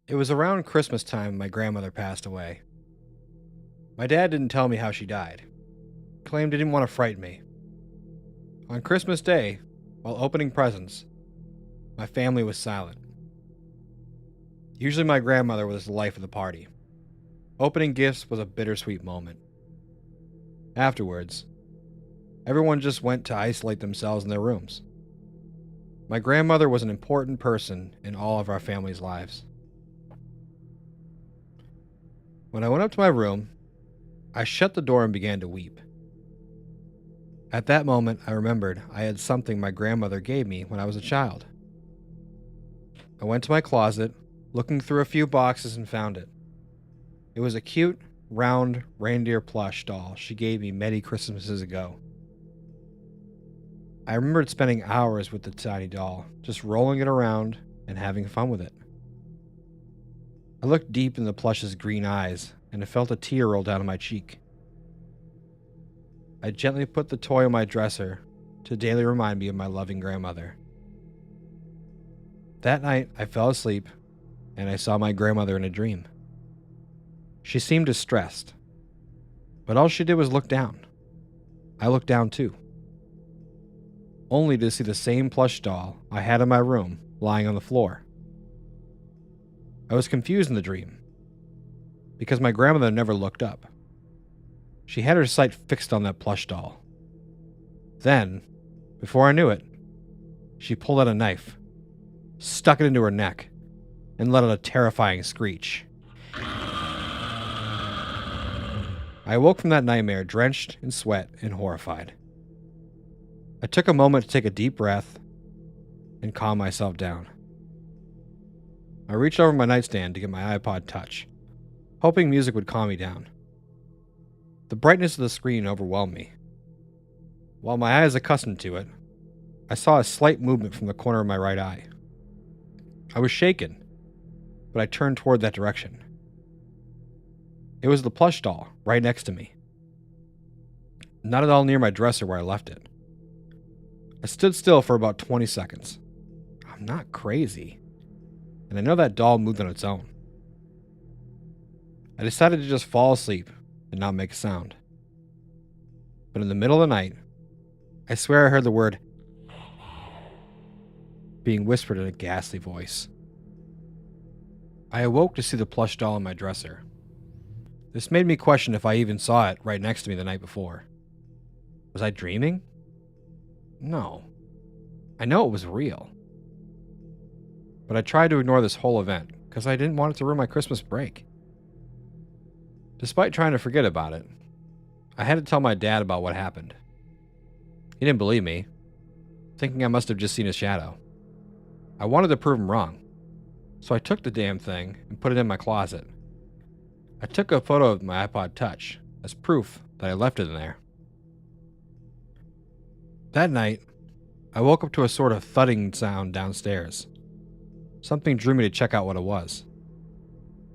It was around Christmas time my grandmother passed away. My dad didn't tell me how she died. Claimed he didn't want to frighten me. On Christmas Day, while opening presents, my family was silent. Usually my grandmother was the life of the party. Opening gifts was a bittersweet moment. Afterwards, everyone just went to isolate themselves in their rooms. My grandmother was an important person in all of our family's lives. When I went up to my room, I shut the door and began to weep. At that moment, I remembered I had something my grandmother gave me when I was a child. I went to my closet, looking through a few boxes, and found it. It was a cute, round reindeer plush doll she gave me many Christmases ago. I remembered spending hours with the tiny doll, just rolling it around and having fun with it. I looked deep in the plush's green eyes, and I felt a tear roll down my cheek. I gently put the toy on my dresser to daily remind me of my loving grandmother. That night, I fell asleep, and I saw my grandmother in a dream. She seemed distressed, but all she did was look down. I looked down too, only to see the same plush doll I had in my room lying on the floor. I was confused in the dream, because my grandmother never looked up. She had her sight fixed on that plush doll. Then, before I knew it, she pulled out a knife, stuck it into her neck, and let out a terrifying screech. I awoke from that nightmare drenched in sweat and horrified. I took a moment to take a deep breath and calm myself down. I reached over my nightstand to get my iPod Touch, hoping music would calm me down. The brightness of the screen overwhelmed me. While my eyes accustomed to it, I saw a slight movement from the corner of my right eye. I was shaken, but I turned toward that direction. It was the plush doll right next to me, not at all near my dresser where I left it. I stood still for about 20 seconds. I'm not crazy, and I know that doll moved on its own. I decided to just fall asleep and not make a sound. But in the middle of the night, I swear I heard the word being whispered in a ghastly voice. I awoke to see the plush doll in my dresser. This made me question if I even saw it right next to me the night before. Was I dreaming? No. I know it was real. But I tried to ignore this whole event because I didn't want it to ruin my Christmas break. Despite trying to forget about it, I had to tell my dad about what happened. He didn't believe me, thinking I must have just seen a shadow. I wanted to prove him wrong, so I took the damn thing and put it in my closet. I took a photo of my iPod Touch as proof that I left it in there. That night, I woke up to a sort of thudding sound downstairs. Something drew me to check out what it was.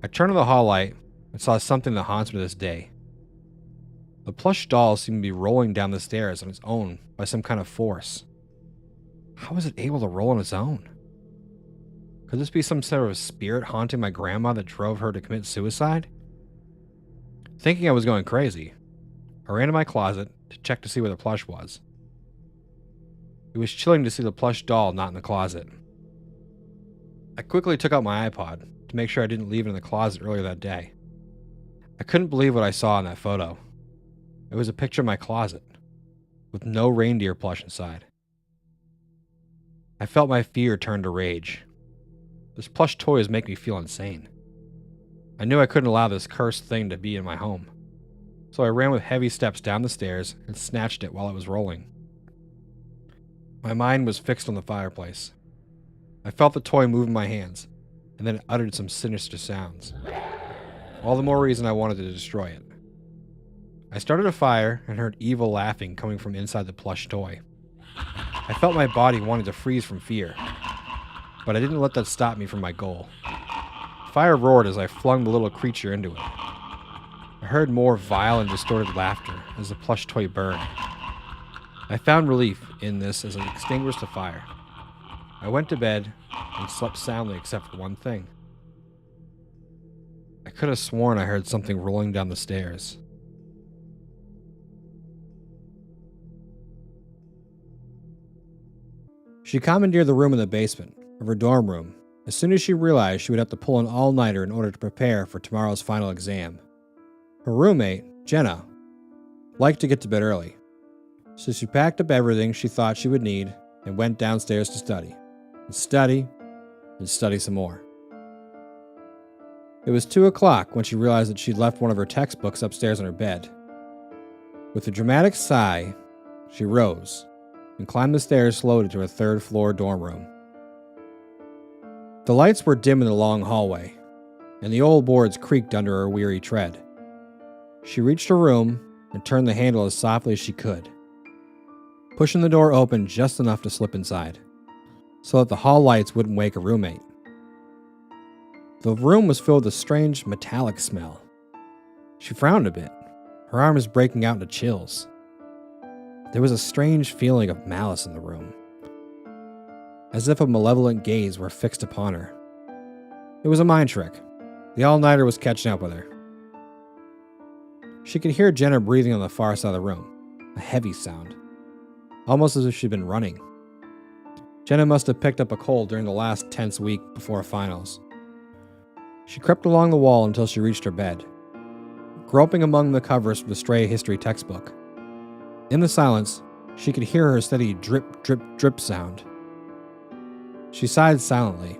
I turned to the hall light and saw something that haunts me to this day. The plush doll seemed to be rolling down the stairs on its own by some kind of force. How was it able to roll on its own? Could this be some sort of spirit haunting my grandma that drove her to commit suicide? Thinking I was going crazy, I ran to my closet to check to see where the plush was. It was chilling to see the plush doll not in the closet. I quickly took out my iPod to make sure I didn't leave it in the closet earlier that day. I couldn't believe what I saw in that photo. It was a picture of my closet, with no reindeer plush inside. I felt my fear turn to rage. This plush toy was making me feel insane. I knew I couldn't allow this cursed thing to be in my home, so I ran with heavy steps down the stairs and snatched it while it was rolling. My mind was fixed on the fireplace. I felt the toy move in my hands, and then it uttered some sinister sounds. All the more reason I wanted to destroy it. I started a fire and heard evil laughing coming from inside the plush toy. I felt my body wanting to freeze from fear, but I didn't let that stop me from my goal. Fire roared as I flung the little creature into it. I heard more vile and distorted laughter as the plush toy burned. I found relief in this as I extinguished the fire. I went to bed and slept soundly except for one thing. could have sworn I heard something rolling down the stairs. She commandeered the room in the basement of her dorm room as soon as she realized she would have to pull an all-nighter in order to prepare for tomorrow's final exam. Her roommate, Jenna, liked to get to bed early, so she packed up everything she thought she would need and went downstairs to study, and study, and study some more. It was 2 o'clock when she realized that she'd left one of her textbooks upstairs in her bed. With a dramatic sigh, she rose and climbed the stairs slowly to her third-floor dorm room. The lights were dim in the long hallway, and the old boards creaked under her weary tread. She reached her room and turned the handle as softly as she could, pushing the door open just enough to slip inside, so that the hall lights wouldn't wake her roommate. The room was filled with a strange metallic smell. She frowned a bit, her arms breaking out into chills. There was a strange feeling of malice in the room, as if a malevolent gaze were fixed upon her. It was a mind trick. The all-nighter was catching up with her. She could hear Jenna breathing on the far side of the room, a heavy sound, almost as if she'd been running. Jenna must have picked up a cold during the last tense week before finals. She crept along the wall until she reached her bed, groping among the covers of the stray history textbook. In the silence, she could hear her steady drip, drip, drip sound. She sighed silently.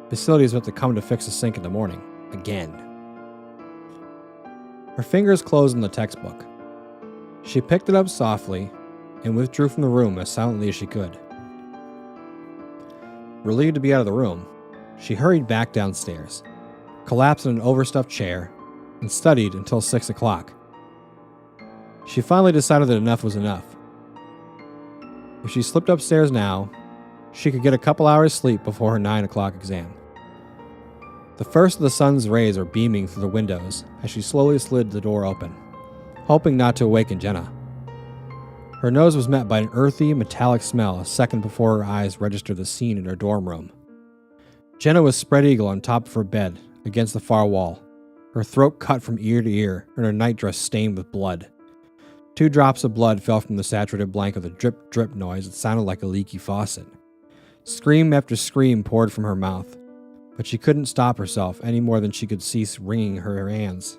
Facilities would have to come to fix the sink in the morning, again. Her fingers closed on the textbook. She picked it up softly and withdrew from the room as silently as she could. Relieved to be out of the room, she hurried back downstairs, collapsed in an overstuffed chair, and studied until 6 o'clock. She finally decided that enough was enough. If she slipped upstairs now, she could get a couple hours sleep before her 9 o'clock exam. The first of the sun's rays were beaming through the windows as she slowly slid the door open, hoping not to awaken Jenna. Her nose was met by an earthy, metallic smell a second before her eyes registered the scene in her dorm room. Jenna was spread eagle on top of her bed against the far wall, her throat cut from ear to ear and her nightdress stained with blood. 2 drops of blood fell from the saturated blanket with a drip, drip noise that sounded like a leaky faucet. Scream after scream poured from her mouth, but she couldn't stop herself any more than she could cease wringing her hands.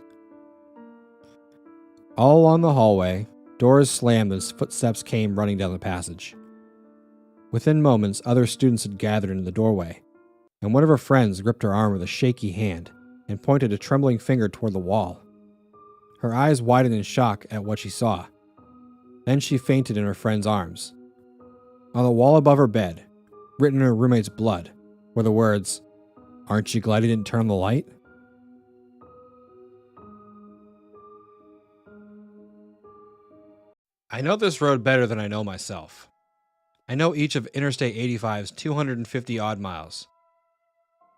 All along the hallway, doors slammed as footsteps came running down the passage. Within moments, other students had gathered in the doorway, and one of her friends gripped her arm with a shaky hand and pointed a trembling finger toward the wall. Her eyes widened in shock at what she saw. Then she fainted in her friend's arms. On the wall above her bed, written in her roommate's blood, were the words, "Aren't you glad he didn't turn on the light?" I know this road better than I know myself. I know each of Interstate 85's 250-odd miles.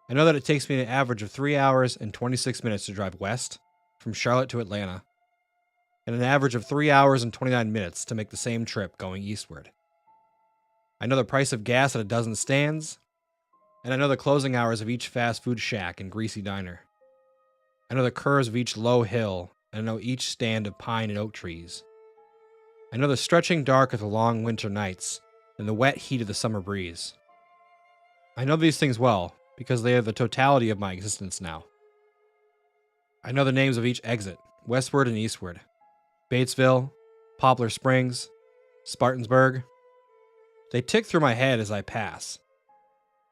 I know that it takes me an average of 3 hours and 26 minutes to drive west, from Charlotte to Atlanta, and an average of 3 hours and 29 minutes to make the same trip going eastward. I know the price of gas at a dozen stands, and I know the closing hours of each fast food shack and greasy diner. I know the curves of each low hill, and I know each stand of pine and oak trees. I know the stretching dark of the long winter nights and the wet heat of the summer breeze. I know these things well because they are the totality of my existence now. I know the names of each exit, westward and eastward. Batesville, Poplar Springs, Spartansburg. They tick through my head as I pass,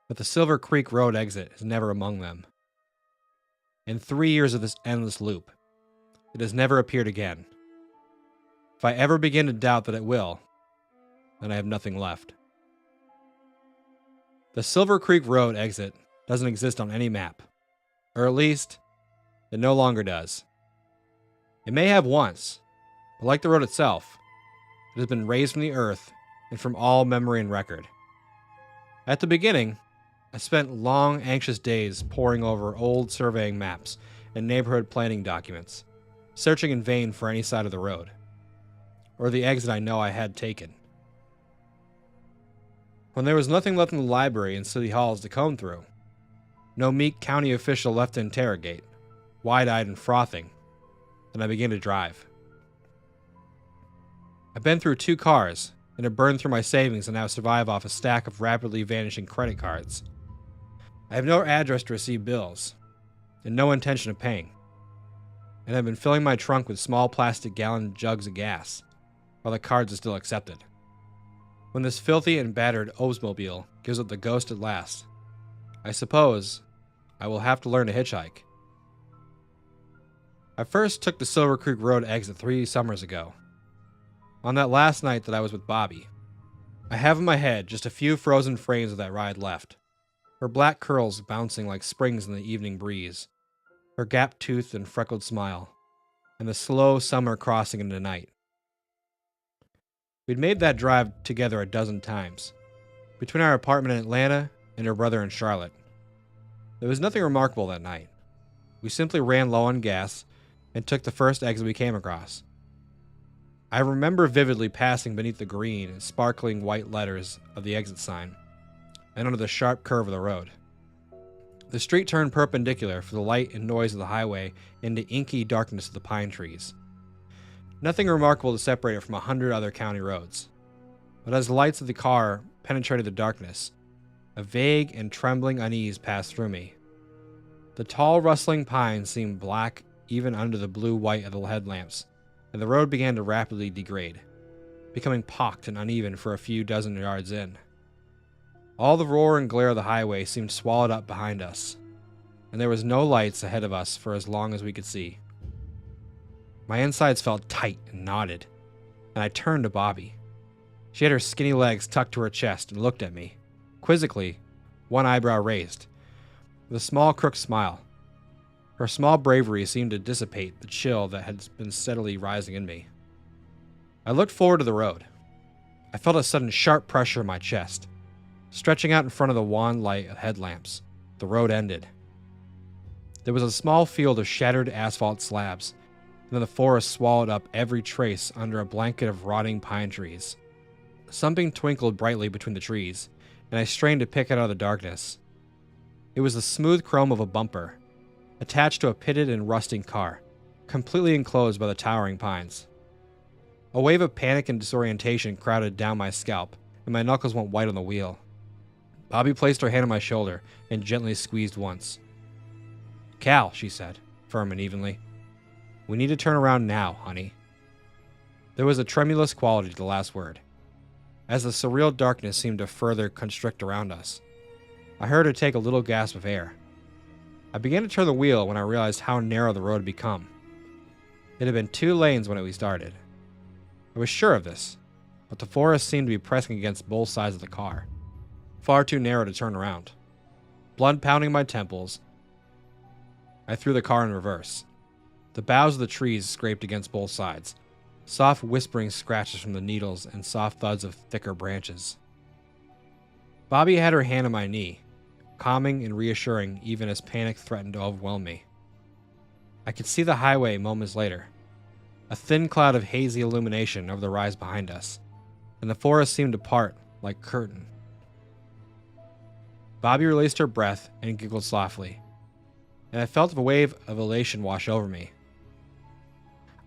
but the Silver Creek Road exit is never among them. In 3 years of this endless loop, it has never appeared again. If I ever begin to doubt that it will, then I have nothing left. The Silver Creek Road exit doesn't exist on any map, or at least, it no longer does. It may have once, but like the road itself, it has been raised from the earth and from all memory and record. At the beginning, I spent long, anxious days poring over old surveying maps and neighborhood planning documents, searching in vain for any side of the road, or the exit I know I had taken. When there was nothing left in the library and city halls to comb through, no meek county official left to interrogate, wide-eyed and frothing. Then I began to drive. I've been through 2 cars, and have burned through my savings and now survive off a stack of rapidly vanishing credit cards. I have no address to receive bills, and no intention of paying. And I've been filling my trunk with small plastic gallon jugs of gas, while the cards are still accepted. When this filthy and battered Oldsmobile gives up the ghost at last, I suppose I will have to learn to hitchhike. I first took the Silver Creek Road exit 3 summers ago, on that last night that I was with Bobby. I have in my head just a few frozen frames of that ride left, her black curls bouncing like springs in the evening breeze, her gap-toothed and freckled smile, and the slow summer crossing into night. We'd made that drive together a dozen times, between our apartment in Atlanta and her brother in Charlotte. There was nothing remarkable that night. We simply ran low on gas and took the first exit we came across. I remember vividly passing beneath the green and sparkling white letters of the exit sign, and under the sharp curve of the road. The street turned perpendicular for the light and noise of the highway into inky darkness of the pine trees. Nothing remarkable to separate it from 100 other county roads. But as the lights of the car penetrated the darkness, a vague and trembling unease passed through me. The tall, rustling pines seemed black even under the blue-white of the headlamps, and the road began to rapidly degrade, becoming pocked and uneven for a few dozen yards in. All the roar and glare of the highway seemed swallowed up behind us, and there was no lights ahead of us for as long as we could see. My insides felt tight and knotted, and I turned to Bobby. She had her skinny legs tucked to her chest and looked at me, quizzically, one eyebrow raised, with a small crooked smile. Her small bravery seemed to dissipate the chill that had been steadily rising in me. I looked forward to the road. I felt a sudden sharp pressure in my chest. Stretching out in front of the wan light of headlamps, the road ended. There was a small field of shattered asphalt slabs, and then the forest swallowed up every trace under a blanket of rotting pine trees. Something twinkled brightly between the trees, and I strained to pick it out of the darkness. It was the smooth chrome of a bumper, attached to a pitted and rusting car, completely enclosed by the towering pines. A wave of panic and disorientation crowded down my scalp, and my knuckles went white on the wheel. Bobby placed her hand on my shoulder and gently squeezed once. "Cal," she said, firm and evenly. "We need to turn around now, honey." There was a tremulous quality to the last word, as the surreal darkness seemed to further constrict around us. I heard her take a little gasp of air. I began to turn the wheel when I realized how narrow the road had become. It had been 2 lanes when we started. I was sure of this, but the forest seemed to be pressing against both sides of the car, far too narrow to turn around. Blood pounding my temples, I threw the car in reverse. The boughs of the trees scraped against both sides, soft whispering scratches from the needles and soft thuds of thicker branches. Bobby had her hand on my knee, calming and reassuring even as panic threatened to overwhelm me. I could see the highway moments later, a thin cloud of hazy illumination over the rise behind us, and the forest seemed to part like curtain. Bobby released her breath and giggled softly, and I felt a wave of elation wash over me.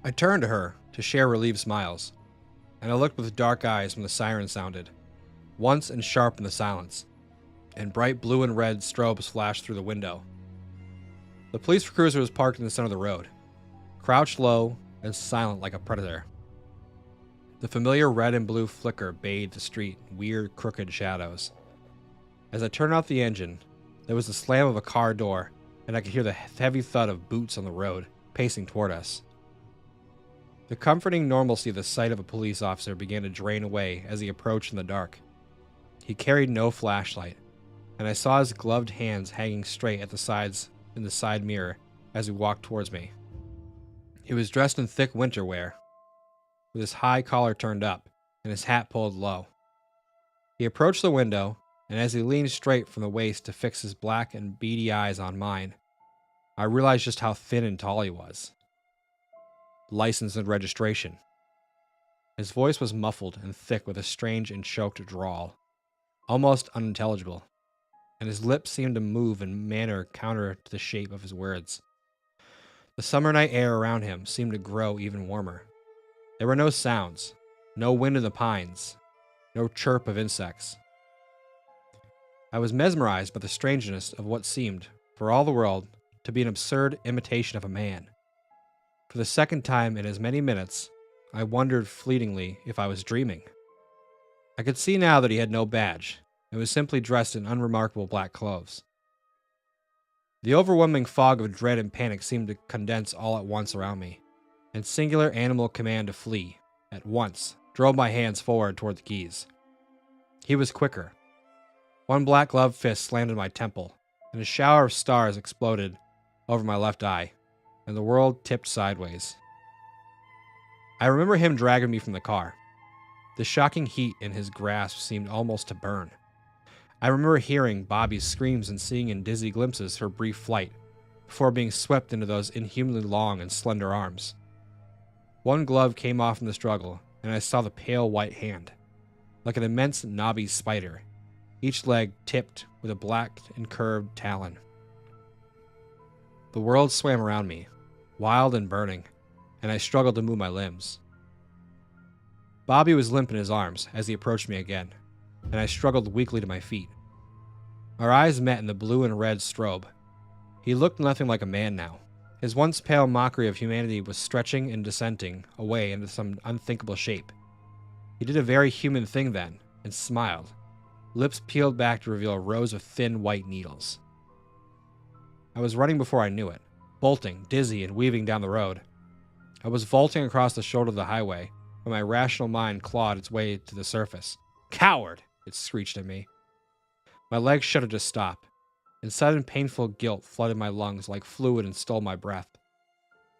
I turned to her to share relieved smiles, and I looked with dark eyes when the siren sounded, once and sharp in the silence, and bright blue and red strobes flashed through the window. The police cruiser was parked in the center of the road, crouched low and silent like a predator. The familiar red and blue flicker bathed the street in weird, crooked shadows. As I turned off the engine, there was the slam of a car door, and I could hear the heavy thud of boots on the road, pacing toward us. The comforting normalcy of the sight of a police officer began to drain away as he approached in the dark. He carried no flashlight, and I saw his gloved hands hanging straight at the sides in the side mirror as he walked towards me. He was dressed in thick winter wear, with his high collar turned up and his hat pulled low. He approached the window, and as he leaned straight from the waist to fix his black and beady eyes on mine, I realized just how thin and tall he was. License and registration. His voice was muffled and thick with a strange and choked drawl, almost unintelligible, and his lips seemed to move in manner counter to the shape of his words. The summer night air around him seemed to grow even warmer. There were no sounds, no wind in the pines, no chirp of insects. I was mesmerized by the strangeness of what seemed, for all the world, to be an absurd imitation of a man. For the second time in as many minutes, I wondered fleetingly if I was dreaming. I could see now that he had no badge, and was simply dressed in unremarkable black clothes. The overwhelming fog of dread and panic seemed to condense all at once around me, and singular animal command to flee, at once, drove my hands forward toward the keys. He was quicker. One black gloved fist slammed in my temple, and a shower of stars exploded over my left eye, and the world tipped sideways. I remember him dragging me from the car. The shocking heat in his grasp seemed almost to burn. I remember hearing Bobby's screams and seeing in dizzy glimpses her brief flight, before being swept into those inhumanly long and slender arms. One glove came off in the struggle, and I saw the pale white hand, like an immense knobby spider, each leg tipped with a black and curved talon. The world swam around me, wild and burning, and I struggled to move my limbs. Bobby was limp in his arms as he approached me again, and I struggled weakly to my feet. Our eyes met in the blue and red strobe. He looked nothing like a man now. His once pale mockery of humanity was stretching and descending away into some unthinkable shape. He did a very human thing then, and smiled, lips peeled back to reveal rows of thin white needles. I was running before I knew it, bolting, dizzy, and weaving down the road. I was vaulting across the shoulder of the highway, when my rational mind clawed its way to the surface. "Coward!" it screeched at me. My legs shuddered to stop, and sudden painful guilt flooded my lungs like fluid and stole my breath.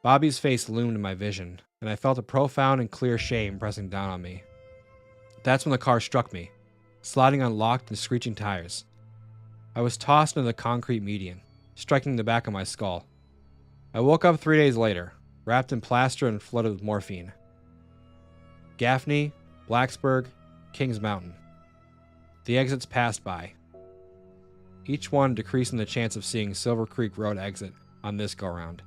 Bobby's face loomed in my vision, and I felt a profound and clear shame pressing down on me. That's when the car struck me, sliding on locked and screeching tires. I was tossed into the concrete median, striking the back of my skull. I woke up 3 days later, wrapped in plaster and flooded with morphine. Gaffney, Blacksburg, Kings Mountain. The exits passed by, each one decreasing the chance of seeing Silver Creek Road exit on this go-round.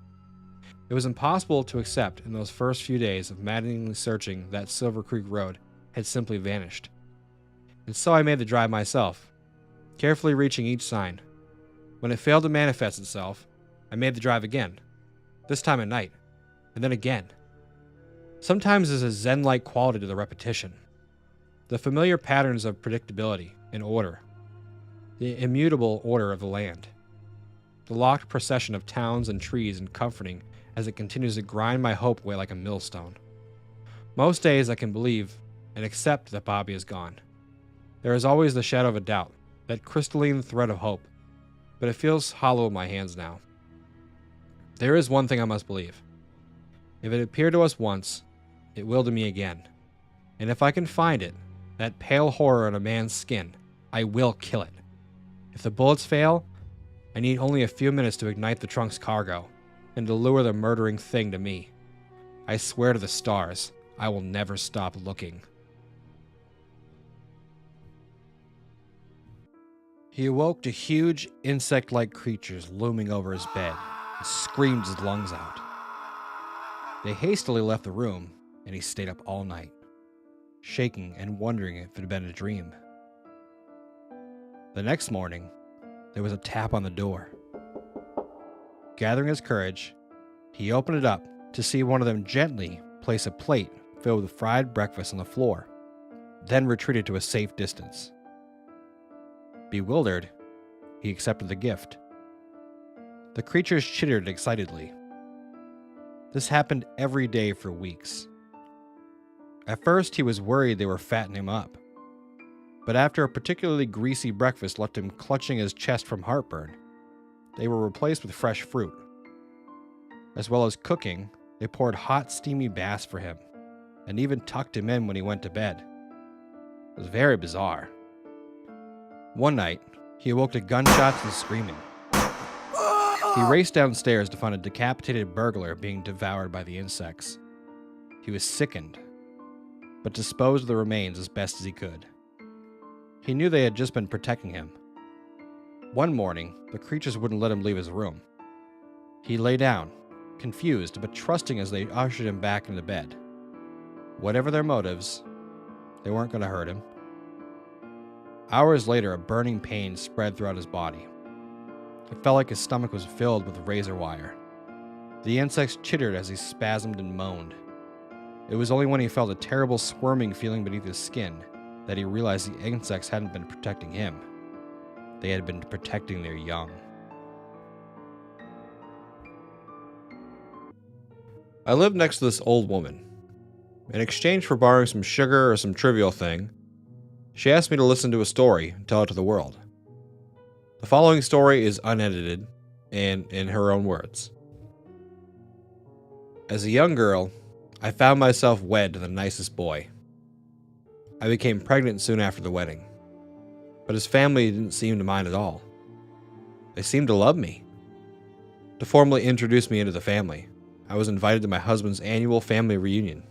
It was impossible to accept in those first few days of maddeningly searching that Silver Creek Road had simply vanished. And so I made the drive myself, carefully reaching each sign. When it failed to manifest itself, I made the drive again, this time at night, and then again. Sometimes there's a zen-like quality to the repetition. The familiar patterns of predictability and order. The immutable order of the land. The locked procession of towns and trees and comforting as it continues to grind my hope away like a millstone. Most days I can believe and accept that Bobby is gone. There is always the shadow of a doubt, that crystalline thread of hope, but it feels hollow in my hands now. There is one thing I must believe. If it appeared to us once, it will to me again. And if I can find it, that pale horror on a man's skin, I will kill it. If the bullets fail, I need only a few minutes to ignite the trunk's cargo and to lure the murdering thing to me. I swear to the stars, I will never stop looking. He awoke to huge, insect-like creatures looming over his bed and screamed his lungs out. They hastily left the room, and he stayed up all night, shaking and wondering if it had been a dream. The next morning, there was a tap on the door. Gathering his courage, he opened it up to see one of them gently place a plate filled with fried breakfast on the floor, then retreated to a safe distance. Bewildered, he accepted the gift. The creatures chittered excitedly. This happened every day for weeks. At first, he was worried they were fattening him up. But after a particularly greasy breakfast left him clutching his chest from heartburn, they were replaced with fresh fruit. As well as cooking, they poured hot, steamy baths for him, and even tucked him in when he went to bed. It was very bizarre. One night, he awoke to gunshots and screaming. He raced downstairs to find a decapitated burglar being devoured by the insects. He was sickened, but disposed of the remains as best as he could. He knew they had just been protecting him. One morning, the creatures wouldn't let him leave his room. He lay down, confused but trusting as they ushered him back into bed. Whatever their motives, they weren't going to hurt him. Hours later, a burning pain spread throughout his body. It felt like his stomach was filled with razor wire. The insects chittered as he spasmed and moaned. It was only when he felt a terrible squirming feeling beneath his skin that he realized the insects hadn't been protecting him. They had been protecting their young. I lived next to this old woman. In exchange for borrowing some sugar or some trivial thing, she asked me to listen to a story and tell it to the world. The following story is unedited and in her own words. As a young girl, I found myself wed to the nicest boy. I became pregnant soon after the wedding, but his family didn't seem to mind at all. They seemed to love me. To formally introduce me into the family, I was invited to my husband's annual family reunion.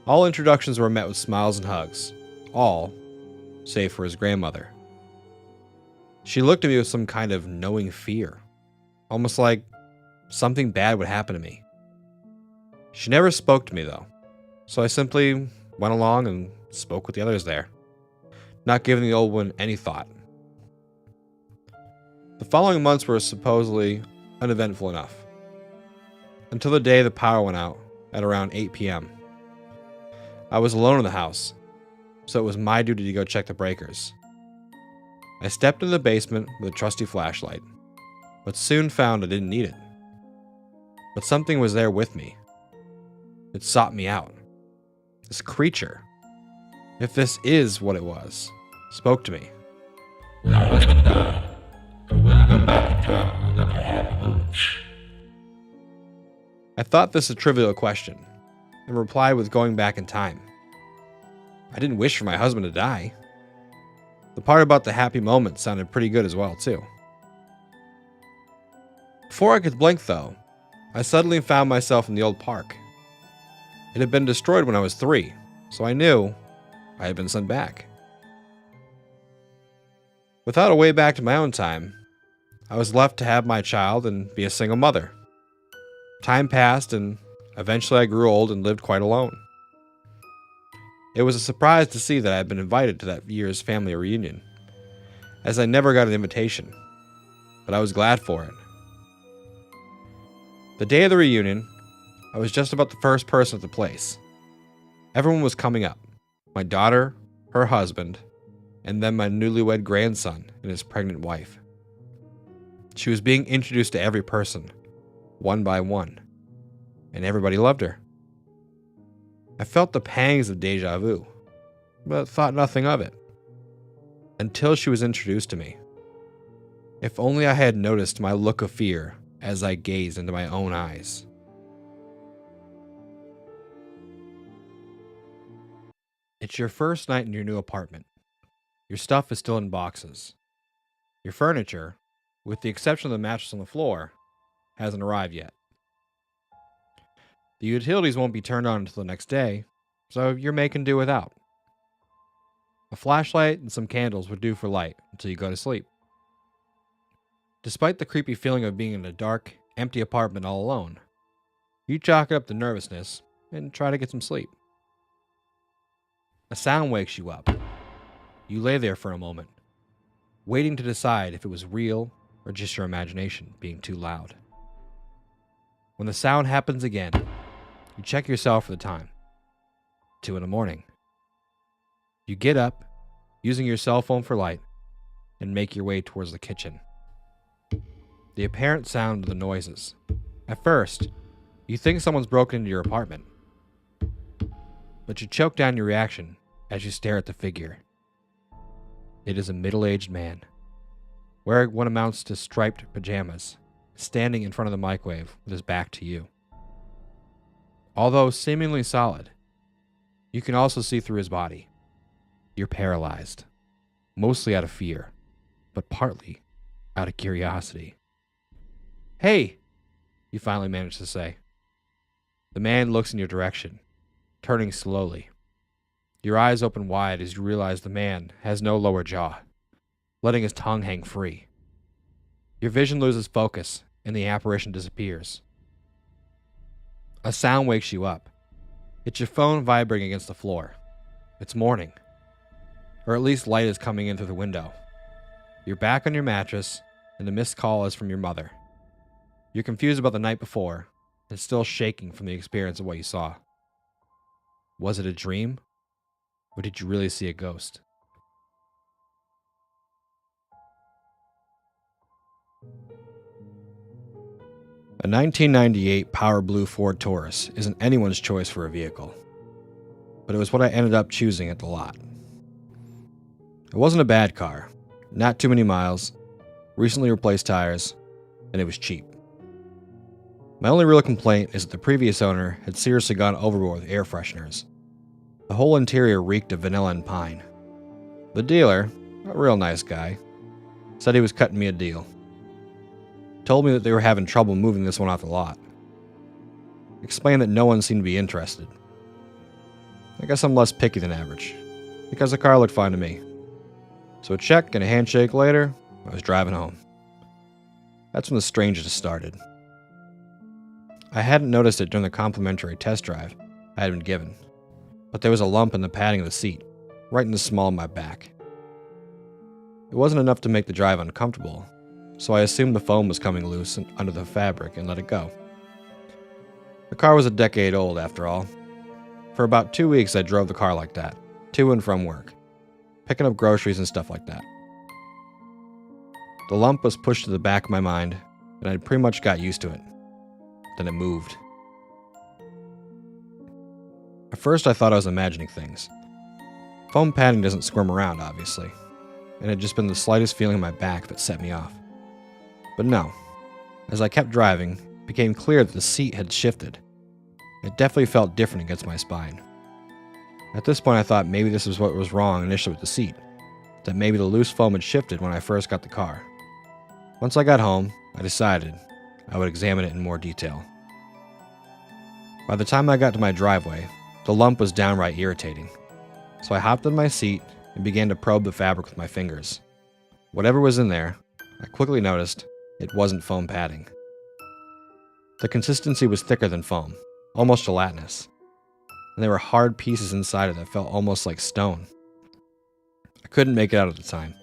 All introductions were met with smiles and hugs, all save for his grandmother. She looked at me with some kind of knowing fear, almost like something bad would happen to me. She never spoke to me though, so I simply went along and spoke with the others there, not giving the old one any thought. The following months were supposedly uneventful enough, until the day the power went out at around 8 p.m. I was alone in the house, so it was my duty to go check the breakers. I stepped into the basement with a trusty flashlight, but soon found I didn't need it. But something was there with me. It sought me out. This creature, if this is what it was, spoke to me. I thought this a trivial question, and replied with going back in time. I didn't wish for my husband to die. The part about the happy moment sounded pretty good as well, too. Before I could blink, though, I suddenly found myself in the old park. It had been destroyed when I was 3, so I knew I had been sent back. Without a way back to my own time, I was left to have my child and be a single mother. Time passed, and eventually I grew old and lived quite alone. It was a surprise to see that I had been invited to that year's family reunion, as I never got an invitation, but I was glad for it. The day of the reunion, I was just about the first person at the place. Everyone was coming up. My daughter, her husband, and then my newlywed grandson and his pregnant wife. She was being introduced to every person, one by one, and everybody loved her. I felt the pangs of deja vu, but thought nothing of it, until she was introduced to me. If only I had noticed my look of fear as I gazed into my own eyes. It's your first night in your new apartment. Your stuff is still in boxes. Your furniture, with the exception of the mattress on the floor, hasn't arrived yet. The utilities won't be turned on until the next day, so you're making do without. A flashlight and some candles would do for light until you go to sleep. Despite the creepy feeling of being in a dark, empty apartment all alone, you chalk up the nervousness and try to get some sleep. A sound wakes you up. You lay there for a moment, waiting to decide if it was real or just your imagination being too loud. When the sound happens again, you check yourself for the time. 2 a.m. You get up, using your cell phone for light, and make your way towards the kitchen. The apparent sound of the noises. At first, you think someone's broken into your apartment, but you choke down your reaction as you stare at the figure. It is a middle-aged man, wearing what amounts to striped pajamas, standing in front of the microwave with his back to you. Although seemingly solid, you can also see through his body. You're paralyzed, mostly out of fear, but partly out of curiosity. "Hey," you finally manage to say. The man looks in your direction, turning slowly. Your eyes open wide as you realize the man has no lower jaw, letting his tongue hang free. Your vision loses focus and the apparition disappears. A sound wakes you up. It's your phone vibrating against the floor. It's morning. Or at least light is coming in through the window. You're back on your mattress, and the missed call is from your mother. You're confused about the night before, and still shaking from the experience of what you saw. Was it a dream? Or did you really see a ghost? A 1998 Power Blue Ford Taurus isn't anyone's choice for a vehicle, but it was what I ended up choosing at the lot. It wasn't a bad car, not too many miles, recently replaced tires, and it was cheap. My only real complaint is that the previous owner had seriously gone overboard with air fresheners. The whole interior reeked of vanilla and pine. The dealer, a real nice guy, said he was cutting me a deal. Told me that they were having trouble moving this one off the lot. Explained that no one seemed to be interested. I guess I'm less picky than average, because the car looked fine to me. So a check and a handshake later, I was driving home. That's when the strangest started. I hadn't noticed it during the complimentary test drive I had been given, but there was a lump in the padding of the seat, right in the small of my back. It wasn't enough to make the drive uncomfortable, so I assumed the foam was coming loose under the fabric and let it go. The car was a decade old after all. For about 2 weeks I drove the car like that, to and from work, picking up groceries and stuff like that. The lump was pushed to the back of my mind, and I'd pretty much got used to it. Then it moved. At first I thought I was imagining things. Foam padding doesn't squirm around, obviously, and it had just been the slightest feeling in my back that set me off. But no. As I kept driving, it became clear that the seat had shifted. It definitely felt different against my spine. At this point I thought maybe this was what was wrong initially with the seat, that maybe the loose foam had shifted when I first got the car. Once I got home, I decided I would examine it in more detail. By the time I got to my driveway, the lump was downright irritating, so I hopped in my seat and began to probe the fabric with my fingers. Whatever was in there, I quickly noticed it wasn't foam padding. The consistency was thicker than foam, almost gelatinous, and there were hard pieces inside it that felt almost like stone. I couldn't make it out at the time,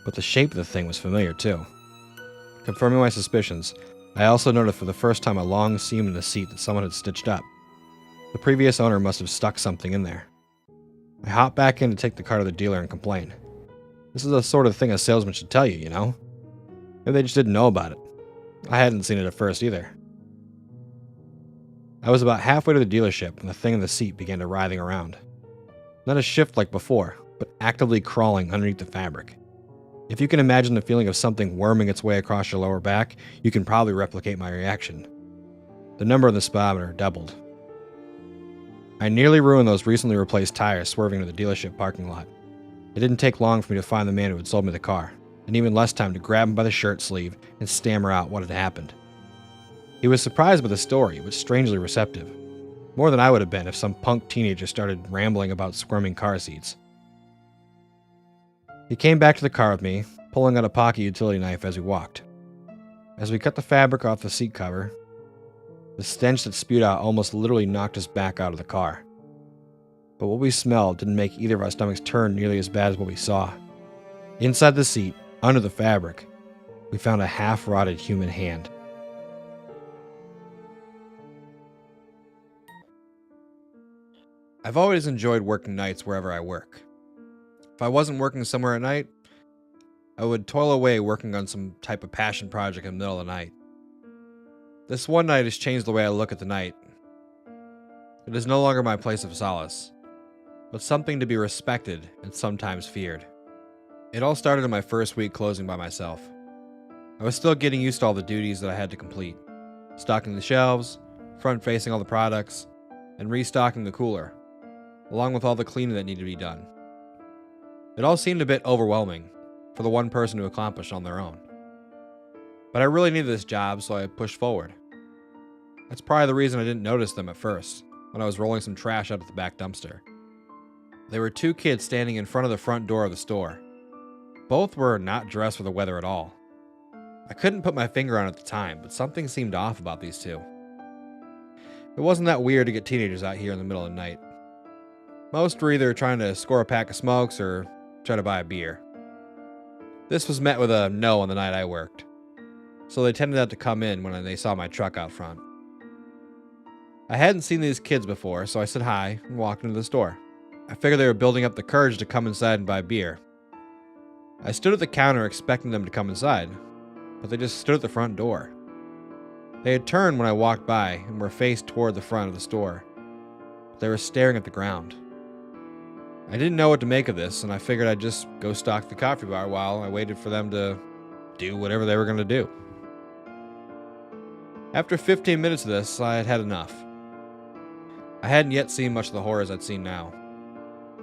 but the shape of the thing was familiar too. Confirming my suspicions, I also noticed for the first time a long seam in the seat that someone had stitched up. The previous owner must have stuck something in there. I hopped back in to take the car to the dealer and complain. This is the sort of thing a salesman should tell you, you know? Maybe they just didn't know about it. I hadn't seen it at first either. I was about halfway to the dealership when the thing in the seat began to writhing around. Not a shift like before, but actively crawling underneath the fabric. If you can imagine the feeling of something worming its way across your lower back, you can probably replicate my reaction. The number on the speedometer doubled. I nearly ruined those recently replaced tires swerving into the dealership parking lot. It didn't take long for me to find the man who had sold me the car, and even less time to grab him by the shirt sleeve and stammer out what had happened. He was surprised by the story, but strangely receptive. More than I would have been if some punk teenager started rambling about squirming car seats. He came back to the car with me, pulling out a pocket utility knife as we walked. As we cut the fabric off the seat cover, the stench that spewed out almost literally knocked us back out of the car. But what we smelled didn't make either of our stomachs turn nearly as bad as what we saw. Inside the seat, under the fabric, we found a half-rotted human hand. I've always enjoyed working nights wherever I work. If I wasn't working somewhere at night, I would toil away working on some type of passion project in the middle of the night. This one night has changed the way I look at the night. It is no longer my place of solace, but something to be respected and sometimes feared. It all started in my first week closing by myself. I was still getting used to all the duties that I had to complete. Stocking the shelves, front-facing all the products, and restocking the cooler, along with all the cleaning that needed to be done. It all seemed a bit overwhelming for the one person to accomplish on their own. But I really needed this job, so I pushed forward. That's probably the reason I didn't notice them at first, when I was rolling some trash out of the back dumpster. There were two kids standing in front of the front door of the store. Both were not dressed for the weather at all. I couldn't put my finger on it at the time, but something seemed off about these two. It wasn't that weird to get teenagers out here in the middle of the night. Most were either trying to score a pack of smokes or try to buy a beer. This was met with a no on the night I worked, so they tended not to come in when they saw my truck out front. I hadn't seen these kids before, so I said hi and walked into the store. I figured they were building up the courage to come inside and buy beer. I stood at the counter expecting them to come inside, but they just stood at the front door. They had turned when I walked by and were faced toward the front of the store, but they were staring at the ground. I didn't know what to make of this, and I figured I'd just go stock the coffee bar while I waited for them to do whatever they were going to do. After 15 minutes of this, I had had enough. I hadn't yet seen much of the horrors I'd seen now,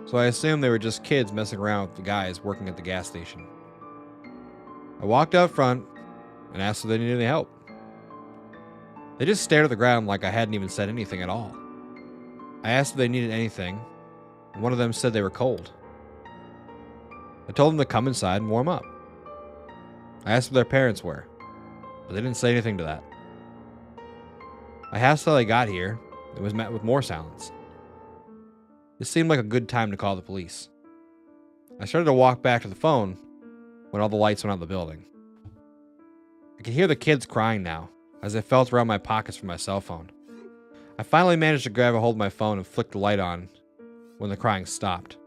so I assumed they were just kids messing around with the guys working at the gas station. I walked out front and asked if they needed any help. They just stared at the ground like I hadn't even said anything at all. I asked if they needed anything, and one of them said they were cold. I told them to come inside and warm up. I asked where their parents were, but they didn't say anything to that. I asked how they got here, and was met with more silence. This seemed like a good time to call the police. I started to walk back to the phone when all the lights went out of the building. I could hear the kids crying now, as I felt around my pockets for my cell phone. I finally managed to grab a hold of my phone and flick the light on when the crying stopped.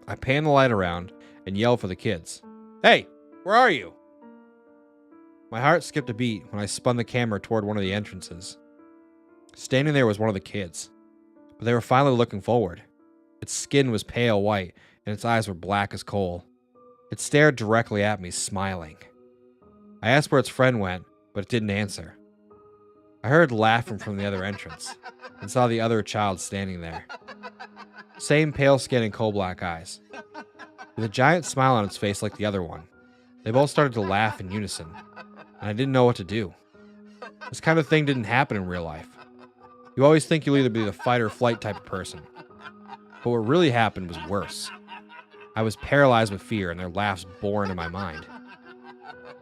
I panned the light around and yelled for the kids. "Hey, where are you?" My heart skipped a beat when I spun the camera toward one of the entrances. Standing there was one of the kids, but they were finally looking forward. Its skin was pale white and its eyes were black as coal. It stared directly at me, smiling. I asked where its friend went, but it didn't answer. I heard laughing from the other entrance and saw the other child standing there. Same pale skin and coal black eyes, with a giant smile on its face like the other one. They both started to laugh in unison, and I didn't know what to do. This kind of thing didn't happen in real life. You always think you'll either be the fight or flight type of person. But what really happened was worse. I was paralyzed with fear, and their laughs bore into my mind.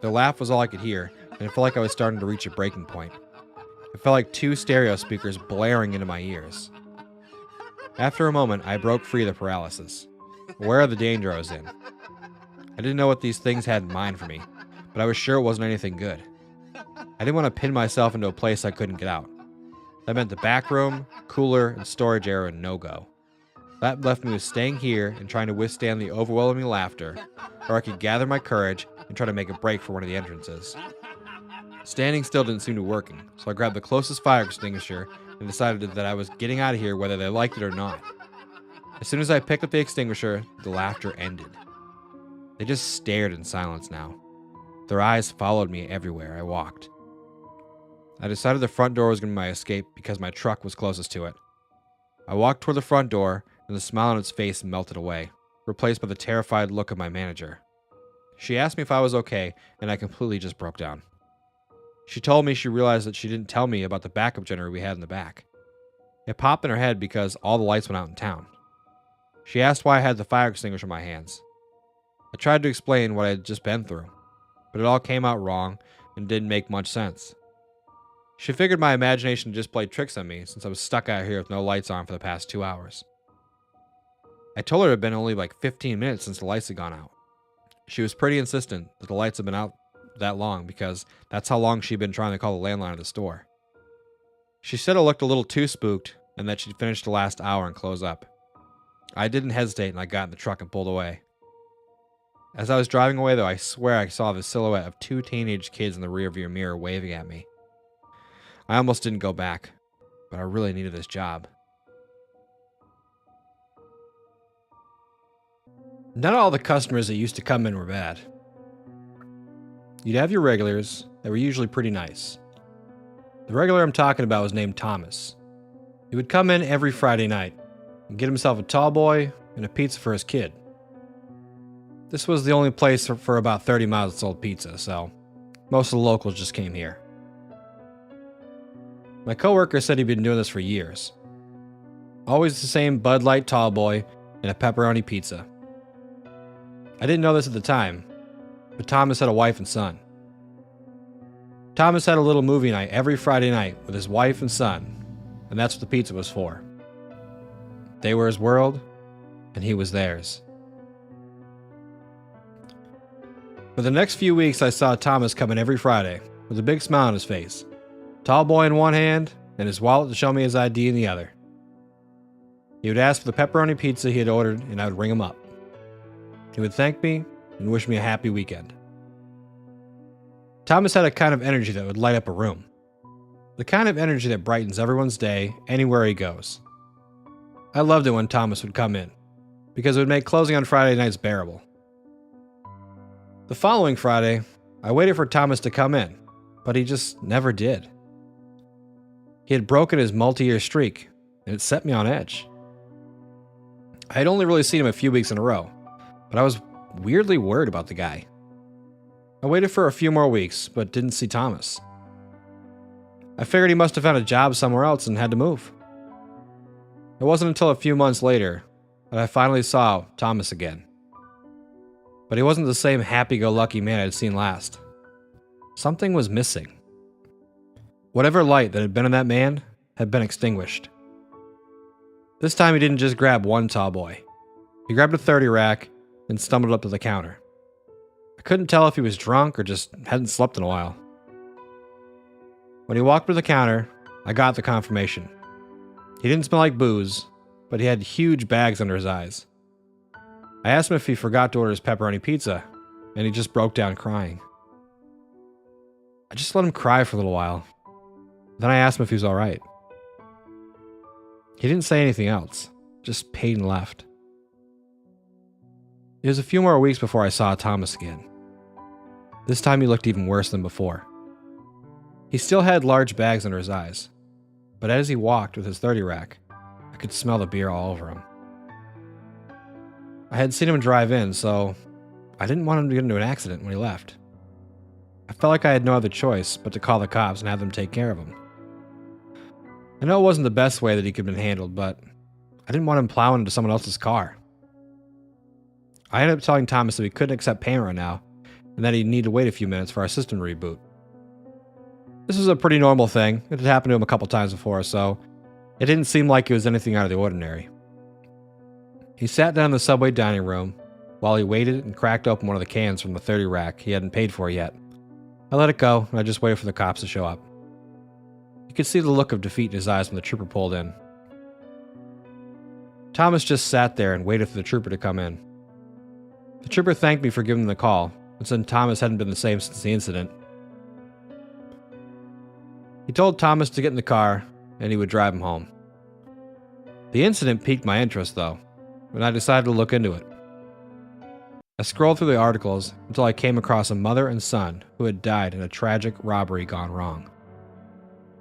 Their laugh was all I could hear, and it felt like I was starting to reach a breaking point. It felt like two stereo speakers blaring into my ears. After a moment, I broke free of the paralysis, aware of the danger I was in. I didn't know what these things had in mind for me, but I was sure it wasn't anything good. I didn't want to pin myself into a place I couldn't get out. That meant the back room, cooler, and storage area were no-go. That left me with staying here and trying to withstand the overwhelming laughter, or I could gather my courage and try to make a break for one of the entrances. Standing still didn't seem to be working, so I grabbed the closest fire extinguisher and decided that I was getting out of here whether they liked it or not. As soon as I picked up the extinguisher, the laughter ended. They just stared in silence now. Their eyes followed me everywhere I walked. I decided the front door was going to be my escape because my truck was closest to it. I walked toward the front door, and the smile on its face melted away, replaced by the terrified look of my manager. She asked me if I was okay, and I completely just broke down. She told me she realized that she didn't tell me about the backup generator we had in the back. It popped in her head because all the lights went out in town. She asked why I had the fire extinguisher in my hands. I tried to explain what I had just been through, but it all came out wrong and didn't make much sense. She figured my imagination just played tricks on me since I was stuck out here with no lights on for the past 2 hours. I told her it had been only like 15 minutes since the lights had gone out. She was pretty insistent that the lights had been out that long because that's how long she'd been trying to call the landline of the store. She said it looked a little too spooked and that she'd finished the last hour and close up. I didn't hesitate and I got in the truck and pulled away. As I was driving away though, I swear I saw the silhouette of 2 teenage kids in the rearview mirror waving at me. I almost didn't go back, but I really needed this job. Not all the customers that used to come in were bad. You'd have your regulars that were usually pretty nice. The regular I'm talking about was named Thomas. He would come in every Friday night and get himself a tall boy and a pizza for his kid. This was the only place for about 30 miles that sold pizza, so most of the locals just came here. My coworker said he'd been doing this for years. Always the same Bud Light tall boy and a pepperoni pizza. I didn't know this at the time, but Thomas had a wife and son. Thomas had a little movie night every Friday night with his wife and son, and that's what the pizza was for. They were his world, and he was theirs. For the next few weeks, I saw Thomas come in every Friday with a big smile on his face, tall boy in one hand, and his wallet to show me his ID in the other. He would ask for the pepperoni pizza he had ordered, and I would ring him up. He would thank me and wish me a happy weekend. Thomas had a kind of energy that would light up a room. The kind of energy that brightens everyone's day anywhere he goes. I loved it when Thomas would come in, because it would make closing on Friday nights bearable. The following Friday, I waited for Thomas to come in, but he just never did. He had broken his multi-year streak, and it set me on edge. I had only really seen him a few weeks in a row, but I was weirdly worried about the guy. I waited for a few more weeks, but didn't see Thomas. I figured he must have found a job somewhere else and had to move. It wasn't until a few months later that I finally saw Thomas again. But he wasn't the same happy-go-lucky man I'd seen last. Something was missing. Whatever light that had been in that man had been extinguished. This time he didn't just grab one tall boy. He grabbed a 30 rack and stumbled up to the counter. I couldn't tell if he was drunk or just hadn't slept in a while. When he walked to the counter, I got the confirmation. He didn't smell like booze, but he had huge bags under his eyes. I asked him if he forgot to order his pepperoni pizza, and he just broke down crying. I just let him cry for a little while. Then I asked him if he was alright. He didn't say anything else, just paid and left. It was a few more weeks before I saw Thomas again. This time he looked even worse than before. He still had large bags under his eyes, but as he walked with his 30 rack, I could smell the beer all over him. I had seen him drive in, so I didn't want him to get into an accident when he left. I felt like I had no other choice but to call the cops and have them take care of him. I know it wasn't the best way that he could have been handled, but I didn't want him plowing into someone else's car. I ended up telling Thomas that we couldn't accept payment right now, and that he'd need to wait a few minutes for our system to reboot. This was a pretty normal thing. It had happened to him a couple times before, so it didn't seem like it was anything out of the ordinary. He sat down in the subway dining room while he waited and cracked open one of the cans from the 30 rack he hadn't paid for yet. I let it go, and I just waited for the cops to show up. You could see the look of defeat in his eyes when the trooper pulled in. Thomas just sat there and waited for the trooper to come in. The trooper thanked me for giving him the call, and said Thomas hadn't been the same since the incident. He told Thomas to get in the car, and he would drive him home. The incident piqued my interest, though, and I decided to look into it. I scrolled through the articles until I came across a mother and son who had died in a tragic robbery gone wrong.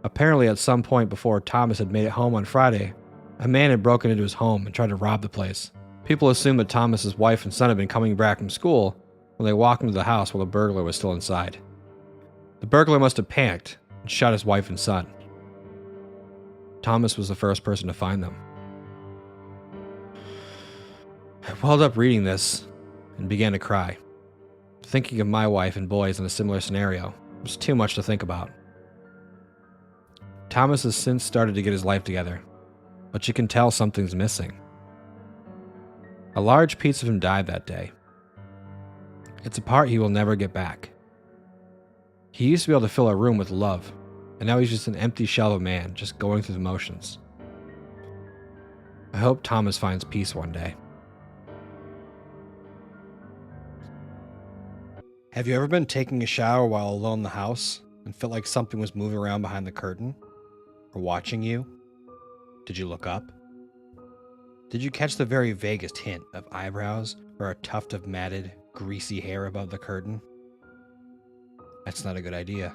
Apparently, at some point before Thomas had made it home on Friday, a man had broken into his home and tried to rob the place. People assumed that Thomas's wife and son had been coming back from school when they walked into the house while the burglar was still inside. The burglar must have panicked and shot his wife and son. Thomas was the first person to find them. I welled up reading this and began to cry. Thinking of my wife and boys in a similar scenario was too much to think about. Thomas has since started to get his life together, but you can tell something's missing. A large piece of him died that day. It's a part he will never get back. He used to be able to fill a room with love, and now he's just an empty shell of a man just going through the motions. I hope Thomas finds peace one day. Have you ever been taking a shower while alone in the house and felt like something was moving around behind the curtain? Or watching you? Did you look up? Did you catch the very vaguest hint of eyebrows or a tuft of matted, greasy hair above the curtain? That's not a good idea.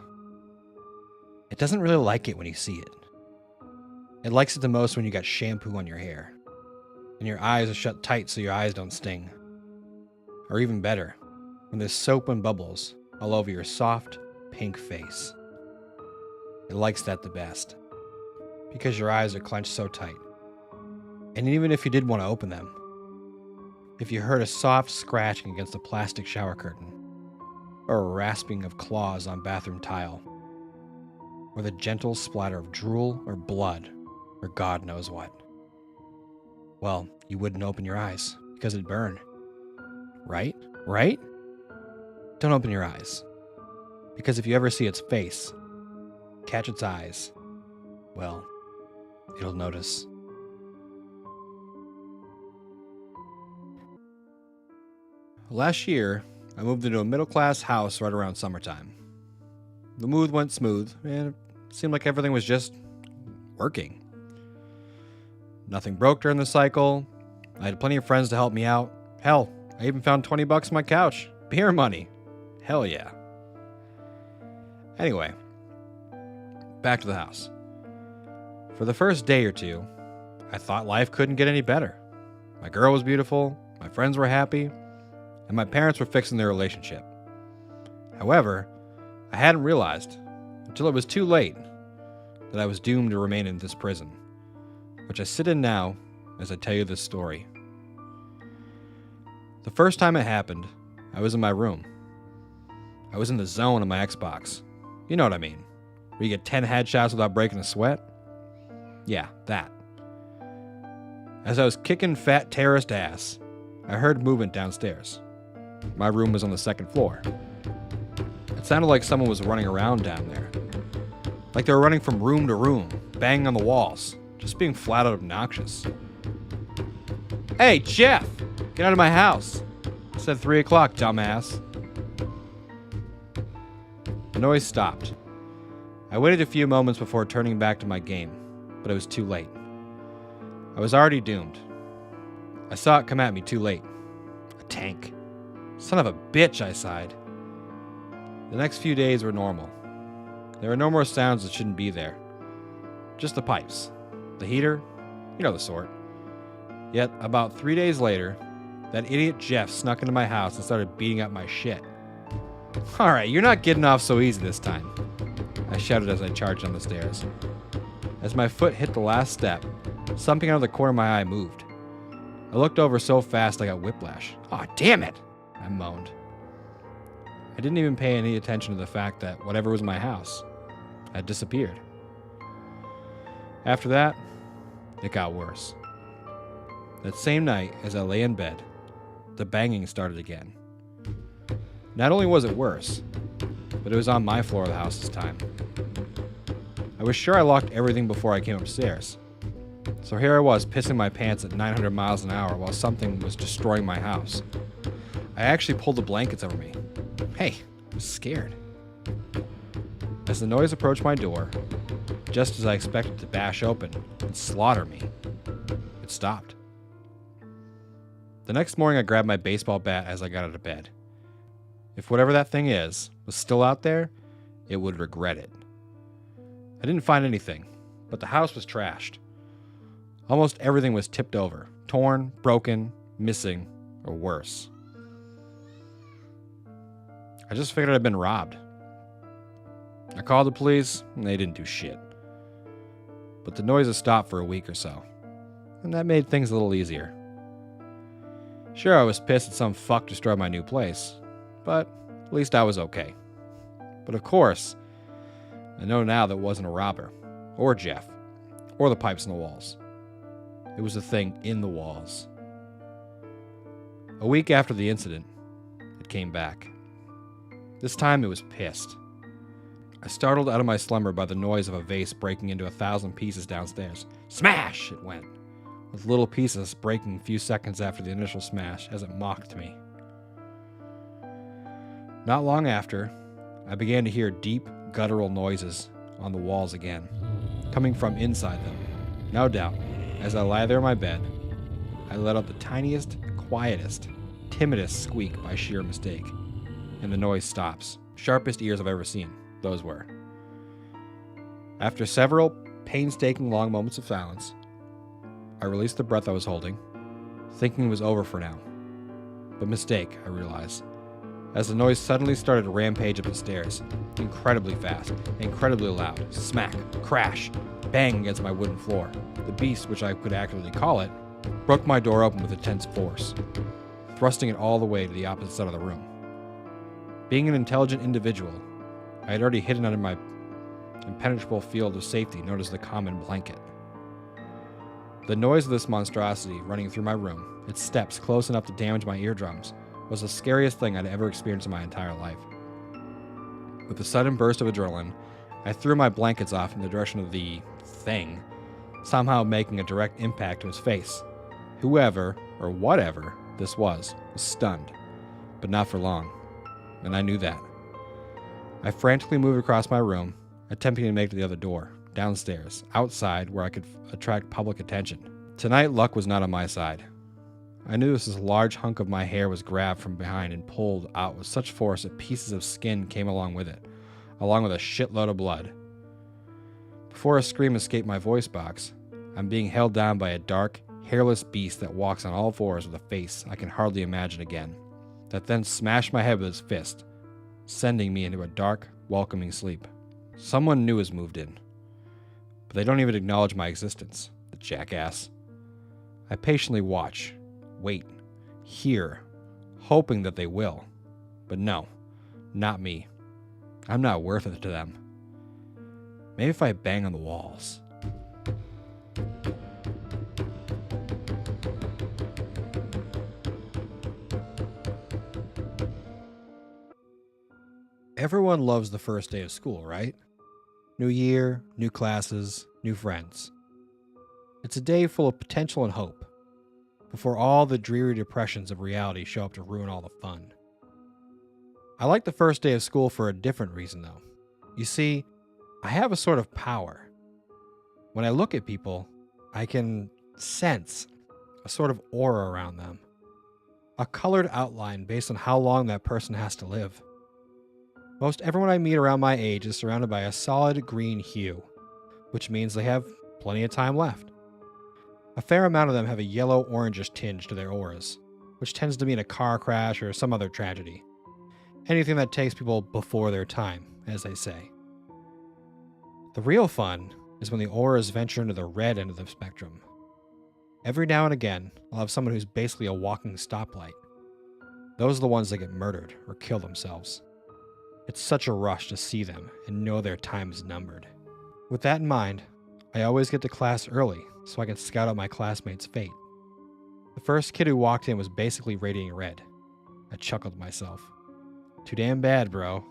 It doesn't really like it when you see it. It likes it the most when you got shampoo on your hair, and your eyes are shut tight so your eyes don't sting. Or even better, when there's soap and bubbles all over your soft, pink face. It likes that the best, because your eyes are clenched so tight. And even if you did want to open them, if you heard a soft scratching against a plastic shower curtain, or a rasping of claws on bathroom tile, or the gentle splatter of drool or blood or God knows what. Well, you wouldn't open your eyes because it'd burn. Right? Right? Don't open your eyes. Because if you ever see its face, catch its eyes, well, it'll notice. Last year, I moved into a middle-class house right around summertime. The move went smooth, and it seemed like everything was just working. Nothing broke during the cycle. I had plenty of friends to help me out. Hell, I even found $20 on my couch. Beer money. Hell yeah. Anyway, back to the house. For the first day or two, I thought life couldn't get any better. My girl was beautiful, my friends were happy, and my parents were fixing their relationship. However, I hadn't realized, until it was too late, that I was doomed to remain in this prison, which I sit in now as I tell you this story. The first time it happened, I was in my room. I was in the zone on my Xbox. You know what I mean, where you get 10 headshots without breaking a sweat? Yeah, that. As I was kicking fat terrorist ass, I heard movement downstairs. My room was on the second floor. It sounded like someone was running around down there. Like they were running from room to room, banging on the walls, just being flat out obnoxious. Hey, Jeff! Get out of my house! I said 3 o'clock, dumbass. The noise stopped. I waited a few moments before turning back to my game, but it was too late. I was already doomed. I saw it come at me too late. A tank. Son of a bitch, I sighed. The next few days were normal. There were no more sounds that shouldn't be there. Just the pipes. The heater. You know the sort. Yet, about 3 days later, that idiot Jeff snuck into my house and started beating up my shit. Alright, you're not getting off so easy this time, I shouted as I charged down the stairs. As my foot hit the last step, something out of the corner of my eye moved. I looked over so fast I got whiplash. Aw, damn it! I moaned. I didn't even pay any attention to the fact that whatever was in my house had disappeared. After that, it got worse. That same night, as I lay in bed, the banging started again. Not only was it worse, but it was on my floor of the house this time. I was sure I locked everything before I came upstairs. So here I was pissing my pants at 900 miles an hour while something was destroying my house. I actually pulled the blankets over me. Hey, I was scared. As the noise approached my door, just as I expected to bash open and slaughter me, it stopped. The next morning I grabbed my baseball bat as I got out of bed. If whatever that thing is was still out there, it would regret it. I didn't find anything, but the house was trashed. Almost everything was tipped over, torn, broken, missing, or worse. I just figured I'd been robbed. I called the police, and they didn't do shit. But the noises stopped for a week or so, and that made things a little easier. Sure, I was pissed that some fuck destroyed my new place, but at least I was okay. But of course, I know now that it wasn't a robber, or Jeff, or the pipes in the walls. It was the thing in the walls. A week after the incident, it came back. This time it was pissed. I startled out of my slumber by the noise of a vase breaking into 1,000 pieces downstairs. Smash! It went, with little pieces breaking a few seconds after the initial smash as it mocked me. Not long after, I began to hear deep, guttural noises on the walls again, coming from inside them. No doubt, as I lie there in my bed, I let out the tiniest, quietest, timidest squeak by sheer mistake, and the noise stops. Sharpest ears I've ever seen, those were. After several painstaking long moments of silence, I released the breath I was holding, thinking it was over for now. But mistake, I realized, as the noise suddenly started to rampage up the stairs, incredibly fast, incredibly loud, smack, crash, bang against my wooden floor. The beast, which I could accurately call it, broke my door open with intense force, thrusting it all the way to the opposite side of the room. Being an intelligent individual, I had already hidden under my impenetrable field of safety known as the common blanket. The noise of this monstrosity running through my room, its steps close enough to damage my eardrums, was the scariest thing I'd ever experienced in my entire life. With a sudden burst of adrenaline, I threw my blankets off in the direction of the thing, somehow making a direct impact to his face. Whoever, or whatever, this was stunned, but not for long, and I knew that. I frantically moved across my room, attempting to make it to the other door, downstairs, outside where I could attract public attention. Tonight, luck was not on my side. I knew this large hunk of my hair was grabbed from behind and pulled out with such force that pieces of skin came along with it, along with a shitload of blood. Before a scream escaped my voice box, I'm being held down by a dark, hairless beast that walks on all fours with a face I can hardly imagine again, that then smashed my head with his fist, sending me into a dark, welcoming sleep. Someone new has moved in, but they don't even acknowledge my existence, the jackass. I patiently watch, wait, hear, hoping that they will. But no, not me. I'm not worth it to them. Maybe if I bang on the walls. Everyone loves the first day of school, right? New year, new classes, new friends. It's a day full of potential and hope, before all the dreary depressions of reality show up to ruin all the fun. I like the first day of school for a different reason, though. You see, I have a sort of power. When I look at people, I can sense a sort of aura around them, a colored outline based on how long that person has to live. Most everyone I meet around my age is surrounded by a solid green hue, which means they have plenty of time left. A fair amount of them have a yellow-orangish tinge to their auras, which tends to mean a car crash or some other tragedy. Anything that takes people before their time, as they say. The real fun is when the auras venture into the red end of the spectrum. Every now and again, I'll have someone who's basically a walking stoplight. Those are the ones that get murdered or kill themselves. It's such a rush to see them and know their time is numbered. With that in mind, I always get to class early so I can scout out my classmates' fate. The first kid who walked in was basically radiating red. I chuckled to myself. Too damn bad, bro.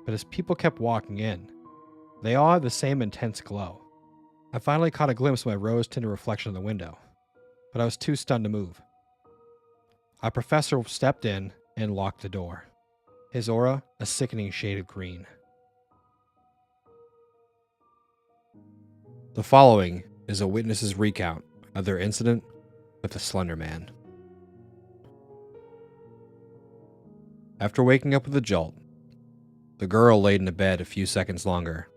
But as people kept walking in, they all had the same intense glow. I finally caught a glimpse of my rose-tinted reflection in the window, but I was too stunned to move. Our professor stepped in and locked the door. His aura, a sickening shade of green. The following is a witness's recount of their incident with the Slender Man. After waking up with a jolt, the girl laid in the bed a few seconds longer,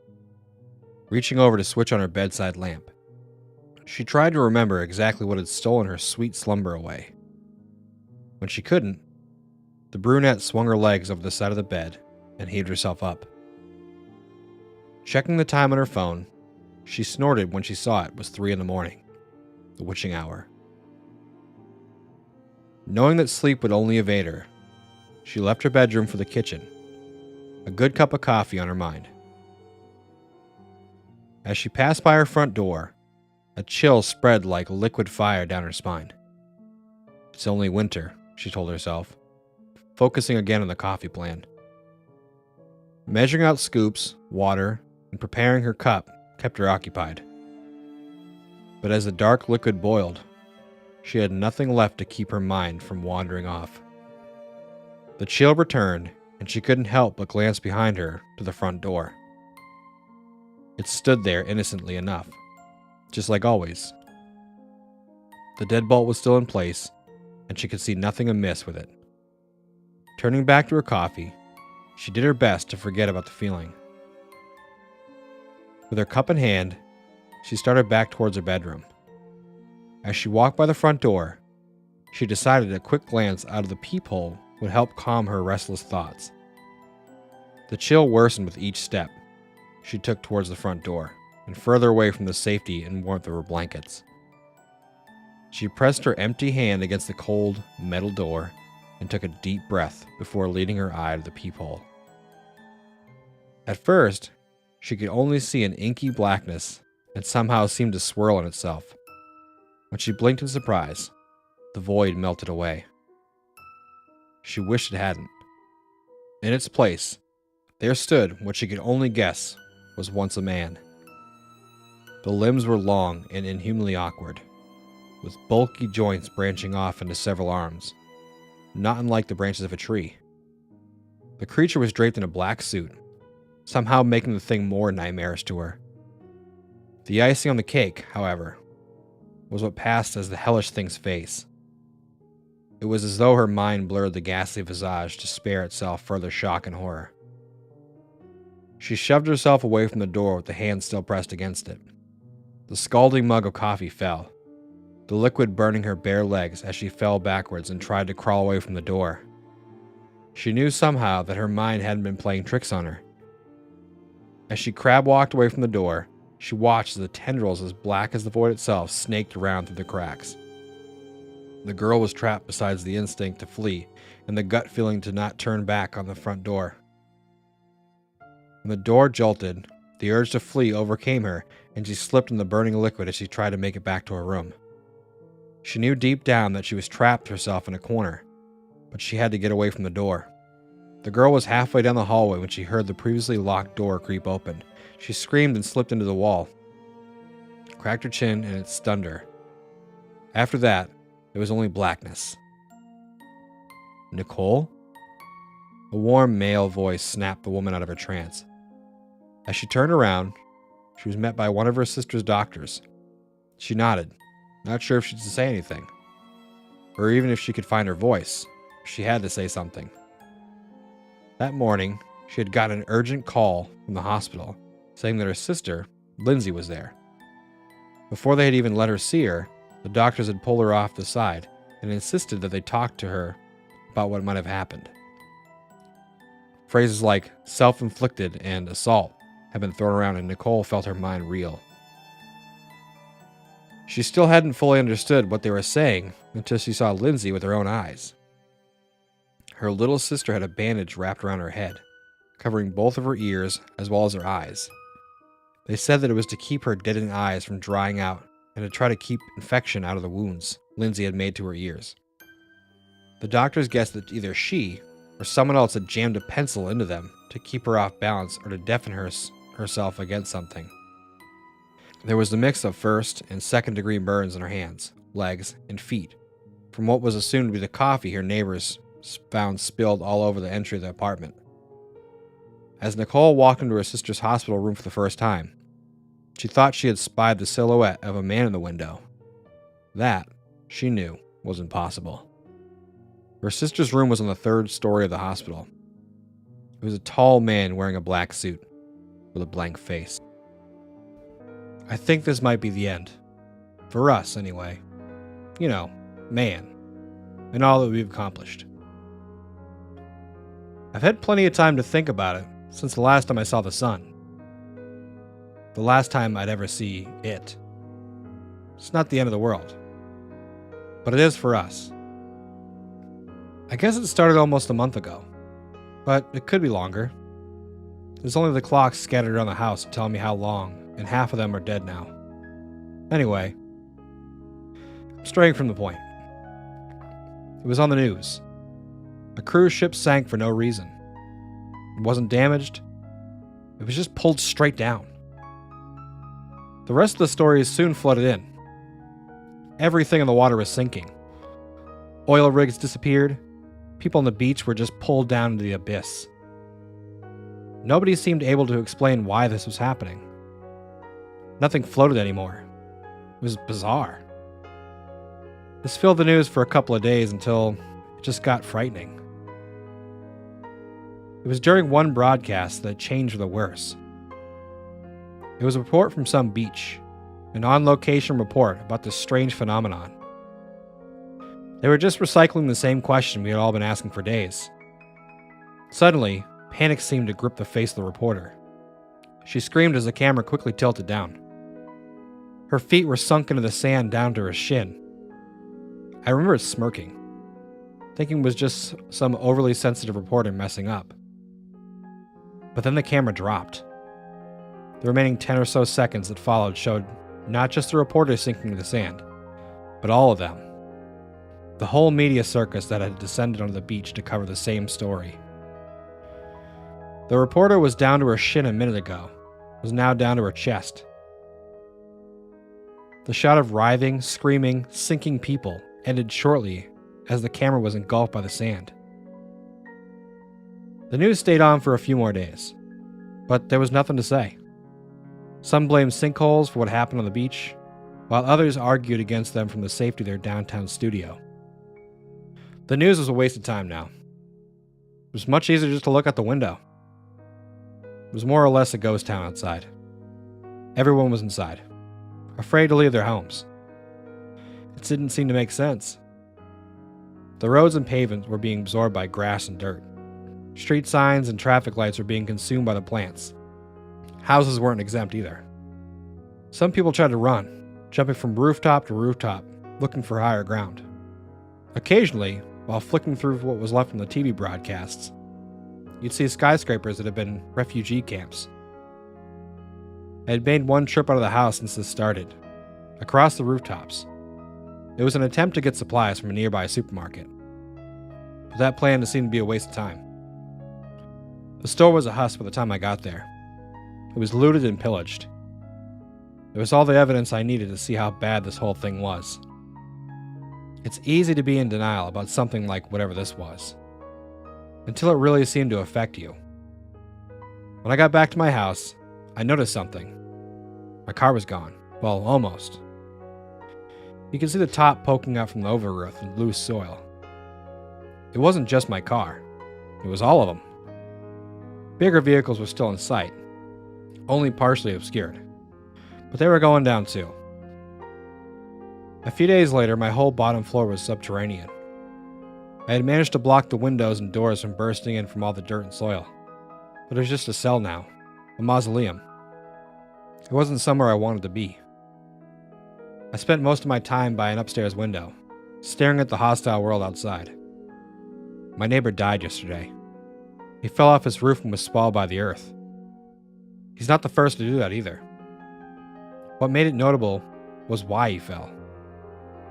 reaching over to switch on her bedside lamp. She tried to remember exactly what had stolen her sweet slumber away. When she couldn't, the brunette swung her legs over the side of the bed and heaved herself up. Checking the time on her phone, she snorted when she saw it was 3 a.m, the witching hour. Knowing that sleep would only evade her, she left her bedroom for the kitchen, a good cup of coffee on her mind. As she passed by her front door, a chill spread like liquid fire down her spine. It's only winter, she told herself, focusing again on the coffee plan. Measuring out scoops, water, and preparing her cup kept her occupied. But as the dark liquid boiled, she had nothing left to keep her mind from wandering off. The chill returned, and she couldn't help but glance behind her to the front door. It stood there innocently enough, just like always. The deadbolt was still in place, and she could see nothing amiss with it. Turning back to her coffee, she did her best to forget about the feeling. With her cup in hand, she started back towards her bedroom. As she walked by the front door, she decided a quick glance out of the peephole would help calm her restless thoughts. The chill worsened with each step she took towards the front door, and further away from the safety and warmth of her blankets. She pressed her empty hand against the cold, metal door and took a deep breath before leading her eye to the peephole. At first, She could only see an inky blackness that somehow seemed to swirl in itself. When she blinked in surprise, the void melted away. She wished it hadn't. In its place, there stood what she could only guess was once a man. The limbs were long and inhumanly awkward, with bulky joints branching off into several arms, not unlike the branches of a tree. The creature was draped in a black suit, somehow making the thing more nightmarish to her. The icing on the cake, however, was what passed as the hellish thing's face. It was as though her mind blurred the ghastly visage to spare itself further shock and horror. She shoved herself away from the door with the hand still pressed against it. The scalding mug of coffee fell, the liquid burning her bare legs as she fell backwards and tried to crawl away from the door. She knew somehow that her mind hadn't been playing tricks on her. As she crab-walked away from the door, she watched as the tendrils as black as the void itself snaked around through the cracks. The girl was trapped besides the instinct to flee and the gut feeling to not turn back on the front door. When the door jolted, the urge to flee overcame her, and she slipped in the burning liquid as she tried to make it back to her room. She knew deep down that she was trapped herself in a corner, but she had to get away from the door. The girl was halfway down the hallway when she heard the previously locked door creep open. She screamed and slipped into the wall, cracked her chin, and it stunned her. After that, there was only blackness. Nicole? A warm male voice snapped the woman out of her trance. As she turned around, she was met by one of her sister's doctors. She nodded, not sure if she should say anything, or even if she could find her voice. She had to say something. That morning, she had gotten an urgent call from the hospital saying that her sister, Lindsay, was there. Before they had even let her see her, the doctors had pulled her off the side and insisted that they talk to her about what might have happened. Phrases like self-inflicted and assault had been thrown around, and Nicole felt her mind reel. She still hadn't fully understood what they were saying until she saw Lindsay with her own eyes. Her little sister had a bandage wrapped around her head, covering both of her ears as well as her eyes. They said that it was to keep her deadened eyes from drying out and to try to keep infection out of the wounds Lindsay had made to her ears. The doctors guessed that either she or someone else had jammed a pencil into them to keep her off balance or to deafen herself against something. There was the mix of first and second degree burns in her hands, legs, and feet from what was assumed to be the coffee her neighbors found spilled all over the entry of the apartment. As Nicole walked into her sister's hospital room for the first time, she thought she had spied the silhouette of a man in the window. That, she knew, was impossible. Her sister's room was on the third story of the hospital. It was a tall man wearing a black suit, with a blank face. I think this might be the end. For us, anyway. You know, man. And all that we've accomplished. I've had plenty of time to think about it since the last time I saw the sun. The last time I'd ever see it. It's not the end of the world. But it is for us. I guess it started almost a month ago. But it could be longer. There's only the clocks scattered around the house telling me how long, and half of them are dead now. Anyway, I'm straying from the point. It was on the news. A cruise ship sank for no reason. It wasn't damaged. It was just pulled straight down. The rest of the story soon flooded in. Everything in the water was sinking. Oil rigs disappeared. People on the beach were just pulled down into the abyss. Nobody seemed able to explain why this was happening. Nothing floated anymore. It was bizarre. This filled the news for a couple of days until it just got frightening. It was during one broadcast that it changed for the worse. It was a report from some beach, an on-location report about this strange phenomenon. They were just recycling the same question we had all been asking for days. Suddenly, panic seemed to grip the face of the reporter. She screamed as the camera quickly tilted down. Her feet were sunk into the sand down to her shin. I remember smirking, thinking it was just some overly sensitive reporter messing up. But then the camera dropped. The remaining 10 or so seconds that followed showed not just the reporters sinking to the sand, but all of them. The whole media circus that had descended onto the beach to cover the same story. The reporter was down to her shin a minute ago, was now down to her chest. The shot of writhing, screaming, sinking people ended shortly as the camera was engulfed by the sand. The news stayed on for a few more days, but there was nothing to say. Some blamed sinkholes for what happened on the beach, while others argued against them from the safety of their downtown studio. The news was a waste of time now. It was much easier just to look out the window. It was more or less a ghost town outside. Everyone was inside, afraid to leave their homes. It didn't seem to make sense. The roads and pavements were being absorbed by grass and dirt. Street signs and traffic lights were being consumed by the plants. Houses weren't exempt either. Some people tried to run, jumping from rooftop to rooftop, looking for higher ground. Occasionally, while flicking through what was left from the TV broadcasts, you'd see skyscrapers that had been refugee camps. I had made one trip out of the house since this started, across the rooftops. It was an attempt to get supplies from a nearby supermarket, but that plan seemed to be a waste of time. The store was a husk by the time I got there. It was looted and pillaged. It was all the evidence I needed to see how bad this whole thing was. It's easy to be in denial about something like whatever this was, until it really seemed to affect you. When I got back to my house, I noticed something. My car was gone. Well, almost. You could see the top poking out from the overgrowth and loose soil. It wasn't just my car. It was all of them. Bigger vehicles were still in sight, only partially obscured, but they were going down too. A few days later, my whole bottom floor was subterranean. I had managed to block the windows and doors from bursting in from all the dirt and soil, but it was just a cell now, a mausoleum. It wasn't somewhere I wanted to be. I spent most of my time by an upstairs window, staring at the hostile world outside. My neighbor died yesterday. He fell off his roof and was swallowed by the earth. He's not the first to do that either. What made it notable was why he fell.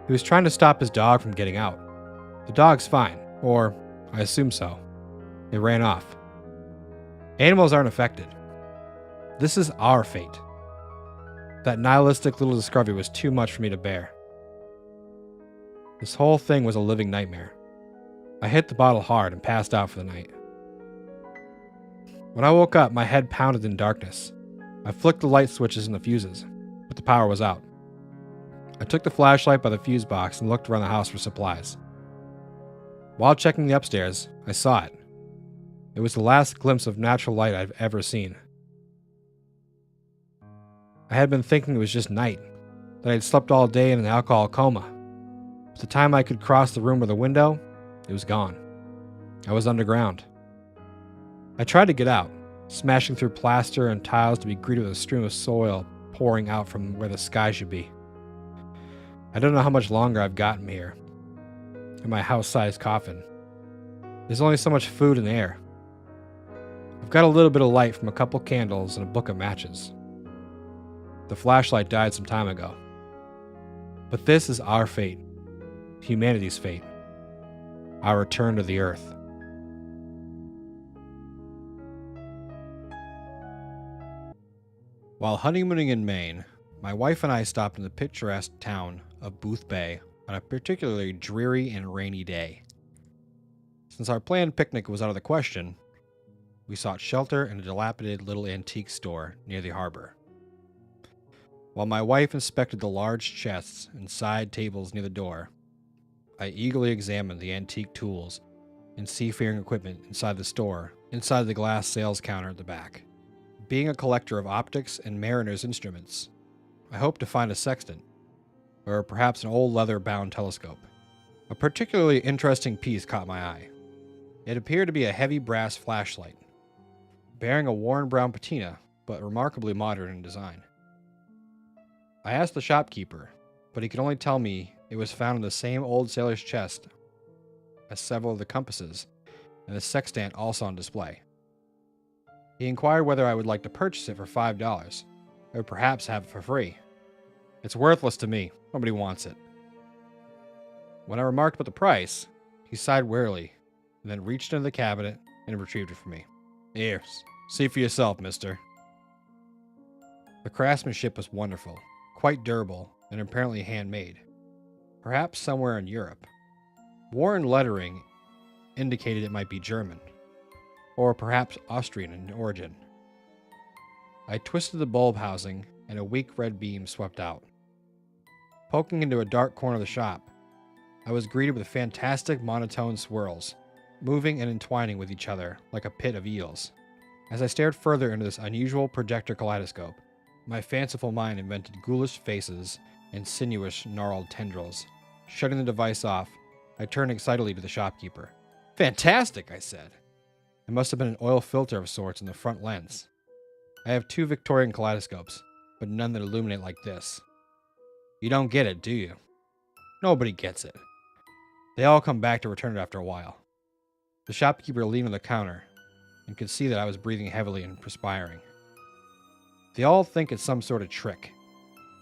He was trying to stop his dog from getting out. The dog's fine, or I assume so. It ran off. Animals aren't affected. This is our fate. That nihilistic little discovery was too much for me to bear. This whole thing was a living nightmare. I hit the bottle hard and passed out for the night. When I woke up, my head pounded in darkness. I flicked the light switches and the fuses, but the power was out. I took the flashlight by the fuse box and looked around the house for supplies. While checking the upstairs, I saw it. It was the last glimpse of natural light I've ever seen. I had been thinking it was just night, that I had slept all day in an alcohol coma. By the time I could cross the room or the window, it was gone. I was underground. I tried to get out, smashing through plaster and tiles to be greeted with a stream of soil pouring out from where the sky should be. I don't know how much longer I've gotten here, in my house-sized coffin. There's only so much food and air. I've got a little bit of light from a couple candles and a book of matches. The flashlight died some time ago. But this is our fate, humanity's fate, our return to the earth. While honeymooning in Maine, my wife and I stopped in the picturesque town of Booth Bay on a particularly dreary and rainy day. Since our planned picnic was out of the question, we sought shelter in a dilapidated little antique store near the harbor. While my wife inspected the large chests and side tables near the door, I eagerly examined the antique tools and seafaring equipment inside the store, inside the glass sales counter at the back. Being a collector of optics and mariner's instruments, I hoped to find a sextant, or perhaps an old leather-bound telescope. A particularly interesting piece caught my eye. It appeared to be a heavy brass flashlight, bearing a worn brown patina, but remarkably modern in design. I asked the shopkeeper, but he could only tell me it was found in the same old sailor's chest as several of the compasses and the sextant also on display. He inquired whether I would like to purchase it for $5, or perhaps have it for free. It's worthless to me. Nobody wants it. When I remarked about the price, he sighed wearily and then reached into the cabinet and retrieved it for me. Here, see for yourself, mister. The craftsmanship was wonderful, quite durable, and apparently handmade. Perhaps somewhere in Europe. Worn lettering indicated it might be German, or perhaps Austrian in origin. I twisted the bulb housing, and a weak red beam swept out. Poking into a dark corner of the shop, I was greeted with fantastic monotone swirls, moving and entwining with each other like a pit of eels. As I stared further into this unusual projector kaleidoscope, my fanciful mind invented ghoulish faces and sinuous, gnarled tendrils. Shutting the device off, I turned excitedly to the shopkeeper. Fantastic, I said. It must have been an oil filter of sorts in the front lens. I have 2 Victorian kaleidoscopes, but none that illuminate like this. You don't get it, do you? Nobody gets it. They all come back to return it after a while. The shopkeeper leaned on the counter and could see that I was breathing heavily and perspiring. They all think it's some sort of trick,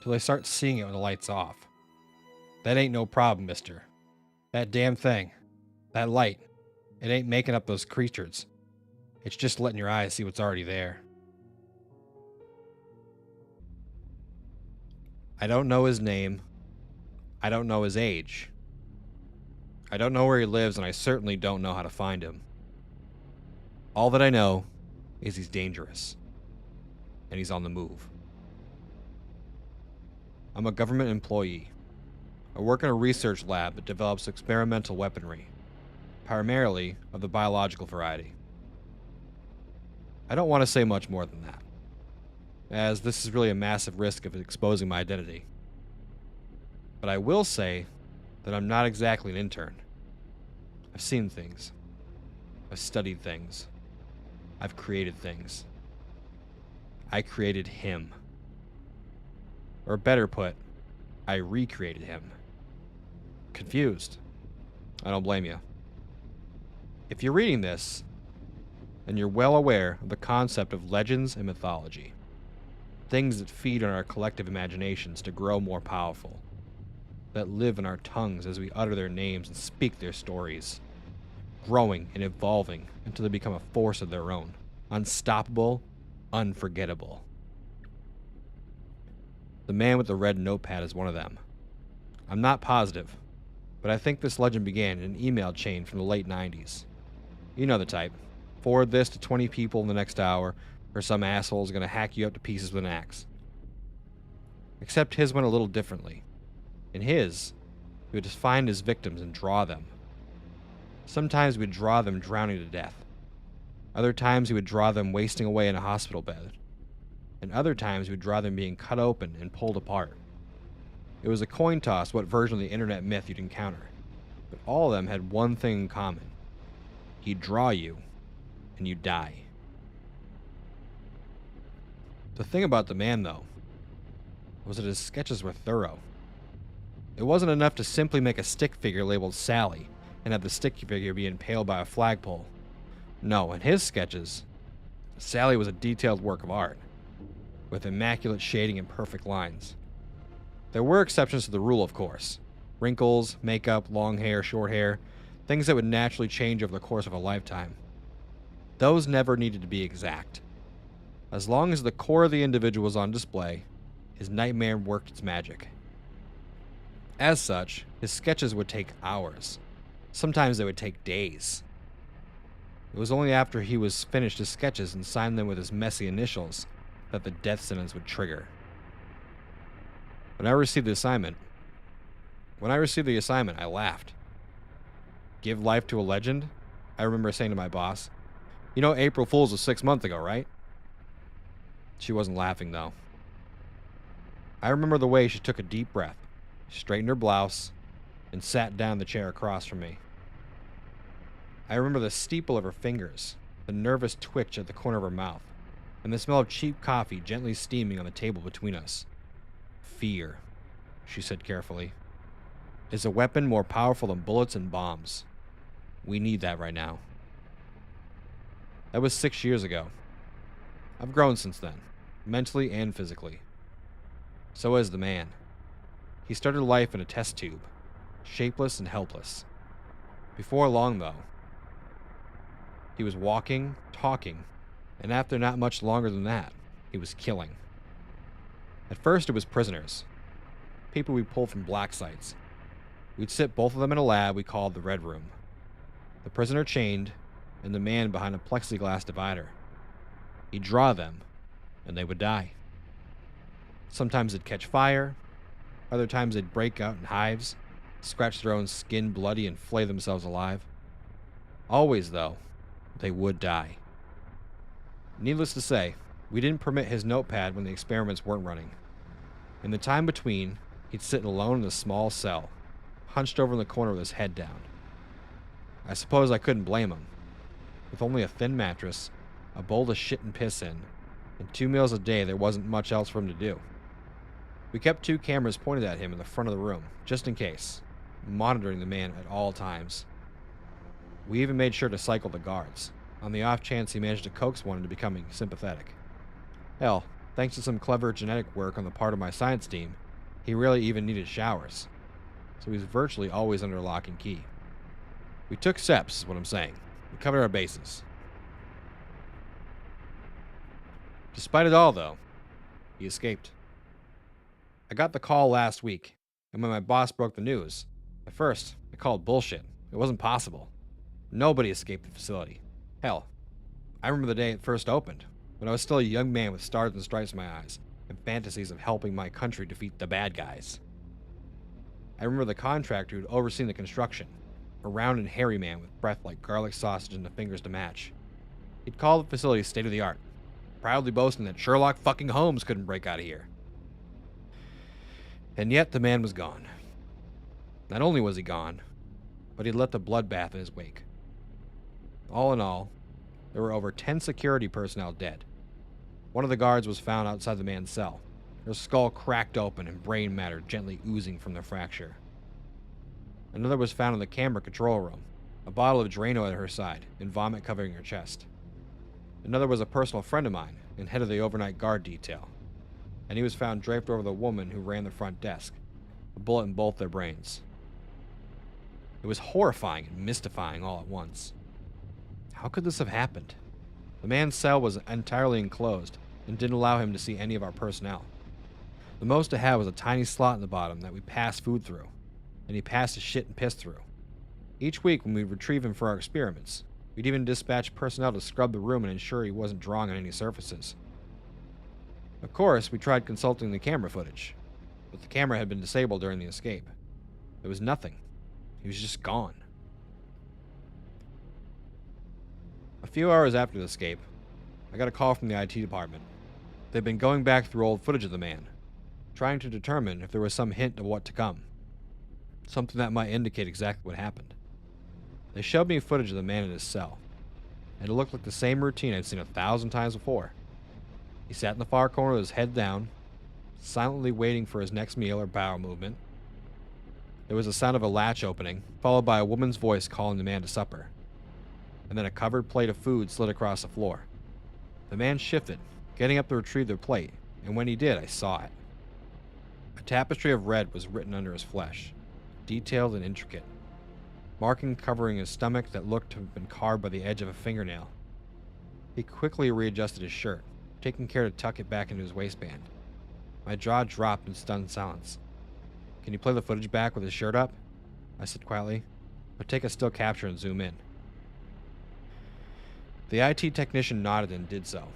till they start seeing it when the light's off. That ain't no problem, mister. That damn thing, that light, it ain't making up those creatures. It's just letting your eyes see what's already there. I don't know his name. I don't know his age. I don't know where he lives, and I certainly don't know how to find him. All that I know is he's dangerous, and he's on the move. I'm a government employee. I work in a research lab that develops experimental weaponry, primarily of the biological variety. I don't want to say much more than that, as this is really a massive risk of exposing my identity. But I will say that I'm not exactly an intern. I've seen things. I've studied things. I've created things. I created him. Or better put, I recreated him. Confused? I don't blame you. If you're reading this, then you're well aware of the concept of legends and mythology. Things that feed on our collective imaginations to grow more powerful. That live in our tongues as we utter their names and speak their stories. Growing and evolving until they become a force of their own. Unstoppable, unforgettable. The man with the red notepad is one of them. I'm not positive, but I think this legend began in an email chain from the late 90s. You know the type. Forward this to 20 people in the next hour, or some asshole's gonna hack you up to pieces with an axe. Except his went a little differently. In his, he would just find his victims and draw them. Sometimes he would draw them drowning to death. Other times he would draw them wasting away in a hospital bed. And other times he would draw them being cut open and pulled apart. It was a coin toss what version of the internet myth you'd encounter. But all of them had one thing in common. He'd draw you, and you'd die. The thing about the man, though, was that his sketches were thorough. It wasn't enough to simply make a stick figure labeled Sally and have the stick figure be impaled by a flagpole. No, in his sketches, Sally was a detailed work of art, with immaculate shading and perfect lines. There were exceptions to the rule, of course. Wrinkles, makeup, long hair, short hair, things that would naturally change over the course of a lifetime. Those never needed to be exact. As long as the core of the individual was on display, his nightmare worked its magic. As such, his sketches would take hours. Sometimes they would take days. It was only after he was finished his sketches and signed them with his messy initials that the death sentence would trigger. When I received the assignment, I laughed. Give life to a legend? I remember saying to my boss, "You know April Fool's was 6 months ago, right?" She wasn't laughing, though. I remember the way she took a deep breath, straightened her blouse, and sat down in the chair across from me. I remember the steeple of her fingers, the nervous twitch at the corner of her mouth, and the smell of cheap coffee gently steaming on the table between us. Fear, she said carefully, is a weapon more powerful than bullets and bombs. We need that right now. That was 6 years ago. I've grown since then, mentally and physically. So has the man. He started life in a test tube, shapeless and helpless. Before long, though, he was walking, talking, and after not much longer than that, he was killing. At first, it was prisoners, people we pulled from black sites. We'd sit both of them in a lab we called the Red Room. The prisoner chained, and the man behind a plexiglass divider. He'd draw them, and they would die. Sometimes they'd catch fire, other times they'd break out in hives, scratch their own skin bloody, and flay themselves alive. Always, though, they would die. Needless to say, we didn't permit his notepad when the experiments weren't running. In the time between, he'd sit alone in a small cell, hunched over in the corner with his head down. I suppose I couldn't blame him. With only a thin mattress, a bowl to shit and piss in, and 2 meals a day, there wasn't much else for him to do. We kept 2 cameras pointed at him in the front of the room, just in case, monitoring the man at all times. We even made sure to cycle the guards, on the off chance he managed to coax one into becoming sympathetic. Hell, thanks to some clever genetic work on the part of my science team, he rarely even needed showers, so he was virtually always under lock and key. We took steps, is what I'm saying. We covered our bases. Despite it all, though, he escaped. I got the call last week, and when my boss broke the news, at first, I called bullshit. It wasn't possible. Nobody escaped the facility. Hell, I remember the day it first opened, when I was still a young man with stars and stripes in my eyes, and fantasies of helping my country defeat the bad guys. I remember the contractor who'd overseen the construction, a round and hairy man with breath like garlic sausage and the fingers to match. He'd call the facility state-of-the-art, proudly boasting that Sherlock fucking Holmes couldn't break out of here. And yet the man was gone. Not only was he gone, but he'd left a bloodbath in his wake. All in all, there were over 10 security personnel dead. One of the guards was found outside the man's cell, her skull cracked open and brain matter gently oozing from the fracture. Another was found in the camera control room, a bottle of Drano at her side and vomit covering her chest. Another was a personal friend of mine and head of the overnight guard detail, and he was found draped over the woman who ran the front desk, a bullet in both their brains. It was horrifying and mystifying all at once. How could this have happened? The man's cell was entirely enclosed and didn't allow him to see any of our personnel. The most it had was a tiny slot in the bottom that we passed food through, and he passed his shit and piss through. Each week when we'd retrieve him for our experiments, we'd even dispatch personnel to scrub the room and ensure he wasn't drawing on any surfaces. Of course, we tried consulting the camera footage, but the camera had been disabled during the escape. There was nothing. He was just gone. A few hours after the escape, I got a call from the IT department. They'd been going back through old footage of the man, trying to determine if there was some hint of what to come. Something that might indicate exactly what happened. They showed me footage of the man in his cell, and it looked like the same routine I'd seen 1,000 times before. He sat in the far corner with his head down, silently waiting for his next meal or bowel movement. There was the sound of a latch opening, followed by a woman's voice calling the man to supper. And then a covered plate of food slid across the floor. The man shifted, getting up to retrieve their plate, and when he did, I saw it. A tapestry of red was written under his flesh, detailed and intricate, marking covering his stomach that looked to have been carved by the edge of a fingernail. He quickly readjusted his shirt, taking care to tuck it back into his waistband. My jaw dropped in stunned silence. "Can you play the footage back with his shirt up?" I said quietly, "But take a still capture and zoom in." The IT technician nodded and did so.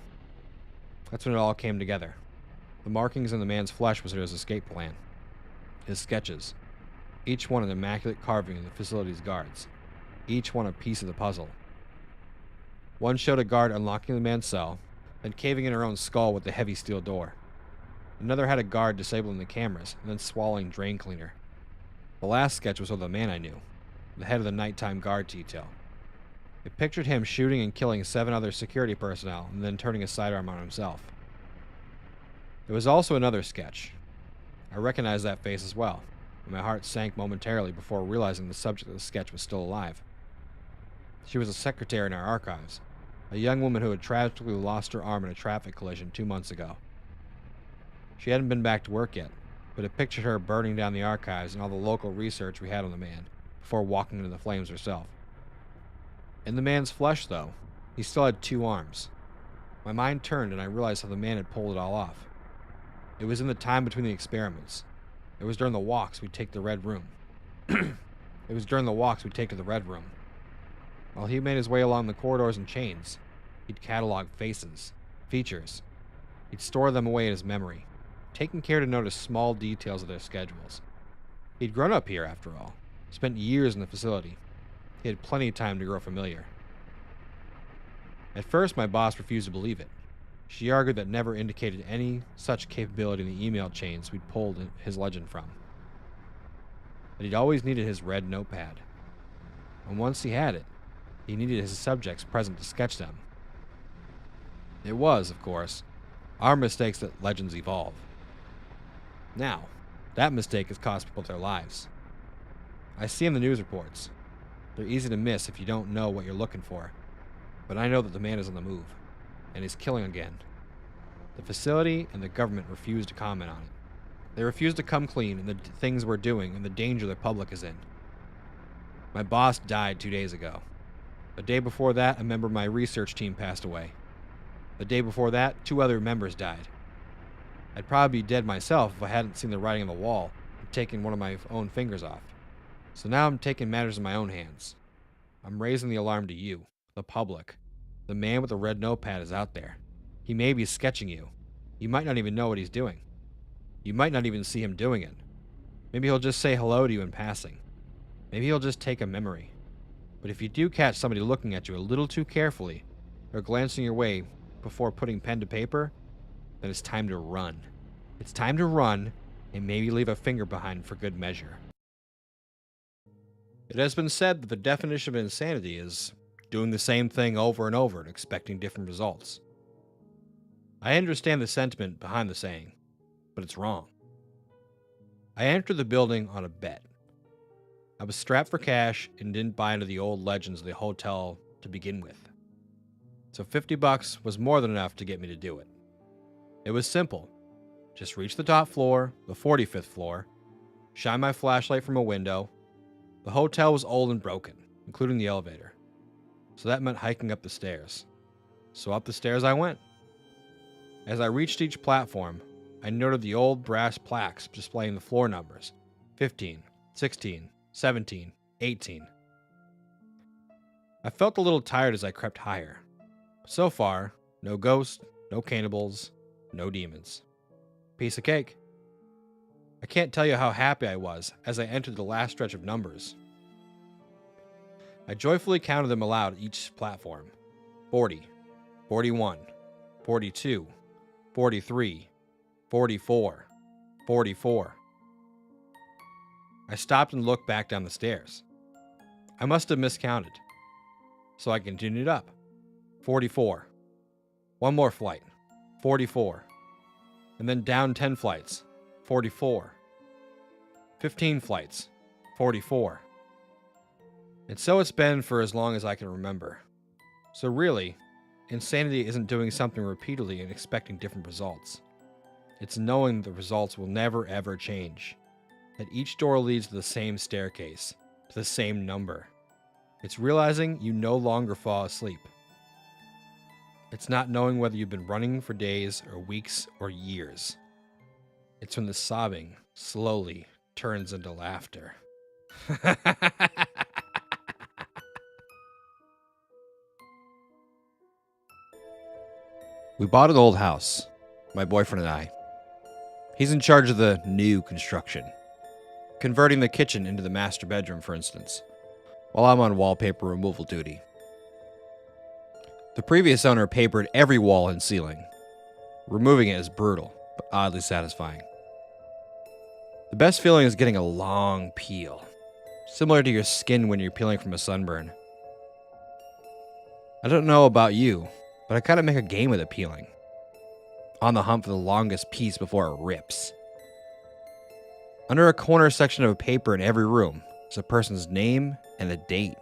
That's when it all came together. The markings in the man's flesh was his escape plan. His sketches, each one an immaculate carving of the facility's guards, each one a piece of the puzzle. One showed a guard unlocking the man's cell, then caving in her own skull with the heavy steel door. Another had a guard disabling the cameras and then swallowing drain cleaner. The last sketch was of the man I knew, the head of the nighttime guard detail. It pictured him shooting and killing 7 other security personnel and then turning his sidearm on himself. There was also another sketch. I recognized that face as well, and my heart sank momentarily before realizing the subject of the sketch was still alive. She was a secretary in our archives, a young woman who had tragically lost her arm in a traffic collision 2 months ago. She hadn't been back to work yet, but it pictured her burning down the archives and all the local research we had on the man before walking into the flames herself. In the man's flesh, though, he still had 2 arms. My mind turned and I realized how the man had pulled it all off. It was in the time between the experiments. It was during the walks we'd take to the Red Room. While he made his way along the corridors and chains, he'd catalog faces, features. He'd store them away in his memory, taking care to notice small details of their schedules. He'd grown up here, after all, spent years in the facility. He had plenty of time to grow familiar. At first, my boss refused to believe it. She argued that never indicated any such capability in the email chains we'd pulled his legend from. That he'd always needed his red notepad. And once he had it, he needed his subjects present to sketch them. It was, of course, our mistakes that legends evolve. Now, that mistake has cost people their lives. I see in the news reports. They're easy to miss if you don't know what you're looking for. But I know that the man is on the move, and is killing again. The facility and the government refuse to comment on it. They refuse to come clean in the things we're doing and the danger the public is in. My boss died 2 days ago. The day before that, a member of my research team passed away. The day before that, 2 other members died. I'd probably be dead myself if I hadn't seen the writing on the wall and taken one of my own fingers off. So now I'm taking matters in my own hands. I'm raising the alarm to you, the public. The man with the red notepad is out there. He may be sketching you. You might not even know what he's doing. You might not even see him doing it. Maybe he'll just say hello to you in passing. Maybe he'll just take a memory. But if you do catch somebody looking at you a little too carefully, or glancing your way before putting pen to paper, then it's time to run. It's time to run, and maybe leave a finger behind for good measure. It has been said that the definition of insanity is doing the same thing over and over and expecting different results. I understand the sentiment behind the saying, but it's wrong. I entered the building on a bet. I was strapped for cash and didn't buy into the old legends of the hotel to begin with. So $50 was more than enough to get me to do it. It was simple. Just reach the top floor, the 45th floor, shine my flashlight from a window. The hotel was old and broken, including the elevator. So that meant hiking up the stairs. So up the stairs I went. As I reached each platform, I noted the old brass plaques displaying the floor numbers: 15, 16, 17, 18. I felt a little tired as I crept higher. So far, no ghosts, no cannibals, no demons. Piece of cake. I can't tell you how happy I was as I entered the last stretch of numbers. I joyfully counted them aloud at each platform: 40, 41, 42, 43, 44, 44. I stopped and looked back down the stairs. I must have miscounted. So I continued up. 44. One more flight. 44. And then down 10 flights. 44. 15 flights. 44. And so it's been for as long as I can remember. So really, insanity isn't doing something repeatedly and expecting different results. It's knowing the results will never ever change. That each door leads to the same staircase, to the same number. It's realizing you no longer fall asleep. It's not knowing whether you've been running for days or weeks or years. It's when the sobbing slowly turns into laughter. We bought an old house, my boyfriend and I. He's in charge of the new construction, converting the kitchen into the master bedroom, for instance, while I'm on wallpaper removal duty. The previous owner papered every wall and ceiling. Removing it is brutal, but oddly satisfying. The best feeling is getting a long peel, similar to your skin when you're peeling from a sunburn. I don't know about you, but I gotta make a game of the peeling. On the hunt for the longest piece before it rips. Under a corner section of paper in every room is a person's name and a date.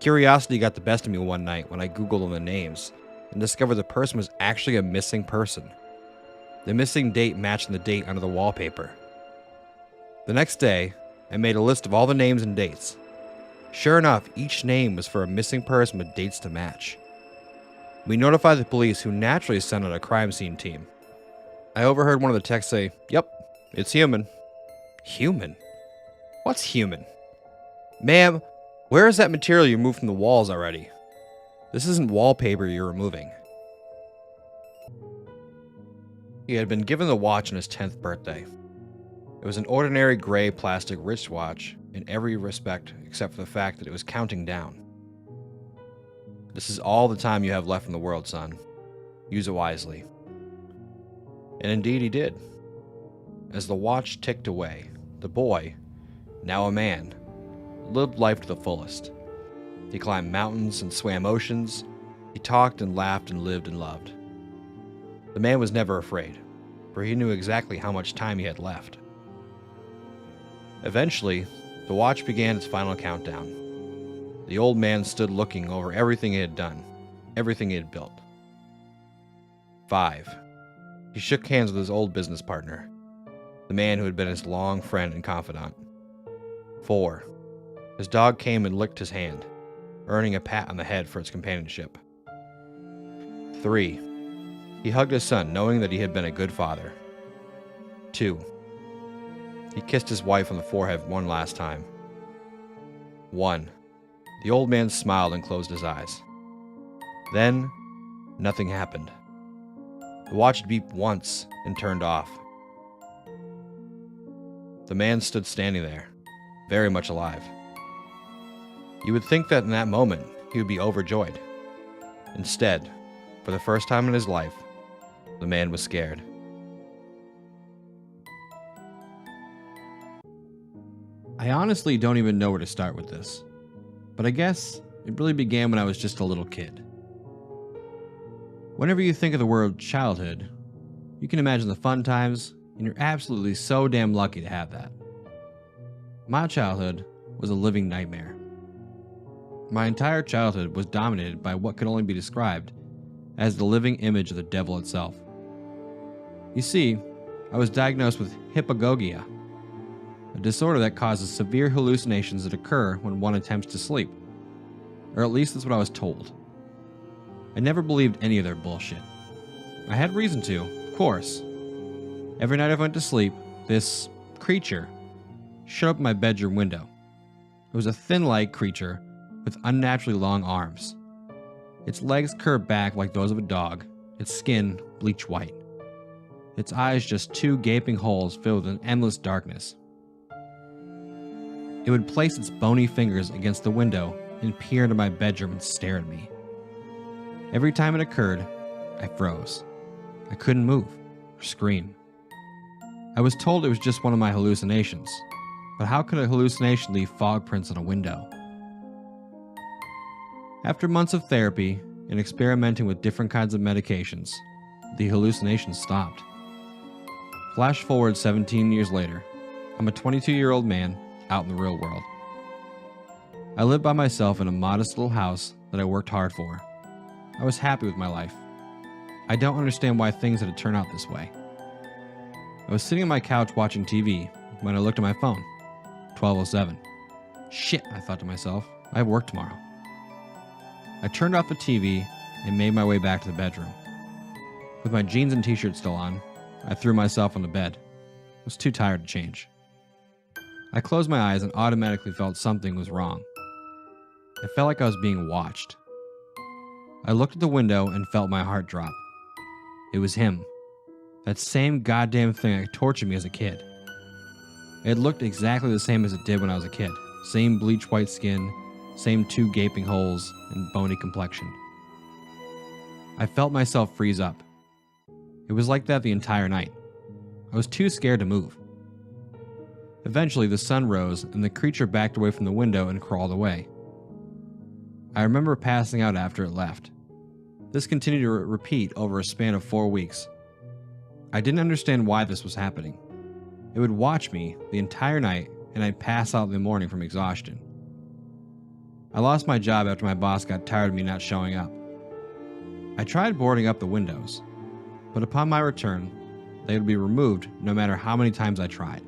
Curiosity got the best of me one night when I Googled on the names and discovered the person was actually a missing person. The missing date matched the date under the wallpaper. The next day, I made a list of all the names and dates. Sure enough, each name was for a missing person with dates to match. We notified the police, who naturally sent out a crime scene team. I overheard one of the techs say, "Yep, it's human." Human? What's human? Ma'am, where is that material you removed from the walls already? This isn't wallpaper you're removing. He had been given the watch on his 10th birthday. It was an ordinary gray plastic wristwatch in every respect except for the fact that it was counting down. "This is all the time you have left in the world, son. Use it wisely." And indeed he did. As the watch ticked away, the boy, now a man, lived life to the fullest. He climbed mountains and swam oceans. He talked and laughed and lived and loved. The man was never afraid, for he knew exactly how much time he had left. Eventually, the watch began its final countdown. The old man stood looking over everything he had done, everything he had built. 5. He shook hands with his old business partner, the man who had been his long friend and confidant. 4. His dog came and licked his hand, earning a pat on the head for its companionship. 3. He hugged his son, knowing that he had been a good father. 2. He kissed his wife on the forehead one last time. 1. The old man smiled and closed his eyes. Then, nothing happened. The watch beeped once and turned off. The man stood standing there, very much alive. You would think that in that moment he would be overjoyed. Instead, for the first time in his life, the man was scared. I honestly don't even know where to start with this, but I guess it really began when I was just a little kid. Whenever you think of the word childhood, you can imagine the fun times, and you're absolutely so damn lucky to have that. My childhood was a living nightmare. My entire childhood was dominated by what could only be described as the living image of the devil itself. You see, I was diagnosed with hypnagogia, a disorder that causes severe hallucinations that occur when one attempts to sleep. Or at least that's what I was told. I never believed any of their bullshit. I had reason to, of course. Every night I went to sleep, this creature showed up at my bedroom window. It was a thin-legged creature with unnaturally long arms. Its legs curved back like those of a dog, its skin bleach white. Its eyes just two gaping holes filled with an endless darkness. It would place its bony fingers against the window and peer into my bedroom and stare at me. Every time it occurred, I froze. I couldn't move or scream. I was told it was just one of my hallucinations, but how could a hallucination leave fog prints on a window? After months of therapy and experimenting with different kinds of medications, the hallucinations stopped. Flash forward 17 years later, I'm a 22-year-old man out in the real world. I lived by myself in a modest little house that I worked hard for. I was happy with my life. I don't understand why things had to turn out this way. I was sitting on my couch watching TV when I looked at my phone. 12:07. Shit, I thought to myself, I have work tomorrow. I turned off the TV and made my way back to the bedroom. With my jeans and t-shirt still on, I threw myself on the bed. I was too tired to change. I closed my eyes and automatically felt something was wrong. It felt like I was being watched. I looked at the window and felt my heart drop. It was him. That same goddamn thing that tortured me as a kid. It looked exactly the same as it did when I was a kid. Same bleach white skin, same two gaping holes, and bony complexion. I felt myself freeze up. It was like that the entire night. I was too scared to move. Eventually, the sun rose and the creature backed away from the window and crawled away. I remember passing out after it left. This continued to repeat over a span of 4 weeks. I didn't understand why this was happening. It would watch me the entire night and I'd pass out in the morning from exhaustion. I lost my job after my boss got tired of me not showing up. I tried boarding up the windows, but upon my return, they would be removed no matter how many times I tried.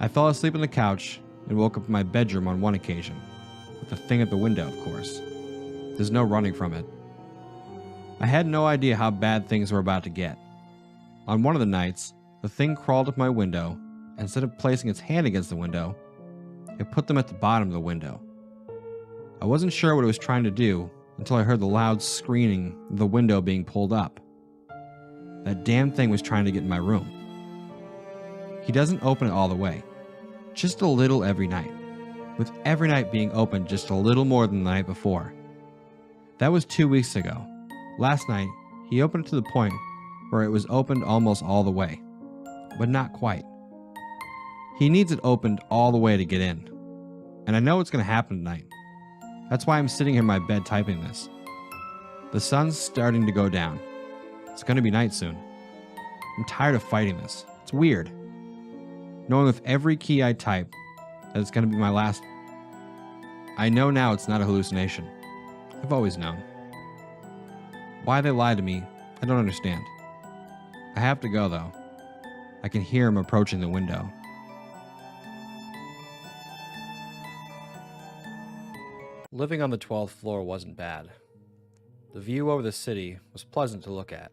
I fell asleep on the couch and woke up in my bedroom on one occasion, with the thing at the window, of course. There's no running from it. I had no idea how bad things were about to get. On one of the nights, the thing crawled up my window, and instead of placing its hand against the window, it put them at the bottom of the window. I wasn't sure what it was trying to do until I heard the loud screaming of the window being pulled up. That damn thing was trying to get in my room. He doesn't open it all the way, just a little every night, with every night being opened just a little more than the night before. That was 2 weeks ago. Last night, he opened it to the point where it was opened almost all the way, but not quite. He needs it opened all the way to get in, and I know what's going to happen tonight. That's why I'm sitting here in my bed typing this. The sun's starting to go down. It's going to be night soon. I'm tired of fighting this. It's weird. Knowing with every key I type that it's going to be my last. I know now it's not a hallucination. I've always known. Why they lied to me, I don't understand. I have to go though. I can hear him approaching the window. Living on the 12th floor wasn't bad. The view over the city was pleasant to look at.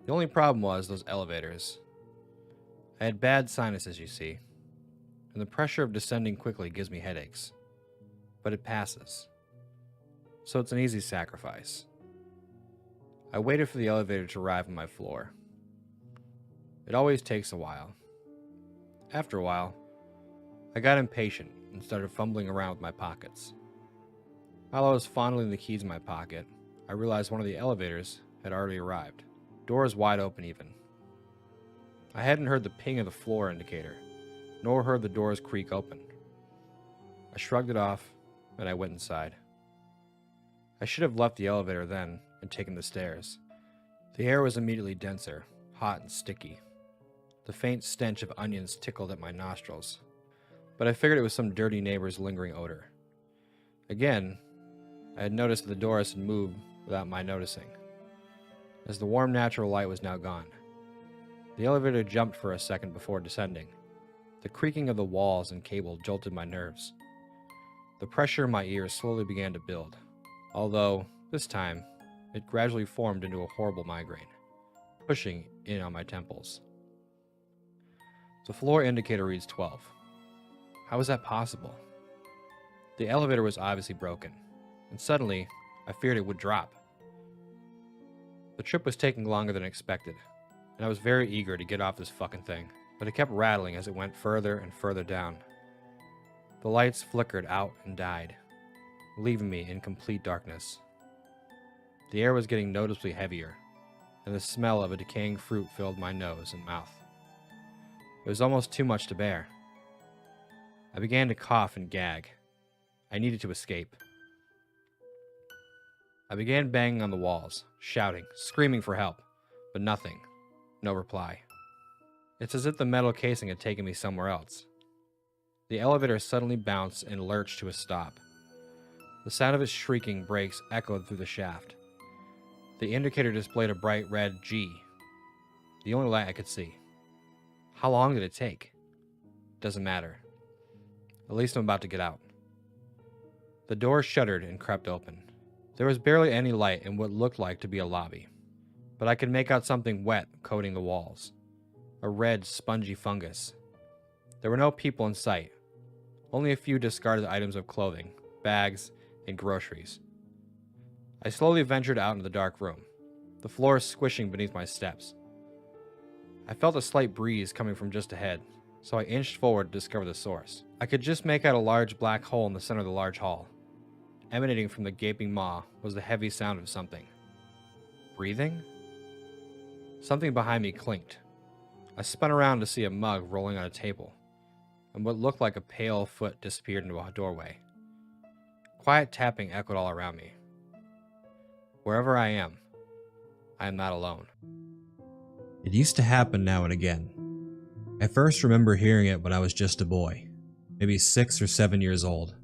The only problem was those elevators. I had bad sinuses, you see, and the pressure of descending quickly gives me headaches. But it passes. So it's an easy sacrifice. I waited for the elevator to arrive on my floor. It always takes a while. After a while, I got impatient and started fumbling around with my pockets. While I was fondling the keys in my pocket, I realized one of the elevators had already arrived. Doors wide open even. I hadn't heard the ping of the floor indicator, nor heard the doors creak open. I shrugged it off, and I went inside. I should have left the elevator then and taken the stairs. The air was immediately denser, hot and sticky. The faint stench of onions tickled at my nostrils, but I figured it was some dirty neighbor's lingering odor. Again, I had noticed that the doors had moved without my noticing. As the warm natural light was now gone, the elevator jumped for a second before descending. The creaking of the walls and cable jolted my nerves. The pressure in my ears slowly began to build, although, this time, it gradually formed into a horrible migraine, pushing in on my temples. The floor indicator reads 12. How was that possible? The elevator was obviously broken, and suddenly, I feared it would drop. The trip was taking longer than expected, and I was very eager to get off this fucking thing, but it kept rattling as it went further and further down. The lights flickered out and died, leaving me in complete darkness. The air was getting noticeably heavier, and the smell of a decaying fruit filled my nose and mouth. It was almost too much to bear. I began to cough and gag. I needed to escape. I began banging on the walls, shouting, screaming for help, but nothing. No reply. It's as if the metal casing had taken me somewhere else. The elevator suddenly bounced and lurched to a stop. The sound of its shrieking brakes echoed through the shaft. The indicator displayed a bright red G, the only light I could see. How long did it take? Doesn't matter. At least I'm about to get out. The door shuddered and crept open. There was barely any light in what looked like to be a lobby, but I could make out something wet coating the walls. A red, spongy fungus. There were no people in sight, only a few discarded items of clothing, bags, and groceries. I slowly ventured out into the dark room, the floor squishing beneath my steps. I felt a slight breeze coming from just ahead, so I inched forward to discover the source. I could just make out a large black hole in the center of the large hall. Emanating from the gaping maw was the heavy sound of something. Breathing? Something behind me clinked. I spun around to see a mug rolling on a table, and what looked like a pale foot disappeared into a doorway. Quiet tapping echoed all around me. Wherever I am not alone. It used to happen now and again. I first remember hearing it when I was just a boy, maybe 6 or 7 years old.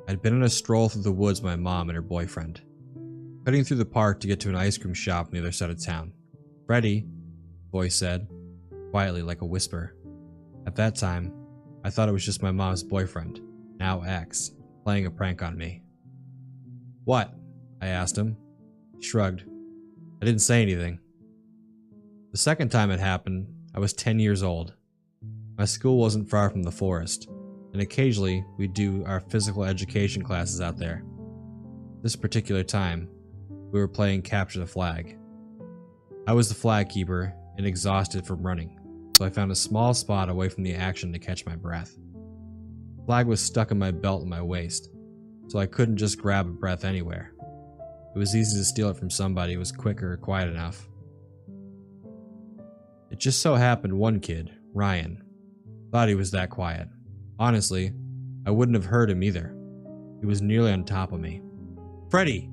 I'd been on a stroll through the woods with my mom and her boyfriend, cutting through the park to get to an ice cream shop on the other side of town. "Freddie," the voice said, quietly like a whisper. At that time, I thought it was just my mom's boyfriend, now ex, playing a prank on me. "What?" I asked him. He shrugged. I didn't say anything. The second time it happened, I was 10 years old. My school wasn't far from the forest, and occasionally we'd do our physical education classes out there. This particular time, we were playing capture the flag. I was the flag keeper and exhausted from running, so I found a small spot away from the action to catch my breath. The flag was stuck in my belt and my waist, so I couldn't just grab a breath anywhere. It was easy to steal it from somebody who was quick or quiet enough. It just so happened one kid, Ryan, thought he was that quiet. Honestly, I wouldn't have heard him either. He was nearly on top of me. "Freddie!"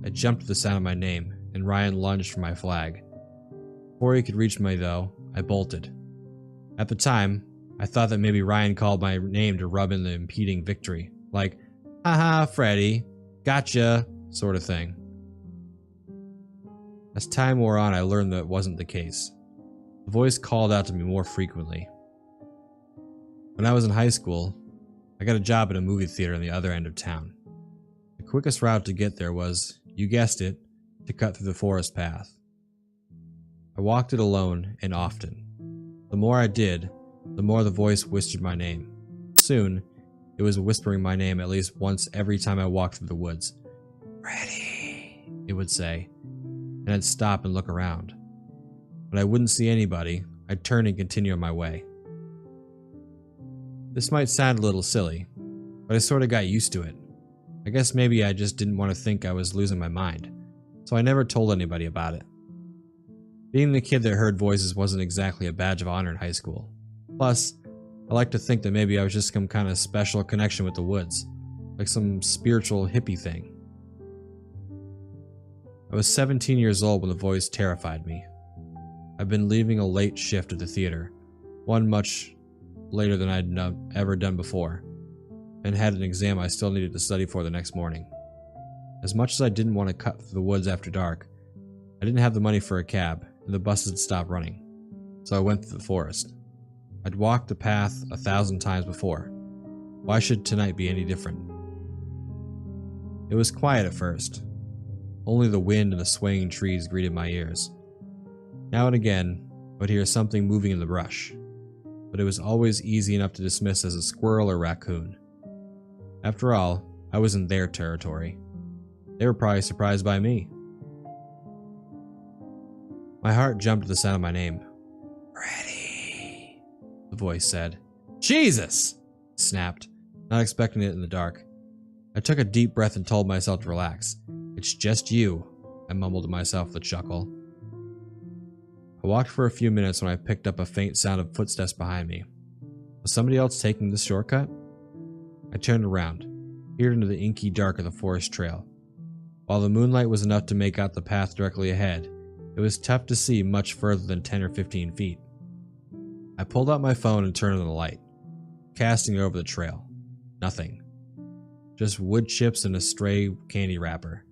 I jumped at the sound of my name, and Ryan lunged for my flag. Before he could reach me, though, I bolted. At the time, I thought that maybe Ryan called my name to rub in the impeding victory, like, "Haha, Freddie, gotcha," sort of thing. As time wore on, I learned that wasn't the case. The voice called out to me more frequently. When I was in high school, I got a job at a movie theater on the other end of town. The quickest route to get there was, you guessed it, to cut through the forest path. I walked it alone and often. The more I did, the more the voice whispered my name. Soon, it was whispering my name at least once every time I walked through the woods. "Freddie," it would say, and I'd stop and look around. When I wouldn't see anybody, I'd turn and continue on my way. This might sound a little silly, but I sort of got used to it. I guess maybe I just didn't want to think I was losing my mind, so I never told anybody about it. Being the kid that heard voices wasn't exactly a badge of honor in high school. Plus, I like to think that maybe I was just some kind of special connection with the woods, like some spiritual hippie thing. I was 17 years old when the voice terrified me. I'd been leaving a late shift at the theater, one much later than I'd ever done before, and had an exam I still needed to study for the next morning. As much as I didn't want to cut through the woods after dark, I didn't have the money for a cab, and the buses had stopped running, so I went through the forest. I'd walked the path 1,000 times before. Why should tonight be any different? It was quiet at first. Only the wind and the swaying trees greeted my ears. Now and again, I would hear something moving in the brush, but it was always easy enough to dismiss as a squirrel or raccoon. After all, I was in their territory. They were probably surprised by me. My heart jumped at the sound of my name. "Freddie," the voice said. "Jesus!" I snapped, not expecting it in the dark. I took a deep breath and told myself to relax. "It's just you," I mumbled to myself with a chuckle. I walked for a few minutes when I picked up a faint sound of footsteps behind me. Was somebody else taking this shortcut? I turned around, peered into the inky dark of the forest trail. While the moonlight was enough to make out the path directly ahead, it was tough to see much further than 10 or 15 feet. I pulled out my phone and turned on the light, casting it over the trail. Nothing. Just wood chips and a stray candy wrapper.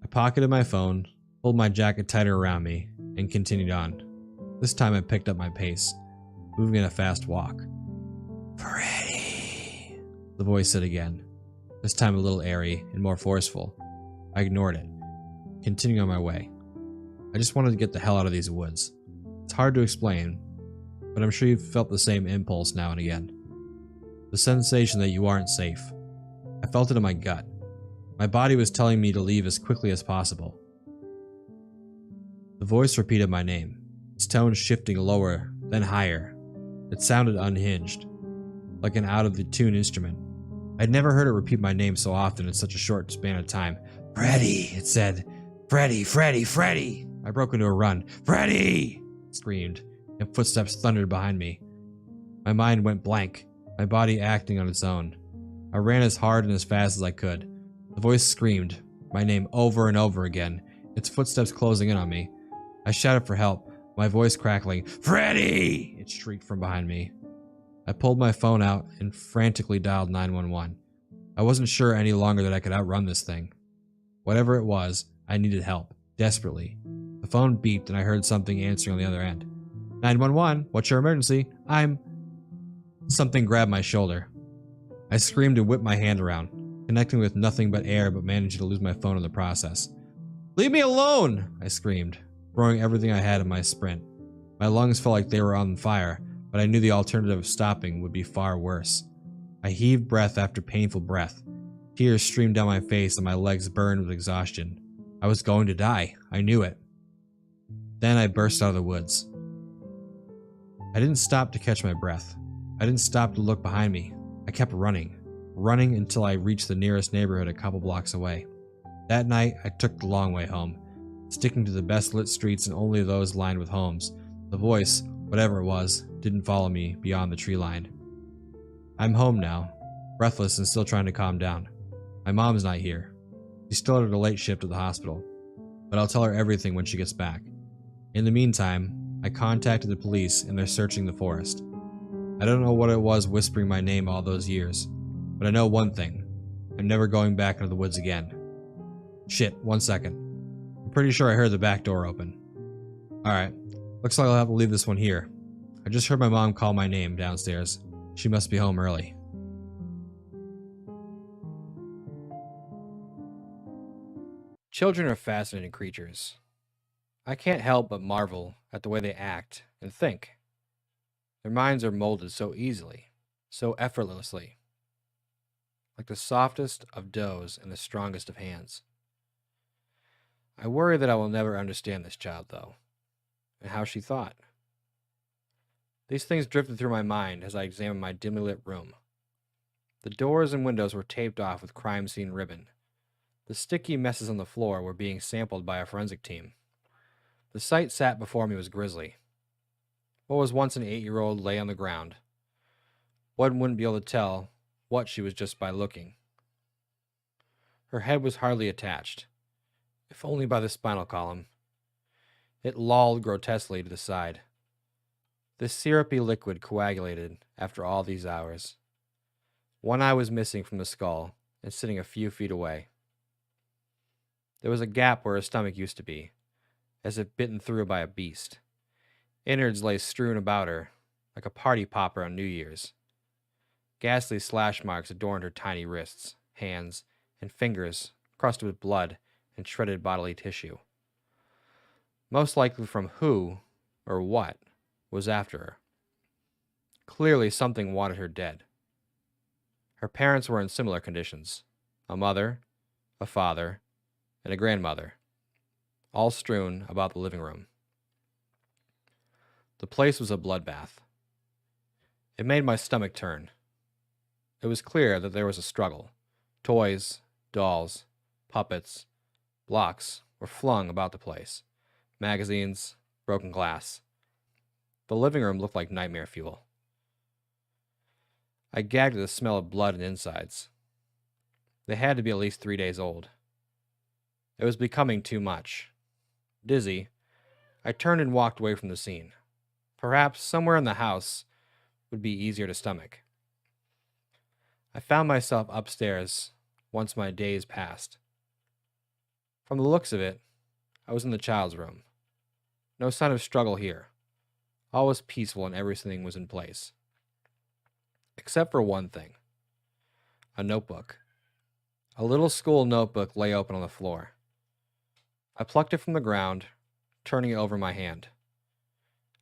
I pocketed my phone, pulled my jacket tighter around me, and continued on. This time I picked up my pace, moving at a fast walk. "Freddie," the voice said again, this time a little airy and more forceful. I ignored it, continuing on my way. I just wanted to get the hell out of these woods. It's hard to explain, but I'm sure you've felt the same impulse now and again. The sensation that you aren't safe. I felt it in my gut. My body was telling me to leave as quickly as possible. The voice repeated my name, its tone shifting lower, then higher. It sounded unhinged, like an out-of-the-tune instrument. I'd never heard it repeat my name so often in such a short span of time. "Freddie," it said. "Freddie, Freddie, Freddie!" I broke into a run. "Freddie!" it screamed, and footsteps thundered behind me. My mind went blank, my body acting on its own. I ran as hard and as fast as I could. The voice screamed my name over and over again, its footsteps closing in on me. I shouted for help, my voice crackling. "Freddie!" it shrieked from behind me. I pulled my phone out and frantically dialed 911. I wasn't sure any longer that I could outrun this thing. Whatever it was, I needed help, desperately. The phone beeped and I heard something answering on the other end. 911, what's your emergency? Something grabbed my shoulder. I screamed and whipped my hand around, connecting with nothing but air but managing to lose my phone in the process. Leave me alone! I screamed, throwing everything I had in my sprint. My lungs felt like they were on fire, but I knew the alternative of stopping would be far worse. I heaved breath after painful breath. Tears streamed down my face and my legs burned with exhaustion. I was going to die. I knew it. Then I burst out of the woods. I didn't stop to catch my breath. I didn't stop to look behind me. I kept running until I reached the nearest neighborhood a couple blocks away. That night, I took the long way home, sticking to the best lit streets and only those lined with homes. The voice, whatever it was, didn't follow me beyond the tree line. I'm home now, breathless and still trying to calm down. My mom's not here. She's still at her late shift at the hospital, but I'll tell her everything when she gets back. In the meantime, I contacted the police and they're searching the forest. I don't know what it was whispering my name all those years, but I know one thing. I'm never going back into the woods again. Shit, 1 second. I'm pretty sure I heard the back door open. Alright, looks like I'll have to leave this one here. I just heard my mom call my name downstairs. She must be home early. Children are fascinating creatures. I can't help but marvel at the way they act and think. Their minds are molded so easily, so effortlessly, like the softest of does and the strongest of hands. I worry that I will never understand this child, though, and how she thought. These things drifted through my mind as I examined my dimly lit room. The doors and windows were taped off with crime scene ribbon. The sticky messes on the floor were being sampled by a forensic team. The sight sat before me was grisly. What was once an 8-year-old lay on the ground. One wouldn't be able to tell what she was just by looking. Her head was hardly attached, if only by the spinal column. It lolled grotesquely to the side. This syrupy liquid coagulated after all these hours. One eye was missing from the skull and sitting a few feet away. There was a gap where her stomach used to be, as if bitten through by a beast. Innards lay strewn about her, like a party popper on New Year's. Ghastly slash marks adorned her tiny wrists, hands, and fingers crusted with blood and shredded bodily tissue. Most likely from who, or what, was after her. Clearly something wanted her dead. Her parents were in similar conditions. A mother, a father, and a grandmother, all strewn about the living room. The place was a bloodbath. It made my stomach turn. It was clear that there was a struggle. Toys, dolls, puppets, blocks were flung about the place. Magazines, broken glass. The living room looked like nightmare fuel. I gagged at the smell of blood and insides. They had to be at least 3 days old. It was becoming too much. Dizzy, I turned and walked away from the scene. Perhaps somewhere in the house would be easier to stomach. I found myself upstairs once my daze passed. From the looks of it, I was in the child's room. No sign of struggle here. All was peaceful and everything was in place. Except for one thing. A notebook. A little school notebook lay open on the floor. I plucked it from the ground, turning it over my hand.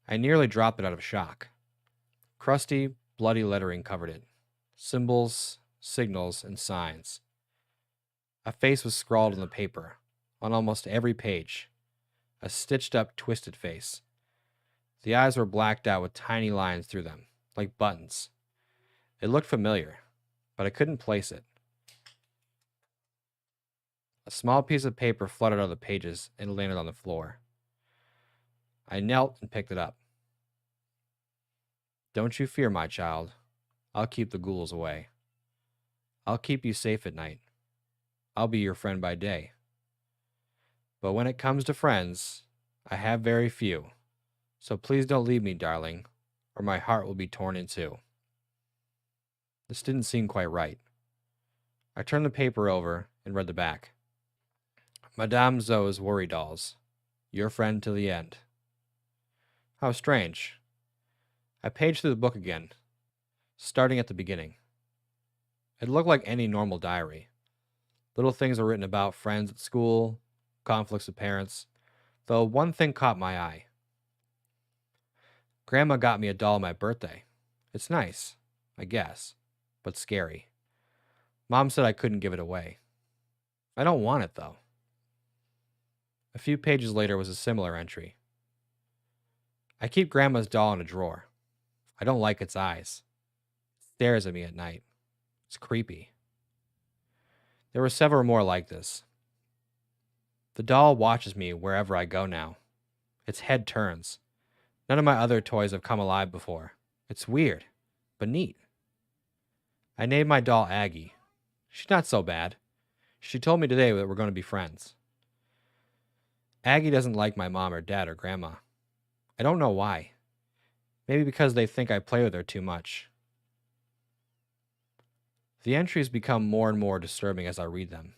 I nearly dropped it out of shock. Crusty, bloody lettering covered it. Symbols, signals, and signs. A face was scrawled on the paper, on almost every page. A stitched-up, twisted face. The eyes were blacked out with tiny lines through them, like buttons. It looked familiar, but I couldn't place it. A small piece of paper fluttered out of the pages and landed on the floor. I knelt and picked it up. Don't you fear, my child. I'll keep the ghouls away. I'll keep you safe at night. I'll be your friend by day. But when it comes to friends, I have very few. So please don't leave me, darling, or my heart will be torn in two. This didn't seem quite right. I turned the paper over and read the back. Madame Zoe's Worry Dolls. Your friend to the end. How strange. I paged through the book again, starting at the beginning. It looked like any normal diary. Little things were written about friends at school, conflicts with parents, though one thing caught my eye. Grandma got me a doll on my birthday. It's nice, I guess, but scary. Mom said I couldn't give it away. I don't want it, though. A few pages later was a similar entry. I keep Grandma's doll in a drawer. I don't like its eyes. It stares at me at night. It's creepy. There were several more like this. The doll watches me wherever I go now. Its head turns. None of my other toys have come alive before. It's weird, but neat. I named my doll Aggie. She's not so bad. She told me today that we're going to be friends. Aggie doesn't like my mom or dad or grandma. I don't know why. Maybe because they think I play with her too much. The entries become more and more disturbing as I read them.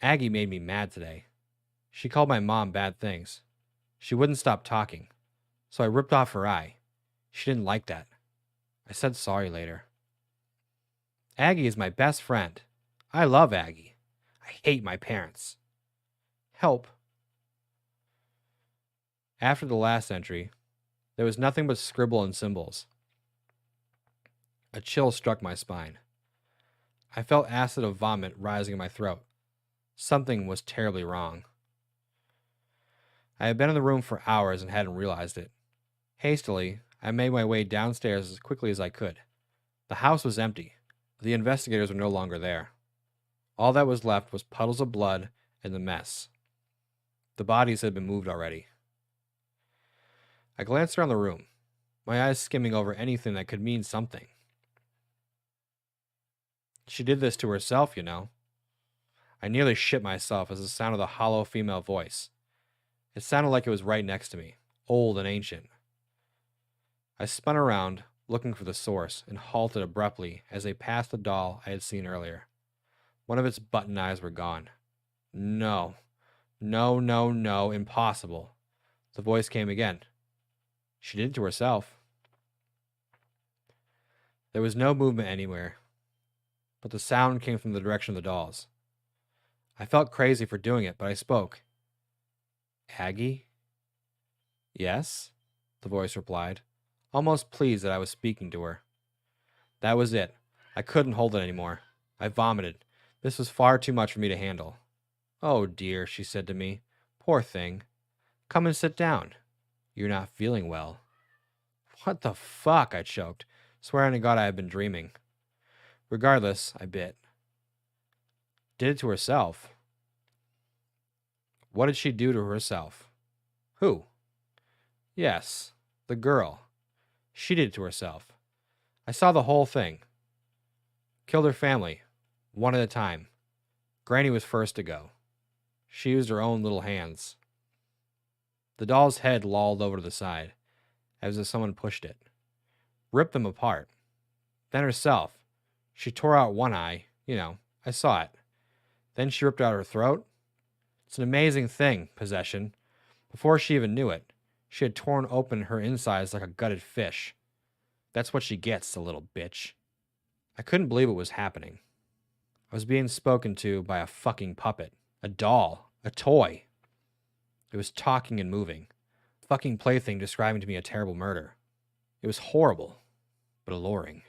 Aggie made me mad today. She called my mom bad things. She wouldn't stop talking, so I ripped off her eye. She didn't like that. I said sorry later. Aggie is my best friend. I love Aggie. I hate my parents. Help. After the last entry, there was nothing but scribble and symbols. A chill struck my spine. I felt acid of vomit rising in my throat. Something was terribly wrong. I had been in the room for hours and hadn't realized it. Hastily, I made my way downstairs as quickly as I could. The house was empty. The investigators were no longer there. All that was left was puddles of blood and the mess. The bodies had been moved already. I glanced around the room, my eyes skimming over anything that could mean something. She did this to herself, you know. I nearly shit myself as the sound of the hollow female voice. It sounded like it was right next to me, old and ancient. I spun around, looking for the source, and halted abruptly as they passed the doll I had seen earlier. One of its button eyes were gone. No. No, no, no, impossible. The voice came again. She did it to herself. There was no movement anywhere, but the sound came from the direction of the dolls. I felt crazy for doing it, but I spoke. Aggie? Yes, the voice replied, almost pleased that I was speaking to her. That was it. I couldn't hold it anymore. I vomited. This was far too much for me to handle. Oh dear, she said to me. Poor thing. Come and sit down. You're not feeling well. What the fuck, I choked, swearing to God I had been dreaming. Regardless, I bit. Did it to herself. What did she do to herself? Who? Yes, the girl. She did it to herself. I saw the whole thing. Killed her family, one at a time. Granny was first to go. She used her own little hands. The doll's head lolled over to the side, as if someone pushed it. Ripped them apart. Then herself. She tore out one eye. I saw it. Then she ripped out her throat. It's an amazing thing, possession. Before she even knew it, she had torn open her insides like a gutted fish. That's what she gets, the little bitch. I couldn't believe what was happening. I was being spoken to by a fucking puppet. A doll. A toy. It was talking and moving. A fucking plaything describing to me a terrible murder. It was horrible, but alluring.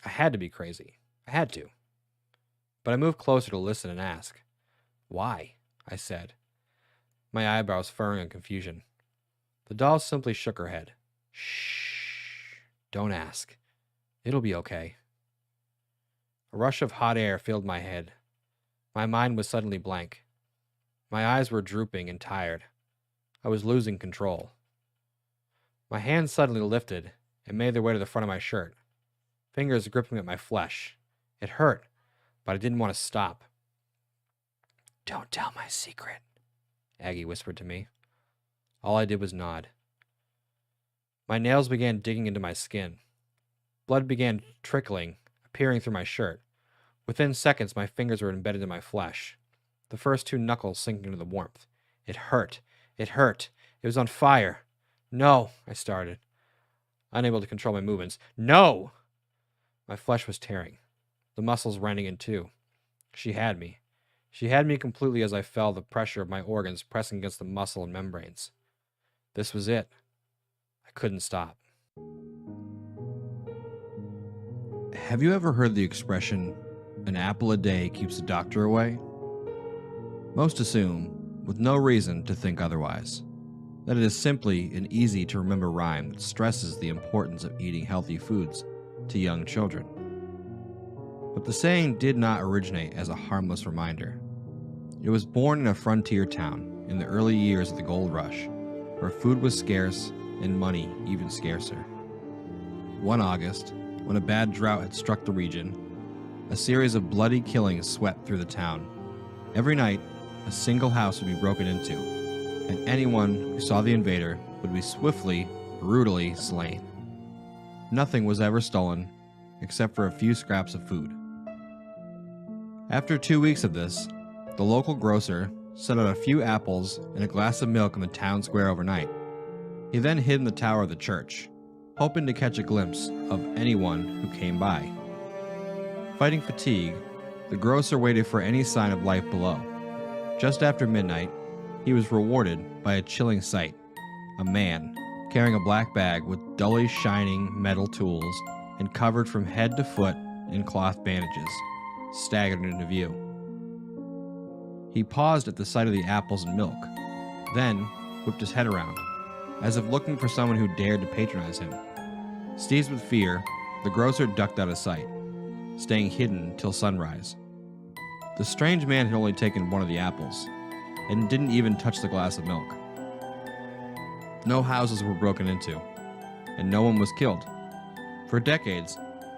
I had to be crazy. I had to. But I moved closer to listen and ask. Why? I said, my eyebrows furrowing in confusion. The doll simply shook her head. Shh. Don't ask. It'll be okay. A rush of hot air filled my head. My mind was suddenly blank. My eyes were drooping and tired. I was losing control. My hands suddenly lifted and made their way to the front of my shirt, fingers gripping at my flesh. It hurt, but I didn't want to stop. Don't tell my secret, Aggie whispered to me. All I did was nod. My nails began digging into my skin. Blood began trickling, appearing through my shirt. Within seconds, my fingers were embedded in my flesh, the first two knuckles sinking into the warmth. It hurt. It hurt. It was on fire. No, I started, unable to control my movements. No! My flesh was tearing, the muscles rending in two. She had me. She had me completely as I felt the pressure of my organs pressing against the muscle and membranes. This was it. I couldn't stop. Have you ever heard the expression, an apple a day keeps the doctor away? Most assume, with no reason to think otherwise, that it is simply an easy to remember rhyme that stresses the importance of eating healthy foods to young children. But the saying did not originate as a harmless reminder. It was born in a frontier town in the early years of the gold rush, where food was scarce and money even scarcer. One August, when a bad drought had struck the region, a series of bloody killings swept through the town. Every night, a single house would be broken into, and anyone who saw the invader would be swiftly, brutally slain. Nothing was ever stolen, except for a few scraps of food. After 2 weeks of this, the local grocer set out a few apples and a glass of milk in the town square overnight. He then hid in the tower of the church, hoping to catch a glimpse of anyone who came by. Fighting fatigue, the grocer waited for any sign of life below. Just after midnight, he was rewarded by a chilling sight. A man, carrying a black bag with dully shining metal tools and covered from head to foot in cloth bandages, staggered into view. He paused at the sight of the apples and milk, then whipped his head around, as if looking for someone who dared to patronize him. Seized with fear, the grocer ducked out of sight, staying hidden till sunrise. The strange man had only taken one of the apples, and didn't even touch the glass of milk. No houses were broken into, and no one was killed. For decades,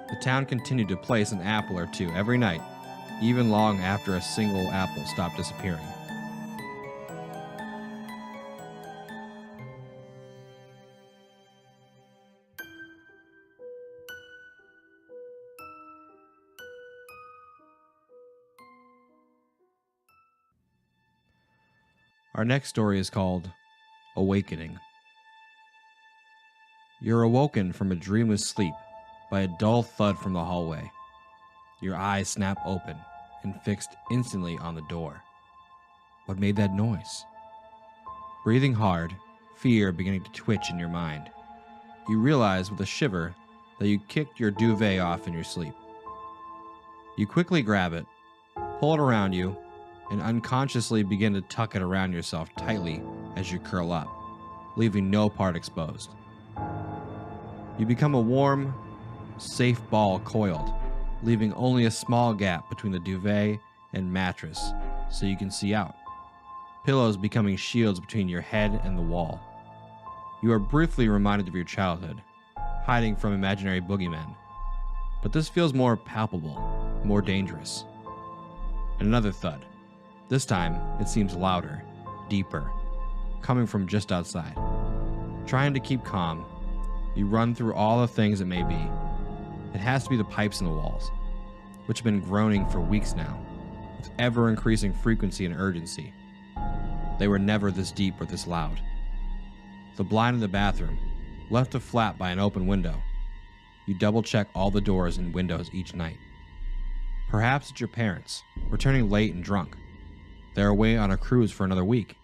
the town continued to place an apple or two every night, even long after a single apple stopped disappearing. Our next story is called Awakening. You're awoken from a dreamless sleep by a dull thud from the hallway. Your eyes snap open and fixed instantly on the door. What made that noise? Breathing hard, fear beginning to twitch in your mind, you realize with a shiver that you kicked your duvet off in your sleep. You quickly grab it, pull it around you, and unconsciously begin to tuck it around yourself tightly as you curl up, leaving no part exposed. You become a warm, safe ball coiled, leaving only a small gap between the duvet and mattress so you can see out, pillows becoming shields between your head and the wall. You are briefly reminded of your childhood, hiding from imaginary boogeymen, but this feels more palpable, more dangerous. And another thud. This time, it seems louder, deeper, coming from just outside. Trying to keep calm, you run through all the things it may be. It has to be the pipes in the walls, which have been groaning for weeks now, with ever-increasing frequency and urgency. They were never this deep or this loud. The blind in the bathroom, left to flap by an open window. You double-check all the doors and windows each night. Perhaps it's your parents, returning late and drunk. They're away on a cruise for another week.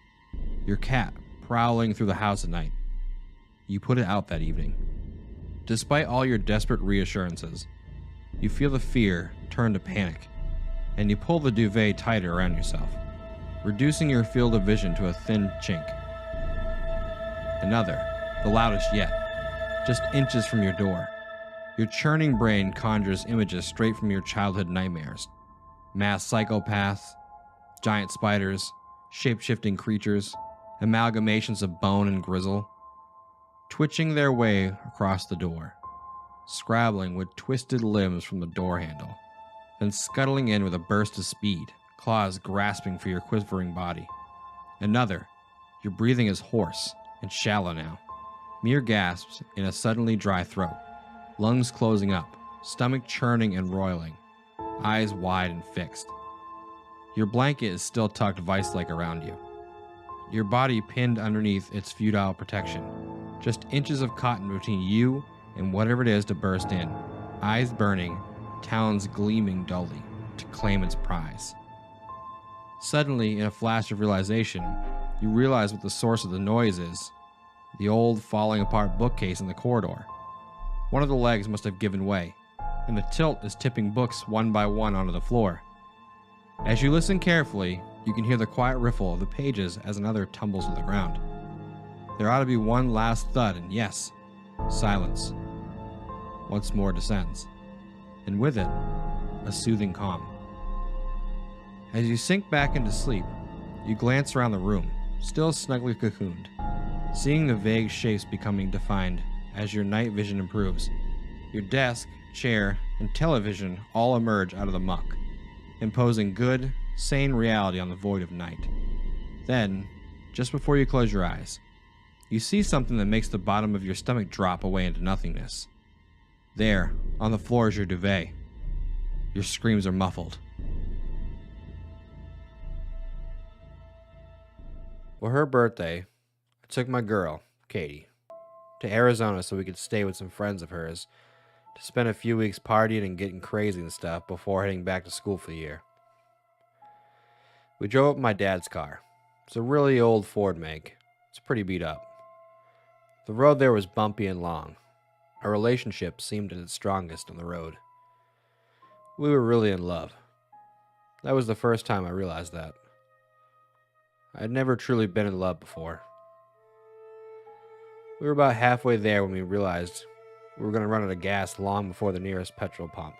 Your cat, prowling through the house at night. You put it out that evening. Despite all your desperate reassurances, you feel the fear turn to panic, and you pull the duvet tighter around yourself, reducing your field of vision to a thin chink. Another, the loudest yet, just inches from your door. Your churning brain conjures images straight from your childhood nightmares. Mass psychopaths, giant spiders, shape-shifting creatures, amalgamations of bone and gristle, twitching their way across the door, scrabbling with twisted limbs from the door handle, then scuttling in with a burst of speed, claws grasping for your quivering body. Another, your breathing is hoarse and shallow now, Mere gasps in a suddenly dry throat, lungs closing up, stomach churning and roiling, eyes wide and fixed. Your blanket is still tucked vice-like around you, your body pinned underneath its futile protection, just inches of cotton between you and whatever it is to burst in, eyes burning, talons gleaming dully, to claim its prize. Suddenly, in a flash of realization, you realize what the source of the noise is: the old, falling apart bookcase in the corridor. One of the legs must have given way, and the tilt is tipping books one by one onto the floor. As you listen carefully, you can hear the quiet riffle of the pages as another tumbles to the ground. There ought to be one last thud, and yes, silence once more descends, and with it, a soothing calm. As you sink back into sleep, you glance around the room, still snugly cocooned, seeing the vague shapes becoming defined as your night vision improves. Your desk, chair, and television all emerge out of the muck, imposing good, sane reality on the void of night. Then, just before you close your eyes, you see something that makes the bottom of your stomach drop away into nothingness. There, on the floor is your duvet. Your screams are muffled. For her birthday, I took my girl, Katie, to Arizona so we could stay with some friends of hers to spend a few weeks partying and getting crazy and stuff before heading back to school for the year. We drove up in my dad's car. It's a really old Ford make. It's pretty beat up. The road there was bumpy and long. Our relationship seemed at its strongest on the road. We were really in love. That was the first time I realized that. I had never truly been in love before. We were about halfway there when we realized we were going to run out of gas long before the nearest petrol pump.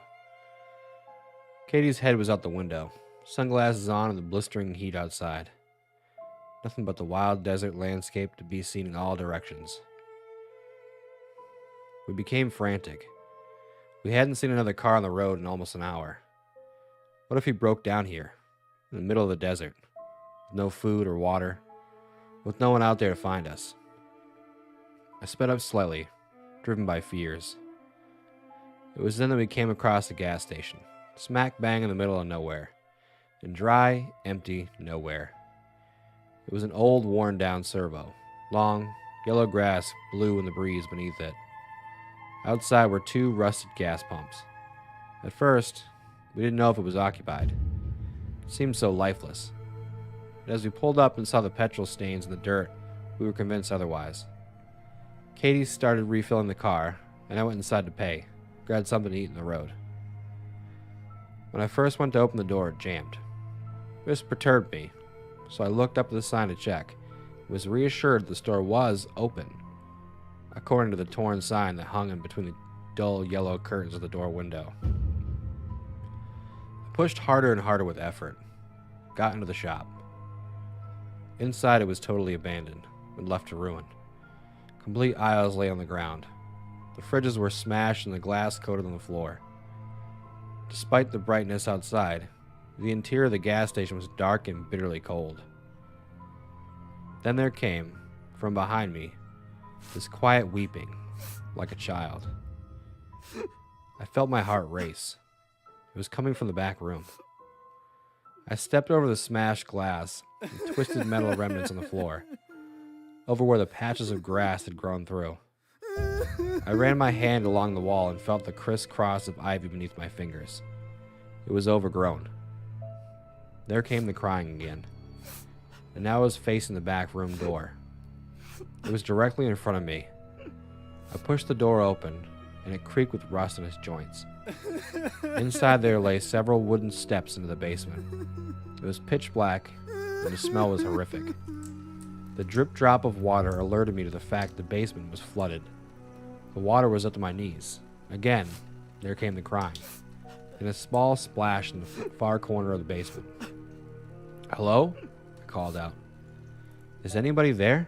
Katie's head was out the window, sunglasses on and the blistering heat outside. Nothing but the wild desert landscape to be seen in all directions. We became frantic. We hadn't seen another car on the road in almost an hour. What if he broke down here, in the middle of the desert, with no food or water, with no one out there to find us? I sped up slightly, driven by fears. It was then that we came across the gas station, smack bang in the middle of nowhere, in dry, empty nowhere. It was an old, worn-down servo. Long, yellow grass blew in the breeze beneath it. Outside were two rusted gas pumps. At first, we didn't know if it was occupied. It seemed so lifeless. But as we pulled up and saw the petrol stains in the dirt, we were convinced otherwise. Katie started refilling the car, and I went inside to pay, grabbed something to eat in the road. When I first went to open the door, it jammed. This perturbed me, so I looked up at the sign to check, and was reassured the store was open, according to the torn sign that hung in between the dull yellow curtains of the door window. I pushed harder and harder with effort, got into the shop. Inside it was totally abandoned, and left to ruin. Complete aisles lay on the ground. The fridges were smashed and the glass coated on the floor. Despite the brightness outside, the interior of the gas station was dark and bitterly cold. Then there came, from behind me, this quiet weeping, like a child. I felt my heart race. It was coming from the back room. I stepped over the smashed glass and twisted metal remnants on the floor, over where the patches of grass had grown through. I ran my hand along the wall and felt the crisscross of ivy beneath my fingers. It was overgrown. There came the crying again, and now I was facing the back room door. It was directly in front of me. I pushed the door open, and it creaked with rust in its joints. Inside there lay several wooden steps into the basement. It was pitch black, and the smell was horrific. The drip drop of water alerted me to the fact the basement was flooded. The water was up to my knees. Again, there came the crying, and a small splash in the far corner of the basement. "Hello?" I called out. "Is anybody there?"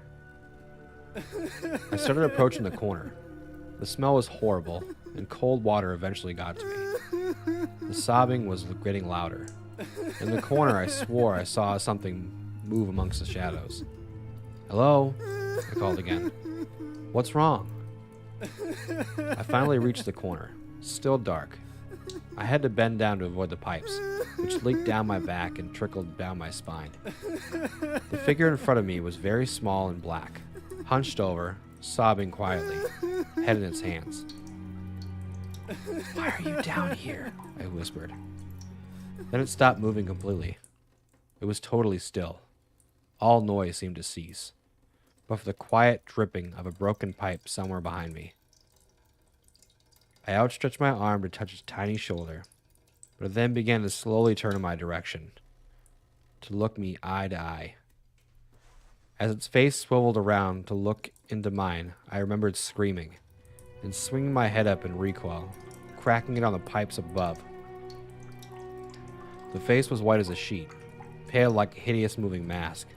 I started approaching the corner. The smell was horrible, and cold water eventually got to me. The sobbing was getting louder. In the corner, I swore I saw something move amongst the shadows. "Hello?" I called again. What's wrong? I finally reached the corner. Still dark. I had to bend down to avoid the pipes, which leaked down my back and trickled down my spine. The figure in front of me was very small and black, hunched over, sobbing quietly, head in its hands. "Why are you down here?" I whispered. Then it stopped moving completely. It was totally still. All noise seemed to cease, but for the quiet dripping of a broken pipe somewhere behind me. I outstretched my arm to touch its tiny shoulder, but it then began to slowly turn in my direction, to look me eye to eye. As its face swiveled around to look into mine, I remembered screaming and swinging my head up in recoil, cracking it on the pipes above. The face was white as a sheet, pale like a hideous moving mask.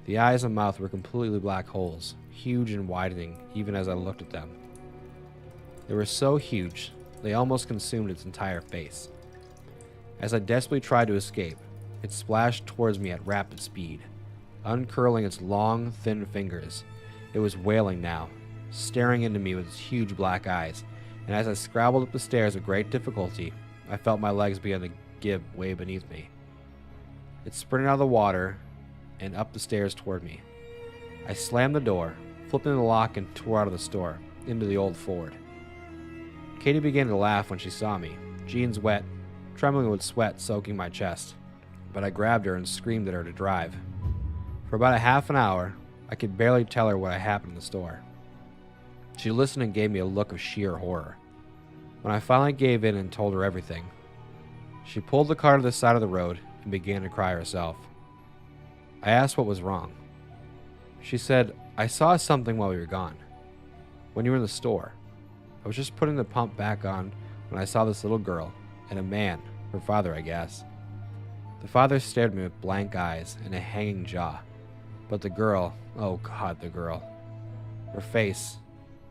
The eyes and mouth were completely black holes, huge and widening even as I looked at them. They were so huge, they almost consumed its entire face. As I desperately tried to escape, it splashed towards me at rapid speed, uncurling its long, thin fingers. It was wailing now, staring into me with its huge black eyes, and as I scrabbled up the stairs with great difficulty, I felt my legs begin to give way beneath me. It sprinted out of the water and up the stairs toward me. I slammed the door, flipping the lock, and tore out of the store, into the old Ford. Katie began to laugh when she saw me, jeans wet, trembling with sweat soaking my chest, but I grabbed her and screamed at her to drive. For about a half an hour, I could barely tell her what had happened in the store. She listened and gave me a look of sheer horror. When I finally gave in and told her everything, she pulled the car to the side of the road and began to cry herself. I asked what was wrong. She said, "I saw something while we were gone. When you were in the store. I was just putting the pump back on when I saw this little girl and a man, her father, I guess." The father stared at me with blank eyes and a hanging jaw. But the girl, oh God, the girl. Her face,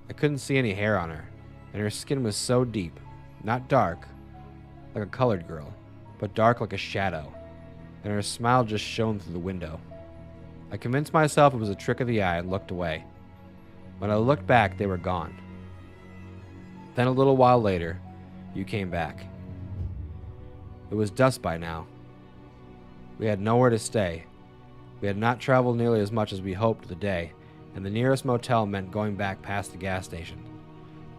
I couldn't see any hair on her, and her skin was so deep, not dark, like a colored girl, but dark like a shadow, and her smile just shone through the window. I convinced myself it was a trick of the eye and looked away. When I looked back, they were gone. Then a little while later, you came back. It was dusk by now. We had nowhere to stay. We had not traveled nearly as much as we hoped the day, and the nearest motel meant going back past the gas station.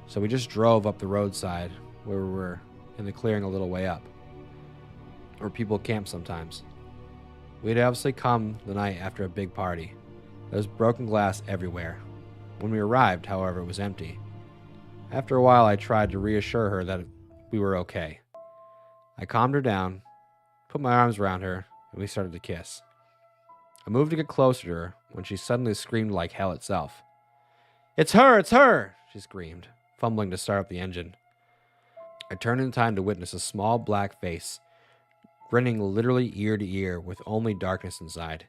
So we just drove up the roadside where we were in the clearing a little way up, where people camp sometimes. We had obviously come the night after a big party. There was broken glass everywhere. When we arrived, however, it was empty. After a while, I tried to reassure her that we were okay. I calmed her down, put my arms around her, and we started to kiss. I moved to get closer to her when she suddenly screamed like hell itself. "It's her! It's her!" she screamed, fumbling to start up the engine. I turned in time to witness a small black face, grinning literally ear to ear with only darkness inside.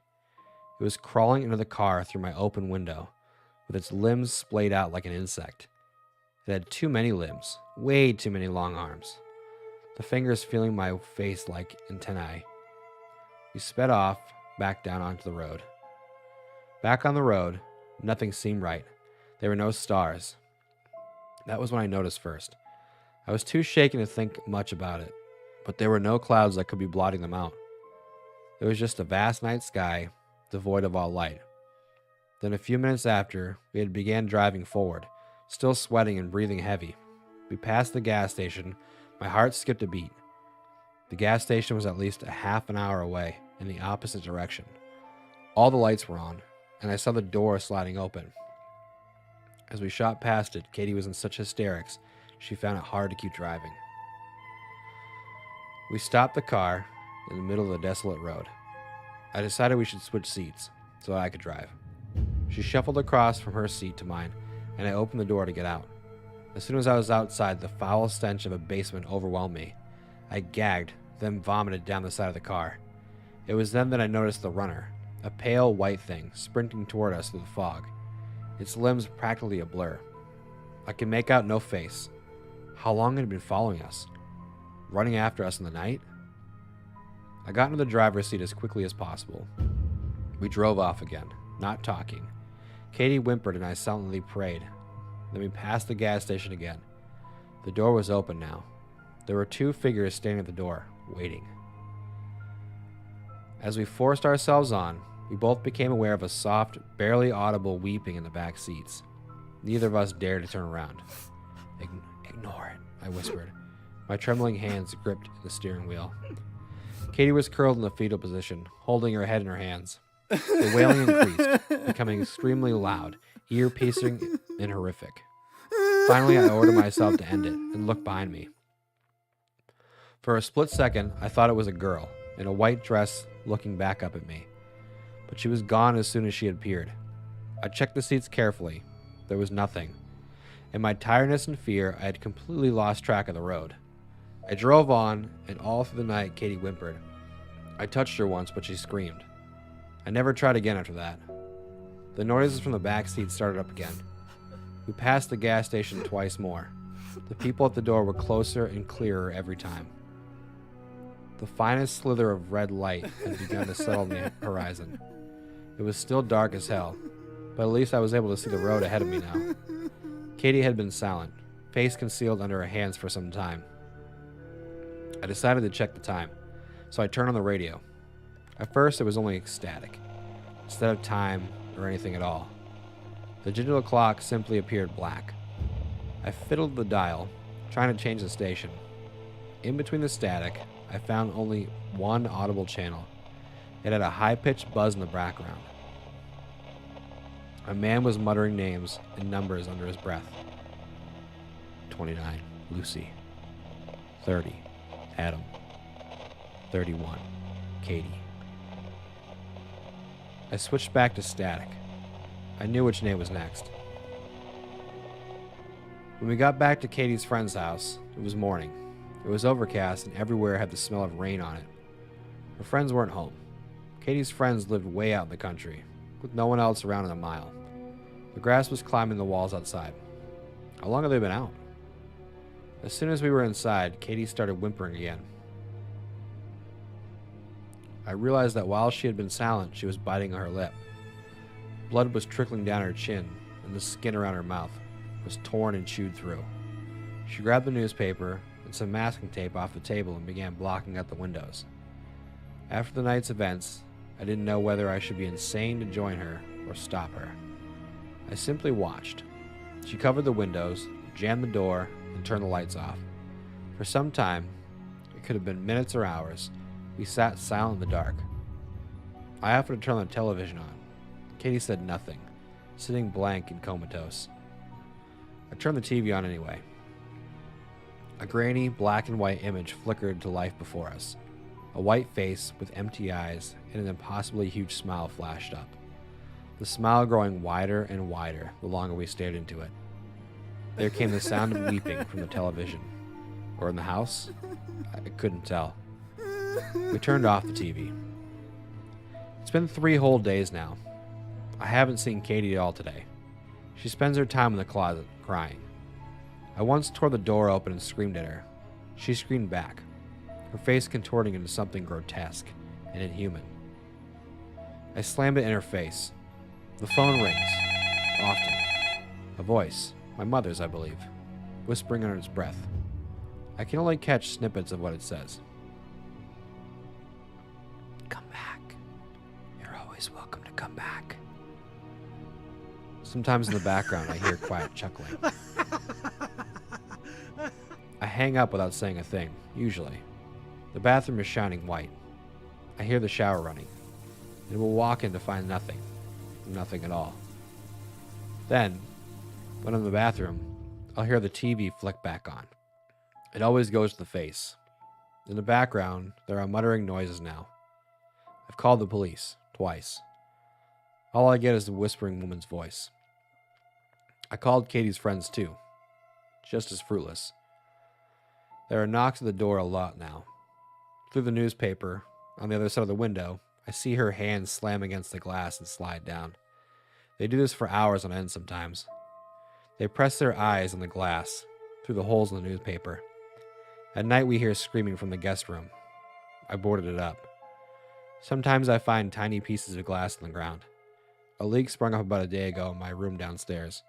It was crawling into the car through my open window, with its limbs splayed out like an insect. It had too many limbs, way too many long arms, the fingers feeling my face like antennae. We sped off, back down onto the road. Back on the road, nothing seemed right. There were no stars. That was when I noticed first. I was too shaken to think much about it, but there were no clouds that could be blotting them out. It was just a vast night sky, devoid of all light. Then a few minutes after, we had began driving forward, still sweating and breathing heavy. We passed the gas station. My heart skipped a beat. The gas station was at least a half an hour away, in the opposite direction. All the lights were on, and I saw the door sliding open. As we shot past it, Katie was in such hysterics, she found it hard to keep driving. We stopped the car in the middle of the desolate road. I decided we should switch seats, so I could drive. She shuffled across from her seat to mine, and I opened the door to get out. As soon as I was outside, the foul stench of a basement overwhelmed me. I gagged, then vomited down the side of the car. It was then that I noticed the runner, a pale white thing, sprinting toward us through the fog, its limbs practically a blur. I could make out no face. How long had it been following us? Running after us in the night? I got into the driver's seat as quickly as possible. We drove off again, not talking. Katie whimpered and I silently prayed. Then we passed the gas station again. The door was open now. There were 2 figures standing at the door, waiting. As we forced ourselves on, we both became aware of a soft, barely audible weeping in the back seats. Neither of us dared to turn around. Ignore it, I whispered. My trembling hands gripped the steering wheel. Katie was curled in the fetal position, holding her head in her hands. The wailing increased, becoming extremely loud, ear-piercing and horrific. Finally, I ordered myself to end it and looked behind me. For a split second, I thought it was a girl in a white dress looking back up at me. But she was gone as soon as she had appeared. I checked the seats carefully. There was nothing. In my tiredness and fear, I had completely lost track of the road. I drove on, and all through the night, Katie whimpered. I touched her once, but she screamed. I never tried again after that. The noises from the back seat started up again. We passed the gas station twice more. The people at the door were closer and clearer every time. The finest slither of red light had begun to settle on the horizon. It was still dark as hell, but at least I was able to see the road ahead of me now. Katie had been silent, face concealed under her hands for some time. I decided to check the time, so I turned on the radio. At first, it was only static, instead of time or anything at all. The digital clock simply appeared black. I fiddled the dial, trying to change the station. In between the static, I found only one audible channel. It had a high-pitched buzz in the background. A man was muttering names and numbers under his breath. 29, Lucy. 30, Adam. 31, Katie. I switched back to static. I knew which name was next. When we got back to Katie's friend's house, it was morning. It was overcast and everywhere had the smell of rain on it. Her friends weren't home. Katie's friends lived way out in the country, with no one else around in a mile. The grass was climbing the walls outside. How long had they been out? As soon as we were inside, Katie started whimpering again. I realized that while she had been silent, she was biting on her lip. Blood was trickling down her chin, and the skin around her mouth was torn and chewed through. She grabbed the newspaper and some masking tape off the table and began blocking out the windows. After the night's events, I didn't know whether I should be insane to join her or stop her. I simply watched. She covered the windows, jammed the door, and turned the lights off. For some time, it could have been minutes or hours, we sat silent in the dark. I offered to turn the television on. Katie said nothing, sitting blank and comatose. I turned the TV on anyway. A grainy, black and white image flickered to life before us. A white face with empty eyes and an impossibly huge smile flashed up. The smile growing wider and wider the longer we stared into it. There came the sound of weeping from the television. Or in the house? I couldn't tell. We turned off the TV. It's been 3 whole days now. I haven't seen Katie at all today. She spends her time in the closet, crying. I once tore the door open and screamed at her. She screamed back, her face contorting into something grotesque and inhuman. I slammed it in her face. The phone rings, often. A voice, my mother's, I believe, whispering under its breath. I can only catch snippets of what it says. Come back. You're always welcome to come back. Sometimes in the background, I hear quiet chuckling. I hang up without saying a thing, usually. The bathroom is shining white. I hear the shower running, and will walk in to find nothing. Nothing at all. Then, when I'm in the bathroom, I'll hear the TV flick back on. It always goes to the face. In the background, there are muttering noises now. I've called the police, twice. All I get is the whispering woman's voice. I called Katie's friends too. Just as fruitless. There are knocks at the door a lot now. Through the newspaper, on the other side of the window, I see her hands slam against the glass and slide down. They do this for hours on end sometimes. They press their eyes on the glass, through the holes in the newspaper. At night we hear screaming from the guest room. I boarded it up. Sometimes I find tiny pieces of glass on the ground. A leak sprung up about a day ago in my room downstairs.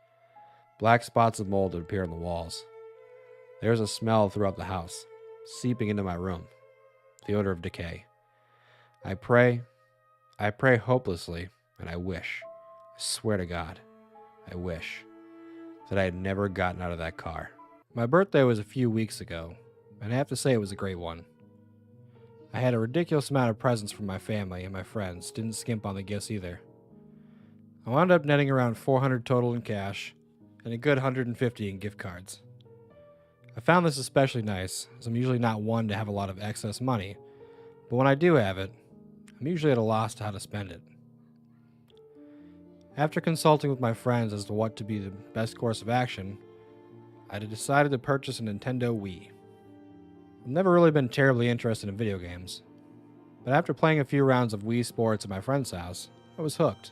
Black spots of mold would appear on the walls. There was a smell throughout the house, seeping into my room, the odor of decay. I pray hopelessly, and I swear to God, I wish that I had never gotten out of that car. My birthday was a few weeks ago, and I have to say it was a great one. I had a ridiculous amount of presents from my family, and my friends didn't skimp on the gifts either. I wound up netting around $400 total in cash, and a good $150 in gift cards. I found this especially nice, as I'm usually not one to have a lot of excess money, but when I do have it, I'm usually at a loss to how to spend it. After consulting with my friends as to what to be the best course of action, I decided to purchase a Nintendo Wii. I've never really been terribly interested in video games, but after playing a few rounds of Wii Sports at my friend's house, I was hooked.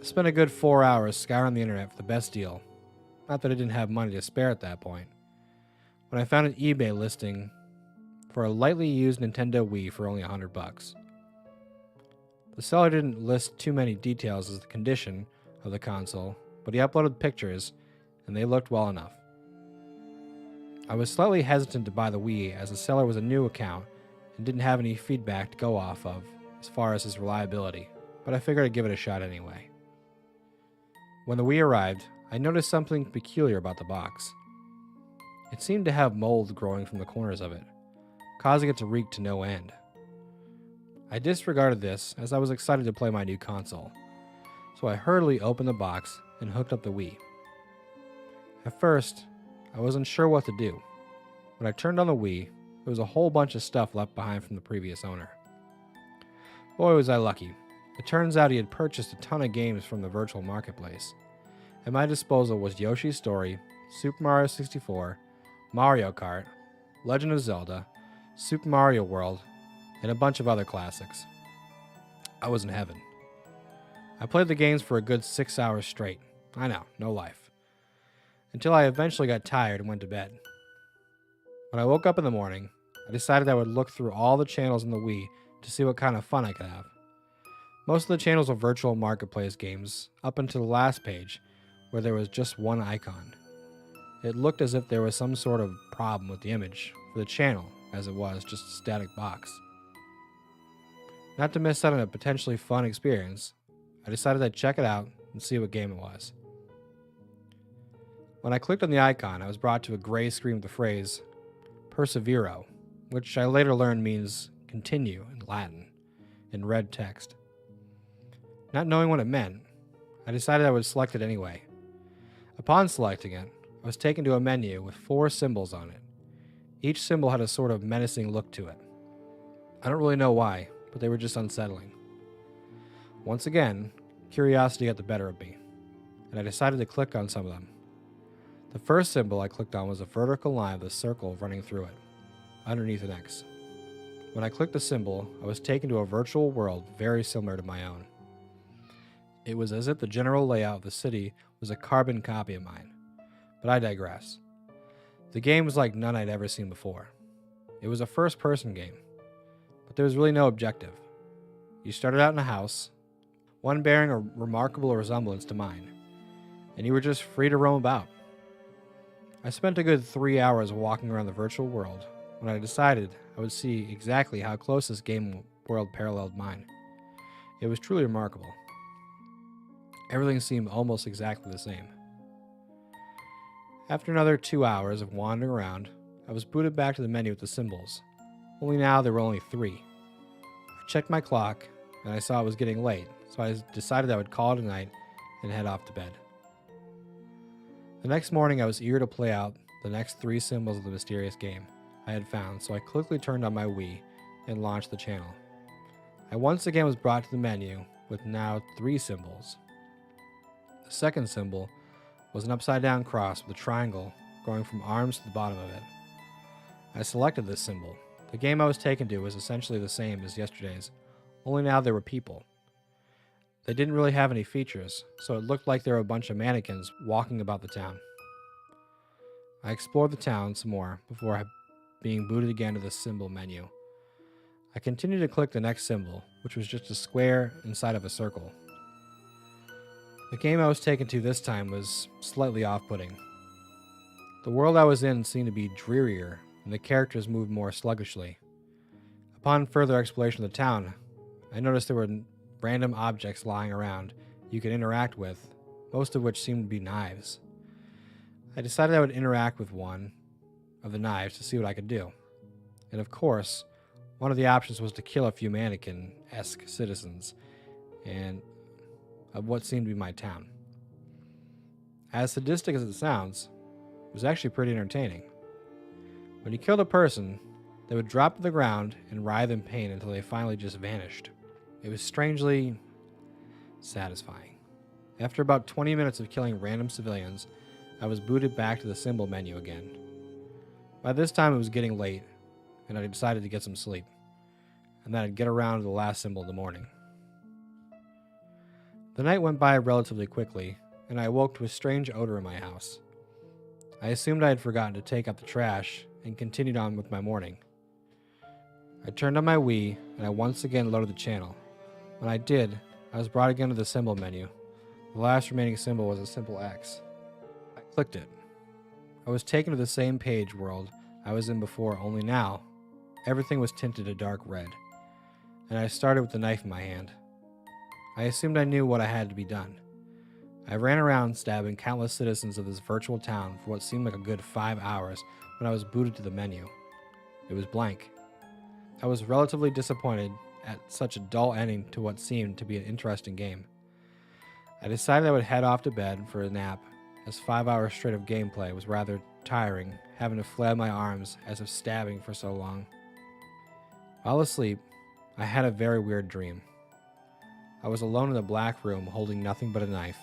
I spent a good 4 hours scouring the internet for the best deal, not that I didn't have money to spare at that point, when I found an eBay listing for a lightly used Nintendo Wii for only $100. The seller didn't list too many details as the condition of the console, but he uploaded pictures, and they looked well enough. I was slightly hesitant to buy the Wii as the seller was a new account and didn't have any feedback to go off of as far as his reliability, but I figured I'd give it a shot anyway. When the Wii arrived, I noticed something peculiar about the box. It seemed to have mold growing from the corners of it, causing it to reek to no end. I disregarded this as I was excited to play my new console, so I hurriedly opened the box and hooked up the Wii. At first, I wasn't sure what to do. When I turned on the Wii, there was a whole bunch of stuff left behind from the previous owner. Boy, was I lucky. It turns out he had purchased a ton of games from the virtual marketplace. At my disposal was Yoshi's Story, Super Mario 64, Mario Kart, Legend of Zelda, Super Mario World, and a bunch of other classics. I was in heaven. I played the games for a good 6 hours straight. I know, no life. Until I eventually got tired and went to bed. When I woke up in the morning, I decided I would look through all the channels in the Wii to see what kind of fun I could have. Most of the channels were virtual marketplace games, up until the last page, where there was just one icon. It looked as if there was some sort of problem with the image for the channel, as it was just a static box. Not to miss out on a potentially fun experience, I decided I'd check it out and see what game it was. When I clicked on the icon, I was brought to a gray screen with the phrase, Persevero, which I later learned means continue in Latin, in red text. Not knowing what it meant, I decided I would select it anyway. Upon selecting it, I was taken to a menu with 4 symbols on it. Each symbol had a sort of menacing look to it. I don't really know why, but they were just unsettling. Once again, curiosity got the better of me, and I decided to click on some of them. The first symbol I clicked on was a vertical line with a circle running through it, underneath an X. When I clicked the symbol, I was taken to a virtual world very similar to my own. It was as if the general layout of the city was a carbon copy of mine, but I digress. The game was like none I'd ever seen before. It was a first-person game, but there was really no objective. You started out in a house, one bearing a remarkable resemblance to mine, and you were just free to roam about. I spent a good 3 hours walking around the virtual world when I decided I would see exactly how close this game world paralleled mine. It was truly remarkable. Everything seemed almost exactly the same. After another 2 hours of wandering around, I was booted back to the menu with the symbols, only now there were only 3. I checked my clock, and I saw it was getting late, so I decided I would call it a night and head off to bed. The next morning, I was eager to play out the next 3 symbols of the mysterious game I had found, so I quickly turned on my Wii and launched the channel. I once again was brought to the menu with now 3 symbols. The second symbol was an upside-down cross with a triangle going from arms to the bottom of it. I selected this symbol. The game I was taken to was essentially the same as yesterday's, only now there were people. They didn't really have any features, so it looked like there were a bunch of mannequins walking about the town. I explored the town some more before being booted again to the symbol menu. I continued to click the next symbol, which was just a square inside of a circle. The game I was taken to this time was slightly off-putting. The world I was in seemed to be drearier, and the characters moved more sluggishly. Upon further exploration of the town, I noticed there were random objects lying around you could interact with, most of which seemed to be knives. I decided I would interact with one of the knives to see what I could do. And of course, one of the options was to kill a few mannequin-esque citizens and of what seemed to be my town. As sadistic as it sounds, it was actually pretty entertaining. When you killed a person, they would drop to the ground and writhe in pain until they finally just vanished. It was strangely satisfying. After about 20 minutes of killing random civilians, I was booted back to the symbol menu again. By this time it was getting late, and I decided to get some sleep, and then I'd get around to the last symbol in the morning. The night went by relatively quickly, and I awoke to a strange odor in my house. I assumed I had forgotten to take out the trash and continued on with my morning. I turned on my Wii, and I once again loaded the channel. When I did, I was brought again to the symbol menu. The last remaining symbol was a simple X. I clicked it. I was taken to the same page world I was in before, only now, everything was tinted a dark red, and I started with the knife in my hand. I assumed I knew what I had to be done. I ran around stabbing countless citizens of this virtual town for what seemed like a good 5 hours when I was booted to the menu. It was blank. I was relatively disappointed at such a dull ending to what seemed to be an interesting game. I decided I would head off to bed for a nap, as 5 hours straight of gameplay was rather tiring, having to flail my arms as if stabbing for so long. While asleep, I had a very weird dream. I was alone in a black room holding nothing but a knife,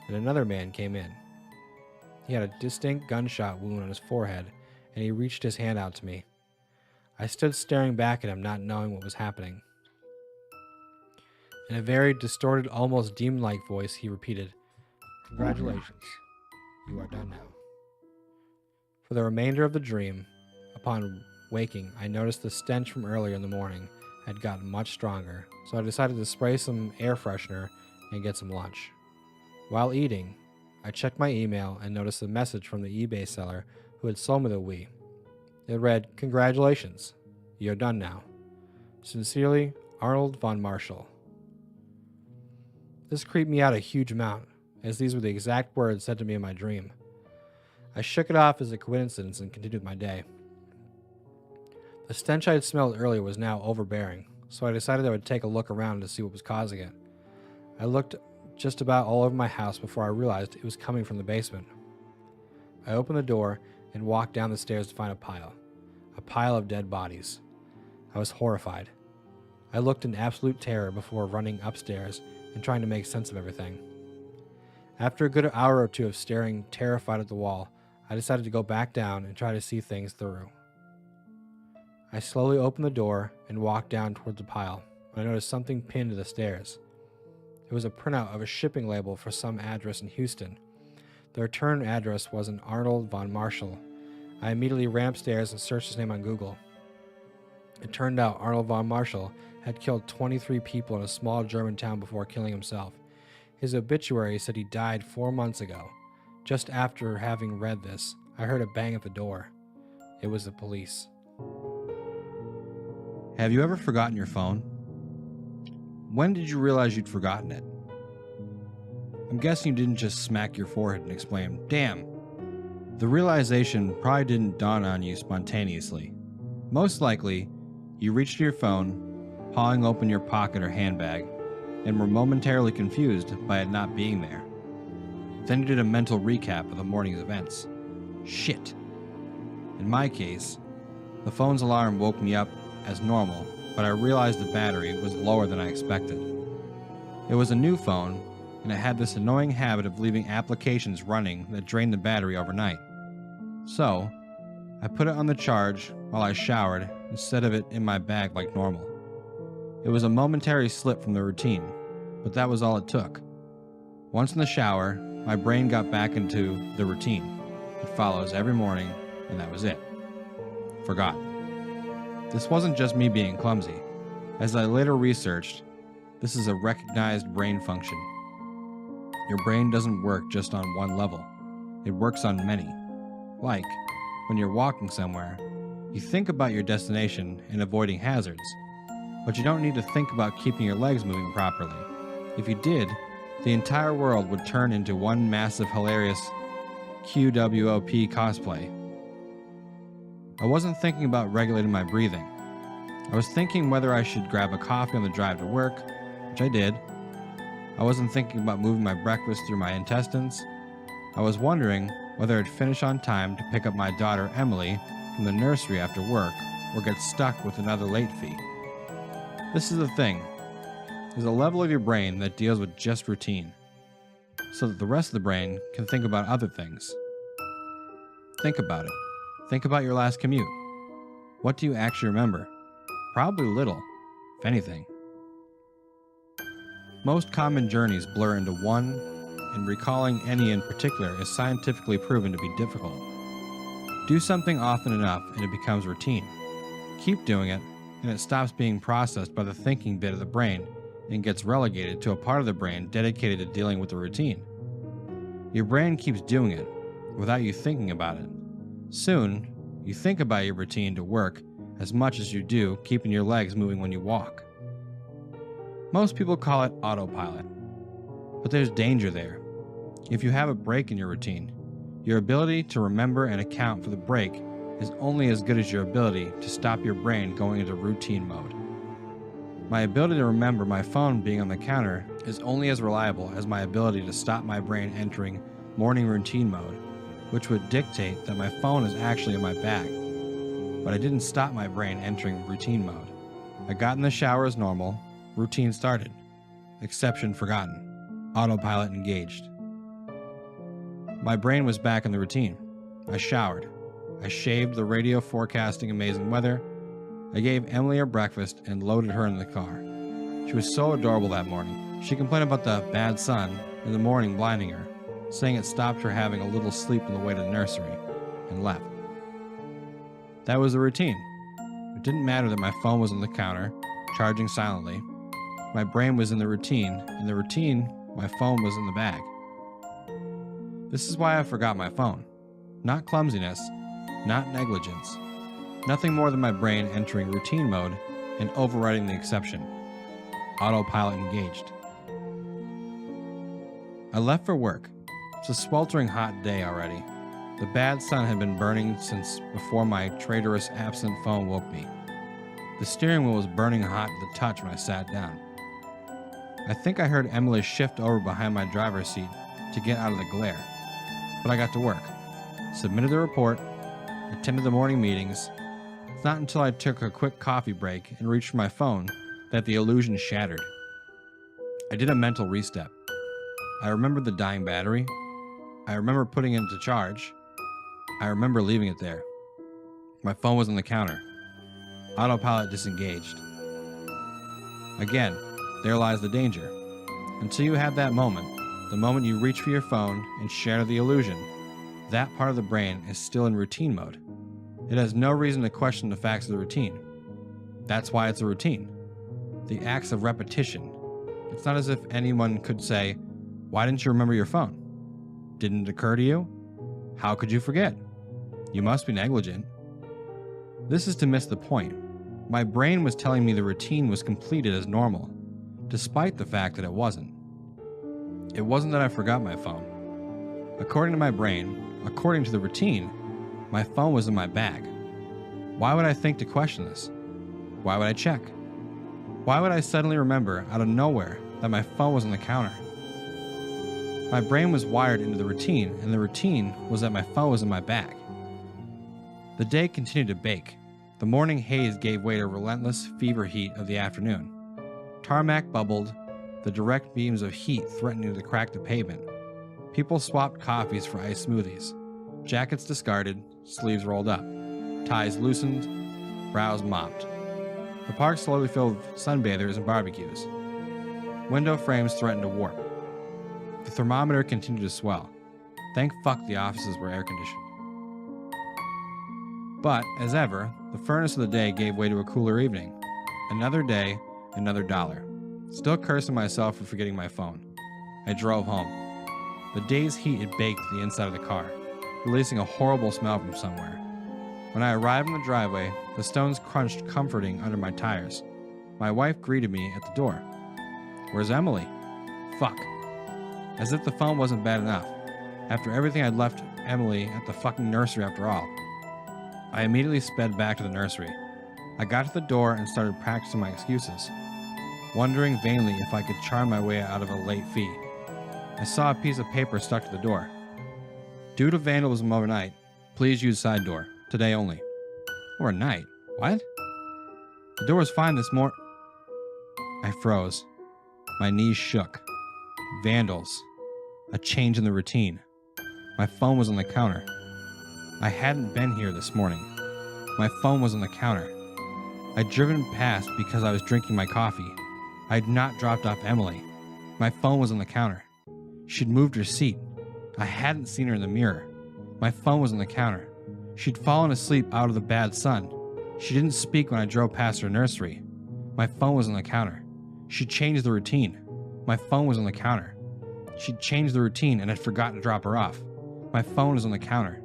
and another man came in. He had a distinct gunshot wound on his forehead, and he reached his hand out to me. I stood staring back at him, not knowing what was happening. In a very distorted, almost demon-like voice, he repeated, "Congratulations, you are done now." For the remainder of the dream, upon waking, I noticed the stench from earlier in the morning had gotten much stronger, so I decided to spray some air freshener and get some lunch. While eating, I checked my email and noticed a message from the eBay seller who had sold me the Wii. It read, "Congratulations, you're done now. Sincerely, Arnold von Marshall." This creeped me out a huge amount, as these were the exact words said to me in my dream. I shook it off as a coincidence and continued my day. The stench I had smelled earlier was now overbearing, so I decided I would take a look around to see what was causing it. I looked just about all over my house before I realized it was coming from the basement. I opened the door and walked down the stairs to find a pile of dead bodies. I was horrified. I looked in absolute terror before running upstairs and trying to make sense of everything. After a good hour or two of staring terrified at the wall, I decided to go back down and try to see things through. I slowly opened the door and walked down toward the pile when I noticed something pinned to the stairs. It was a printout of a shipping label for some address in Houston. The return address was an Arnold von Marshall. I immediately ran upstairs and searched his name on Google. It turned out Arnold von Marshall had killed 23 people in a small German town before killing himself. His obituary said he died 4 months ago. Just after having read this, I heard a bang at the door. It was the police. Have you ever forgotten your phone? When did you realize you'd forgotten it? I'm guessing you didn't just smack your forehead and exclaim, "Damn!" The realization probably didn't dawn on you spontaneously. Most likely, you reached for your phone, pawing open your pocket or handbag, and were momentarily confused by it not being there. Then you did a mental recap of the morning's events. Shit. In my case, the phone's alarm woke me up as normal, but I realized the battery was lower than I expected. It was a new phone, and it had this annoying habit of leaving applications running that drained the battery overnight. So, I put it on the charge while I showered instead of it in my bag like normal. It was a momentary slip from the routine, but that was all it took. Once in the shower, my brain got back into the routine. It follows every morning, and that was it. Forgotten. This wasn't just me being clumsy. As I later researched, this is a recognized brain function. Your brain doesn't work just on one level. It works on many. Like, when you're walking somewhere, you think about your destination and avoiding hazards, but you don't need to think about keeping your legs moving properly. If you did, the entire world would turn into one massive hilarious QWOP cosplay. I wasn't thinking about regulating my breathing. I was thinking whether I should grab a coffee on the drive to work, which I did. I wasn't thinking about moving my breakfast through my intestines. I was wondering whether I'd finish on time to pick up my daughter Emily from the nursery after work or get stuck with another late fee. This is the thing. There's a level of your brain that deals with just routine, so that the rest of the brain can think about other things. Think about it. Think about your last commute. What do you actually remember? Probably little, if anything. Most common journeys blur into one, and recalling any in particular is scientifically proven to be difficult. Do something often enough and it becomes routine. Keep doing it, and it stops being processed by the thinking bit of the brain and gets relegated to a part of the brain dedicated to dealing with the routine. Your brain keeps doing it without you thinking about it. Soon, you think about your routine to work as much as you do keeping your legs moving when you walk. Most people call it autopilot, but there's danger there. If you have a break in your routine, your ability to remember and account for the break is only as good as your ability to stop your brain going into routine mode. My ability to remember my phone being on the counter is only as reliable as my ability to stop my brain entering morning routine mode, which would dictate that my phone is actually in my bag. But I didn't stop my brain entering routine mode. I got in the shower as normal, routine started. Exception forgotten. Autopilot engaged. My brain was back in the routine. I showered. I shaved the radio forecasting amazing weather. I gave Emily her breakfast and loaded her in the car. She was so adorable that morning. She complained about the bad sun in the morning blinding her, saying it stopped her having a little sleep on the way to the nursery, and left. That was the routine. It didn't matter that my phone was on the counter, charging silently. My brain was in the routine, and the routine, my phone was in the bag. This is why I forgot my phone. Not clumsiness, not negligence. Nothing more than my brain entering routine mode and overriding the exception. Autopilot engaged. I left for work. It's a sweltering hot day already. The bad sun had been burning since before my traitorous absent phone woke me. The steering wheel was burning hot to the touch when I sat down. I think I heard Emily shift over behind my driver's seat to get out of the glare. But I got to work, submitted the report, attended the morning meetings. It's not until I took a quick coffee break and reached for my phone that the illusion shattered. I did a mental restep. I remembered the dying battery. I remember putting it into charge. I remember leaving it there. My phone was on the counter. Autopilot disengaged. Again, there lies the danger. Until you have that moment, the moment you reach for your phone and shatter the illusion, that part of the brain is still in routine mode. It has no reason to question the facts of the routine. That's why it's a routine. The acts of repetition. It's not as if anyone could say, "Why didn't you remember your phone? Didn't it occur to you? How could you forget? You must be negligent." This is to miss the point. My brain was telling me the routine was completed as normal, despite the fact that it wasn't. It wasn't that I forgot my phone. According to my brain, according to the routine, my phone was in my bag. Why would I think to question this? Why would I check? Why would I suddenly remember out of nowhere that my phone was on the counter? My brain was wired into the routine, and the routine was that my phone was in my bag. The day continued to bake. The morning haze gave way to relentless fever heat of the afternoon. Tarmac bubbled, the direct beams of heat threatening to crack the pavement. People swapped coffees for iced smoothies. Jackets discarded, sleeves rolled up. Ties loosened, brows mopped. The park slowly filled with sunbathers and barbecues. Window frames threatened to warp. The thermometer continued to swell. Thank fuck the offices were air-conditioned. But, as ever, the furnace of the day gave way to a cooler evening. Another day, another dollar. Still cursing myself for forgetting my phone. I drove home. The day's heat had baked the inside of the car, releasing a horrible smell from somewhere. When I arrived in the driveway, the stones crunched comforting under my tires. My wife greeted me at the door. "Where's Emily?" Fuck. As if the phone wasn't bad enough. After everything, I'd left Emily at the fucking nursery after all. I immediately sped back to the nursery. I got to the door and started practicing my excuses, wondering vainly if I could charm my way out of a late fee. I saw a piece of paper stuck to the door. "Due to vandalism overnight, please use side door. Today only." Overnight? What? The door was fine this morning. I froze. My knees shook. Vandals. A change in the routine. My phone was on the counter. I hadn't been here this morning. My phone was on the counter. I'd driven past because I was drinking my coffee. I had not dropped off Emily. My phone was on the counter. She'd moved her seat. I hadn't seen her in the mirror. My phone was on the counter. She'd fallen asleep out of the bad sun. She didn't speak when I drove past her nursery. My phone was on the counter. She'd changed the routine. My phone was on the counter. She'd changed the routine and had forgotten to drop her off. My phone was on the counter.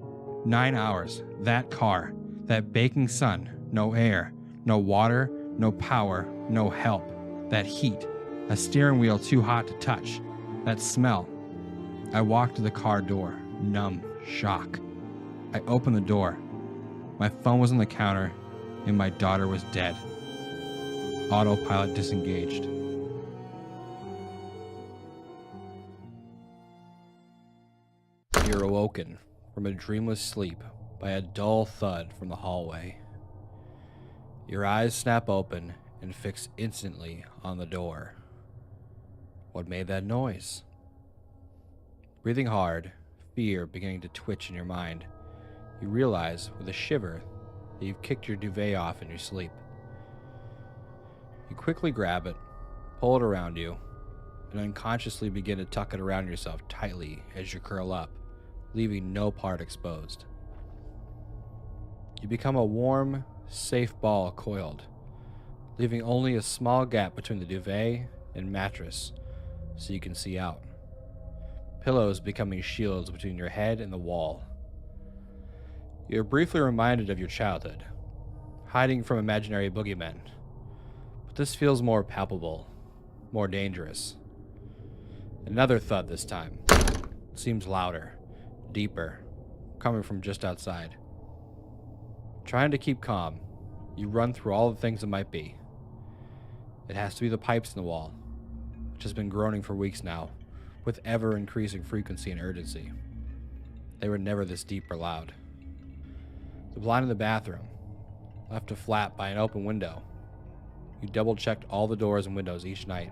9 hours. That car. That baking sun. No air. No water. No power. No help. That heat. A steering wheel too hot to touch. That smell. I walked to the car door. Numb. Shock. I opened the door. My phone was on the counter, and my daughter was dead. Autopilot disengaged. You're awoken from a dreamless sleep by a dull thud from the hallway. Your eyes snap open and fix instantly on the door. What made that noise? Breathing hard, fear beginning to twitch in your mind, you realize with a shiver that you've kicked your duvet off in your sleep. You quickly grab it, pull it around you, and unconsciously begin to tuck it around yourself tightly as you curl up, leaving no part exposed. You become a warm, safe ball coiled, leaving only a small gap between the duvet and mattress so you can see out. Pillows becoming shields between your head and the wall. You're briefly reminded of your childhood, hiding from imaginary boogeymen, but this feels more palpable, more dangerous. Another thud this time. It seems louder, deeper, coming from just outside. Trying to keep calm, you run through all the things it might be. It has to be the pipes in the wall, which has been groaning for weeks now, with ever-increasing frequency and urgency. They were never this deep or loud. The blind in the bathroom, left to flap by an open window. You double-checked all the doors and windows each night.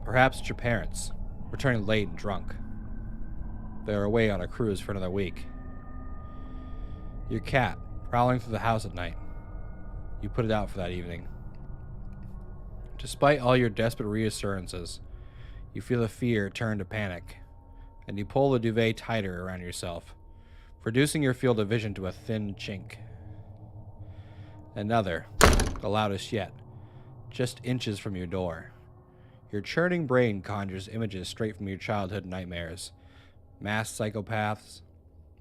Perhaps it's your parents, returning late and drunk. They're away on a cruise for another week. Your cat, prowling through the house at night. You put it out for that evening. Despite all your desperate reassurances, you feel the fear turn to panic, and you pull the duvet tighter around yourself, reducing your field of vision to a thin chink. Another, the loudest yet, just inches from your door. Your churning brain conjures images straight from your childhood nightmares. Masked psychopaths,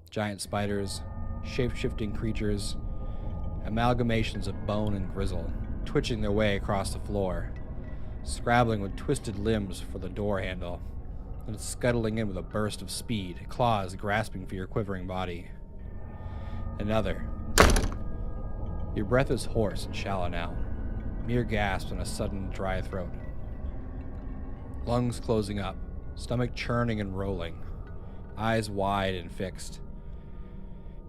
giant spiders, shape-shifting creatures, amalgamations of bone and grizzle, twitching their way across the floor, scrabbling with twisted limbs for the door handle, and scuttling in with a burst of speed, claws grasping for your quivering body. Another. Your breath is hoarse and shallow now, mere gasps and a sudden dry throat. Lungs closing up, stomach churning and rolling, eyes wide and fixed.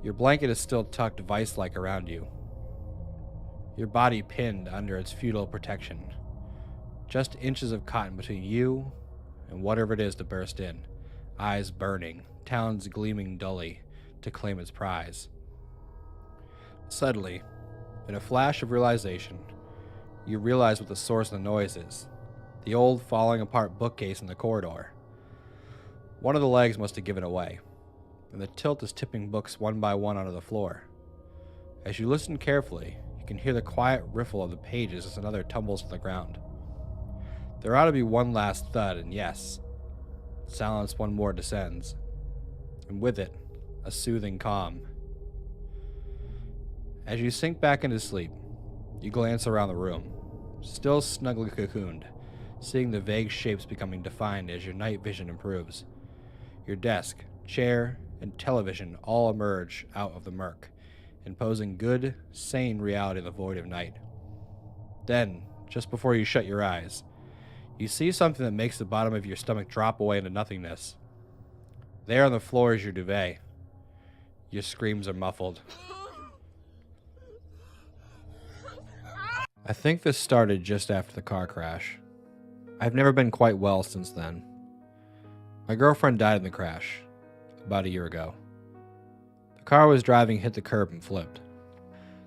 Your blanket is still tucked vice-like around you, your body pinned under its futile protection. Just inches of cotton between you and whatever it is to burst in, eyes burning, talons gleaming dully to claim its prize. Suddenly, in a flash of realization, you realize what the source of the noise is. The old falling apart bookcase in the corridor. One of the legs must have given away. and the tilt is tipping books one by one onto the floor. As you listen carefully, you can hear the quiet riffle of the pages as another tumbles to the ground. There ought to be one last thud, and yes, silence one more descends, and with it, a soothing calm. As you sink back into sleep, you glance around the room, still snugly cocooned, seeing the vague shapes becoming defined as your night vision improves. Your desk, chair, and television all emerge out of the murk, imposing good, sane reality in the void of night. Then, just before you shut your eyes, you see something that makes the bottom of your stomach drop away into nothingness. There on the floor is your duvet. Your screams are muffled. I think this started just after the car crash. I've never been quite well since then. My girlfriend died in the crash, about a year ago. The car I was driving hit the curb and flipped.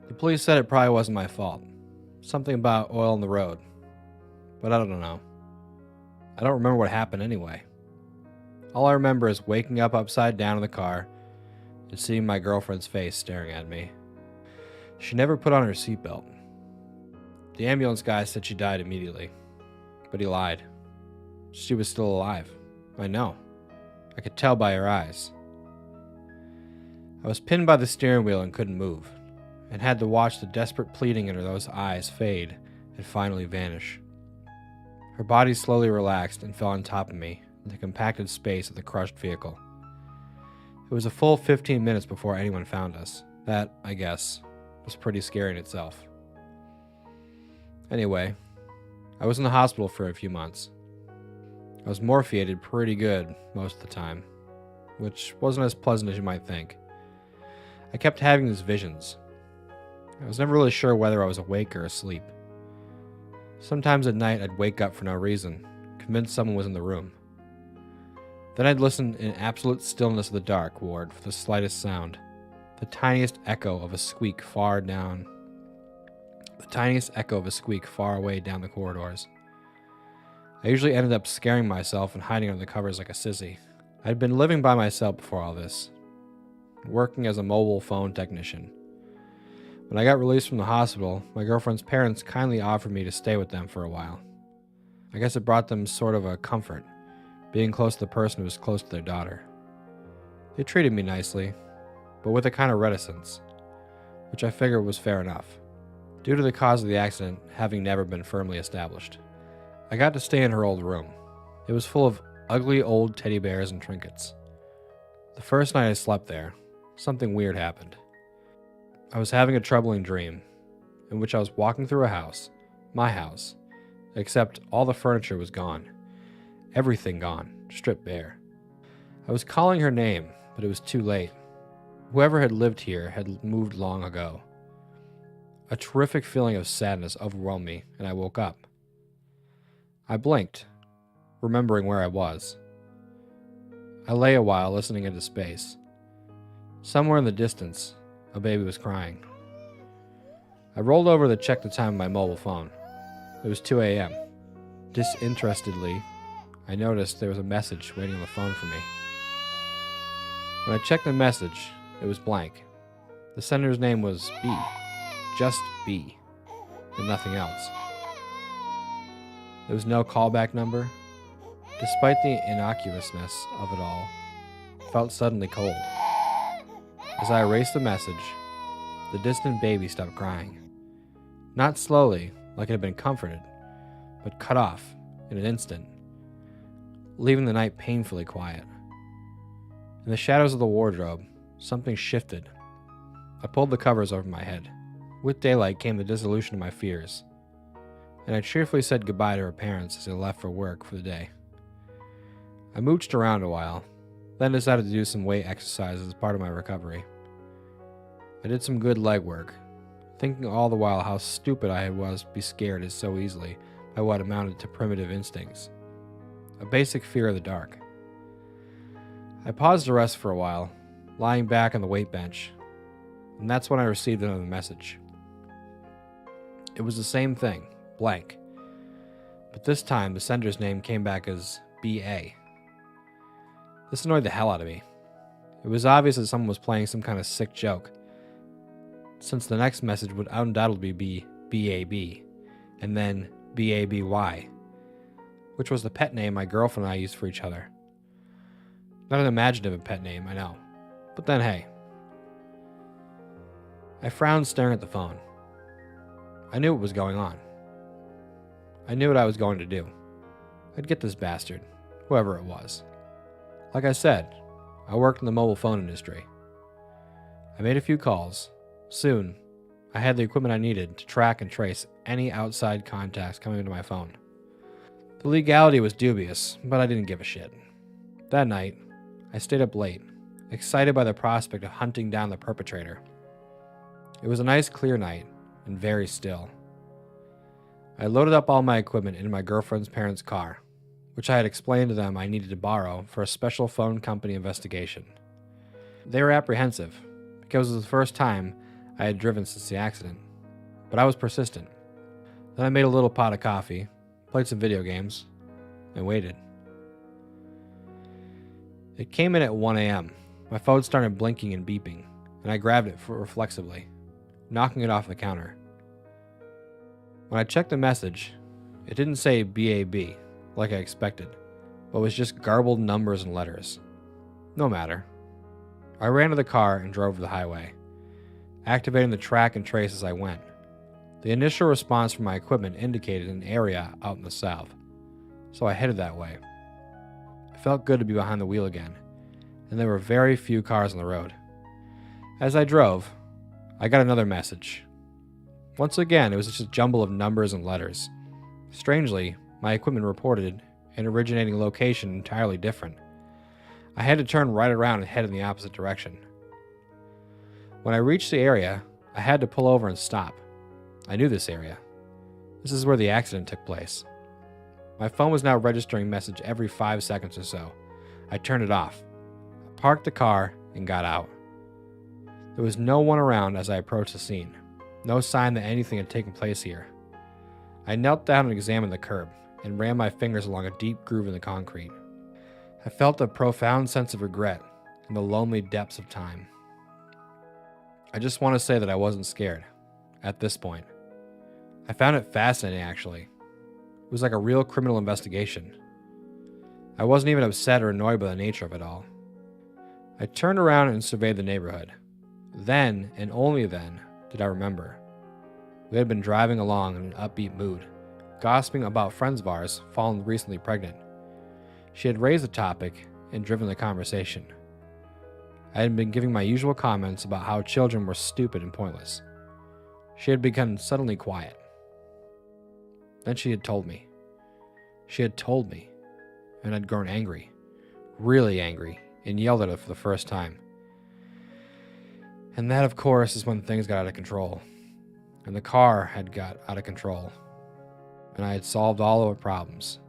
The police said it probably wasn't my fault. Something about oil on the road. But I don't know. I don't remember what happened anyway. All I remember is waking up upside down in the car and seeing my girlfriend's face staring at me. She never put on her seatbelt. The ambulance guy said she died immediately, but he lied. She was still alive. I know. I could tell by her eyes. I was pinned by the steering wheel and couldn't move, and had to watch the desperate pleading in those eyes fade and finally vanish. Her body slowly relaxed and fell on top of me in the compacted space of the crushed vehicle. It was a full 15 minutes before anyone found us. That, I guess, was pretty scary in itself. Anyway, I was in the hospital for a few months. I was morphiated pretty good most of the time, which wasn't as pleasant as you might think. I kept having these visions. I was never really sure whether I was awake or asleep. Sometimes at night I'd wake up for no reason, convinced someone was in the room. Then I'd listen in absolute stillness of the dark ward for the slightest sound, the tiniest echo of a squeak far away down the corridors. I usually ended up scaring myself and hiding under the covers like a sissy. I'd been living by myself before all this, working as a mobile phone technician. When I got released from the hospital, my girlfriend's parents kindly offered me to stay with them for a while. I guess it brought them sort of a comfort, being close to the person who was close to their daughter. They treated me nicely, but with a kind of reticence, which I figured was fair enough, due to the cause of the accident having never been firmly established. I got to stay in her old room. It was full of ugly old teddy bears and trinkets. The first night I slept there, something weird happened. I was having a troubling dream, in which I was walking through a house, my house, except all the furniture was gone. Everything gone, stripped bare. I was calling her name, but it was too late. Whoever had lived here had moved long ago. A terrific feeling of sadness overwhelmed me, and I woke up. I blinked, remembering where I was. I lay a while listening into space. Somewhere in the distance, a baby was crying. I rolled over to check the time on my mobile phone. It was 2 a.m. Disinterestedly, I noticed there was a message waiting on the phone for me. When I checked the message, it was blank. The sender's name was B. Just B. And nothing else. There was no callback number. Despite the innocuousness of it all, it felt suddenly cold. As I erased the message, the distant baby stopped crying. Not slowly, like it had been comforted, but cut off in an instant, leaving the night painfully quiet. In the shadows of the wardrobe, something shifted. I pulled the covers over my head. With daylight came the dissolution of my fears, and I cheerfully said goodbye to her parents as they left for work for the day. I mooched around a while, then decided to do some weight exercises as part of my recovery. I did some good leg work, thinking all the while how stupid I was to be scared so easily by what amounted to primitive instincts. A basic fear of the dark. I paused to rest for a while, lying back on the weight bench, and that's when I received another message. It was the same thing, blank, but this time the sender's name came back as B.A. This annoyed the hell out of me. It was obvious that someone was playing some kind of sick joke, since the next message would undoubtedly be BAB, and then BABY, which was the pet name my girlfriend and I used for each other. Not an imaginative pet name, I know. But then hey. I frowned, staring at the phone. I knew what was going on. I knew what I was going to do. I'd get this bastard, whoever it was. Like I said, I worked in the mobile phone industry. I made a few calls. Soon, I had the equipment I needed to track and trace any outside contacts coming into my phone. The legality was dubious, but I didn't give a shit. That night, I stayed up late, excited by the prospect of hunting down the perpetrator. It was a nice clear night, and very still. I loaded up all my equipment into my girlfriend's parents' car, which I had explained to them I needed to borrow for a special phone company investigation. They were apprehensive, because it was the first time I had driven since the accident, but I was persistent. Then I made a little pot of coffee, played some video games, and waited. It came in at 1 a.m. My phone started blinking and beeping, and I grabbed it reflexively, knocking it off the counter. When I checked the message, it didn't say BAB, like I expected, but was just garbled numbers and letters. No matter. I ran to the car and drove to the highway, activating the track and trace as I went. The initial response from my equipment indicated an area out in the south, so I headed that way. It felt good to be behind the wheel again, and there were very few cars on the road. As I drove, I got another message. Once again, it was just a jumble of numbers and letters. Strangely, my equipment reported an originating location entirely different. I had to turn right around and head in the opposite direction. When I reached the area, I had to pull over and stop. I knew this area. This is where the accident took place. My phone was now registering message every 5 seconds or so. I turned it off, parked the car, and got out. There was no one around as I approached the scene. No sign that anything had taken place here. I knelt down and examined the curb, and ran my fingers along a deep groove in the concrete. I felt a profound sense of regret in the lonely depths of time. I just want to say that I wasn't scared, at this point. I found it fascinating, actually. It was like a real criminal investigation. I wasn't even upset or annoyed by the nature of it all. I turned around and surveyed the neighborhood. Then, and only then, did I remember. We had been driving along in an upbeat mood, gossiping about friends of ours fallen recently pregnant. She had raised the topic and driven the conversation. I had been giving my usual comments about how children were stupid and pointless. She had become suddenly quiet. Then she had told me. She had told me, and I'd grown angry, really angry, and yelled at her for the first time. And that, of course, is when things got out of control. And the car had got out of control. And I had solved all of our problems.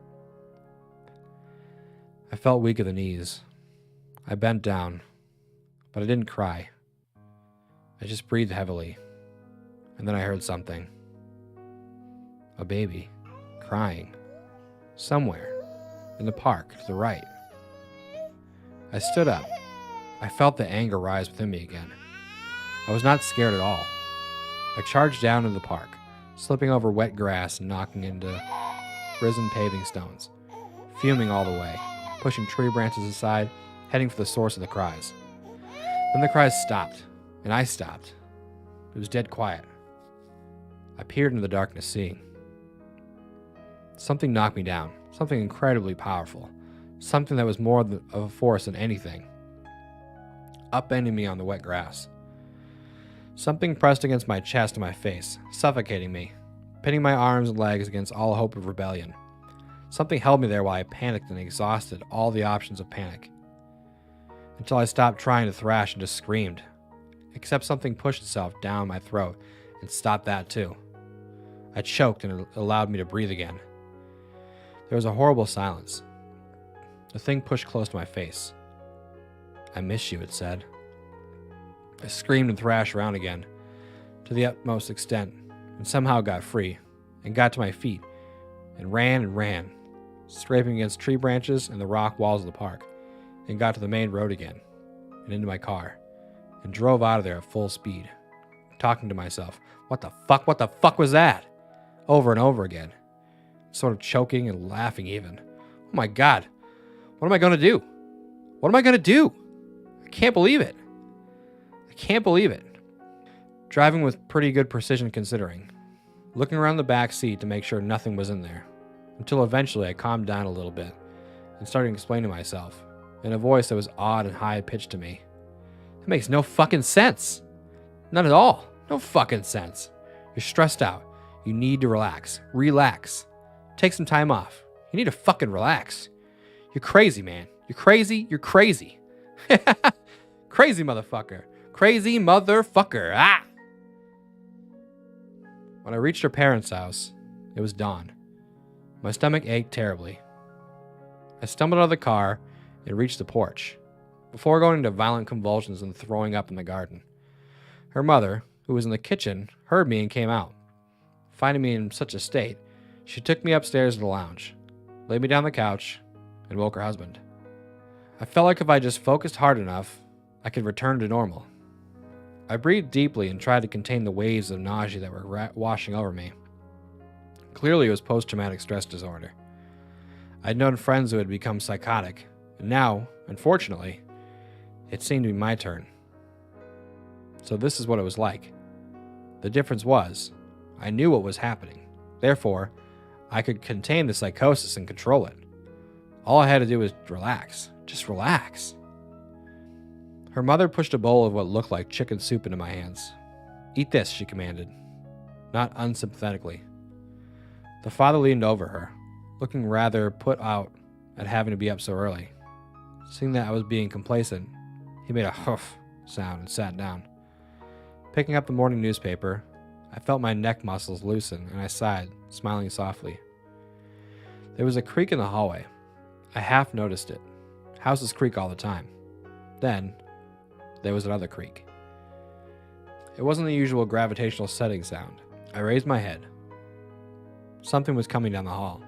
I felt weak at the knees. I bent down, but I didn't cry. I just breathed heavily. And then I heard something. A baby, crying, somewhere, in the park to the right. I stood up. I felt the anger rise within me again. I was not scared at all. I charged down into the park, slipping over wet grass and knocking into risen paving stones, fuming all the way, pushing tree branches aside, heading for the source of the cries. Then the cries stopped, and I stopped. It was dead quiet. I peered into the darkness, seeing. Something knocked me down, something incredibly powerful, something that was more of a force than anything, upending me on the wet grass. Something pressed against my chest and my face, suffocating me, pinning my arms and legs against all hope of rebellion. Something held me there while I panicked and exhausted all the options of panic, until I stopped trying to thrash and just screamed, except something pushed itself down my throat and stopped that too. I choked and it allowed me to breathe again. There was a horrible silence. The thing pushed close to my face. "I miss you," it said. I screamed and thrashed around again, to the utmost extent, and somehow got free, and got to my feet, and ran, scraping against tree branches and the rock walls of the park, and got to the main road again, and into my car and drove out of there at full speed, talking to myself, what the fuck was that? Over and over again, sort of choking and laughing even. Oh my God, what am I going to do? What am I going to do? I can't believe it. I can't believe it. Driving with pretty good precision considering, looking around the back seat to make sure nothing was in there, until eventually I calmed down a little bit and started explaining to myself in a voice that was odd and high-pitched to me. It makes no fucking sense. None at all. No fucking sense. You're stressed out. You need to relax. Relax. Take some time off. You need to fucking relax. You're crazy, man. You're crazy. You're crazy. Crazy motherfucker. Crazy motherfucker. Ah! When I reached her parents' house, it was dawn. My stomach ached terribly. I stumbled out of the car and reached the porch, before going into violent convulsions and throwing up in the garden. Her mother, who was in the kitchen, heard me and came out. Finding me in such a state, she took me upstairs to the lounge, laid me down on the couch, and woke her husband. I felt like if I just focused hard enough, I could return to normal. I breathed deeply and tried to contain the waves of nausea that were washing over me. Clearly, it was post-traumatic stress disorder. I'd known friends who had become psychotic, and now, unfortunately, it seemed to be my turn. So this is what it was like. The difference was, I knew what was happening. Therefore, I could contain the psychosis and control it. All I had to do was relax. Just relax. Her mother pushed a bowl of what looked like chicken soup into my hands. Eat this, she commanded, not unsympathetically. The father leaned over her, looking rather put out at having to be up so early. Seeing that I was being complacent, he made a huff sound and sat down. Picking up the morning newspaper, I felt my neck muscles loosen and I sighed, smiling softly. There was a creak in the hallway. I half noticed it. Houses creak all the time. Then, there was another creak. It wasn't the usual gravitational setting sound. I raised my head. Something was coming down the hall.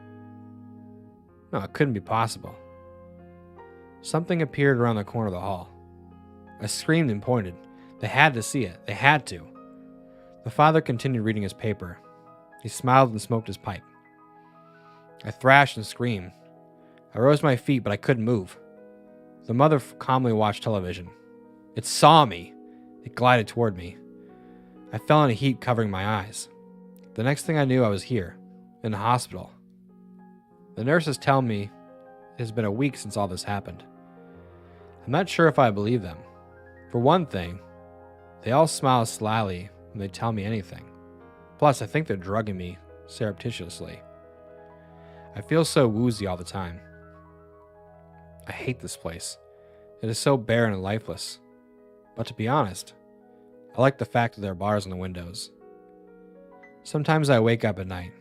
No, it couldn't be possible. Something appeared around the corner of the hall. I screamed and pointed. They had to see it. They had to. The father continued reading his paper. He smiled and smoked his pipe. I thrashed and screamed. I rose to my feet, but I couldn't move. The mother calmly watched television. It saw me. It glided toward me. I fell in a heap, covering my eyes. The next thing I knew, I was here, in the hospital. The nurses tell me it has been a week since all this happened. I'm not sure if I believe them. For one thing, they all smile slyly when they tell me anything. Plus, I think they're drugging me surreptitiously. I feel so woozy all the time. I hate this place. It is so barren and lifeless. But to be honest, I like the fact that there are bars in the windows. Sometimes I wake up at night.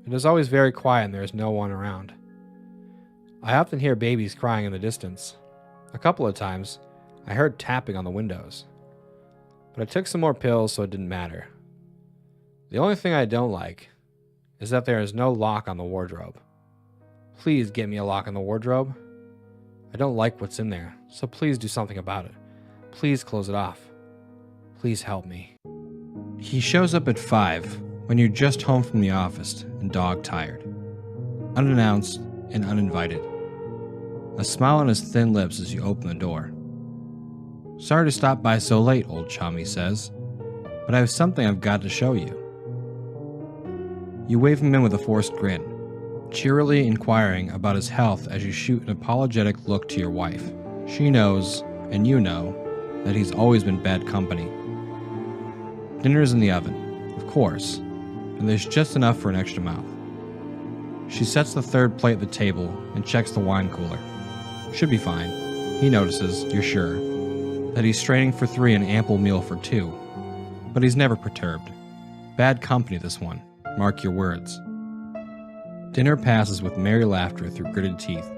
It is always very quiet and there is no one around. I often hear babies crying in the distance. A couple of times, I heard tapping on the windows. But I took some more pills, so it didn't matter. The only thing I don't like is that there is no lock on the wardrobe. Please get me a lock on the wardrobe. I don't like what's in there, so please do something about it. Please close it off. Please help me. He shows up at 5 when you're just home from the office and dog-tired. Unannounced and uninvited. A smile on his thin lips as you open the door. Sorry to stop by so late, old chum, he says, but I have something I've got to show you. You wave him in with a forced grin, cheerily inquiring about his health as you shoot an apologetic look to your wife. She knows, and you know, that he's always been bad company. Dinner's in the oven, of course, and there's just enough for an extra mouth. She sets the third plate at the table and checks the wine cooler. Should be fine. He notices, you're sure, that he's straining for 3 an ample meal for 2, but he's never perturbed. Bad company, this one. Mark your words. Dinner passes with merry laughter through gritted teeth.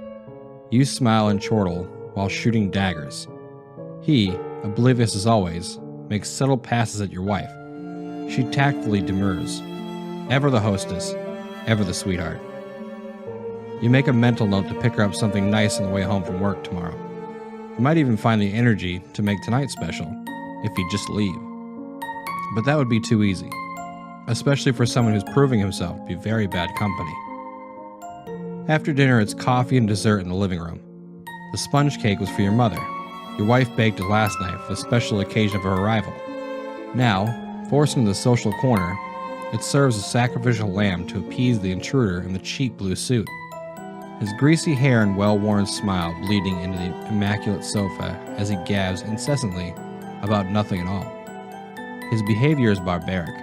You smile and chortle while shooting daggers. He, oblivious as always, makes subtle passes at your wife. She tactfully demurs. Ever the hostess, ever the sweetheart. You make a mental note to pick her up something nice on the way home from work tomorrow. You might even find the energy to make tonight special if he'd just leave. But that would be too easy, especially for someone who's proving himself to be very bad company. After dinner, it's coffee and dessert in the living room. The sponge cake was for your mother. Your wife baked it last night for the special occasion of her arrival. Now, forced into the social corner, it serves as sacrificial lamb to appease the intruder in the cheap blue suit. His greasy hair and well-worn smile bleeding into the immaculate sofa as he gabs incessantly about nothing at all. His behavior is barbaric,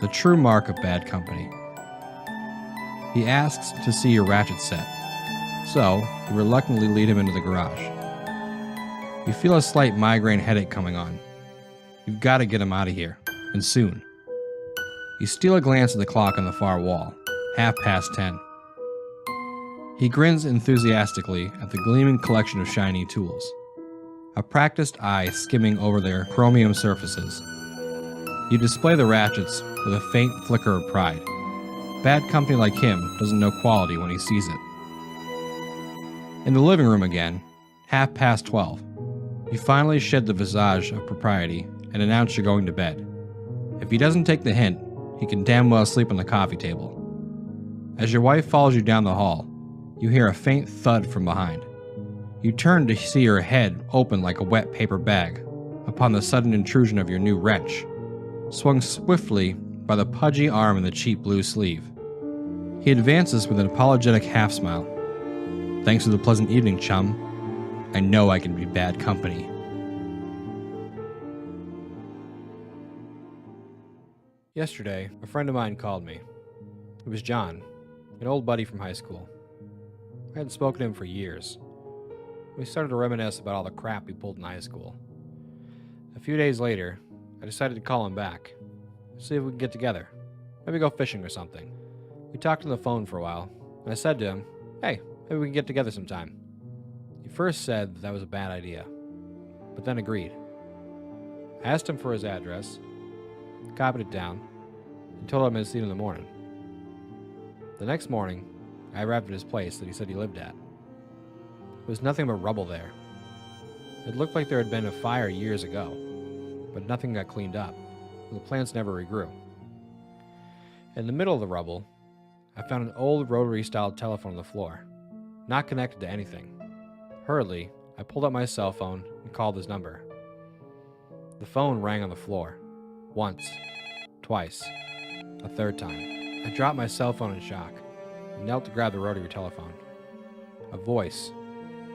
the true mark of bad company. He asks to see your ratchet set, so you reluctantly lead him into the garage. You feel a slight migraine headache coming on. You've got to get him out of here, and soon. You steal a glance at the clock on the far wall, 10:30. He grins enthusiastically at the gleaming collection of shiny tools, a practiced eye skimming over their chromium surfaces. You display the ratchets with a faint flicker of pride. Bad company like him doesn't know quality when he sees it. In the living room again, 12:30. You finally shed the visage of propriety and announce you're going to bed. If he doesn't take the hint, he can damn well sleep on the coffee table. As your wife follows you down the hall, you hear a faint thud from behind. You turn to see her head open like a wet paper bag upon the sudden intrusion of your new wrench, swung swiftly by the pudgy arm in the cheap blue sleeve. He advances with an apologetic half-smile. "Thanks for the pleasant evening, chum. I know I can be bad company." Yesterday, a friend of mine called me. It was John, an old buddy from high school. I hadn't spoken to him for years. We started to reminisce about all the crap we pulled in high school. A few days later, I decided to call him back, see if we could get together, maybe go fishing or something. We talked on the phone for a while, and I said to him, "Hey, maybe we can get together sometime." He first said that was a bad idea, but then agreed. I asked him for his address, copied it down, and told him I'd see him in the morning. The next morning, I arrived at his place that he said he lived at. There was nothing but rubble there. It looked like there had been a fire years ago, but nothing got cleaned up, and the plants never regrew. In the middle of the rubble, I found an old rotary-style telephone on the floor, not connected to anything. Hurriedly, I pulled out my cell phone and called his number. The phone rang on the floor. Once, twice, a third time. I dropped my cell phone in shock and knelt to grab the rotary telephone. A voice,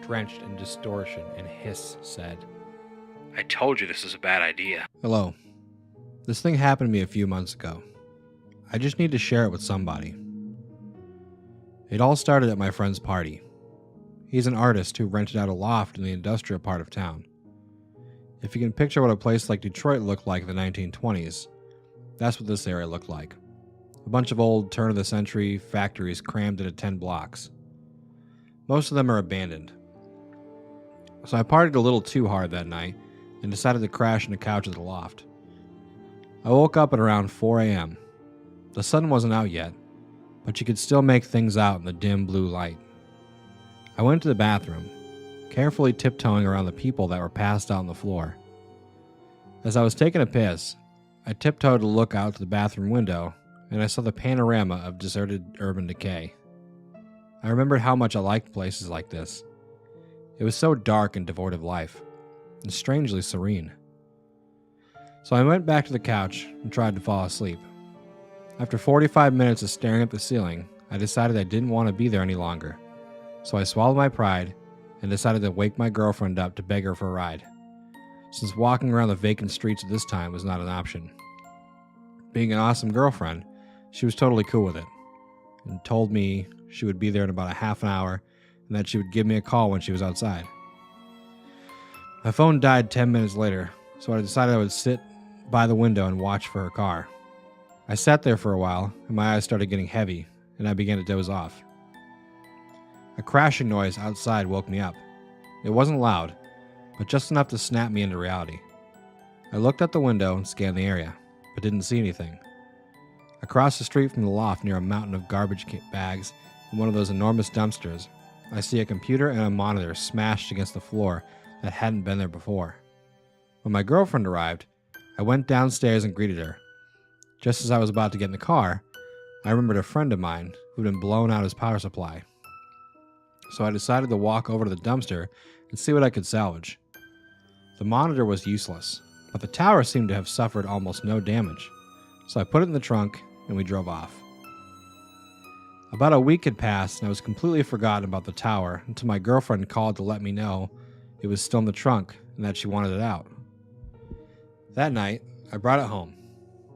drenched in distortion and hiss, said, "I told you this is a bad idea." Hello. This thing happened to me a few months ago. I just need to share it with somebody. It all started at my friend's party. He's an artist who rented out a loft in the industrial part of town. If you can picture what a place like Detroit looked like in the 1920s, that's what this area looked like. A bunch of old turn-of-the-century factories crammed into 10 blocks. Most of them are abandoned. So I partied a little too hard that night and decided to crash on the couch of the loft. I woke up at around 4 a.m. The sun wasn't out yet, but you could still make things out in the dim blue light. I went to the bathroom, carefully tiptoeing around the people that were passed out on the floor. As I was taking a piss, I tiptoed to look out to the bathroom window, and I saw the panorama of deserted urban decay. I remembered how much I liked places like this. It was so dark and devoid of life, and strangely serene. So I went back to the couch and tried to fall asleep. After 45 minutes of staring at the ceiling, I decided I didn't want to be there any longer. So I swallowed my pride and decided to wake my girlfriend up to beg her for a ride, since walking around the vacant streets at this time was not an option. Being an awesome girlfriend, she was totally cool with it, and told me she would be there in about a half an hour and that she would give me a call when she was outside. My phone died 10 minutes later, so I decided I would sit by the window and watch for her car. I sat there for a while, and my eyes started getting heavy, and I began to doze off. A crashing noise outside woke me up. It wasn't loud, but just enough to snap me into reality. I looked out the window and scanned the area, but didn't see anything. Across the street from the loft, near a mountain of garbage bags and one of those enormous dumpsters, I see a computer and a monitor smashed against the floor that hadn't been there before. When my girlfriend arrived, I went downstairs and greeted her. Just as I was about to get in the car, I remembered a friend of mine who'd been blown out his power supply. So I decided to walk over to the dumpster and see what I could salvage. The monitor was useless, but the tower seemed to have suffered almost no damage, so I put it in the trunk and we drove off. About a week had passed and I was completely forgotten about the tower until my girlfriend called to let me know it was still in the trunk and that she wanted it out. That night, I brought it home.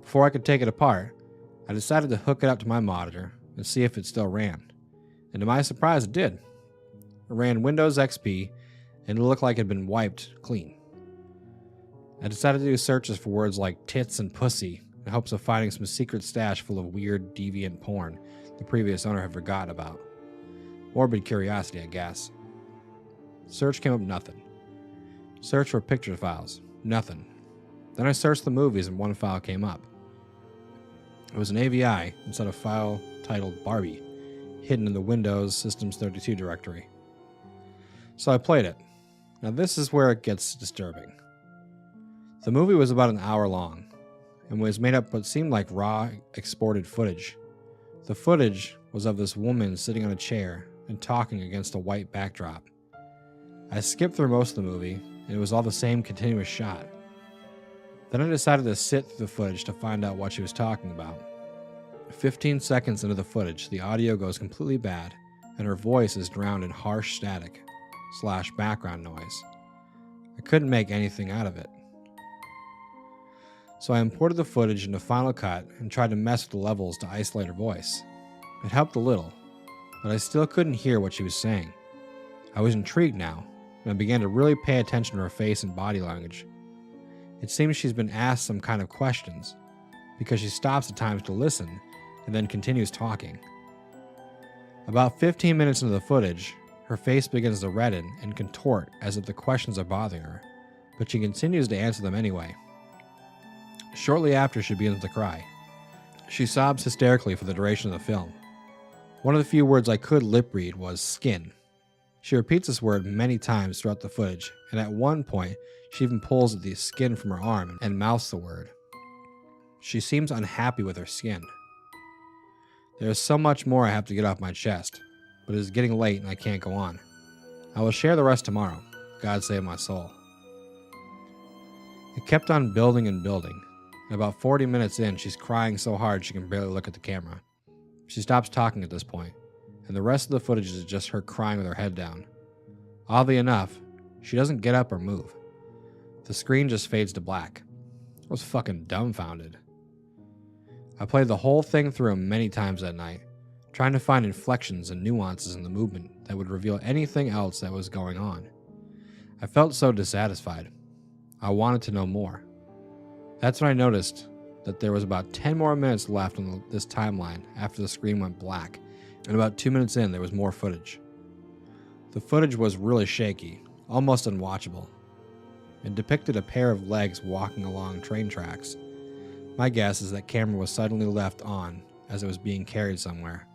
Before I could take it apart, I decided to hook it up to my monitor and see if it still ran. And to my surprise, it did. It ran Windows XP and it looked like it had been wiped clean. I decided to do searches for words like tits and pussy in hopes of finding some secret stash full of weird, deviant porn the previous owner had forgotten about. Morbid curiosity, I guess. Search came up nothing. Search for picture files, nothing. Then I searched the movies and one file came up. It was an AVI instead of a file titled Barbie, hidden in the Windows Systems 32 directory. So I played it. Now this is where it gets disturbing. The movie was about an hour long and was made up what seemed like raw, exported footage. The footage was of this woman sitting on a chair and talking against a white backdrop. I skipped through most of the movie and it was all the same continuous shot. Then I decided to sit through the footage to find out what she was talking about. 15 seconds into the footage, the audio goes completely bad and her voice is drowned in harsh static / background noise. I couldn't make anything out of it. So I imported the footage into Final Cut and tried to mess with the levels to isolate her voice. It helped a little, but I still couldn't hear what she was saying. I was intrigued now, and I began to really pay attention to her face and body language. It seems she's been asked some kind of questions, because she stops at times to listen and then continues talking. About 15 minutes into the footage, her face begins to redden and contort as if the questions are bothering her, but she continues to answer them anyway. Shortly after, she begins to cry. She sobs hysterically for the duration of the film. One of the few words I could lip read was skin. She repeats this word many times throughout the footage, and at one point, she even pulls at the skin from her arm and mouths the word. She seems unhappy with her skin. There is so much more I have to get off my chest, but it is getting late and I can't go on. I will share the rest tomorrow. God save my soul. It kept on building and building. And about 40 minutes in, she's crying so hard she can barely look at the camera. She stops talking at this point, and the rest of the footage is just her crying with her head down. Oddly enough, she doesn't get up or move. The screen just fades to black. I was fucking dumbfounded. I played the whole thing through many times that night, trying to find inflections and nuances in the movement that would reveal anything else that was going on. I felt so dissatisfied. I wanted to know more. That's when I noticed that there was about 10 more minutes left on this timeline after the screen went black, and about 2 minutes in, there was more footage. The footage was really shaky, almost unwatchable. It depicted a pair of legs walking along train tracks. My guess is that camera was suddenly left on as it was being carried somewhere.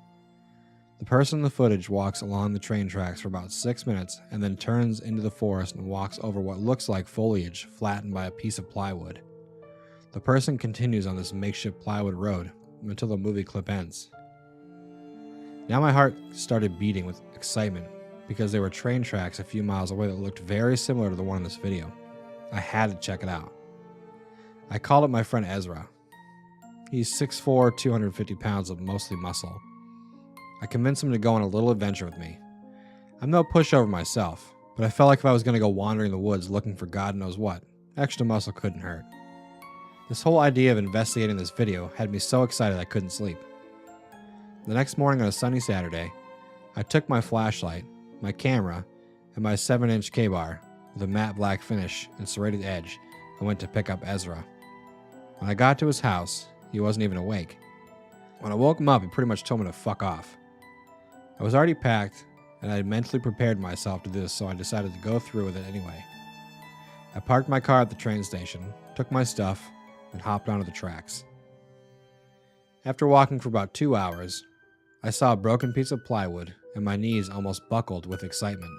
The person in the footage walks along the train tracks for about 6 minutes and then turns into the forest and walks over what looks like foliage flattened by a piece of plywood. The person continues on this makeshift plywood road until the movie clip ends. Now my heart started beating with excitement because there were train tracks a few miles away that looked very similar to the one in this video. I had to check it out. I called up my friend Ezra. He's 6'4", 250 pounds of mostly muscle. I convinced him to go on a little adventure with me. I'm no pushover myself, but I felt like if I was going to go wandering in the woods looking for God knows what, extra muscle couldn't hurt. This whole idea of investigating this video had me so excited I couldn't sleep. The next morning on a sunny Saturday, I took my flashlight, my camera, and my 7-inch K-bar with a matte black finish and serrated edge and went to pick up Ezra. When I got to his house, he wasn't even awake. When I woke him up, he pretty much told me to fuck off. I was already packed, and I had mentally prepared myself to this, so I decided to go through with it anyway. I parked my car at the train station, took my stuff, and hopped onto the tracks. After walking for about 2 hours, I saw a broken piece of plywood, and my knees almost buckled with excitement.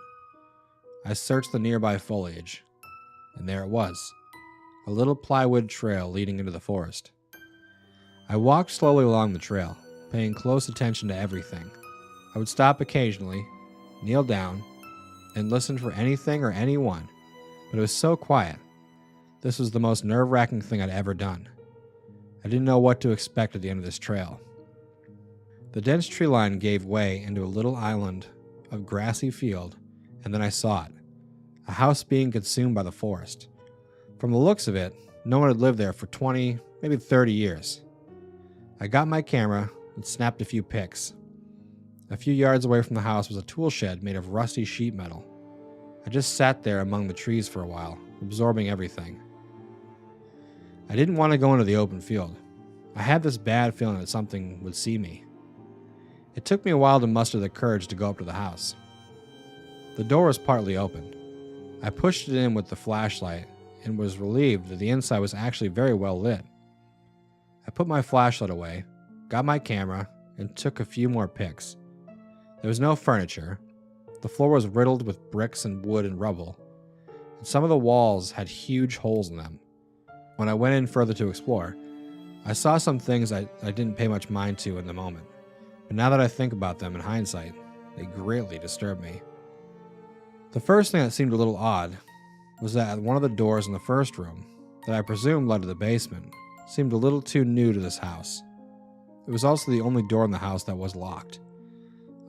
I searched the nearby foliage, and there it was, a little plywood trail leading into the forest. I walked slowly along the trail, paying close attention to everything. I would stop occasionally, kneel down, and listen for anything or anyone, but it was so quiet. This was the most nerve-wracking thing I'd ever done. I didn't know what to expect at the end of this trail. The dense tree line gave way into a little island of grassy field, and then I saw it, a house being consumed by the forest. From the looks of it, no one had lived there for 20, maybe 30 years. I got my camera and snapped a few pics. A few yards away from the house was a tool shed made of rusty sheet metal. I just sat there among the trees for a while, absorbing everything. I didn't want to go into the open field. I had this bad feeling that something would see me. It took me a while to muster the courage to go up to the house. The door was partly open. I pushed it in with the flashlight and was relieved that the inside was actually very well lit. I put my flashlight away, got my camera, and took a few more pics. There was no furniture. The floor was riddled with bricks and wood and rubble, and some of the walls had huge holes in them. When I went in further to explore, I saw some things I didn't pay much mind to in the moment, but now that I think about them in hindsight, they greatly disturbed me. The first thing that seemed a little odd was that one of the doors in the first room, that I presumed led to the basement, seemed a little too new to this house. It was also the only door in the house that was locked.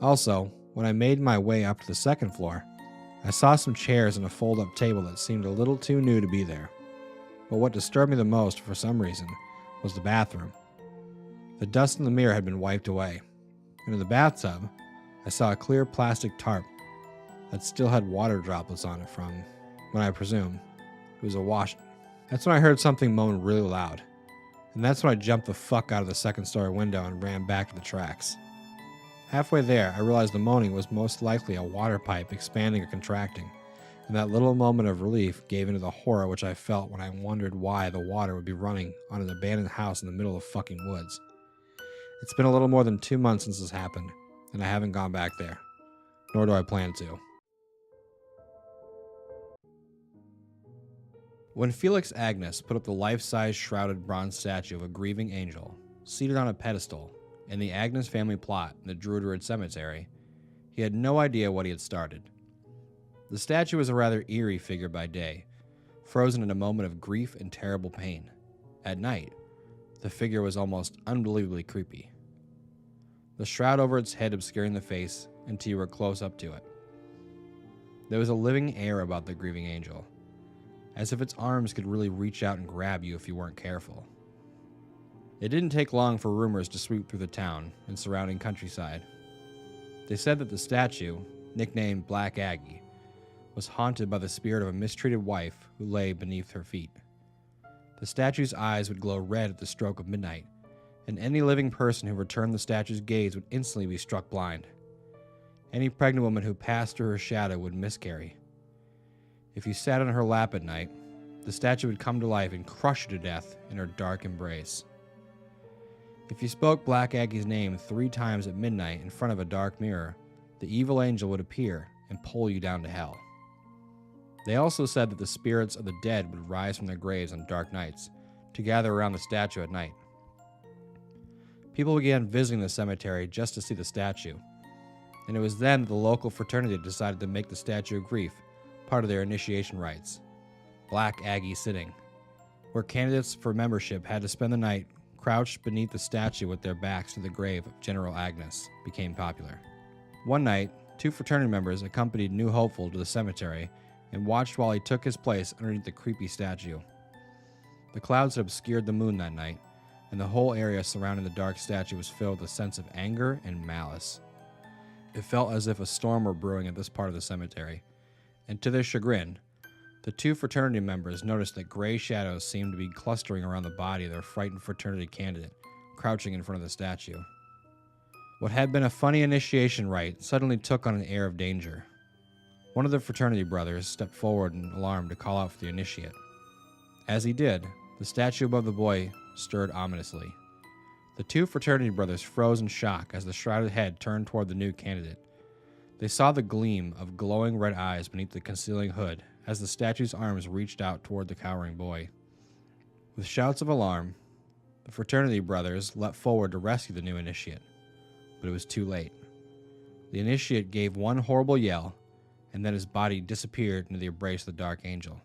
Also, when I made my way up to the second floor, I saw some chairs and a fold-up table that seemed a little too new to be there. But what disturbed me the most, for some reason, was the bathroom. The dust in the mirror had been wiped away, and in the bathtub, I saw a clear plastic tarp that still had water droplets on it from, what I presume, it was a wash. That's when I heard something moan really loud, and that's when I jumped the fuck out of the second-story window and ran back to the tracks. Halfway there, I realized the moaning was most likely a water pipe expanding or contracting, and that little moment of relief gave into the horror which I felt when I wondered why the water would be running on an abandoned house in the middle of fucking woods. It's been a little more than 2 months since this happened, and I haven't gone back there, nor do I plan to. When Felix Agnes put up the life-size shrouded bronze statue of a grieving angel, seated on a pedestal, in the Agnes family plot in the Druidwood Cemetery, he had no idea what he had started. The statue was a rather eerie figure by day, frozen in a moment of grief and terrible pain. At night, the figure was almost unbelievably creepy. The shroud over its head obscuring the face until you were close up to it. There was a living air about the grieving angel, as if its arms could really reach out and grab you if you weren't careful. It didn't take long for rumors to sweep through the town and surrounding countryside. They said that the statue, nicknamed Black Aggie, was haunted by the spirit of a mistreated wife who lay beneath her feet. The statue's eyes would glow red at the stroke of midnight, and any living person who returned the statue's gaze would instantly be struck blind. Any pregnant woman who passed through her shadow would miscarry. If you sat on her lap at night, the statue would come to life and crush you to death in her dark embrace. If you spoke Black Aggie's name 3 times at midnight in front of a dark mirror, the evil angel would appear and pull you down to hell. They also said that the spirits of the dead would rise from their graves on dark nights to gather around the statue at night. People began visiting the cemetery just to see the statue, and it was then that the local fraternity decided to make the Statue of Grief part of their initiation rites, Black Aggie Sitting, where candidates for membership had to spend the night crouched beneath the statue with their backs to the grave of General Agnes, became popular. One night, 2 fraternity members accompanied New Hopeful to the cemetery and watched while he took his place underneath the creepy statue. The clouds had obscured the moon that night, and the whole area surrounding the dark statue was filled with a sense of anger and malice. It felt as if a storm were brewing at this part of the cemetery, and to their chagrin, the 2 fraternity members noticed that gray shadows seemed to be clustering around the body of their frightened fraternity candidate, crouching in front of the statue. What had been a funny initiation rite suddenly took on an air of danger. One of the fraternity brothers stepped forward in alarm to call out for the initiate. As he did, the statue above the boy stirred ominously. The 2 fraternity brothers froze in shock as the shrouded head turned toward the new candidate. They saw the gleam of glowing red eyes beneath the concealing hood as the statue's arms reached out toward the cowering boy. With shouts of alarm, the fraternity brothers leapt forward to rescue the new initiate, but it was too late. The initiate gave one horrible yell, and then his body disappeared into the embrace of the dark angel.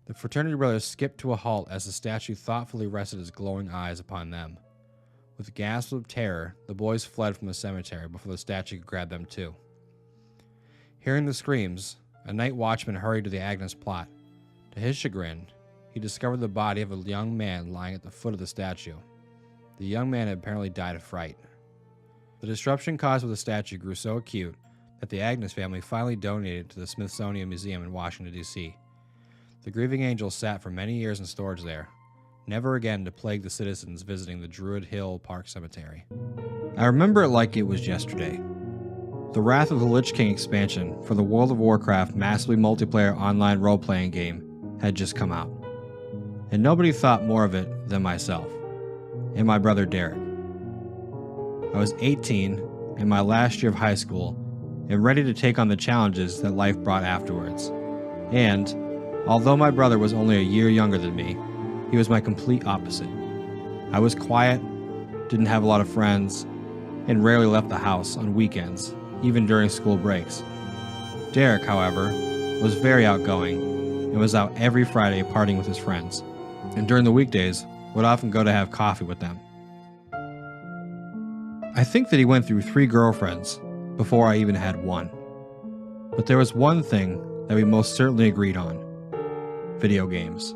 The fraternity brothers skipped to a halt as the statue thoughtfully rested its glowing eyes upon them. With gasps of terror, the boys fled from the cemetery before the statue could grab them too. Hearing the screams, a night watchman hurried to the Agnes plot. To his chagrin, he discovered the body of a young man lying at the foot of the statue. The young man had apparently died of fright. The disruption caused by the statue grew so acute that the Agnes family finally donated it to the Smithsonian Museum in Washington, D.C. The grieving angel sat for many years in storage there, never again to plague the citizens visiting the Druid Hill Park Cemetery. I remember it like it was yesterday. The Wrath of the Lich King expansion for the World of Warcraft massively multiplayer online role-playing game had just come out, and nobody thought more of it than myself and my brother Derek. I was 18 in my last year of high school and ready to take on the challenges that life brought afterwards. And, although my brother was only a year younger than me, he was my complete opposite. I was quiet, didn't have a lot of friends, and rarely left the house on weekends, even during school breaks. Derek, however, was very outgoing and was out every Friday partying with his friends, and during the weekdays would often go to have coffee with them. I think that he went through 3 girlfriends before I even had one. But there was one thing that we most certainly agreed on: video games.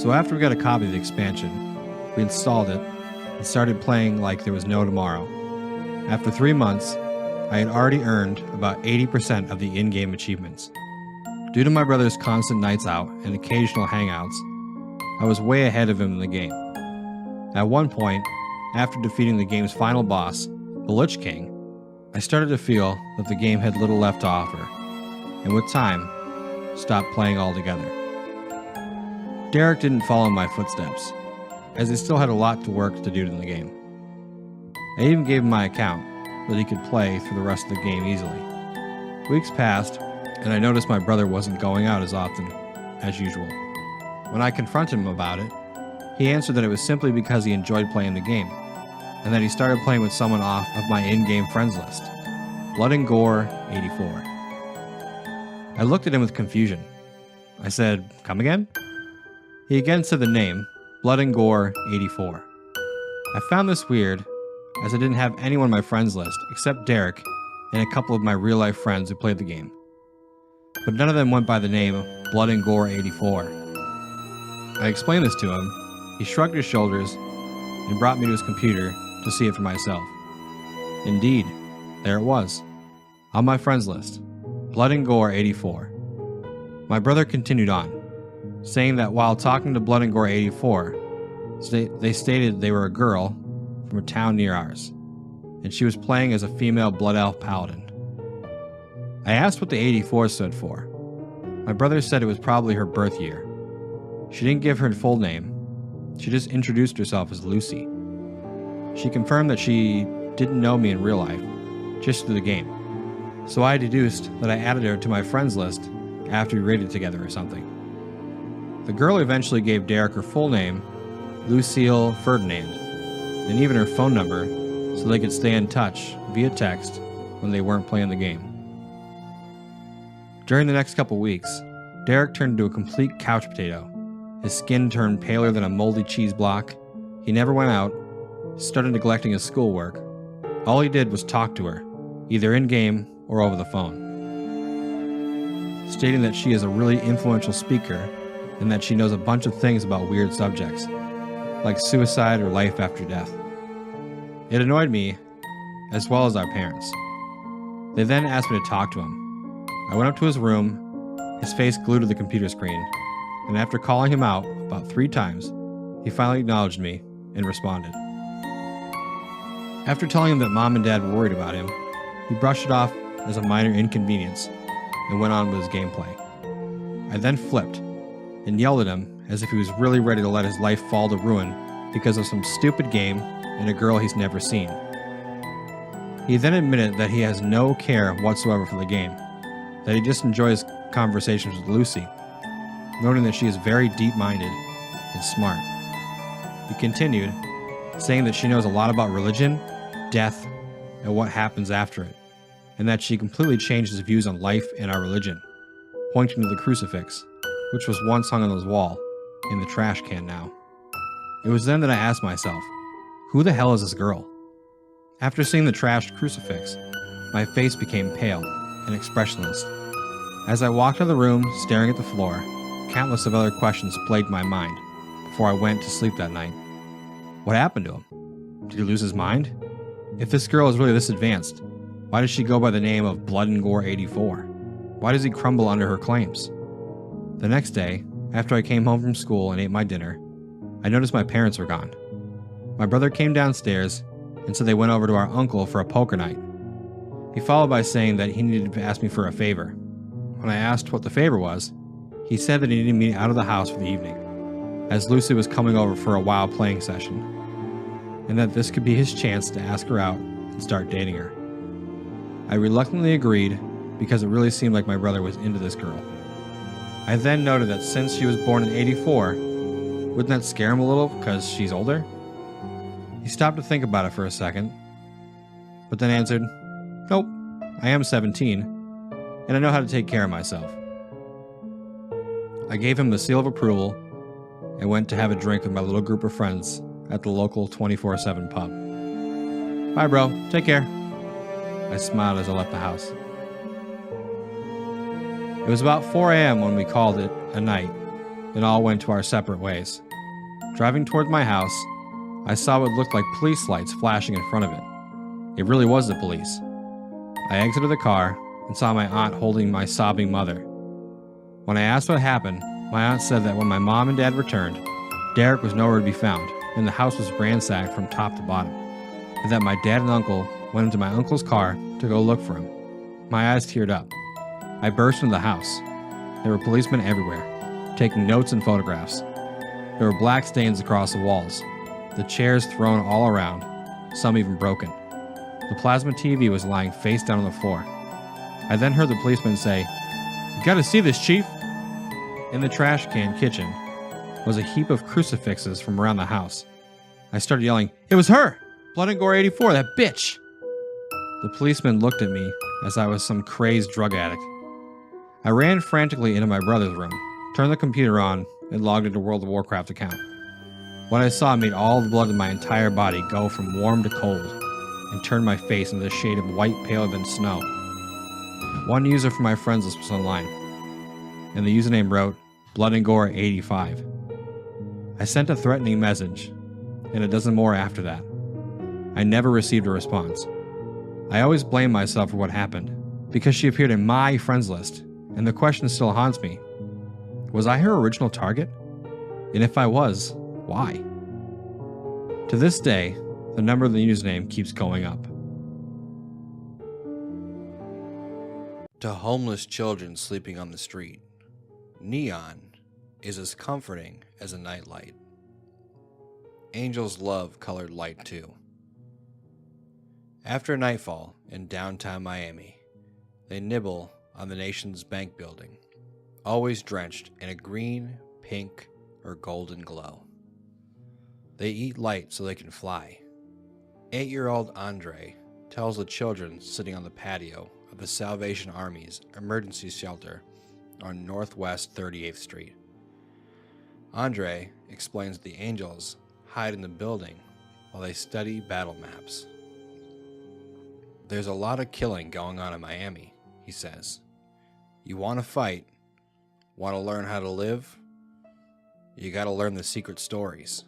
So after we got a copy of the expansion, we installed it and started playing like there was no tomorrow. After 3 months, I had already earned about 80% of the in-game achievements. Due to my brother's constant nights out and occasional hangouts, I was way ahead of him in the game. At one point, after defeating the game's final boss, the Lich King, I started to feel that the game had little left to offer, and with time, stopped playing altogether. Derek didn't follow in my footsteps, as he still had a lot to work to do in the game. I even gave him my account so that he could play through the rest of the game easily. Weeks passed, and I noticed my brother wasn't going out as often as usual. When I confronted him about it, he answered that it was simply because he enjoyed playing the game, and that he started playing with someone off of my in-game friends list, Blood and Gore 84. I looked at him with confusion. I said, "Come again?" He again said the name, Blood and Gore 84. I found this weird, as I didn't have anyone on my friends list except Derek and a couple of my real-life friends who played the game. But none of them went by the name Blood and Gore 84. I explained this to him. He shrugged his shoulders and brought me to his computer to see it for myself. Indeed, there it was, on my friends list, Blood and Gore 84. My brother continued on, saying that while talking to Blood and Gore 84, they stated they were a girl from a town near ours, and she was playing as a female Blood Elf Paladin. I asked what the 84 stood for. My brother said it was probably her birth year. She didn't give her full name. She just introduced herself as Lucy. She confirmed that she didn't know me in real life, just through the game. So I deduced that I added her to my friends list after we raided together or something. The girl eventually gave Derek her full name, Lucille Ferdinand, and even her phone number so they could stay in touch via text when they weren't playing the game. During the next couple weeks, Derek turned into a complete couch potato. His skin turned paler than a moldy cheese block. He never went out, started neglecting his schoolwork. All he did was talk to her, either in-game or over the phone, stating that she is a really influential speaker and that she knows a bunch of things about weird subjects, like suicide or life after death. It annoyed me, as well as our parents. They then asked me to talk to him. I went up to his room, his face glued to the computer screen, and after calling him out about 3 times, he finally acknowledged me and responded. After telling him that Mom and Dad were worried about him, he brushed it off as a minor inconvenience and went on with his gameplay. I then flipped and yelled at him as if he was really ready to let his life fall to ruin because of some stupid game and a girl he's never seen. He then admitted that he has no care whatsoever for the game, that he just enjoys conversations with Lucy, noting that she is very deep-minded and smart. He continued, saying that she knows a lot about religion, death, and what happens after it, and that she completely changed his views on life and our religion, pointing to the crucifix, which was once hung on his wall, in the trash can now. It was then that I asked myself, who the hell is this girl? After seeing the trashed crucifix, my face became pale and expressionless. As I walked out of the room, staring at the floor, countless of other questions plagued my mind before I went to sleep that night. What happened to him? Did he lose his mind? If this girl is really this advanced, why does she go by the name of Blood and Gore 84? Why does he crumble under her claims? The next day, after I came home from school and ate my dinner, I noticed my parents were gone. My brother came downstairs and said they went over to our uncle for a poker night. He followed by saying that he needed to ask me for a favor. When I asked what the favor was, he said that he needed me out of the house for the evening, as Lucy was coming over for a WoW playing session, and that this could be his chance to ask her out and start dating her. I reluctantly agreed because it really seemed like my brother was into this girl. I then noted that since she was born in 84, wouldn't that scare him a little because she's older? He stopped to think about it for a second, but then answered, "Nope, I am 17, and I know how to take care of myself." I gave him the seal of approval and went to have a drink with my little group of friends at the local 24/7 pub. "Bye, bro. Take care." I smiled as I left the house. It was about 4 a.m. when we called it a night and all went to our separate ways. Driving towards my house, I saw what looked like police lights flashing in front of it. It really was the police. I exited the car and saw my aunt holding my sobbing mother. When I asked what happened, my aunt said that when my mom and dad returned, Derek was nowhere to be found, and the house was ransacked from top to bottom, and that my dad and uncle went into my uncle's car to go look for him. My eyes teared up. I burst into the house. There were policemen everywhere, taking notes and photographs. There were black stains across the walls, the chairs thrown all around, some even broken. The plasma TV was lying face down on the floor. I then heard the policeman say, "You gotta see this, Chief!" In the trash can kitchen was a heap of crucifixes from around the house. I started yelling, "It was her! Blood and Gore 84, that bitch!" The policeman looked at me as I was some crazed drug addict. I ran frantically into my brother's room, turned the computer on, and logged into World of Warcraft account. What I saw made all the blood in my entire body go from warm to cold, and turned my face into the shade of white paler than snow. One user from my friends list was online, and the username wrote, Blood and Gore 85. I sent a threatening message, and a dozen more after that. I never received a response. I always blame myself for what happened, because she appeared in my friends list, and the question still haunts me. Was I her original target? And if I was, why? To this day, the number of the username keeps going up. To homeless children sleeping on the street, neon is as comforting as a nightlight. Angels love colored light too. After nightfall in downtown Miami, they nibble on the nation's bank building, always drenched in a green, pink, or golden glow. They eat light so they can fly. 8-year-old Andre tells the children sitting on the patio of the Salvation Army's emergency shelter on Northwest 38th Street. Andre explains the angels hide in the building while they study battle maps. There's a lot of killing going on in Miami, he says. You want to fight, want to learn how to live, you got to learn the secret stories.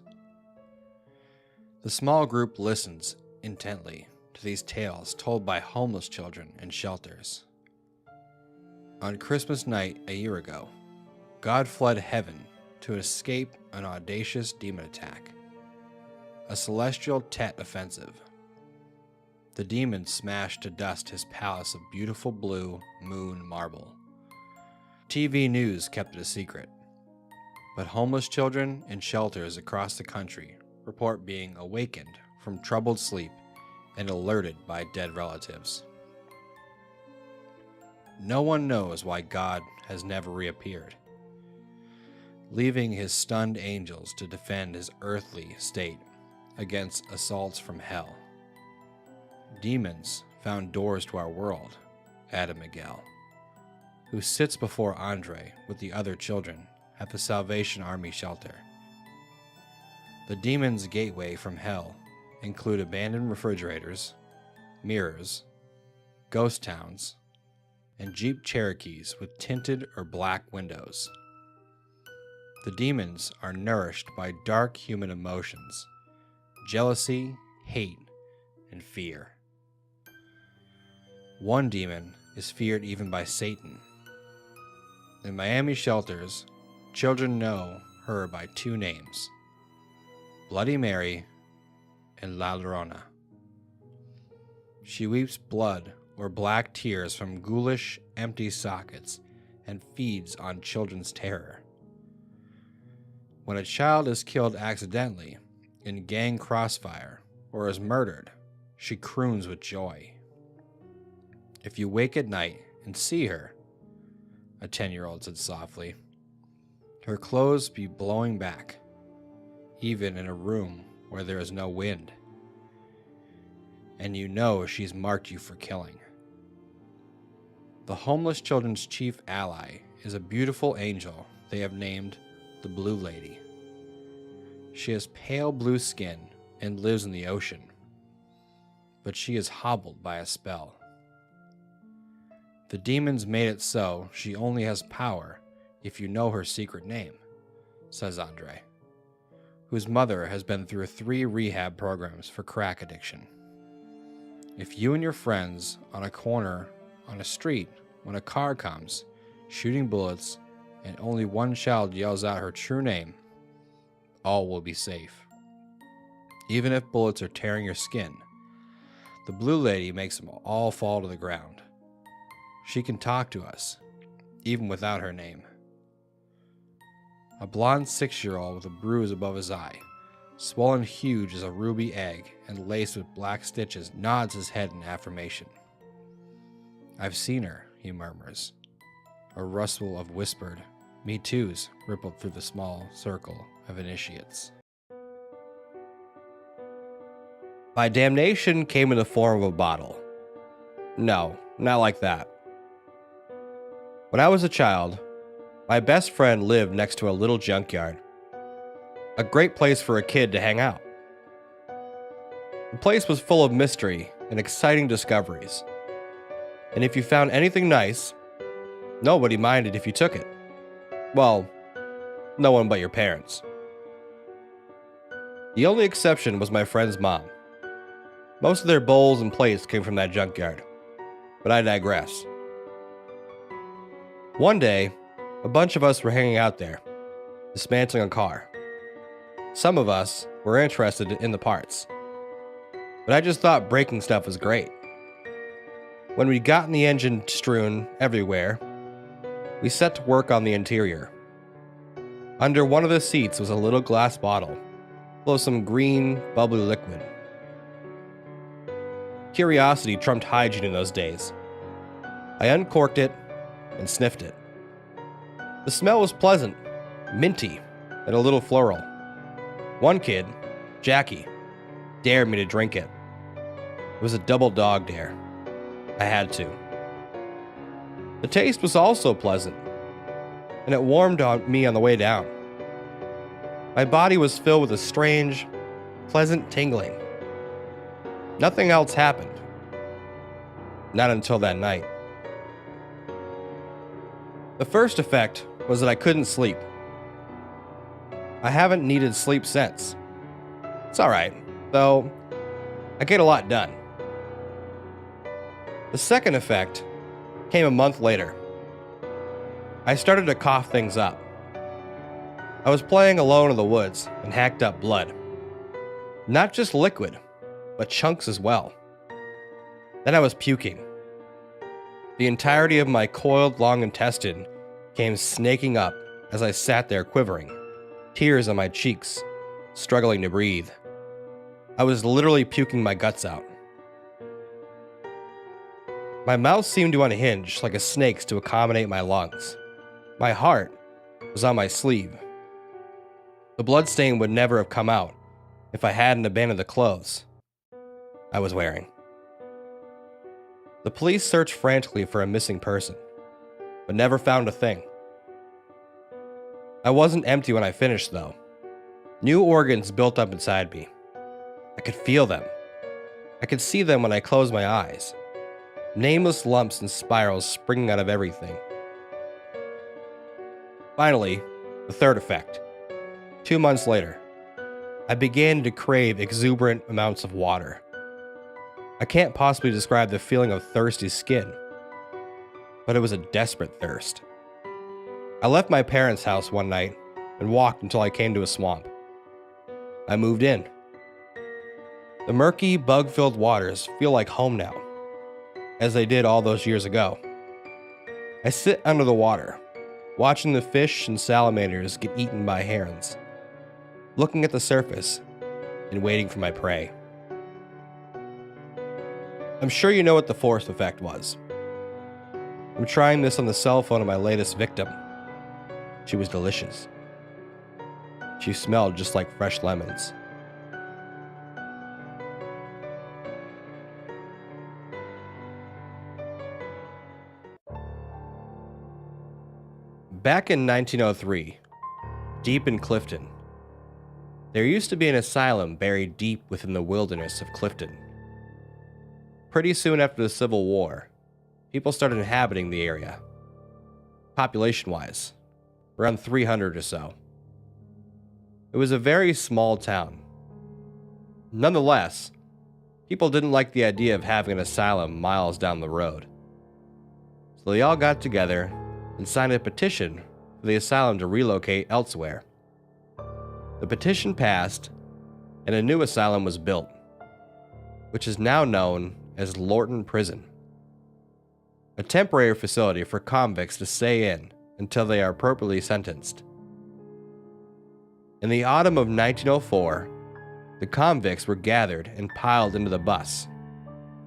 The small group listens intently to these tales told by homeless children in shelters. On Christmas night a year ago, God fled heaven to escape an audacious demon attack, a celestial Tet offensive. The demon smashed to dust his palace of beautiful blue moon marble. TV news kept it a secret, but homeless children in shelters across the country report being awakened from troubled sleep and alerted by dead relatives. No one knows why God has never reappeared, leaving his stunned angels to defend his earthly state against assaults from hell. Demons found doors to our world, added Miguel, who sits before Andre with the other children at the Salvation Army shelter. The demons' gateway from hell include abandoned refrigerators, mirrors, ghost towns, and Jeep Cherokees with tinted or black windows. The demons are nourished by dark human emotions, jealousy, hate, and fear. One demon is feared even by Satan. In Miami shelters, children know her by two names, Bloody Mary and La Llorona. She weeps blood or black tears from ghoulish, empty sockets and feeds on children's terror. When a child is killed accidentally in gang crossfire or is murdered, she croons with joy. If you wake at night and see her, a 10-year-old said softly, her clothes be blowing back, even in a room where there is no wind, and you know she's marked you for killing. The homeless children's chief ally is a beautiful angel they have named the Blue Lady. She has pale blue skin and lives in the ocean, but she is hobbled by a spell. The demons made it so she only has power if you know her secret name, says Andre, whose mother has been through 3 rehab programs for crack addiction. If you and your friends on a corner on a street when a car comes, shooting bullets, and only one child yells out her true name, all will be safe. Even if bullets are tearing your skin, the Blue Lady makes them all fall to the ground. She can talk to us, even without her name. A blonde 6-year-old with a bruise above his eye, swollen huge as a ruby egg and laced with black stitches, nods his head in affirmation. I've seen her, he murmurs. A rustle of whispered "Me too's" rippled through the small circle of initiates. My damnation came in the form of a bottle. No, not like that. When I was a child, my best friend lived next to a little junkyard. A great place for a kid to hang out. The place was full of mystery and exciting discoveries. And if you found anything nice, nobody minded if you took it. Well, no one but your parents. The only exception was my friend's mom. Most of their bowls and plates came from that junkyard. But I digress. One day, a bunch of us were hanging out there, dismantling a car. Some of us were interested in the parts, but I just thought breaking stuff was great. When we'd gotten the engine strewn everywhere, we set to work on the interior. Under one of the seats was a little glass bottle full of some green, bubbly liquid. Curiosity trumped hygiene in those days. I uncorked it and sniffed it. The smell was pleasant, minty, and a little floral. One kid, Jackie, dared me to drink it. It was a double dog dare. I had to. The taste was also pleasant, and it warmed on me on the way down. My body was filled with a strange, pleasant tingling. Nothing else happened. Not until that night. The first effect was that I couldn't sleep. I haven't needed sleep since. It's alright, though I get a lot done. The second effect came a month later. I started to cough things up. I was playing alone in the woods and hacked up blood. Not just liquid, but chunks as well. Then I was puking. The entirety of my coiled long intestine came snaking up as I sat there quivering, tears on my cheeks, struggling to breathe. I was literally puking my guts out. My mouth seemed to unhinge like a snake's to accommodate my lungs. My heart was on my sleeve. The bloodstain would never have come out if I hadn't abandoned the clothes I was wearing. The police searched frantically for a missing person, but never found a thing. I wasn't empty when I finished, though. New organs built up inside me. I could feel them. I could see them when I closed my eyes. Nameless lumps and spirals springing out of everything. Finally, the third effect. 2 months later, I began to crave exuberant amounts of water. I can't possibly describe the feeling of thirsty skin, but it was a desperate thirst. I left my parents' house one night and walked until I came to a swamp. I moved in. The murky, bug-filled waters feel like home now, as they did all those years ago. I sit under the water, watching the fish and salamanders get eaten by herons, looking at the surface and waiting for my prey. I'm sure you know what the fourth effect was. I'm trying this on the cell phone of my latest victim. She was delicious. She smelled just like fresh lemons. Back in 1903, deep in Clifton, there used to be an asylum buried deep within the wilderness of Clifton. Pretty soon after the Civil War, people started inhabiting the area. Population-wise, around 300 or so. It was a very small town. Nonetheless, people didn't like the idea of having an asylum miles down the road. So they all got together and signed a petition for the asylum to relocate elsewhere. The petition passed, and a new asylum was built, which is now known as Lorton Prison, a temporary facility for convicts to stay in until they are appropriately sentenced. In the autumn of 1904, the convicts were gathered and piled into the bus,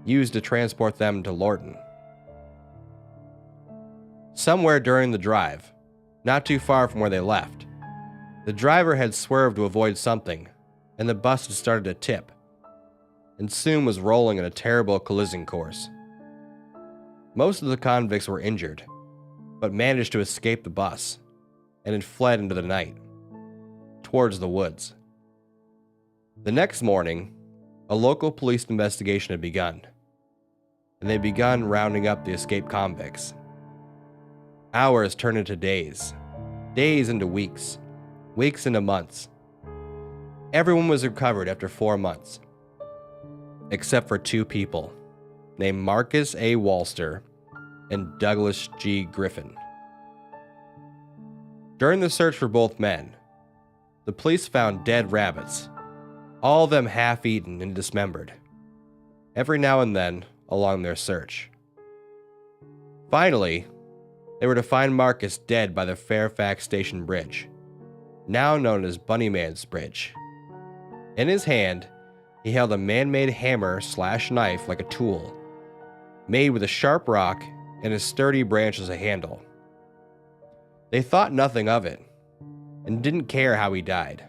used to transport them to Lorton. Somewhere during the drive, not too far from where they left, the driver had swerved to avoid something, and the bus had started to tip, and soon was rolling in a terrible collision course. Most of the convicts were injured, but managed to escape the bus, and had fled into the night, towards the woods. The next morning, a local police investigation had begun, and they begun rounding up the escaped convicts. Hours turned into days, days into weeks, weeks into months. Everyone was recovered after 4 months, except for 2 people, named Marcus A. Walster and Douglas G. Griffin. During the search for both men, the police found dead rabbits, all of them half-eaten and dismembered, every now and then along their search. Finally, they were to find Marcus dead by the Fairfax Station Bridge, now known as Bunnyman's Bridge. In his hand, he held a man-made hammer/knife like a tool, made with a sharp rock and a sturdy branch as a handle. They thought nothing of it, and didn't care how he died,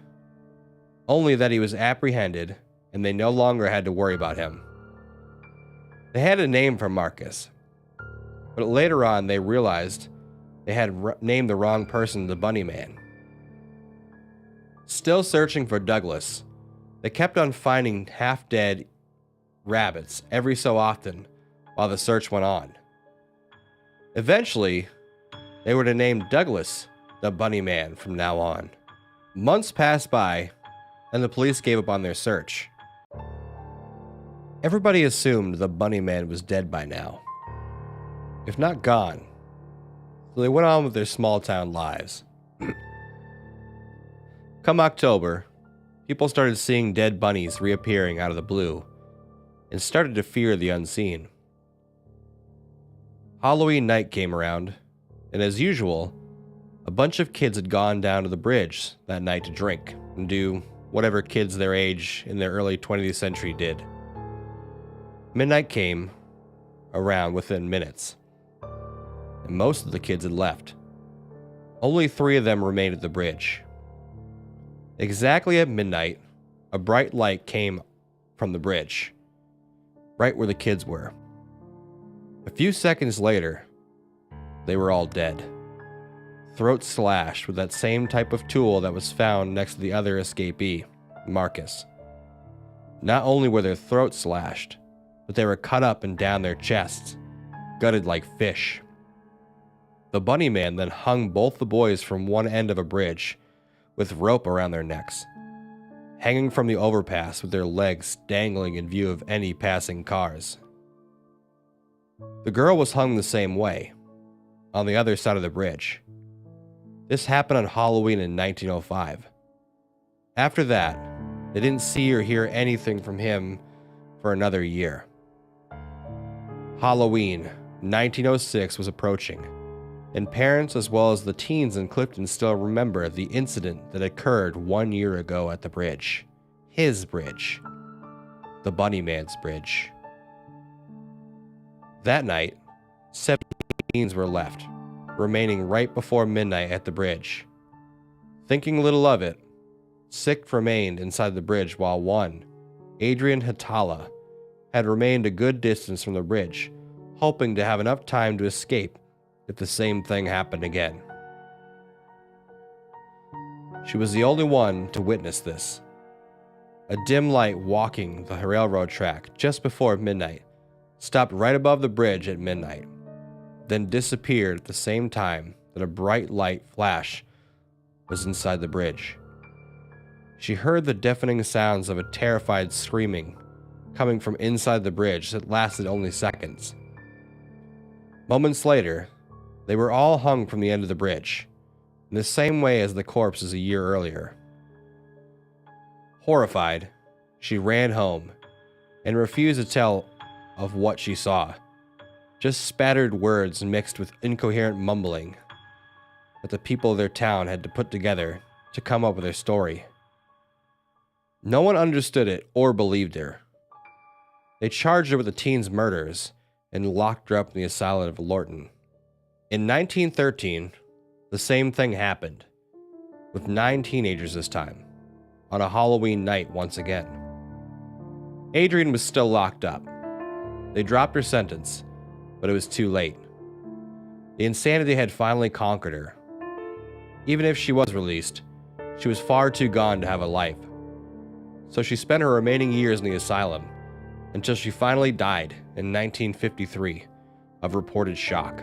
only that he was apprehended and they no longer had to worry about him. They had a name for Marcus, but later on they realized they had named the wrong person the Bunny Man. Still searching for Douglas, they kept on finding half-dead rabbits every so often while the search went on. Eventually, they were to name Douglas the Bunny Man from now on. Months passed by, and the police gave up on their search. Everybody assumed the Bunny Man was dead by now, if not gone, so they went on with their small-town lives. Come October, people started seeing dead bunnies reappearing out of the blue, and started to fear the unseen. Halloween night came around, and as usual, a bunch of kids had gone down to the bridge that night to drink and do whatever kids their age in the early 20th century did. Midnight came, around within minutes, and most of the kids had left. Only 3 of them remained at the bridge. Exactly at midnight, a bright light came from the bridge, right where the kids were. A few seconds later, they were all dead. Throats slashed with that same type of tool that was found next to the other escapee, Marcus. Not only were their throats slashed, but they were cut up and down their chests, gutted like fish. The bunny man then hung both the boys from one end of a bridge, with rope around their necks, hanging from the overpass with their legs dangling in view of any passing cars. The girl was hung the same way, on the other side of the bridge. This happened on Halloween in 1905. After that, they didn't see or hear anything from him for another year. Halloween 1906 was approaching, and parents as well as the teens in Clifton still remember the incident that occurred 1 year ago at the bridge. His bridge. The Bunny Man's bridge. That night, 7 teens were left, remaining right before midnight at the bridge. Thinking little of it, 6 remained inside the bridge while one, Adrian Hatala, had remained a good distance from the bridge, hoping to have enough time to escape if the same thing happened again. She was the only one to witness this. A dim light walking the railroad track just before midnight stopped right above the bridge at midnight, then disappeared at the same time that a bright light flash was inside the bridge. She heard the deafening sounds of a terrified screaming coming from inside the bridge that lasted only seconds. Moments later, they were all hung from the end of the bridge, in the same way as the corpses a year earlier. Horrified, she ran home and refused to tell of what she saw, just spattered words mixed with incoherent mumbling that the people of their town had to put together to come up with their story. No one understood it or believed her. They charged her with the teens' murders and locked her up in the asylum of Lorton. In 1913, the same thing happened, with 9 teenagers this time, on a Halloween night once again. Adrian was still locked up. They dropped her sentence, but it was too late. The insanity had finally conquered her. Even if she was released, she was far too gone to have a life. So she spent her remaining years in the asylum until she finally died in 1953 of reported shock.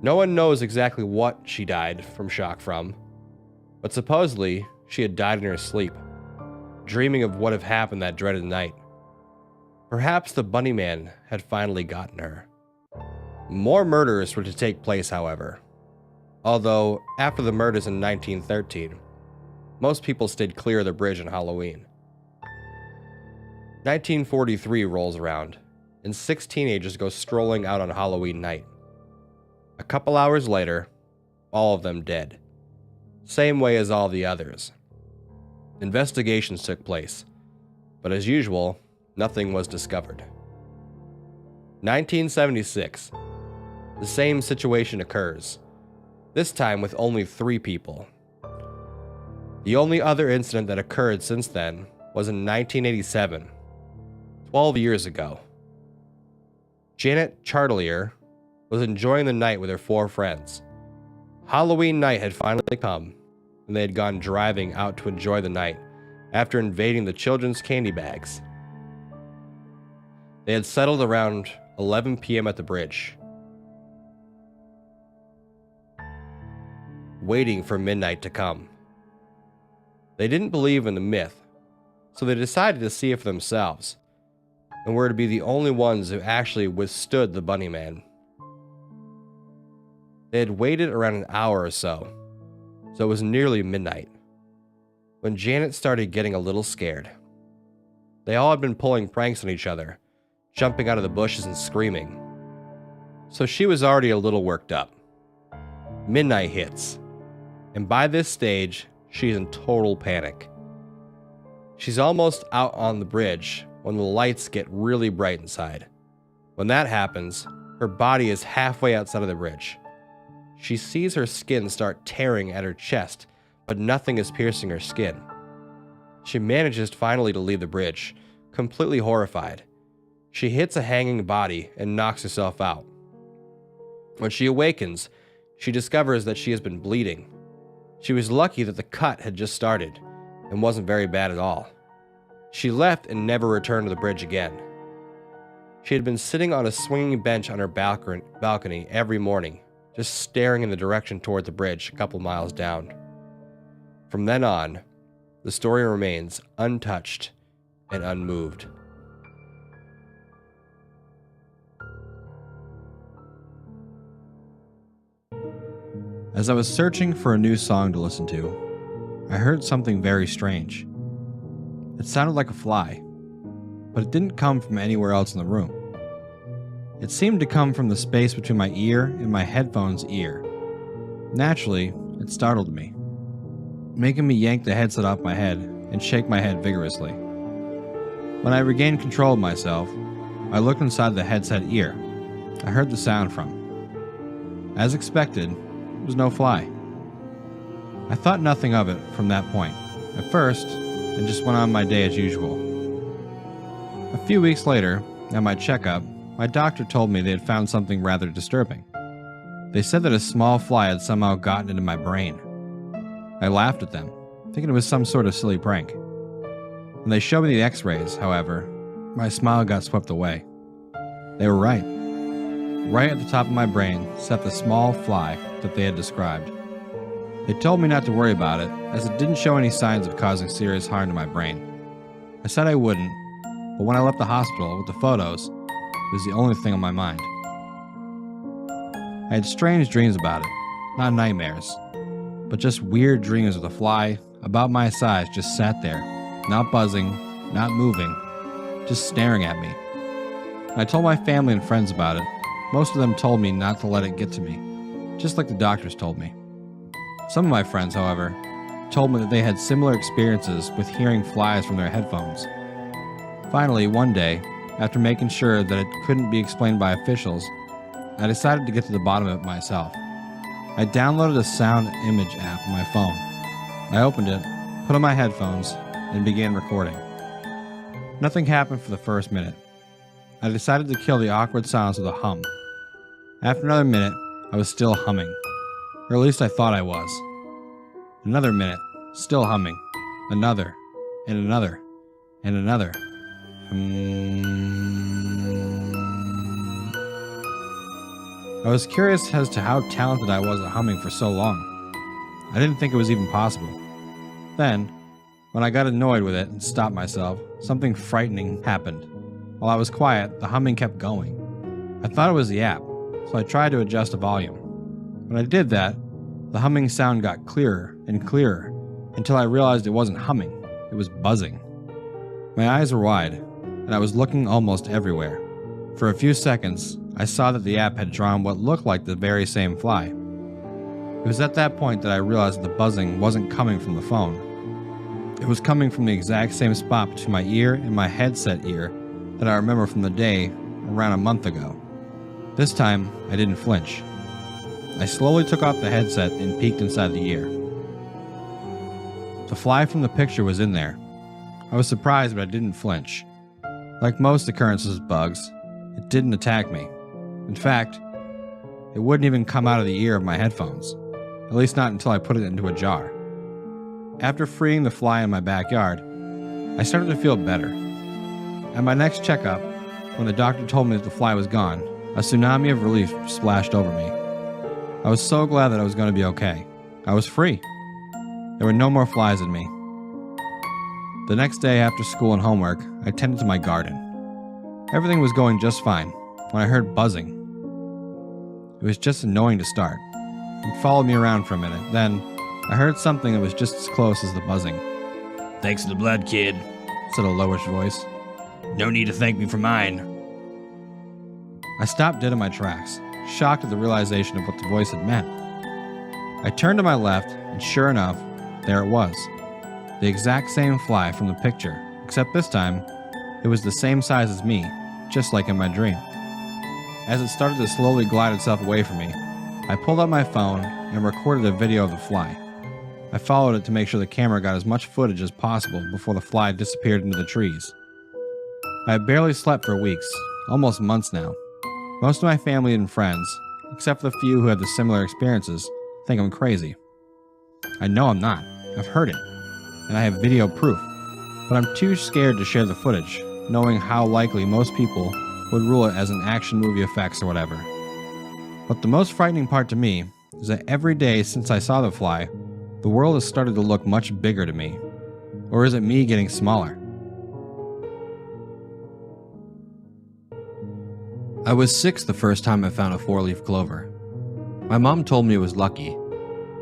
No one knows exactly what she died from shock from, but supposedly she had died in her sleep, dreaming of what had happened that dreaded night. Perhaps the Bunny Man had finally gotten her. More murders were to take place, however. Although, after the murders in 1913, most people stayed clear of the bridge on Halloween. 1943 rolls around, and 6 teenagers go strolling out on Halloween night. A couple hours later, all of them dead. Same way as all the others. Investigations took place, but as usual, nothing was discovered. 1976. The same situation occurs, this time with only 3 people. The only other incident that occurred since then was in 1987, 12 years ago. Janet Chartelier was enjoying the night with her 4 friends. Halloween night had finally come, and they had gone driving out to enjoy the night after invading the children's candy bags. They had settled around 11 p.m. at the bridge, waiting for midnight to come. They didn't believe in the myth, so they decided to see it for themselves, and were to be the only ones who actually withstood the Bunny Man. They had waited around an hour or so it was nearly midnight, when Janet started getting a little scared. They all had been pulling pranks on each other, jumping out of the bushes and screaming, so she was already a little worked up. Midnight hits, and by this stage, she's in total panic. She's almost out on the bridge when the lights get really bright inside, When that happens, her body is halfway outside of the bridge. She sees her skin start tearing at her chest, but nothing is piercing her skin. She manages finally to leave the bridge, completely horrified. She hits a hanging body and knocks herself out. When she awakens, she discovers that she has been bleeding. She was lucky that the cut had just started and wasn't very bad at all. She left and never returned to the bridge again. She had been sitting on a swinging bench on her balcony every morning, just staring in the direction toward the bridge a couple miles down. From then on, the story remains untouched and unmoved. As I was searching for a new song to listen to, I heard something very strange. It sounded like a fly, but it didn't come from anywhere else in the room. It seemed to come from the space between my ear and my headphone's ear. Naturally, it startled me, making me yank the headset off my head and shake my head vigorously. When I regained control of myself, I looked inside the headset ear I heard the sound from. As expected, it was no fly. I thought nothing of it from that point, at first, and just went on my day as usual. A few weeks later, at my checkup, my doctor told me they had found something rather disturbing. They said that a small fly had somehow gotten into my brain. I laughed at them, thinking it was some sort of silly prank. When they showed me the x-rays, however, my smile got swept away. They were right. Right at the top of my brain sat the small fly that they had described. They told me not to worry about it, as it didn't show any signs of causing serious harm to my brain. I said I wouldn't, but when I left the hospital with the photos, it was the only thing on my mind. I had strange dreams about it, not nightmares, but just weird dreams of the fly, about my size, just sat there, not buzzing, not moving, just staring at me. I told my family and friends about it. Most of them told me not to let it get to me, just like the doctors told me. Some of my friends, however, told me that they had similar experiences with hearing flies from their headphones. Finally, one day, after making sure that it couldn't be explained by officials, I decided to get to the bottom of it myself. I downloaded a sound image app on my phone. I opened it, put on my headphones, and began recording. Nothing happened for the first minute. I decided to kill the awkward silence with a hum. After another minute, I was still humming. Or at least I thought I was. Another minute, still humming. Another, and another, and another. I was curious as to how talented I was at humming for so long. I didn't think it was even possible. Then, when I got annoyed with it and stopped myself, something frightening happened. While I was quiet, the humming kept going. I thought it was the app, so I tried to adjust the volume. When I did that, the humming sound got clearer and clearer until I realized it wasn't humming, it was buzzing. My eyes were wide, and I was looking almost everywhere. For a few seconds, I saw that the app had drawn what looked like the very same fly. It was at that point that I realized the buzzing wasn't coming from the phone. It was coming from the exact same spot between my ear and my headset ear that I remember from the day around a month ago. This time, I didn't flinch. I slowly took off the headset and peeked inside the ear. The fly from the picture was in there. I was surprised, but I didn't flinch. Like most occurrences with bugs, it didn't attack me. In fact, it wouldn't even come out of the ear of my headphones, at least not until I put it into a jar. After freeing the fly in my backyard, I started to feel better. At my next checkup, when the doctor told me that the fly was gone, a tsunami of relief splashed over me. I was so glad that I was going to be okay. I was free. There were no more flies in me. The next day after school and homework, I tended to my garden. Everything was going just fine when I heard buzzing. It was just annoying to start. It followed me around for a minute. Then, I heard something that was just as close as the buzzing. "Thanks for the blood, kid," said a lowish voice. "No need to thank me for mine." I stopped dead in my tracks, shocked at the realization of what the voice had meant. I turned to my left, and sure enough, there it was. The exact same fly from the picture, except this time, it was the same size as me, just like in my dream. As it started to slowly glide itself away from me, I pulled out my phone and recorded a video of the fly. I followed it to make sure the camera got as much footage as possible before the fly disappeared into the trees. I had barely slept for weeks, almost months now. Most of my family and friends, except for the few who had the similar experiences, think I'm crazy. I know I'm not. I've heard it, and I have video proof, but I'm too scared to share the footage, knowing how likely most people would rule it as an action movie effects or whatever. But the most frightening part to me is that every day since I saw the fly, the world has started to look much bigger to me. Or is it me getting smaller? I was 6 the first time I found a 4-leaf clover. My mom told me it was lucky,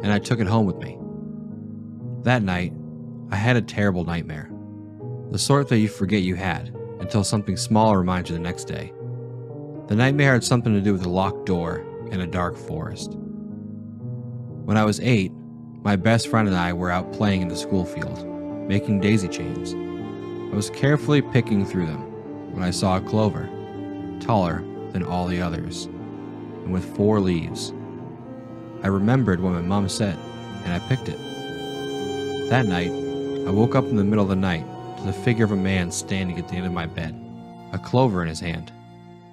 and I took it home with me. That night, I had a terrible nightmare. The sort that you forget you had until something small reminds you the next day. The nightmare had something to do with a locked door in a dark forest. When I was 8, my best friend and I were out playing in the school field, making daisy chains. I was carefully picking through them when I saw a clover, taller than all the others, and with 4 leaves. I remembered what my mom said, and I picked it. That night, I woke up in the middle of the night to the figure of a man standing at the end of my bed, a clover in his hand.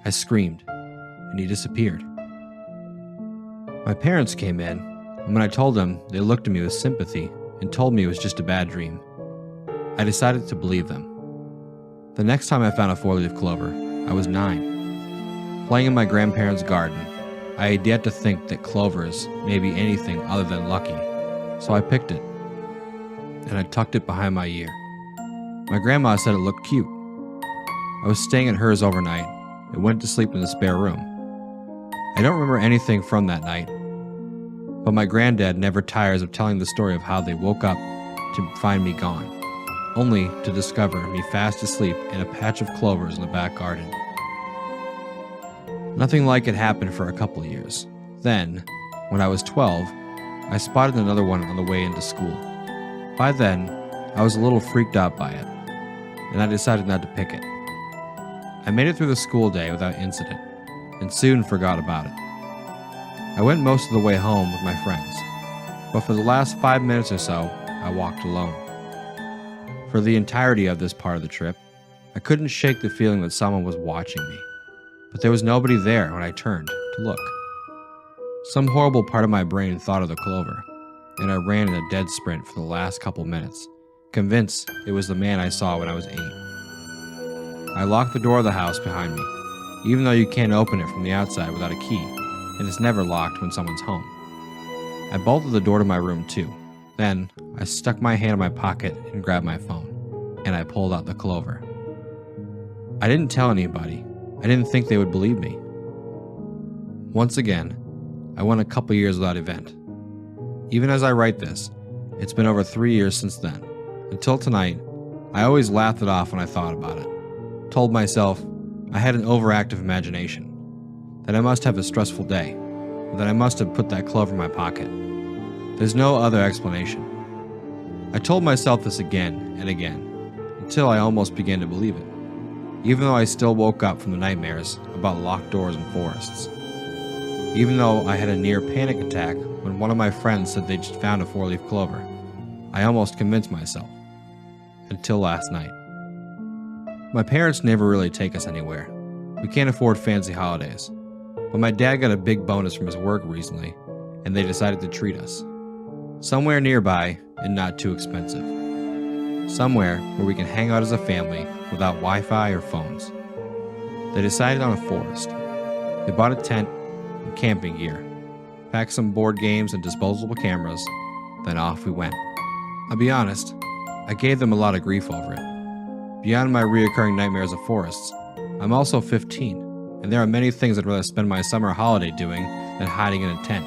I screamed, and he disappeared. My parents came in, and when I told them, they looked at me with sympathy and told me it was just a bad dream. I decided to believe them. The next time I found a 4-leaf clover, I was 9. Playing in my grandparents' garden, I had yet to think that clovers may be anything other than lucky, so I picked it, and I tucked it behind my ear. My grandma said it looked cute. I was staying at hers overnight and went to sleep in the spare room. I don't remember anything from that night, but my granddad never tires of telling the story of how they woke up to find me gone, only to discover me fast asleep in a patch of clovers in the back garden. Nothing like it happened for a couple of years. Then, when I was 12, I spotted another one on the way into school. By then, I was a little freaked out by it, and I decided not to pick it. I made it through the school day without incident, and soon forgot about it. I went most of the way home with my friends, but for the last 5 minutes or so, I walked alone. For the entirety of this part of the trip, I couldn't shake the feeling that someone was watching me, but there was nobody there when I turned to look. Some horrible part of my brain thought of the clover, and I ran in a dead sprint for the last couple minutes, convinced it was the man I saw when I was 8. I locked the door of the house behind me, even though you can't open it from the outside without a key, and it's never locked when someone's home. I bolted the door to my room too. Then, I stuck my hand in my pocket and grabbed my phone, and I pulled out the clover. I didn't tell anybody. I didn't think they would believe me. Once again, I went a couple years without event. Even as I write this, it's been over 3 years since then. Until tonight, I always laughed it off when I thought about it. Told myself I had an overactive imagination, that I must have a stressful day, or that I must have put that clover in my pocket. There's no other explanation. I told myself this again and again, until I almost began to believe it, even though I still woke up from the nightmares about locked doors and forests. Even though I had a near panic attack when one of my friends said they just found a 4-leaf clover, I almost convinced myself. Until last night. My parents never really take us anywhere. We can't afford fancy holidays. But my dad got a big bonus from his work recently, and they decided to treat us. Somewhere nearby and not too expensive. Somewhere where we can hang out as a family without Wi-Fi or phones. They decided on a forest. They bought a tent and camping gear, packed some board games and disposable cameras, then off we went. I'll be honest, I gave them a lot of grief over it. Beyond my reoccurring nightmares of forests, I'm also 15, and there are many things I'd rather spend my summer holiday doing than hiding in a tent,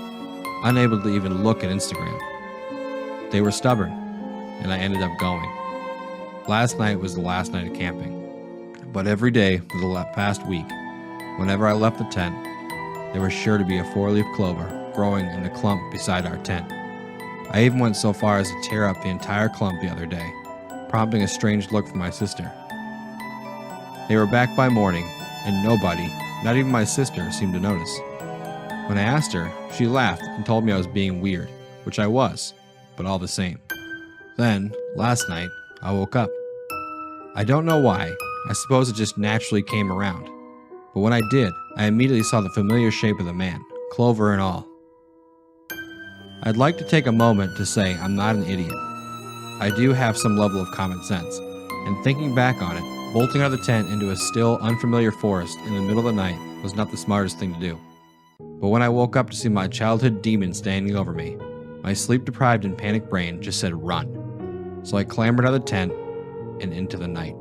unable to even look at Instagram. They were stubborn, and I ended up going. Last night was the last night of camping, but every day for the past week, whenever I left the tent, there was sure to be a 4-leaf clover growing in the clump beside our tent. I even went so far as to tear up the entire clump the other day, prompting a strange look from my sister. They were back by morning, and nobody, Not even my sister seemed to notice. When I asked her, she laughed and told me I was being weird, which I was, but all the same. Then, last night, I woke up. I don't know why, I suppose it just naturally came around. But when I did, I immediately saw the familiar shape of the man, clover and all. I'd like to take a moment to say I'm not an idiot. I do have some level of common sense, and thinking back on it, bolting out of the tent into a still, unfamiliar forest in the middle of the night was not the smartest thing to do. But when I woke up to see my childhood demon standing over me, my sleep-deprived and panicked brain just said run. So I clambered out of the tent and into the night.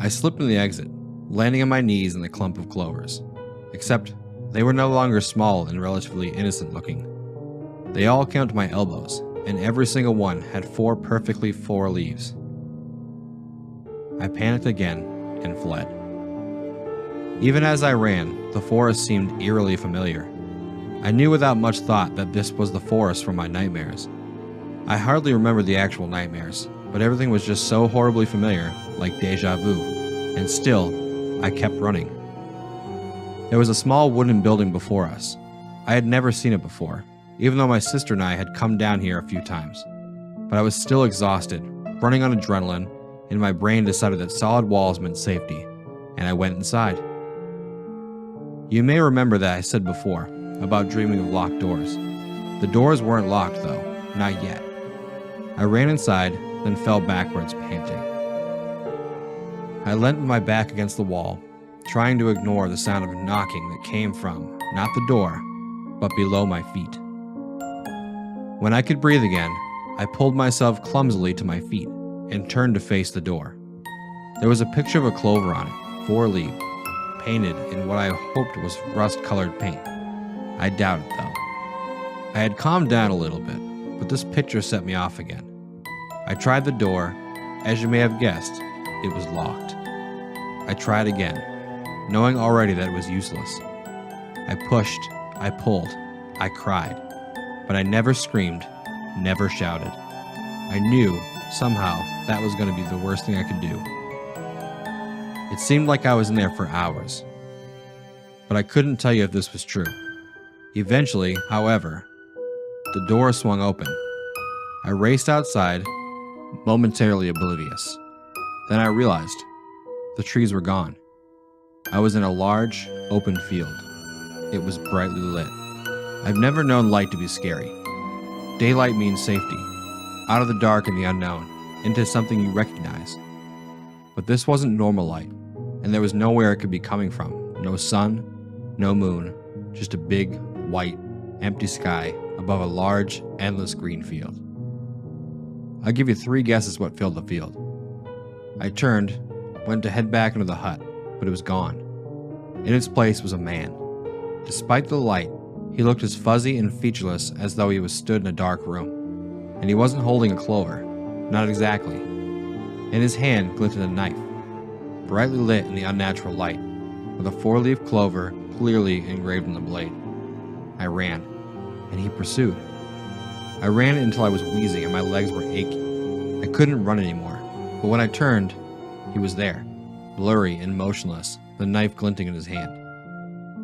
I slipped in the exit, landing on my knees in the clump of clovers. Except they were no longer small and relatively innocent looking. They all came up to my elbows, and every single one had 4 perfectly 4 leaves. I panicked again and fled. Even as I ran, the forest seemed eerily familiar. I knew without much thought that this was the forest from my nightmares. I hardly remembered the actual nightmares, but everything was just so horribly familiar, like deja vu, and still, I kept running. There was a small wooden building before us. I had never seen it before, even though my sister and I had come down here a few times. But I was still exhausted, running on adrenaline, and my brain decided that solid walls meant safety, and I went inside. You may remember that I said before about dreaming of locked doors. The doors weren't locked though, not yet. I ran inside, then fell backwards, panting. I leant with my back against the wall, trying to ignore the sound of knocking that came from, not the door, but below my feet. When I could breathe again, I pulled myself clumsily to my feet and turned to face the door. There was a picture of a clover on it, 4-leaved, painted in what I hoped was rust-colored paint. I doubt it, though. I had calmed down a little bit, but this picture set me off again. I tried the door. As you may have guessed, it was locked. I tried again, knowing already that it was useless. I pushed, I pulled, I cried, but I never screamed, never shouted. I knew, somehow, that was going to be the worst thing I could do. It seemed like I was in there for hours, but I couldn't tell you if this was true. Eventually, however, the door swung open. I raced outside, momentarily oblivious. Then I realized the trees were gone. I was in a large, open field. It was brightly lit. I've never known light to be scary. Daylight means safety, out of the dark and the unknown, into something you recognize. But this wasn't normal light, and there was nowhere it could be coming from. No sun, no moon, just a big, white, empty sky above a large, endless green field. I'll give you 3 guesses what filled the field. I turned, went to head back into the hut, but it was gone. In its place was a man. Despite the light, he looked as fuzzy and featureless as though he was stood in a dark room. And he wasn't holding a clover, not exactly. In his hand glinted a knife, brightly lit in the unnatural light, with a 4-leaf clover clearly engraved on the blade. I ran, and he pursued. I ran until I was wheezing and my legs were aching. I couldn't run anymore, but when I turned, he was there, blurry and motionless, the knife glinting in his hand.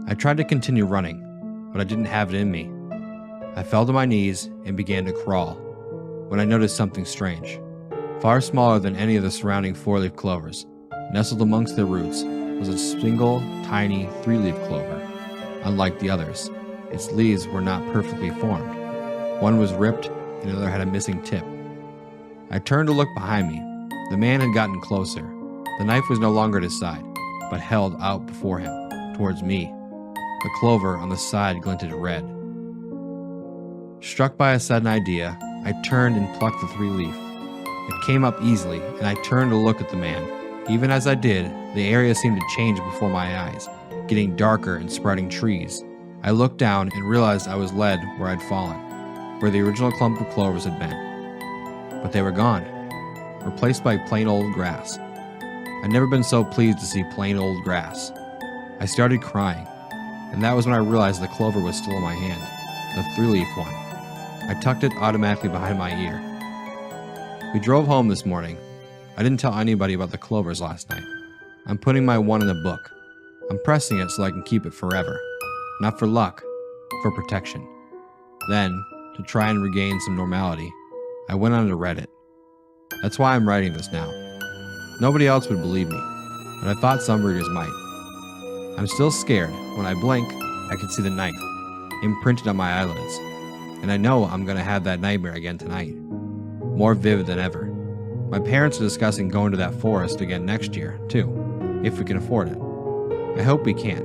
I tried to continue running, but I didn't have it in me. I fell to my knees and began to crawl, when I noticed something strange. Far smaller than any of the surrounding 4-leaf clovers, nestled amongst their roots, was a single, tiny 3-leaf clover. Unlike the others, its leaves were not perfectly formed. One was ripped, and the other had a missing tip. I turned to look behind me. The man had gotten closer. The knife was no longer at his side, but held out before him, towards me. The clover on the side glinted red. Struck by a sudden idea, I turned and plucked the 3-leaf. It came up easily, and I turned to look at the man. Even as I did, the area seemed to change before my eyes, getting darker and spreading trees. I looked down and realized I was led where I'd fallen, where the original clump of clovers had been. But they were gone, replaced by plain old grass. I'd never been so pleased to see plain old grass. I started crying, and that was when I realized the clover was still in my hand, the 3-leaf one. I tucked it automatically behind my ear. We drove home this morning. I didn't tell anybody about the clovers last night. I'm putting my one in a book. I'm pressing it so I can keep it forever. Not for luck, for protection. Then, to try and regain some normality, I went onto Reddit. That's why I'm writing this now. Nobody else would believe me, but I thought some readers might. I'm still scared. When I blink, I can see the knife imprinted on my eyelids, and I know I'm going to have that nightmare again tonight. More vivid than ever. My parents are discussing going to that forest again next year, too, if we can afford it. I hope we can,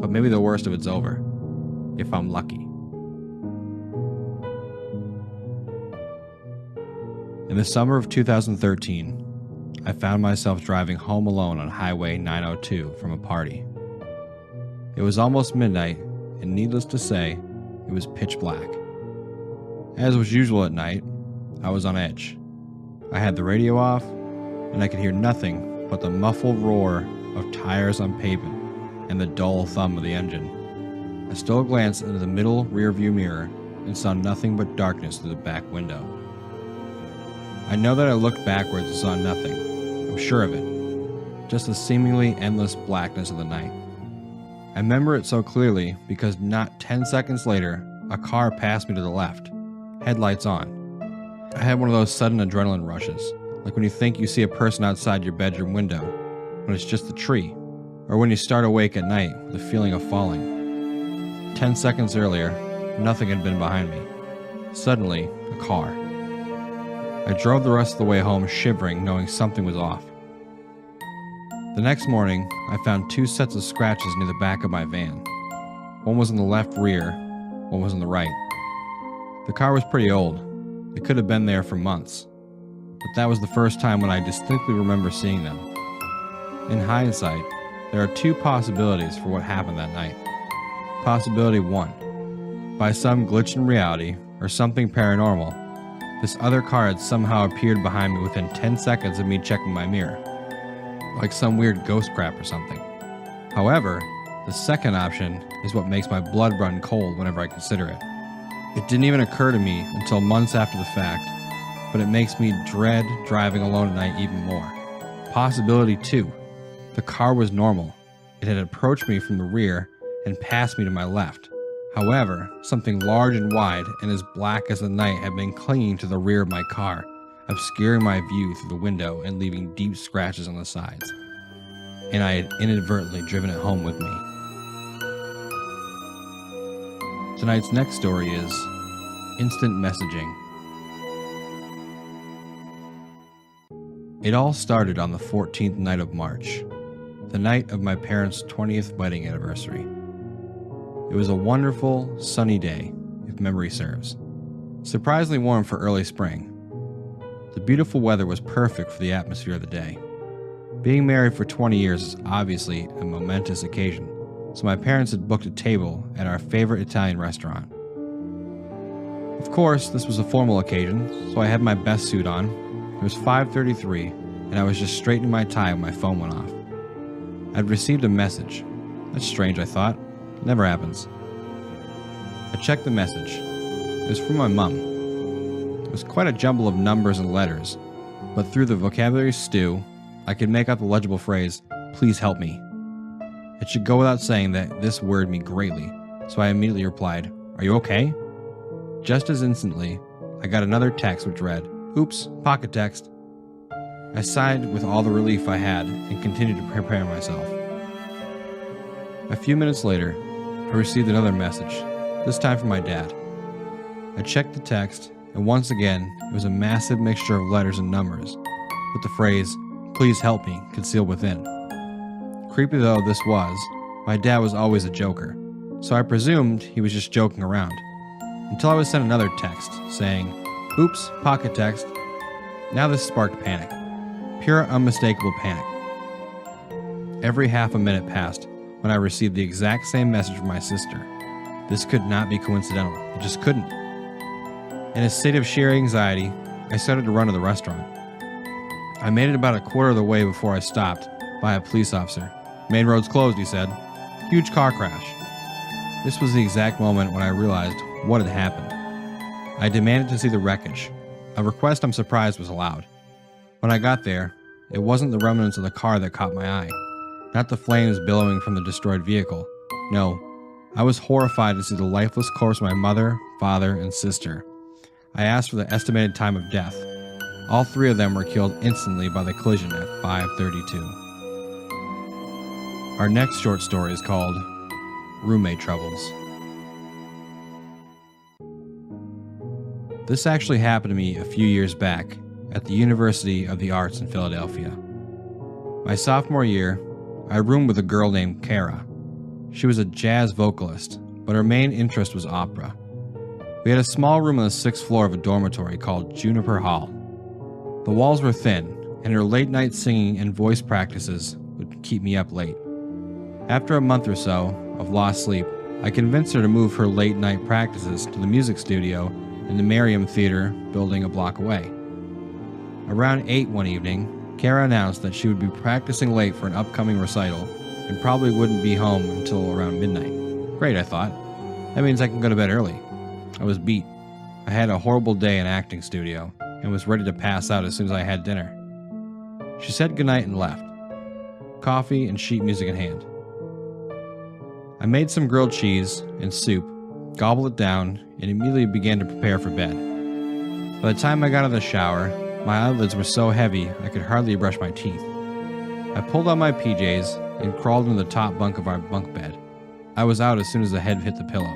but maybe the worst of it's over, if I'm lucky. In the summer of 2013, I found myself driving home alone on Highway 902 from a party. It was almost midnight, and needless to say, it was pitch black. As was usual at night, I was on edge. I had the radio off, and I could hear nothing but the muffled roar of tires on pavement and the dull thump of the engine. I stole a glance into the middle rearview mirror and saw nothing but darkness through the back window. I know that I looked backwards and saw nothing. I'm sure of it. Just the seemingly endless blackness of the night. I remember it so clearly because not 10 seconds later, a car passed me to the left, headlights on. I had one of those sudden adrenaline rushes, like when you think you see a person outside your bedroom window, when it's just a tree, or when you start awake at night with a feeling of falling. 10 seconds earlier, nothing had been behind me. Suddenly, a car. I drove the rest of the way home shivering, knowing something was off. The next morning, I found 2 sets of scratches near the back of my van. One was in the left rear, one was on the right. The car was pretty old. It could have been there for months. But that was the first time when I distinctly remember seeing them. In hindsight, there are 2 possibilities for what happened that night. Possibility 1. By some glitch in reality, or something paranormal, this other car had somehow appeared behind me within 10 seconds of me checking my mirror. Like some weird ghost crap or something. However, the second option is what makes my blood run cold whenever I consider it. It didn't even occur to me until months after the fact, but it makes me dread driving alone at night even more. Possibility 2. The car was normal. It had approached me from the rear and passed me to my left. However, something large and wide and as black as the night had been clinging to the rear of my car, obscuring my view through the window and leaving deep scratches on the sides. And I had inadvertently driven it home with me. Tonight's next story is instant messaging. It all started on the 14th night of March, the night of my parents' 20th wedding anniversary. It was a wonderful, sunny day, if memory serves. Surprisingly warm for early spring. The beautiful weather was perfect for the atmosphere of the day. Being married for 20 years is obviously a momentous occasion, so my parents had booked a table at our favorite Italian restaurant. Of course, this was a formal occasion, so I had my best suit on. It was 5:33, and I was just straightening my tie when my phone went off. I'd received a message. That's strange, I thought. Never happens. I checked the message. It was from my mom. It was quite a jumble of numbers and letters, but through the vocabulary stew, I could make out the legible phrase, "Please help me." It should go without saying that this worried me greatly, so I immediately replied, "Are you okay?" Just as instantly, I got another text which read, "Oops, pocket text." I sighed with all the relief I had and continued to prepare myself. A few minutes later, I received another message, this time from my dad. I checked the text, and once again, it was a massive mixture of letters and numbers, with the phrase, "Please help me," concealed within. Creepy though this was, my dad was always a joker, so I presumed he was just joking around, until I was sent another text saying, "Oops, pocket text." Now this sparked panic. Pure unmistakable panic. Every half a minute passed when I received the exact same message from my sister. This could not be coincidental. It just couldn't. In a state of sheer anxiety, I started to run to the restaurant. I made it about a quarter of the way before I stopped by a police officer. "Main road's closed," he said. Huge car crash. This was the exact moment when I realized what had happened. I demanded to see the wreckage. A request I'm surprised was allowed. When I got there, it wasn't the remnants of the car that caught my eye. not the flames billowing from the destroyed vehicle. No, I was horrified to see the lifeless corpse of my mother, father, and sister. I asked for the estimated time of death. All three of them were killed instantly by the collision at 5:32. Our next short story is called Roommate Troubles. This actually happened to me a few years back at the University of the Arts in Philadelphia. My sophomore year, I roomed with a girl named Kara. She was a jazz vocalist, but her main interest was opera. We had a small room on the 6th floor of a dormitory called Juniper Hall. The walls were thin, and her late-night singing and voice practices would keep me up late. After a month or so of lost sleep, I convinced her to move her late-night practices to the music studio in the Merriam Theater building a block away. Around 8 one evening, Kara announced that she would be practicing late for an upcoming recital and probably wouldn't be home until around midnight. Great, I thought. That means I can go to bed early. I was beat. I had a horrible day in acting studio and was ready to pass out as soon as I had dinner. She said goodnight and left, coffee and sheet music in hand. I made some grilled cheese and soup, gobbled it down, and immediately began to prepare for bed. By the time I got out of the shower, my eyelids were so heavy I could hardly brush my teeth. I pulled on my PJs and crawled into the top bunk of our bunk bed. I was out as soon as the head hit the pillow.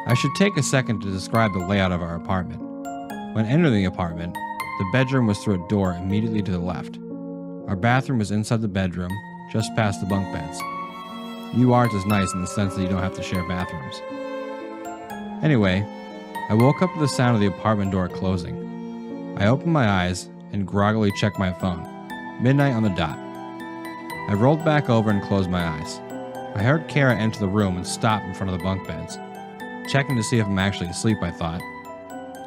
I should take a second to describe the layout of our apartment. When entering the apartment, the bedroom was through a door immediately to the left. Our bathroom was inside the bedroom, just past the bunk beds. UART is nice in the sense that you don't have to share bathrooms. Anyway, I woke up to the sound of the apartment door closing. I opened my eyes and groggily checked my phone. Midnight on the dot. I rolled back over and closed my eyes. I heard Kara enter the room and stop in front of the bunk beds. Checking to see if I'm actually asleep, I thought.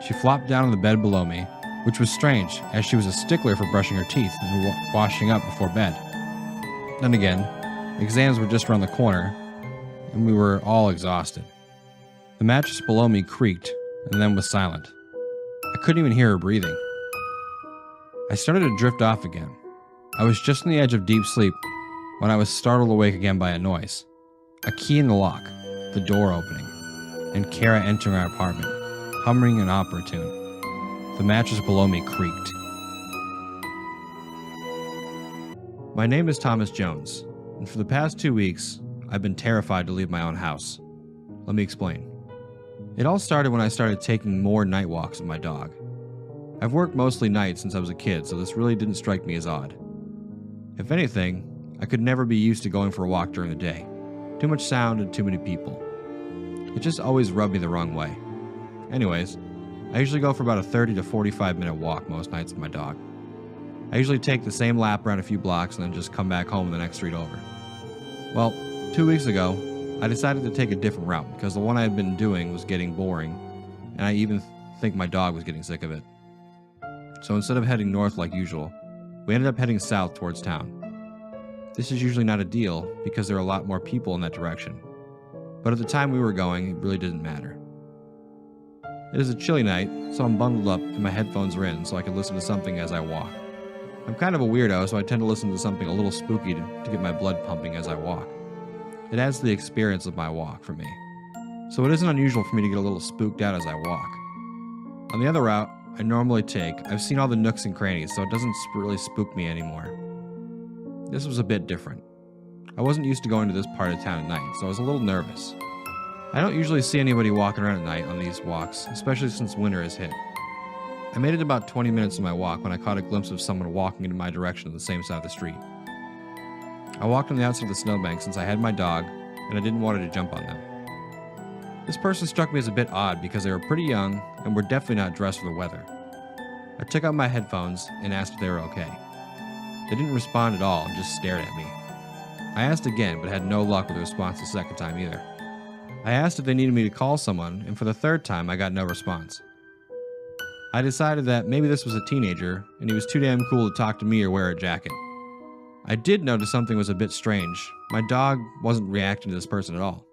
She flopped down on the bed below me, which was strange, as she was a stickler for brushing her teeth and washing up before bed. Then again, exams were just around the corner, and we were all exhausted. The mattress below me creaked, and then was silent. I couldn't even hear her breathing. I started to drift off again. I was just on the edge of deep sleep when I was startled awake again by a noise. A key in the lock, the door opening, and Kara entering our apartment, humming an opera tune. The mattress below me creaked. My name is Thomas Jones, and for the past 2 weeks, I've been terrified to leave my own house. Let me explain. It all started when I started taking more night walks with my dog. I've worked mostly nights since I was a kid, so this really didn't strike me as odd. If anything, I could never be used to going for a walk during the day. Too much sound and too many people. It just always rubbed me the wrong way. Anyways, I usually go for about a 30 to 45 minute walk most nights with my dog. I usually take the same lap around a few blocks and then just come back home the next street over. Well, 2 weeks ago, I decided to take a different route because the one I had been doing was getting boring, and I even think my dog was getting sick of it. So instead of heading north like usual, we ended up heading south towards town. This is usually not a deal because there are a lot more people in that direction. But at the time we were going, it really didn't matter. It is a chilly night, so I'm bundled up and my headphones are in so I can listen to something as I walk. I'm kind of a weirdo, so I tend to listen to something a little spooky to get my blood pumping as I walk. It adds to the experience of my walk for me. So it isn't unusual for me to get a little spooked out as I walk. On the other route I normally take, I've seen all the nooks and crannies, so it doesn't really spook me anymore. This was a bit different. I wasn't used to going to this part of town at night, so I was a little nervous. I don't usually see anybody walking around at night on these walks, especially since winter has hit. I made it about 20 minutes of my walk when I caught a glimpse of someone walking in my direction on the same side of the street. I walked on the outside of the snowbank since I had my dog, and I didn't want her to jump on them. This person struck me as a bit odd because they were pretty young and were definitely not dressed for the weather. I took out my headphones and asked if they were okay. They didn't respond at all and just stared at me. I asked again but had no luck with a response the second time either. I asked if they needed me to call someone, and for the third time I got no response. I decided that maybe this was a teenager and he was too damn cool to talk to me or wear a jacket. I did notice something was a bit strange. My dog wasn't reacting to this person at all.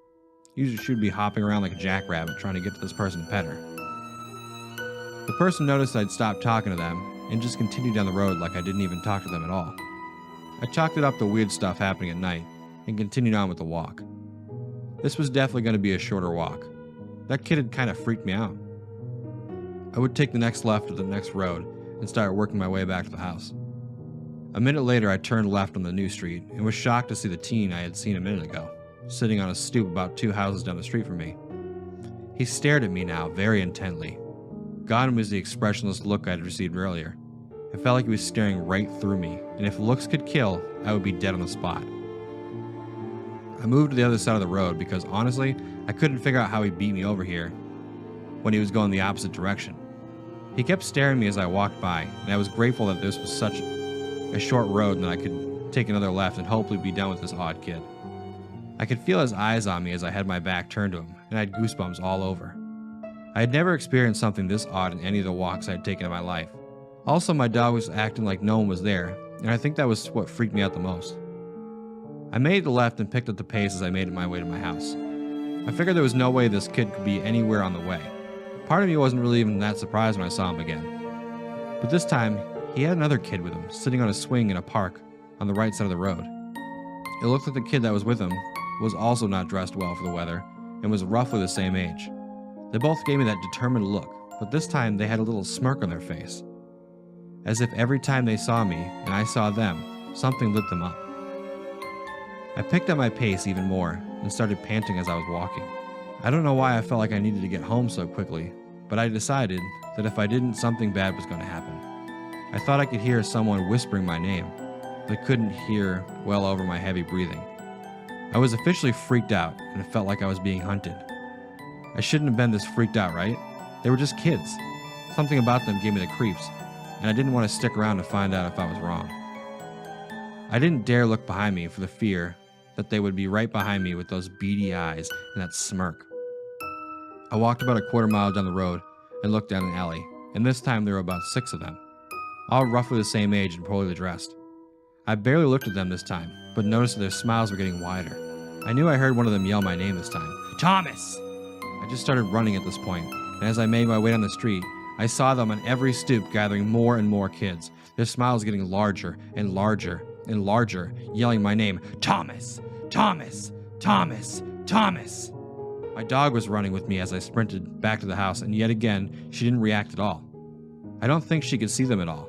Usually she would be hopping around like a jackrabbit trying to get to this person to pet her. The person noticed I'd stopped talking to them and just continued down the road like I didn't even talk to them at all. I chalked it up to weird stuff happening at night and continued on with the walk. This was definitely going to be a shorter walk. That kid had kind of freaked me out. I would take the next left at the next road and start working my way back to the house. A minute later, I turned left on the new street and was shocked to see the teen I had seen a minute ago, sitting on a stoop about 2 houses down the street from me. He stared at me now very intently. Gone was the expressionless look I had received earlier. It felt like he was staring right through me, and if looks could kill, I would be dead on the spot. I moved to the other side of the road because honestly, I couldn't figure out how he beat me over here when he was going the opposite direction. He kept staring at me as I walked by, and I was grateful that this was such a short road and that I could take another left and hopefully be done with this odd kid. I could feel his eyes on me as I had my back turned to him, and I had goosebumps all over. I had never experienced something this odd in any of the walks I had taken in my life. Also, my dog was acting like no one was there, and I think that was what freaked me out the most. I made the left and picked up the pace as I made my way to my house. I figured there was no way this kid could be anywhere on the way. Part of me wasn't really even that surprised when I saw him again. But this time, he had another kid with him, sitting on a swing in a park on the right side of the road. It looked like the kid that was with him was also not dressed well for the weather and was roughly the same age. They both gave me that determined look, but this time they had a little smirk on their face. As if every time they saw me and I saw them, something lit them up. I picked up my pace even more and started panting as I was walking. I don't know why I felt like I needed to get home so quickly, but I decided that if I didn't, something bad was going to happen. I thought I could hear someone whispering my name, but I couldn't hear well over my heavy breathing. I was officially freaked out, and it felt like I was being hunted. I shouldn't have been this freaked out, right? They were just kids. Something about them gave me the creeps, and I didn't want to stick around to find out if I was wrong. I didn't dare look behind me for the fear that they would be right behind me with those beady eyes and that smirk. I walked about a quarter mile down the road and looked down an alley, and this time there were about 6 of them, all roughly the same age and poorly dressed. I barely looked at them this time, but noticed that their smiles were getting wider. I knew I heard one of them yell my name this time. Thomas! I just started running at this point, and as I made my way down the street, I saw them on every stoop gathering more and more kids, their smiles getting larger and larger and larger, yelling my name, Thomas! Thomas! Thomas! Thomas! My dog was running with me as I sprinted back to the house, and yet again, she didn't react at all. I don't think she could see them at all.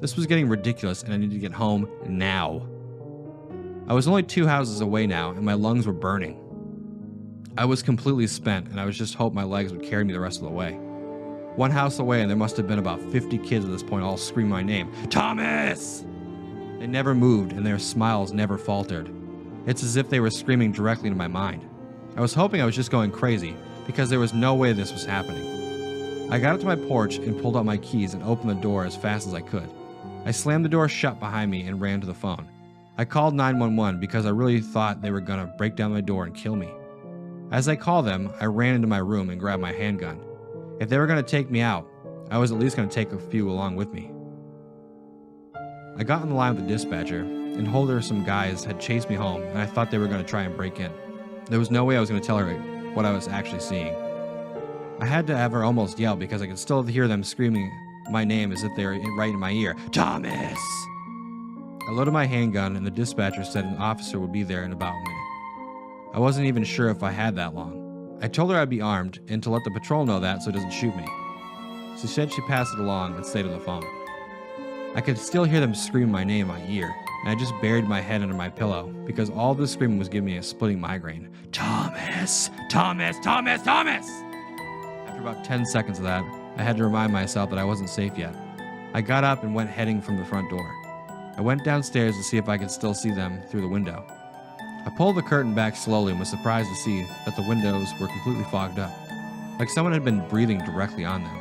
This was getting ridiculous, and I needed to get home now. I was only 2 houses away now, and my lungs were burning. I was completely spent, and I was just hoping my legs would carry me the rest of the way. 1 house away, and there must have been about 50 kids at this point all screaming my name, Thomas! They never moved, and their smiles never faltered. It's as if they were screaming directly into my mind. I was hoping I was just going crazy, because there was no way this was happening. I got up to my porch and pulled out my keys and opened the door as fast as I could. I slammed the door shut behind me and ran to the phone. I called 911 because I really thought they were going to break down my door and kill me. As I called them, I ran into my room and grabbed my handgun. If they were going to take me out, I was at least going to take a few along with me. I got on the line with the dispatcher and told her some guys had chased me home and I thought they were going to try and break in. There was no way I was going to tell her what I was actually seeing. I had to have her almost yell because I could still hear them screaming my name as if they were right in my ear. Thomas! I loaded my handgun and the dispatcher said an officer would be there in about a minute. I wasn't even sure if I had that long. I told her I'd be armed and to let the patrol know that so it doesn't shoot me. She said she passed it along and stayed on the phone. I could still hear them scream my name in my ear, and I just buried my head under my pillow because all this screaming was giving me a splitting migraine. Thomas! Thomas! Thomas! Thomas! After about 10 seconds of that, I had to remind myself that I wasn't safe yet. I got up and went heading from the front door. I went downstairs to see if I could still see them through the window. I pulled the curtain back slowly and was surprised to see that the windows were completely fogged up, like someone had been breathing directly on them.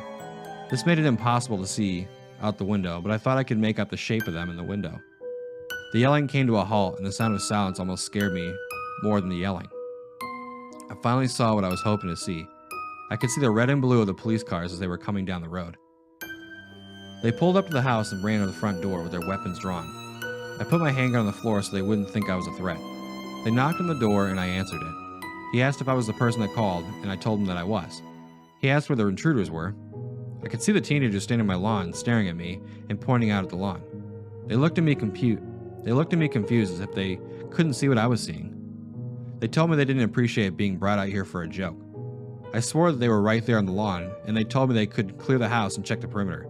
This made it impossible to see out the window, but I thought I could make out the shape of them in the window. The yelling came to a halt, and the sound of silence almost scared me more than the yelling. I finally saw what I was hoping to see. I could see the red and blue of the police cars as they were coming down the road. They pulled up to the house and ran to the front door with their weapons drawn. I put my handgun on the floor so they wouldn't think I was a threat. They knocked on the door and I answered it. He asked if I was the person that called, and I told him that I was. He asked where the intruders were. I could see the teenagers standing on my lawn staring at me and pointing out at the lawn. They looked at me They looked at me confused as if they couldn't see what I was seeing. They told me they didn't appreciate being brought out here for a joke. I swore that they were right there on the lawn, and they told me they could clear the house and check the perimeter.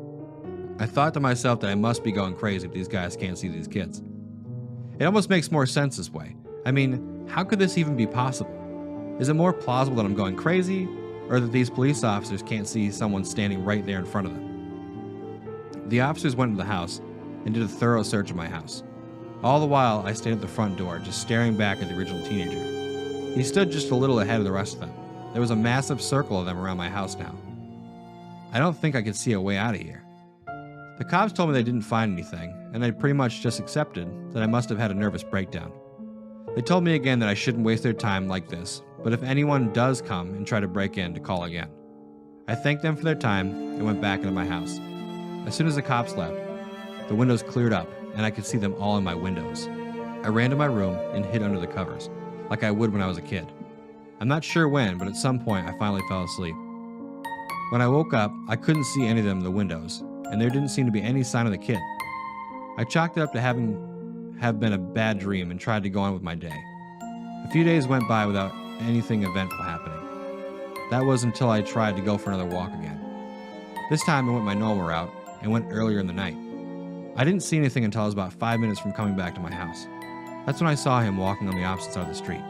I thought to myself that I must be going crazy if these guys can't see these kids. It almost makes more sense this way. I mean, how could this even be possible? Is it more plausible that I'm going crazy, or that these police officers can't see someone standing right there in front of them? The officers went into the house and did a thorough search of my house. All the while, I stayed at the front door, just staring back at the original teenager. He stood just a little ahead of the rest of them. There was a massive circle of them around my house now. I don't think I could see a way out of here. The cops told me they didn't find anything, and I pretty much just accepted that I must have had a nervous breakdown. They told me again that I shouldn't waste their time like this, but if anyone does come and try to break in, to call again. I thanked them for their time and went back into my house. As soon as the cops left, the windows cleared up and I could see them all in my windows. I ran to my room and hid under the covers, like I would when I was a kid. I'm not sure when, but at some point I finally fell asleep. When I woke up, I couldn't see any of them in the windows, and there didn't seem to be any sign of the kid. I chalked it up to have been a bad dream and tried to go on with my day. A few days went by without anything eventful happening. That was until I tried to go for another walk again. This time I went my normal route and went earlier in the night. I didn't see anything until I was about 5 minutes from coming back to my house. That's when I saw him walking on the opposite side of the street.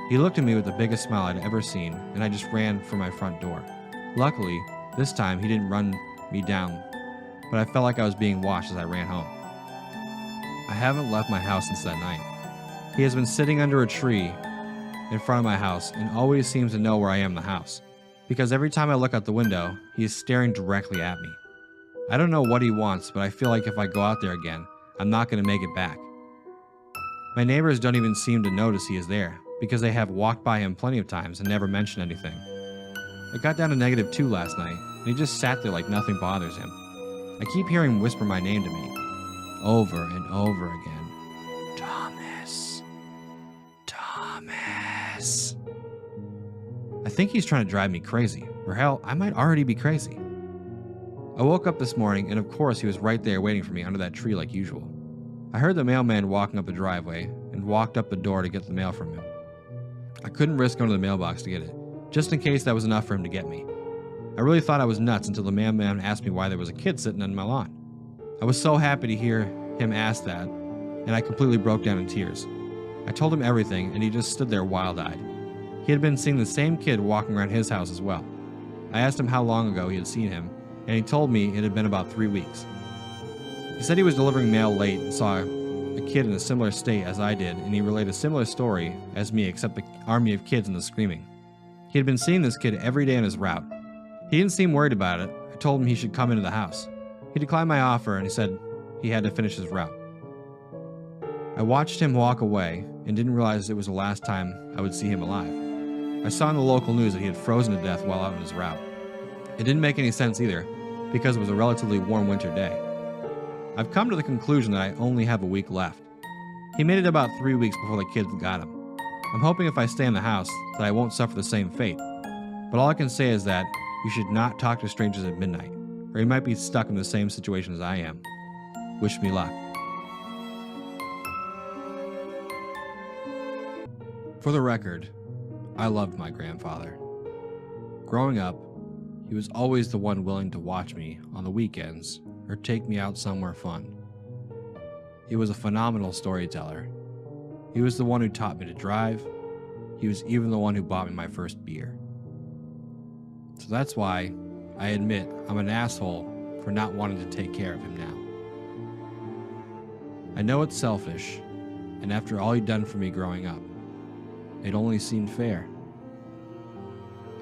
He looked at me with the biggest smile I'd ever seen, and I just ran for my front door. Luckily, this time he didn't run me down, but I felt like I was being watched as I ran home. I haven't left my house since that night. He has been sitting under a tree in front of my house and always seems to know where I am in the house, because every time I look out the window, he is staring directly at me. I don't know what he wants, but I feel like if I go out there again, I'm not going to make it back. My neighbors don't even seem to notice he is there, because they have walked by him plenty of times and never mentioned anything. It got down to -2 last night, and he just sat there like nothing bothers him. I keep hearing him whisper my name to me, over and over again. Thomas. Thomas. I think he's trying to drive me crazy, or hell, I might already be crazy. I woke up this morning, and of course he was right there waiting for me under that tree like usual. I heard the mailman walking up the driveway and walked up the door to get the mail from him. I couldn't risk going to the mailbox to get it, just in case that was enough for him to get me. I really thought I was nuts until the mailman asked me why there was a kid sitting on my lawn. I was so happy to hear him ask that, and I completely broke down in tears. I told him everything, and he just stood there wild-eyed. He had been seeing the same kid walking around his house as well. I asked him how long ago he had seen him, and he told me it had been about 3 weeks. He said he was delivering mail late and saw a kid in a similar state as I did, and he relayed a similar story as me, except the army of kids and the screaming. He had been seeing this kid every day on his route. He didn't seem worried about it. I told him he should come into the house. He declined my offer, and he said he had to finish his route. I watched him walk away and didn't realize it was the last time I would see him alive. I saw in the local news that he had frozen to death while out on his route. It didn't make any sense either, because it was a relatively warm winter day. I've come to the conclusion that I only have a week left. He made it about 3 weeks before the kids got him. I'm hoping if I stay in the house that I won't suffer the same fate. But all I can say is that you should not talk to strangers at midnight, or you might be stuck in the same situation as I am. Wish me luck. For the record, I loved my grandfather. Growing up, he was always the one willing to watch me on the weekends or take me out somewhere fun. He was a phenomenal storyteller. He was the one who taught me to drive. He was even the one who bought me my first beer. So that's why I admit I'm an asshole for not wanting to take care of him now. I know it's selfish, and after all he'd done for me growing up, it only seemed fair.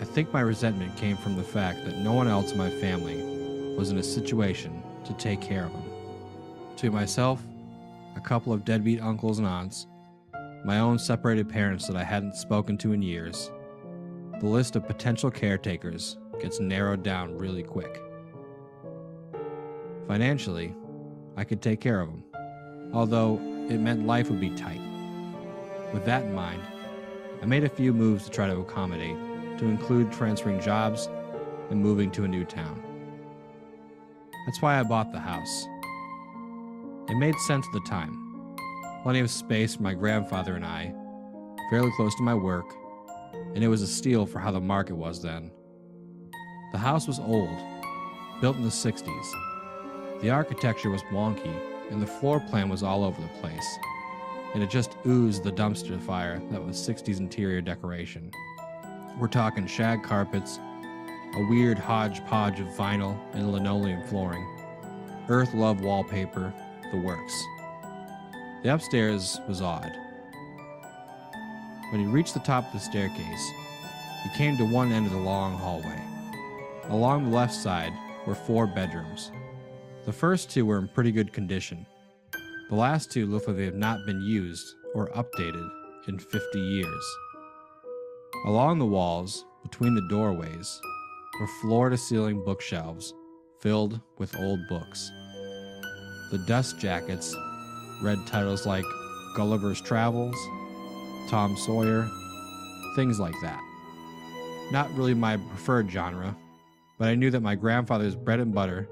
I think my resentment came from the fact that no one else in my family was in a situation to take care of him. Between myself, a couple of deadbeat uncles and aunts, my own separated parents that I hadn't spoken to in years, the list of potential caretakers gets narrowed down really quick. Financially, I could take care of him, although it meant life would be tight. With that in mind, I made a few moves to try to accommodate, to include transferring jobs and moving to a new town. That's why I bought the house. It made sense at the time. plenty of space for my grandfather and I, fairly close to my work, and it was a steal for how the market was then. The house was old, built in the 60s. The architecture was wonky, and the floor plan was all over the place, and it just oozed the dumpster fire that was 60s interior decoration. We're talking shag carpets, a weird hodgepodge of vinyl and linoleum flooring, earth love wallpaper, the works. The upstairs was odd. When you reached the top of the staircase, you came to one end of the long hallway. Along the left side were 4 bedrooms. The first 2 were in pretty good condition. The last 2 looked like they have not been used or updated in 50 years. Along the walls, between the doorways, were floor-to-ceiling bookshelves filled with old books. The dust jackets read titles like Gulliver's Travels, Tom Sawyer, things like that. Not really my preferred genre, but I knew that my grandfather's bread and butter,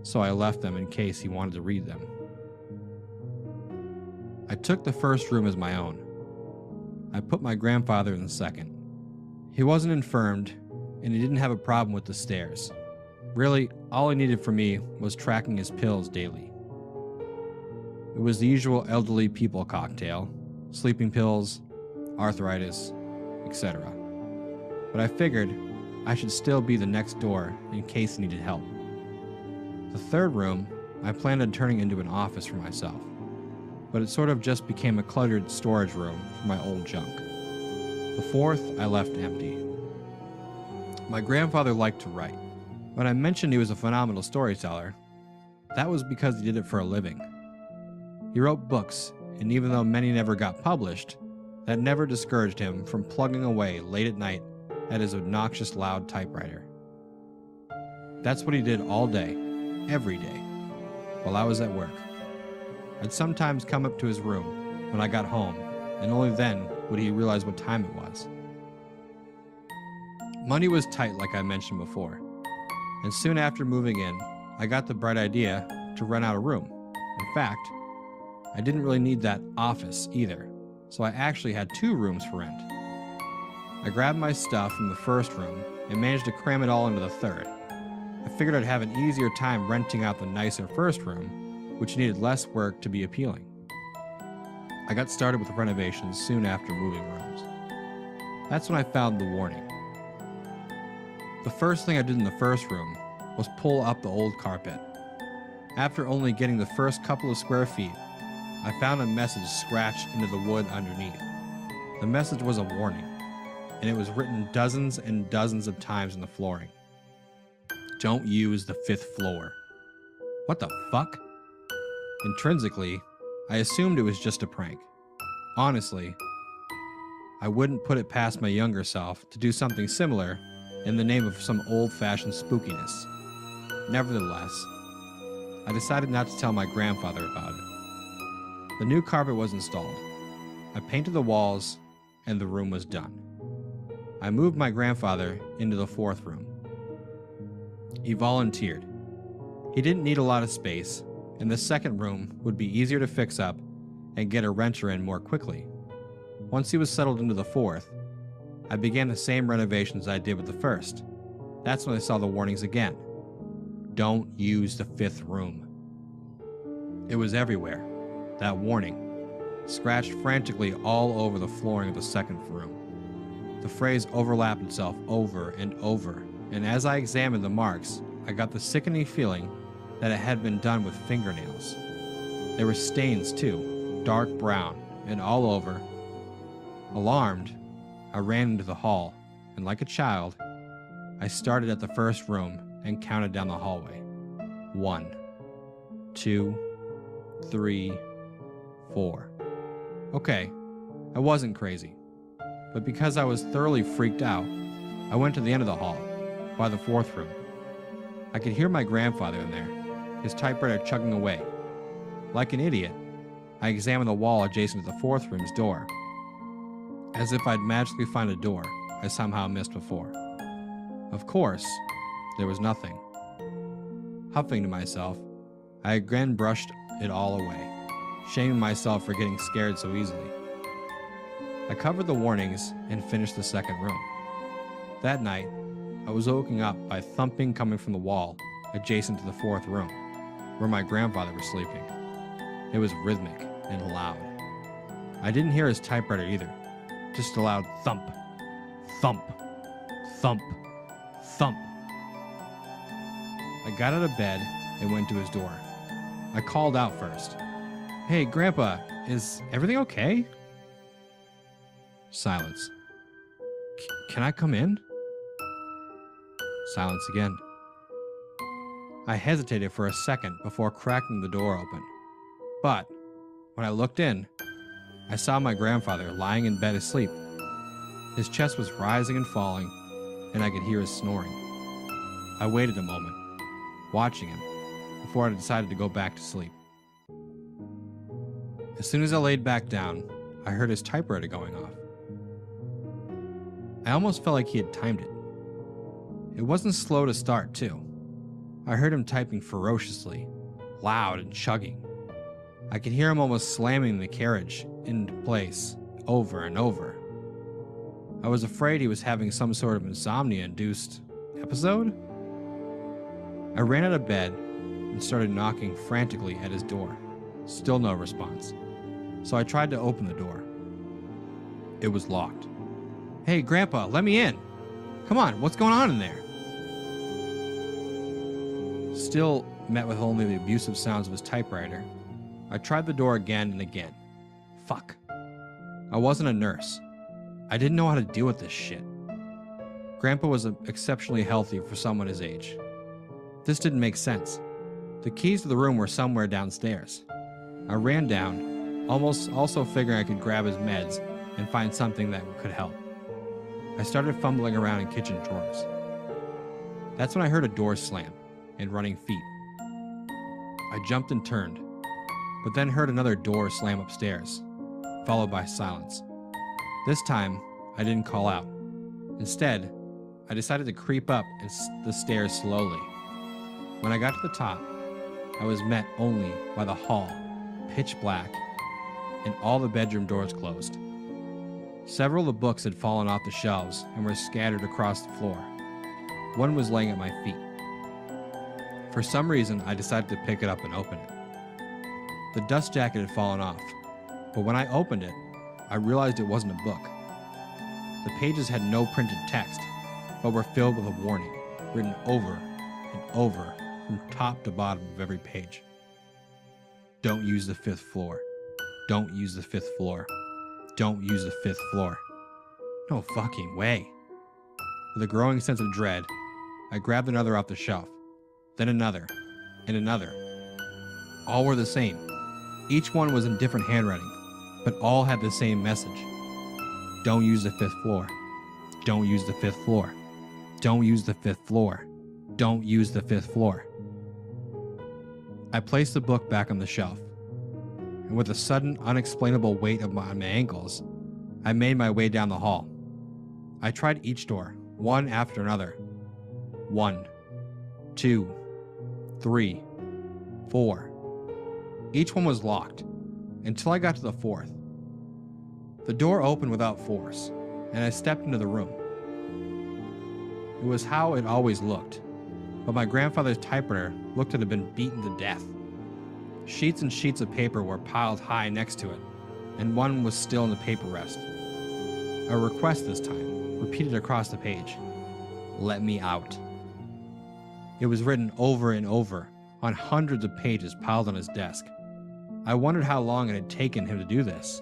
so I left them in case he wanted to read them. I took the first room as my own. I put my grandfather in the second. He wasn't infirmed, and he didn't have a problem with the stairs. Really, all he needed from me was tracking his pills daily. It was the usual elderly people cocktail: sleeping pills, arthritis, etc. But I figured I should still be the next door in case he needed help. The third room I planned on turning into an office for myself, but it sort of just became a cluttered storage room for my old junk. The fourth I left empty. My grandfather liked to write. When I mentioned he was a phenomenal storyteller, that was because he did it for a living. He wrote books, and even though many never got published, that never discouraged him from plugging away late at night at his obnoxious loud typewriter. That's what he did all day, every day, while I was at work. I'd sometimes come up to his room when I got home, and only then would he realize what time it was. Money was tight, like I mentioned before, and soon after moving in, I got the bright idea to rent out a room. In fact, I didn't really need that office either, so I actually had 2 rooms for rent. I grabbed my stuff from the first room and managed to cram it all into the third. I figured I'd have an easier time renting out the nicer first room, which needed less work to be appealing. I got started with renovations soon after moving rooms. That's when I found the warning. The first thing I did in the first room was pull up the old carpet. After only getting the first couple of square feet, I found a message scratched into the wood underneath. The message was a warning, and it was written dozens and dozens of times in the flooring. Don't use the 5th floor. What the fuck? Intrinsically, I assumed it was just a prank. Honestly, I wouldn't put it past my younger self to do something similar in the name of some old-fashioned spookiness. Nevertheless, I decided not to tell my grandfather about it. The new carpet was installed. I painted the walls, and the room was done. I moved my grandfather into the 4th room. He volunteered. He didn't need a lot of space, and the second room would be easier to fix up and get a renter in more quickly. Once he was settled into the 4th, I began the same renovations I did with the first. That's when I saw the warnings again. Don't use the 5th room. It was everywhere, that warning, scratched frantically all over the flooring of the second room. The phrase overlapped itself over and over, and as I examined the marks, I got the sickening feeling that it had been done with fingernails. There were stains too, dark brown, and all over. Alarmed, I ran into the hall, and like a child, I started at the first room and counted down the hallway. 1, 2, 3, 4. Okay, I wasn't crazy, but because I was thoroughly freaked out, I went to the end of the hall, by the 4th room. I could hear my grandfather in there, his typewriter chugging away. Like an idiot, I examined the wall adjacent to the 4th room's door, as if I'd magically find a door I somehow missed before. Of course, there was nothing. Huffing to myself, I again brushed it all away. shaming myself for getting scared so easily. I covered the warnings and finished the second room. That night, I was woken up by thumping coming from the wall adjacent to the fourth room, where my grandfather was sleeping. It was rhythmic and loud. I didn't hear his typewriter either, just a loud thump, thump, thump, thump. I got out of bed and went to his door. I called out first. "Hey, Grandpa, is everything okay?" Silence. Can I come in?" Silence again. I hesitated for a second before cracking the door open. But when I looked in, I saw my grandfather lying in bed asleep. His chest was rising and falling, and I could hear his snoring. I waited a moment, watching him, before I decided to go back to sleep. As soon as I laid back down, I heard his typewriter going off. I almost felt like he had timed it. It wasn't slow to start, too. I heard him typing ferociously, loud and chugging. I could hear him almost slamming the carriage into place over and over. I was afraid he was having some sort of insomnia-induced episode. I ran out of bed and started knocking frantically at his door. Still no response. So I tried to open the door. It was locked. "Hey, Grandpa, let me in. Come on, what's going on in there?" Still met with only the abusive sounds of his typewriter, I tried the door again and again. Fuck. I wasn't a nurse. I didn't know how to deal with this shit. Grandpa was exceptionally healthy for someone his age. This didn't make sense. The keys to the room were somewhere downstairs. I ran down, almost also figuring I could grab his meds and find something that could help. I started fumbling around in kitchen drawers. That's when I heard a door slam and running feet. I jumped and turned, but then heard another door slam upstairs, followed by silence. This time, I didn't call out. Instead, I decided to creep up the stairs slowly. When I got to the top, I was met only by the hall, pitch black, and all the bedroom doors closed. Several of the books had fallen off the shelves and were scattered across the floor. One was laying at my feet. For some reason, I decided to pick it up and open it. The dust jacket had fallen off, but when I opened it, I realized it wasn't a book. The pages had no printed text, but were filled with a warning, written over and over from top to bottom of every page. Don't use the 5th floor. Don't use the 5th floor. Don't use the 5th floor. No fucking way. With a growing sense of dread, I grabbed another off the shelf, then another, and another. All were the same. Each one was in different handwriting, but all had the same message. Don't use the 5th floor. Don't use the 5th floor. Don't use the 5th floor. Don't use the 5th floor. I placed the book back on the shelf, and with a sudden, unexplainable weight on my ankles, I made my way down the hall. I tried each door, one after another. 1, 2, 3, 4. Each one was locked, until I got to the 4th. The door opened without force, and I stepped into the room. It was how it always looked, but my grandfather's typewriter looked to have been beaten to death. Sheets and sheets of paper were piled high next to it, and one was still in the paper rest. A request this time, repeated across the page. Let me out. It was written over and over on hundreds of pages piled on his desk. I wondered how long it had taken him to do this.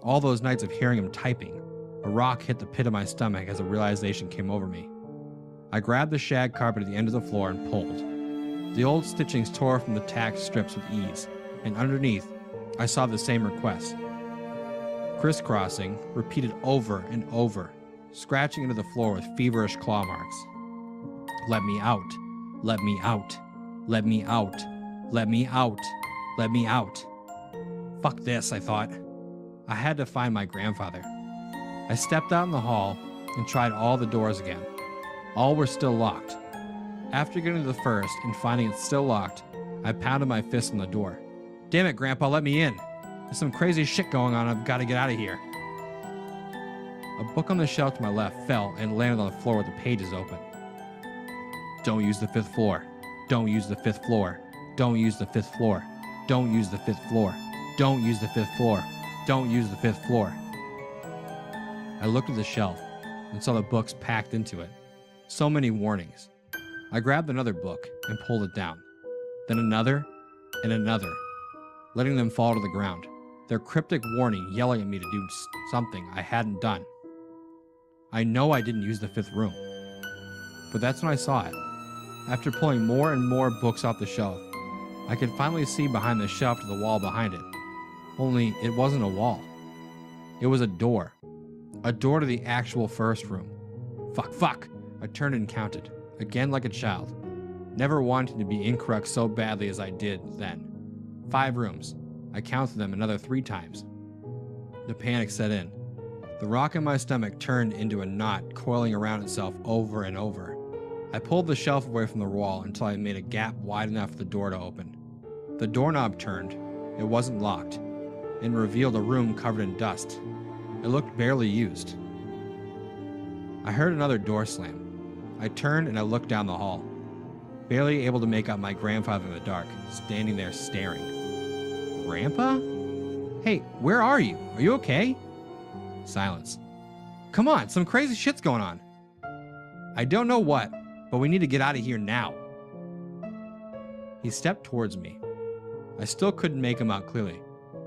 All those nights of hearing him typing, a rock hit the pit of my stomach as a realization came over me. I grabbed the shag carpet at the end of the floor and pulled. The old stitchings tore from the tacked strips with ease, and underneath, I saw the same request. Crisscrossing, repeated over and over, scratching into the floor with feverish claw marks. Let me out. Let me out. Let me out. Let me out. Let me out. Fuck this, I thought. I had to find my grandfather. I stepped out in the hall and tried all the doors again. All were still locked. After getting to the first and finding it still locked, I pounded my fist on the door. Damn it, Grandpa, let me in. There's some crazy shit going on. I've got to get out of here. A book on the shelf to my left fell and landed on the floor with the pages open. Don't use the 5th floor. Don't use the 5th floor. Don't use the 5th floor. Don't use the 5th floor. Don't use the 5th floor. Don't use the 5th floor. I looked at the shelf and saw the books packed into it. So many warnings. I grabbed another book and pulled it down. Then another and another, letting them fall to the ground. Their cryptic warning yelling at me to do something I hadn't done. I know I didn't use the 5th room. But that's when I saw it. After pulling more and more books off the shelf, I could finally see behind the shelf to the wall behind it. Only it wasn't a wall. It was a door. A door to the actual first room. Fuck. I turned and counted, again like a child, never wanting to be incorrect so badly as I did then. 5 rooms. I counted them another 3 times. The panic set in. The rock in my stomach turned into a knot coiling around itself over and over. I pulled the shelf away from the wall until I made a gap wide enough for the door to open. The doorknob turned. It wasn't locked, and revealed a room covered in dust. It looked barely used. I heard another door slam. I turned and I looked down the hall, barely able to make out my grandfather in the dark, standing there staring. Grandpa? Hey, where are you? Are you okay? Silence. Come on, some crazy shit's going on. I don't know what, but we need to get out of here now. He stepped towards me. I still couldn't make him out clearly,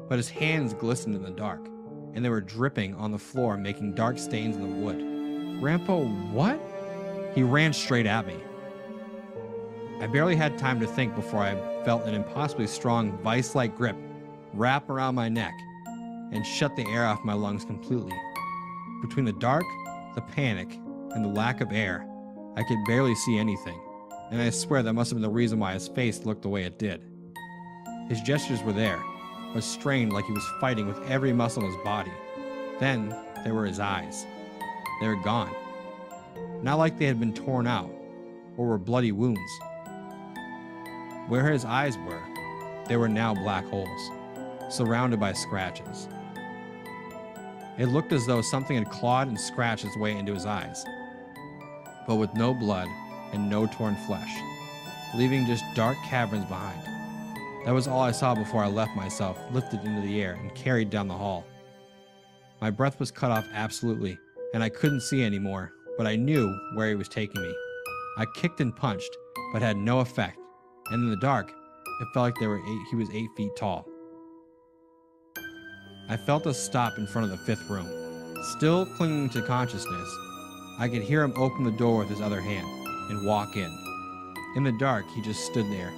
but his hands glistened in the dark, and they were dripping on the floor, making dark stains in the wood. Grandpa, what? He ran straight at me. I barely had time to think before I felt an impossibly strong, vice-like grip wrap around my neck and shut the air off my lungs completely. Between the dark, the panic, and the lack of air, I could barely see anything, and I swear that must have been the reason why his face looked the way it did. His gestures were there, but strained like he was fighting with every muscle in his body. Then there were his eyes. They were gone. Not like they had been torn out or were bloody wounds. Where his eyes were, they were now black holes, surrounded by scratches. It looked as though something had clawed and scratched its way into his eyes, but with no blood and no torn flesh, leaving just dark caverns behind. That was all I saw before I left myself, lifted into the air and carried down the hall. My breath was cut off absolutely, and I couldn't see anymore, but I knew where he was taking me. I kicked and punched, but had no effect, and in the dark, it felt like he was 8 feet tall. I felt us stop in front of the 5th room. Still clinging to consciousness, I could hear him open the door with his other hand and walk in. In the dark, he just stood there,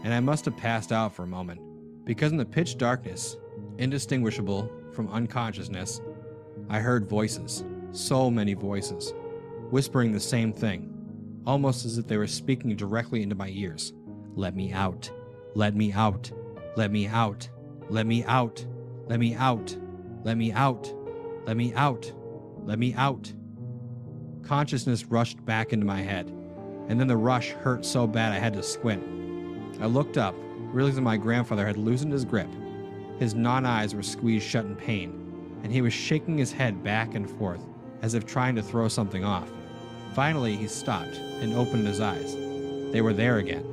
and I must have passed out for a moment, because in the pitch darkness, indistinguishable from unconsciousness, I heard voices, so many voices, whispering the same thing, almost as if they were speaking directly into my ears. Let me out. Let me out. Let me out. Let me out. Let me out. Let me out. Let me out. Let me out. Consciousness rushed back into my head, and then the rush hurt so bad I had to squint. I looked up, realizing my grandfather had loosened his grip. His non-eyes were squeezed shut in pain, and he was shaking his head back and forth, as if trying to throw something off. Finally, he stopped and opened his eyes. They were there again,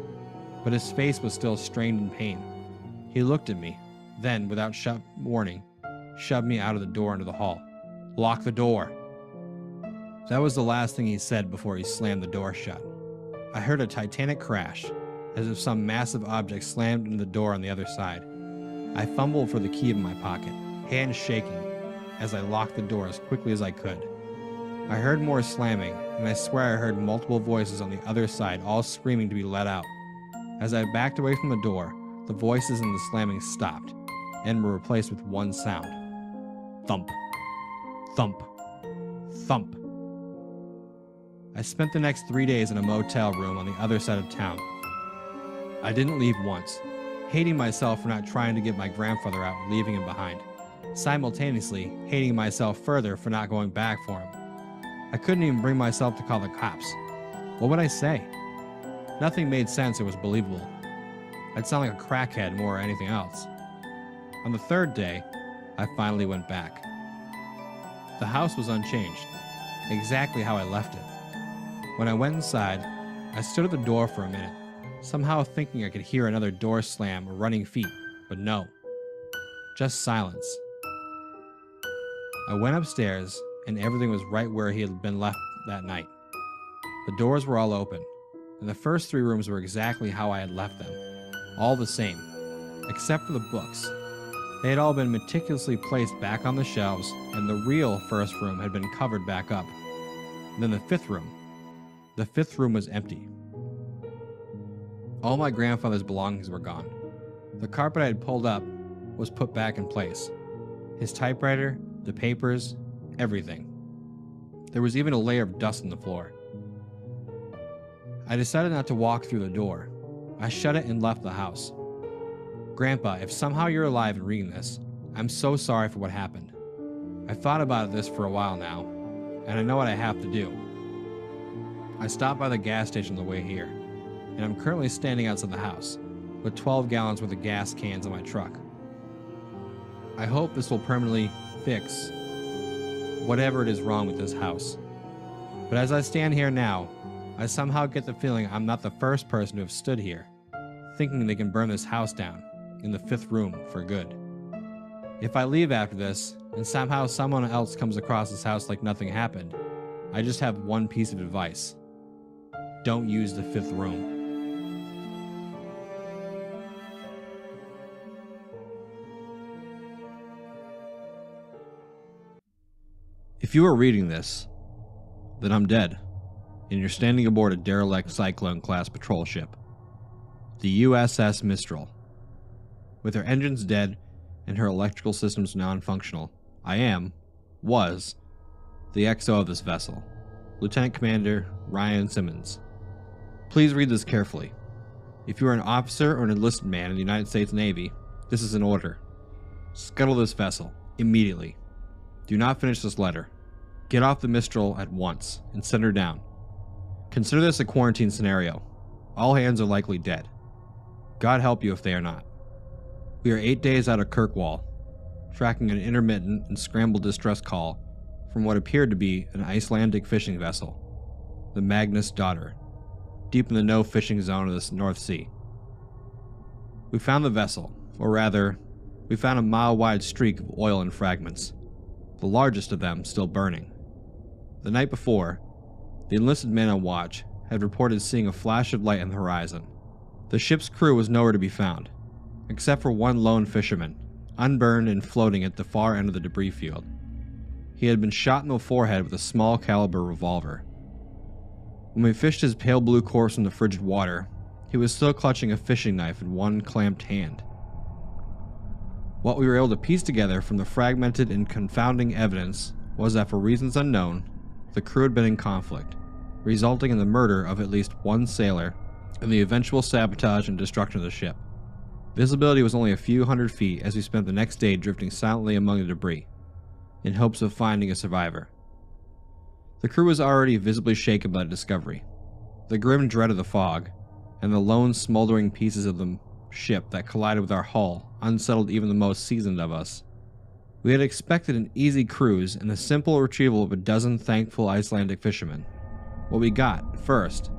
but his face was still strained in pain. He looked at me, then, without warning, shoved me out of the door into the hall. Lock the door. That was the last thing he said before he slammed the door shut. I heard a titanic crash, as if some massive object slammed into the door on the other side. I fumbled for the key in my pocket, hands shaking, as I locked the door as quickly as I could. I heard more slamming, and I swear I heard multiple voices on the other side all screaming to be let out. As I backed away from the door, the voices and the slamming stopped, and were replaced with one sound. Thump. Thump. Thump. I spent the next 3 days in a motel room on the other side of town. I didn't leave once, hating myself for not trying to get my grandfather out and leaving him behind, simultaneously hating myself further for not going back for him. I couldn't even bring myself to call the cops. What would I say? Nothing made sense or was believable. I'd sound like a crackhead more than anything else. On the third day, I finally went back. The house was unchanged, exactly how I left it. When I went inside, I stood at the door for a minute, somehow thinking I could hear another door slam or running feet, but no. Just silence. I went upstairs, and everything was right where he had been left that night. The doors were all open, and the first 3 rooms were exactly how I had left them, all the same, except for the books. They had all been meticulously placed back on the shelves, and the real first room had been covered back up. And then the 5th room. The 5th room was empty. All my grandfather's belongings were gone. The carpet I had pulled up was put back in place. His typewriter, the papers, everything. There was even a layer of dust on the floor. I decided not to walk through the door. I shut it and left the house. Grandpa, if somehow you're alive and reading this, I'm so sorry for what happened. I've thought about this for a while now, and I know what I have to do. I stopped by the gas station on the way here, and I'm currently standing outside the house, with 12 gallons worth of gas cans in my truck. I hope this will permanently fix whatever it is wrong with this house. But as I stand here now, I somehow get the feeling I'm not the first person to have stood here, thinking they can burn this house down in the 5th room for good. If I leave after this, and somehow someone else comes across this house like nothing happened, I just have one piece of advice. Don't use the 5th room. If you are reading this, then I'm dead, and you're standing aboard a derelict Cyclone-class patrol ship, the USS Mistral. With her engines dead and her electrical systems non-functional, was, the XO of this vessel, Lieutenant Commander Ryan Simmons. Please read this carefully. If you are an officer or an enlisted man in the United States Navy, this is an order. Scuttle this vessel, immediately. Do not finish this letter. Get off the Mistral at once, and send her down. Consider this a quarantine scenario. All hands are likely dead. God help you if they are not. We are 8 days out of Kirkwall, tracking an intermittent and scrambled distress call from what appeared to be an Icelandic fishing vessel, the Magnus Daughter, deep in the no fishing zone of the North Sea. We found the vessel, or rather, we found a mile-wide streak of oil and fragments, the largest of them still burning. The night before, the enlisted men on watch had reported seeing a flash of light on the horizon. The ship's crew was nowhere to be found, except for one lone fisherman, unburned and floating at the far end of the debris field. He had been shot in the forehead with a small caliber revolver. When we fished his pale blue corpse from the frigid water, he was still clutching a fishing knife in one clamped hand. What we were able to piece together from the fragmented and confounding evidence was that for reasons unknown, the crew had been in conflict, resulting in the murder of at least one sailor and the eventual sabotage and destruction of the ship. Visibility was only a few hundred feet as we spent the next day drifting silently among the debris, in hopes of finding a survivor. The crew was already visibly shaken by the discovery, the grim dread of the fog, and the lone smoldering pieces of the ship that collided with our hull unsettled even the most seasoned of us. We had expected an easy cruise and the simple retrieval of a dozen thankful Icelandic fishermen. What we got, first,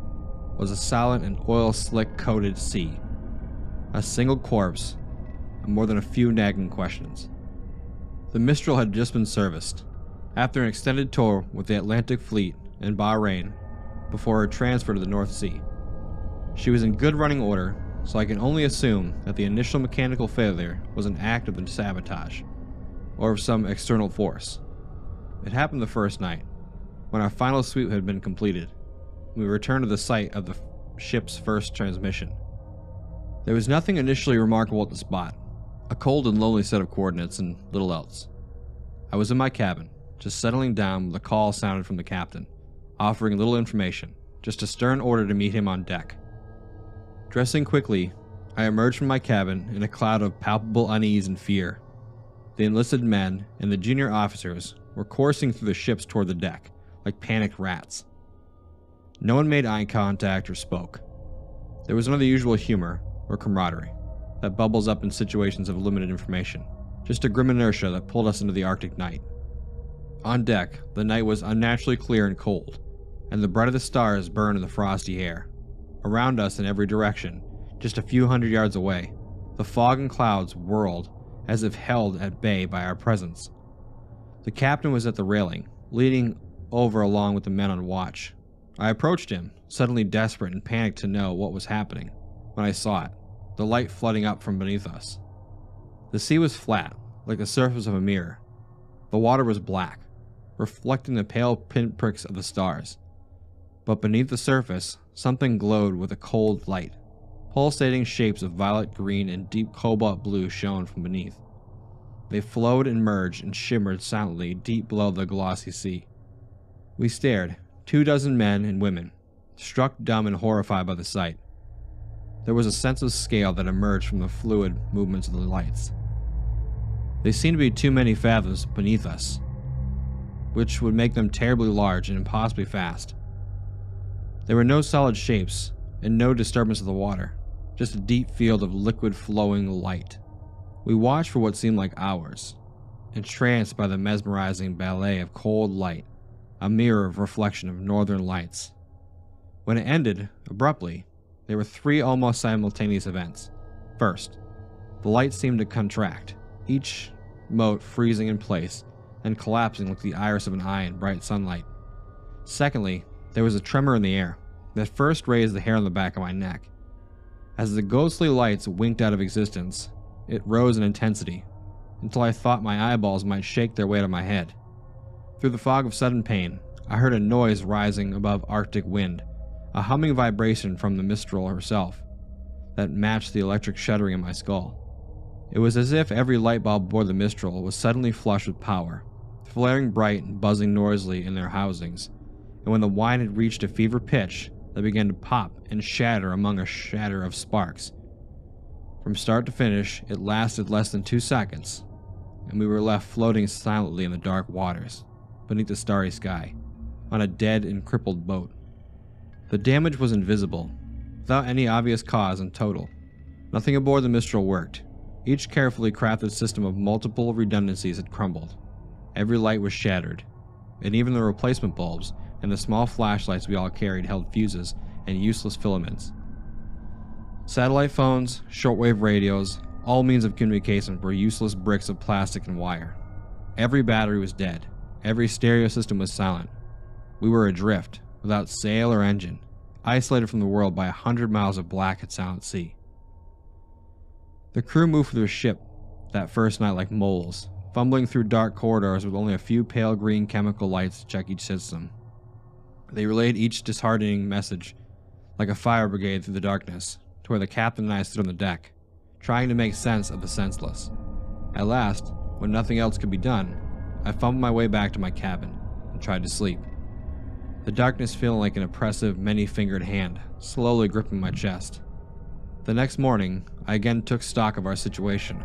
was a silent and oil-slick coated sea, a single corpse, and more than a few nagging questions. The Mistral had just been serviced, after an extended tour with the Atlantic Fleet in Bahrain before her transfer to the North Sea. She was in good running order, so I can only assume that the initial mechanical failure was an act of the sabotage, or of some external force. It happened the first night, when our final sweep had been completed. We returned to the site of the ship's first transmission. There was nothing initially remarkable at the spot, a cold and lonely set of coordinates and little else. I was in my cabin, just settling down when the call sounded from the captain, offering little information, just a stern order to meet him on deck. Dressing quickly, I emerged from my cabin in a cloud of palpable unease and fear. The enlisted men and the junior officers were coursing through the ships toward the deck, like panicked rats. No one made eye contact or spoke. There was none of the usual humor or camaraderie. that bubbles up in situations of limited information. Just a grim inertia that pulled us into the Arctic night. On deck, the night was unnaturally clear and cold, and the bright of the stars burned in the frosty air. Around us in every direction, just a few hundred yards away, the fog and clouds whirled as if held at bay by our presence. The captain was at the railing, leaning over along with the men on watch. I approached him, suddenly desperate and panicked to know what was happening, when I saw it, the light flooding up from beneath us. The sea was flat, like the surface of a mirror. The water was black, reflecting the pale pinpricks of the stars. But beneath the surface, something glowed with a cold light. Pulsating shapes of violet green and deep cobalt blue shone from beneath. They flowed and merged and shimmered silently deep below the glossy sea. We stared, 24 men and women, struck dumb and horrified by the sight. There was a sense of scale that emerged from the fluid movements of the lights. They seemed to be too many fathoms beneath us, which would make them terribly large and impossibly fast. There were no solid shapes and no disturbance of the water, just a deep field of liquid flowing light. We watched for what seemed like hours, entranced by the mesmerizing ballet of cold light, a mirror of reflection of northern lights. When it ended, abruptly, there were 3 almost simultaneous events. First, the light seemed to contract, each mote freezing in place and collapsing like the iris of an eye in bright sunlight. Secondly, there was a tremor in the air that first raised the hair on the back of my neck. As the ghostly lights winked out of existence, it rose in intensity, until I thought my eyeballs might shake their weight on my head. Through the fog of sudden pain, I heard a noise rising above Arctic wind, a humming vibration from the Mistral herself, that matched the electric shuddering in my skull. It was as if every light bulb aboard the Mistral was suddenly flushed with power, flaring bright and buzzing noisily in their housings, and when the wine had reached a fever pitch, they began to pop and shatter among a shatter of sparks. From start to finish, it lasted less than 2 seconds, and we were left floating silently in the dark waters, beneath the starry sky, on a dead and crippled boat. The damage was invisible, without any obvious cause and total. Nothing aboard the Mistral worked. Each carefully crafted system of multiple redundancies had crumbled. Every light was shattered, and even the replacement bulbs and the small flashlights we all carried held fuses and useless filaments. Satellite phones, shortwave radios, all means of communication were useless bricks of plastic and wire. Every battery was dead. Every stereo system was silent. We were adrift, without sail or engine, isolated from the world by 100 miles of black and silent sea. The crew moved through the ship that first night like moles, fumbling through dark corridors with only a few pale green chemical lights to check each system. They relayed each disheartening message like a fire brigade through the darkness, to where the captain and I stood on the deck, trying to make sense of the senseless. At last, when nothing else could be done, I fumbled my way back to my cabin and tried to sleep, the darkness feeling like an oppressive, many-fingered hand slowly gripping my chest. The next morning, I again took stock of our situation,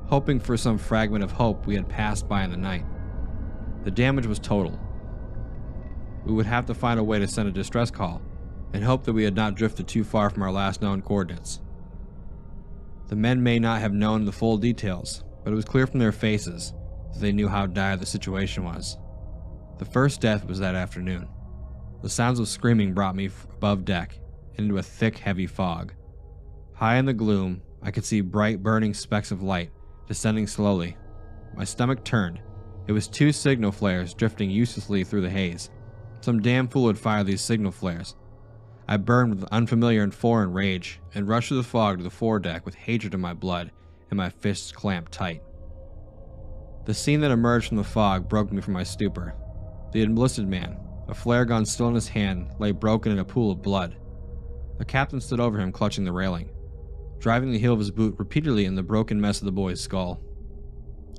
hoping for some fragment of hope we had passed by in the night. The damage was total. We would have to find a way to send a distress call, and hope that we had not drifted too far from our last known coordinates. The men may not have known the full details, but it was clear from their faces that they knew how dire the situation was. The first death was that afternoon. The sounds of screaming brought me above deck and into a thick, heavy fog. High in the gloom, I could see bright, burning specks of light descending slowly. My stomach turned. It was 2 signal flares drifting uselessly through the haze. Some damn fool had fired these signal flares. I burned with unfamiliar and foreign rage and rushed through the fog to the foredeck with hatred in my blood and my fists clamped tight. The scene that emerged from the fog broke me from my stupor. The enlisted man, a flare gun still in his hand, lay broken in a pool of blood. The captain stood over him, clutching the railing, driving the heel of his boot repeatedly in the broken mess of the boy's skull.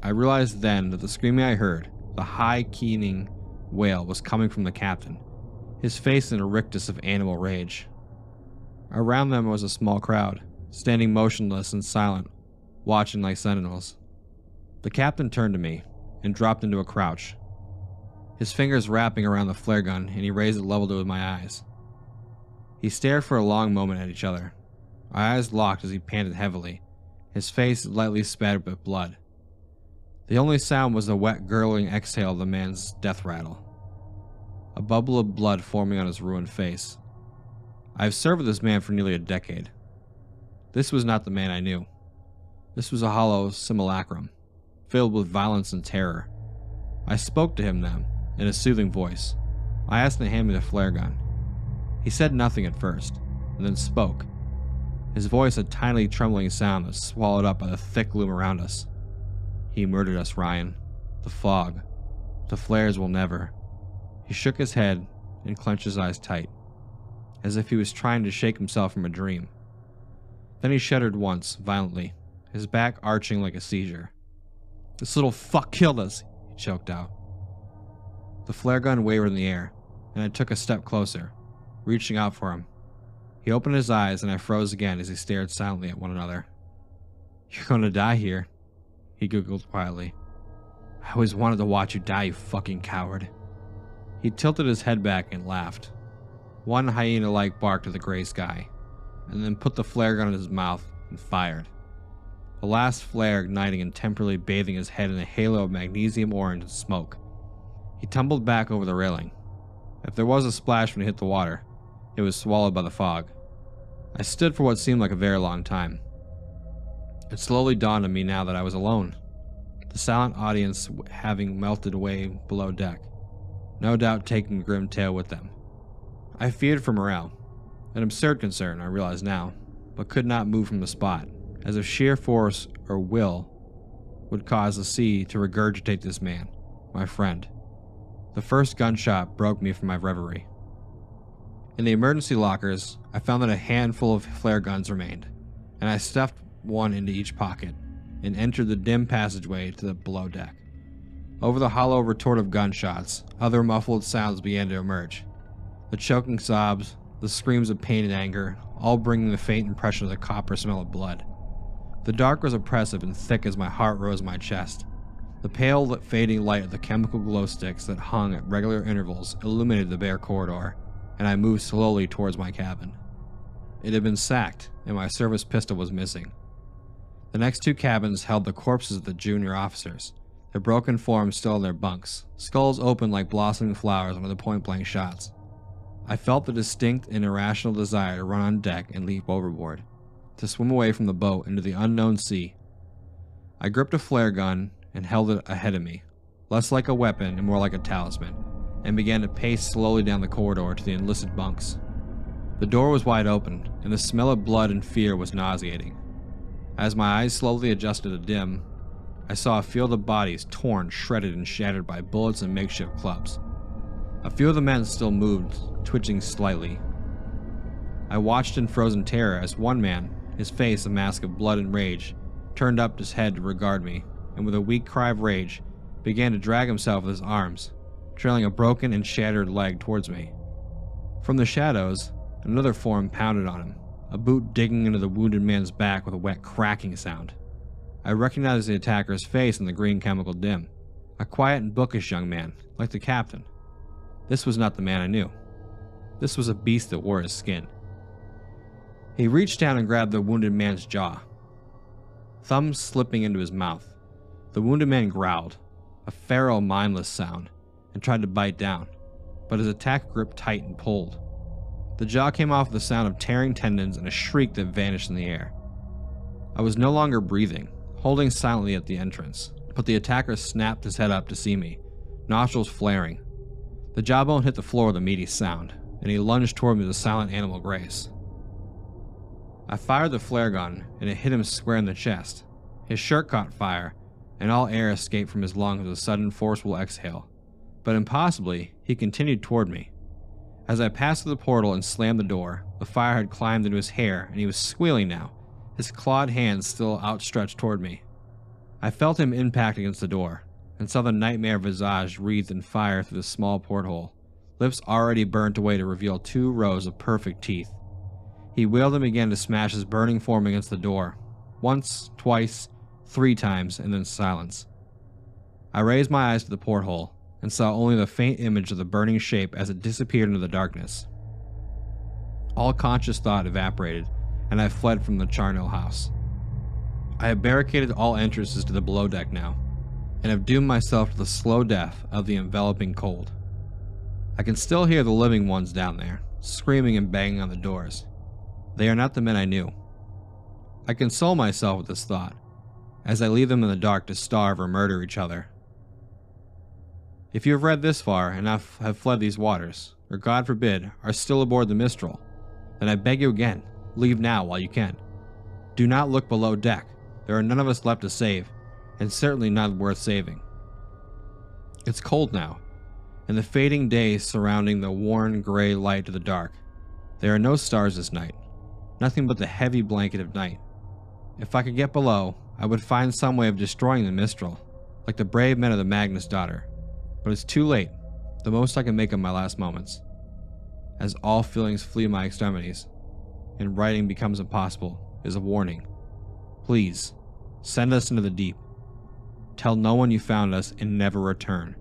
I realized then that the screaming I heard, the high, keening wail, was coming from the captain, his face in a rictus of animal rage. Around them was a small crowd, standing motionless and silent, watching like sentinels. The captain turned to me and dropped into a crouch, his fingers wrapping around the flare gun, and he raised it level to my eyes. He stared for a long moment at each other. Our eyes locked as he panted heavily, his face lightly spattered with blood. The only sound was the wet, gurgling exhale of the man's death rattle, a bubble of blood forming on his ruined face. I have served with this man for nearly a decade. This was not the man I knew. This was a hollow simulacrum, filled with violence and terror. I spoke to him then, in a soothing voice. I asked him to hand me the flare gun. He said nothing at first, and then spoke. His voice a tiny trembling sound that was swallowed up by the thick gloom around us. He murdered us, Ryan. The fog. The flares will never. He shook his head and clenched his eyes tight, as if he was trying to shake himself from a dream. Then he shuddered once, violently, his back arching like a seizure. This little fuck killed us, he choked out. The flare gun wavered in the air, and I took a step closer, reaching out for him. He opened his eyes, and I froze again as he stared silently at one another. You're going to die here, he giggled quietly. I always wanted to watch you die, you fucking coward. He tilted his head back and laughed. One hyena-like bark to the gray sky, and then put the flare gun in his mouth and fired. The last flare igniting and temporarily bathing his head in a halo of magnesium orange and smoke. He tumbled back over the railing. If there was a splash when he hit the water, it was swallowed by the fog. I stood for what seemed like a very long time. It slowly dawned on me now that I was alone, the silent audience having melted away below deck, no doubt taking the grim tale with them. I feared for morale, an absurd concern, I realize now, but could not move from the spot, as if sheer force or will would cause the sea to regurgitate this man, my friend. The first gunshot broke me from my reverie. In the emergency lockers, I found that a handful of flare guns remained, and I stuffed one into each pocket and entered the dim passageway to the below deck. Over the hollow retort of gunshots, other muffled sounds began to emerge. The choking sobs, the screams of pain and anger, all bringing the faint impression of the copper smell of blood. The dark was oppressive and thick as my heart rose in my chest. The pale, fading light of the chemical glow sticks that hung at regular intervals illuminated the bare corridor, and I moved slowly towards my cabin. It had been sacked, and my service pistol was missing. The next two cabins held the corpses of the junior officers, their broken forms still in their bunks, skulls open like blossoming flowers under the point-blank shots. I felt the distinct and irrational desire to run on deck and leap overboard, to swim away from the boat into the unknown sea. I gripped a flare gun and held it ahead of me, less like a weapon and more like a talisman, and began to pace slowly down the corridor to the enlisted bunks. The door was wide open, and the smell of blood and fear was nauseating. As my eyes slowly adjusted to dim, I saw a field of bodies torn, shredded, and shattered by bullets and makeshift clubs. A few of the men still moved, twitching slightly. I watched in frozen terror as one man, his face a mask of blood and rage, turned up his head to regard me, and with a weak cry of rage, began to drag himself with his arms, trailing a broken and shattered leg towards me. From the shadows, another form pounded on him, a boot digging into the wounded man's back with a wet cracking sound. I recognized the attacker's face in the green chemical dim, a quiet and bookish young man, like the captain. This was not the man I knew. This was a beast that wore his skin. He reached down and grabbed the wounded man's jaw, thumbs slipping into his mouth. The wounded man growled, a feral, mindless sound, and tried to bite down, but his attack gripped tight and pulled. The jaw came off with the sound of tearing tendons and a shriek that vanished in the air. I was no longer breathing, holding silently at the entrance, but the attacker snapped his head up to see me, nostrils flaring. The jawbone hit the floor with a meaty sound, and he lunged toward me with a silent animal grace. I fired the flare gun, and it hit him square in the chest. His shirt caught fire, and all air escaped from his lungs with a sudden forceful exhale. But impossibly, he continued toward me. As I passed through the portal and slammed the door, the fire had climbed into his hair, and he was squealing now, his clawed hands still outstretched toward me. I felt him impact against the door, and saw the nightmare visage wreathed in fire through the small porthole, lips already burnt away to reveal 2 rows of perfect teeth. He wheeled and began to smash his burning form against the door, once, twice, 3 times, and then silence. I raised my eyes to the porthole, and saw only the faint image of the burning shape as it disappeared into the darkness. All conscious thought evaporated, and I fled from the charnel house. I have barricaded all entrances to the below deck now, and have doomed myself to the slow death of the enveloping cold. I can still hear the living ones down there, screaming and banging on the doors. They are not the men I knew. I console myself with this thought, as I leave them in the dark to starve or murder each other. If you have read this far and have fled these waters, or God forbid, are still aboard the Mistral, then I beg you again, leave now while you can. Do not look below deck. There are none of us left to save, and certainly none worth saving. It's cold now, and the fading day surrounding the worn gray light to the dark. There are no stars this night, nothing but the heavy blanket of night. If I could get below, I would find some way of destroying the Mistral, like the brave men of the Magnus Daughter. But it's too late, the most I can make of my last moments. As all feelings flee my extremities, and writing becomes impossible, is a warning. Please, send us into the deep. Tell no one you found us and never return.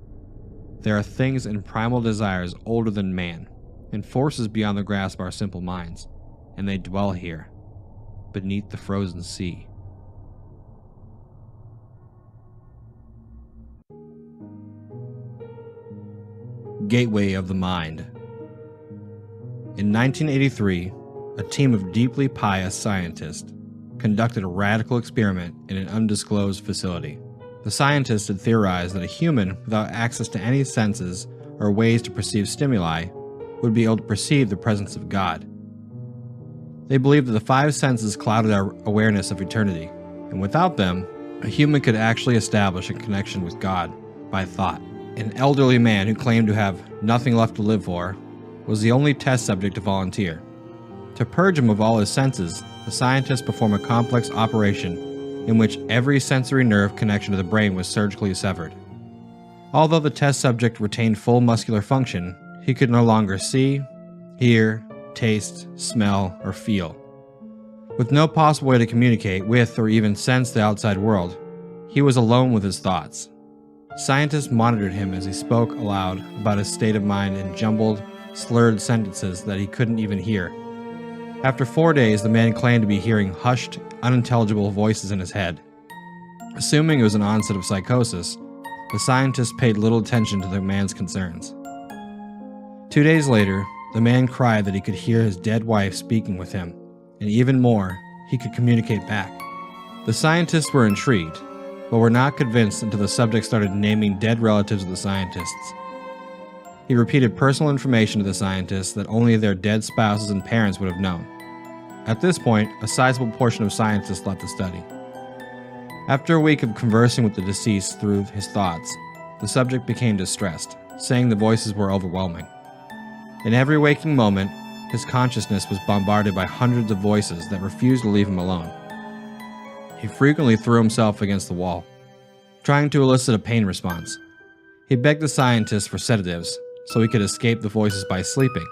There are things and primal desires older than man, and forces beyond the grasp of our simple minds, and they dwell here, beneath the frozen sea. Gateway of the Mind. In 1983, a team of deeply pious scientists conducted a radical experiment in an undisclosed facility. The scientists had theorized that a human without access to any senses or ways to perceive stimuli would be able to perceive the presence of God. They believed that the five senses clouded our awareness of eternity, and without them, a human could actually establish a connection with God by thought. An elderly man who claimed to have nothing left to live for was the only test subject to volunteer. To purge him of all his senses, the scientists performed a complex operation in which every sensory nerve connection to the brain was surgically severed. Although the test subject retained full muscular function, he could no longer see, hear, taste, smell, or feel. With no possible way to communicate with or even sense the outside world, he was alone with his thoughts. Scientists monitored him as he spoke aloud about his state of mind in jumbled, slurred sentences that he couldn't even hear. After 4 days, the man claimed to be hearing hushed, unintelligible voices in his head. Assuming it was an onset of psychosis, the scientists paid little attention to the man's concerns. 2 days later, the man cried that he could hear his dead wife speaking with him, and even more, he could communicate back. The scientists were intrigued, but were not convinced until the subject started naming dead relatives of the scientists. He repeated personal information to the scientists that only their dead spouses and parents would have known. At this point, a sizable portion of scientists left the study. After a week of conversing with the deceased through his thoughts, the subject became distressed, saying the voices were overwhelming. In every waking moment, his consciousness was bombarded by hundreds of voices that refused to leave him alone. He frequently threw himself against the wall, trying to elicit a pain response. He begged the scientists for sedatives so he could escape the voices by sleeping.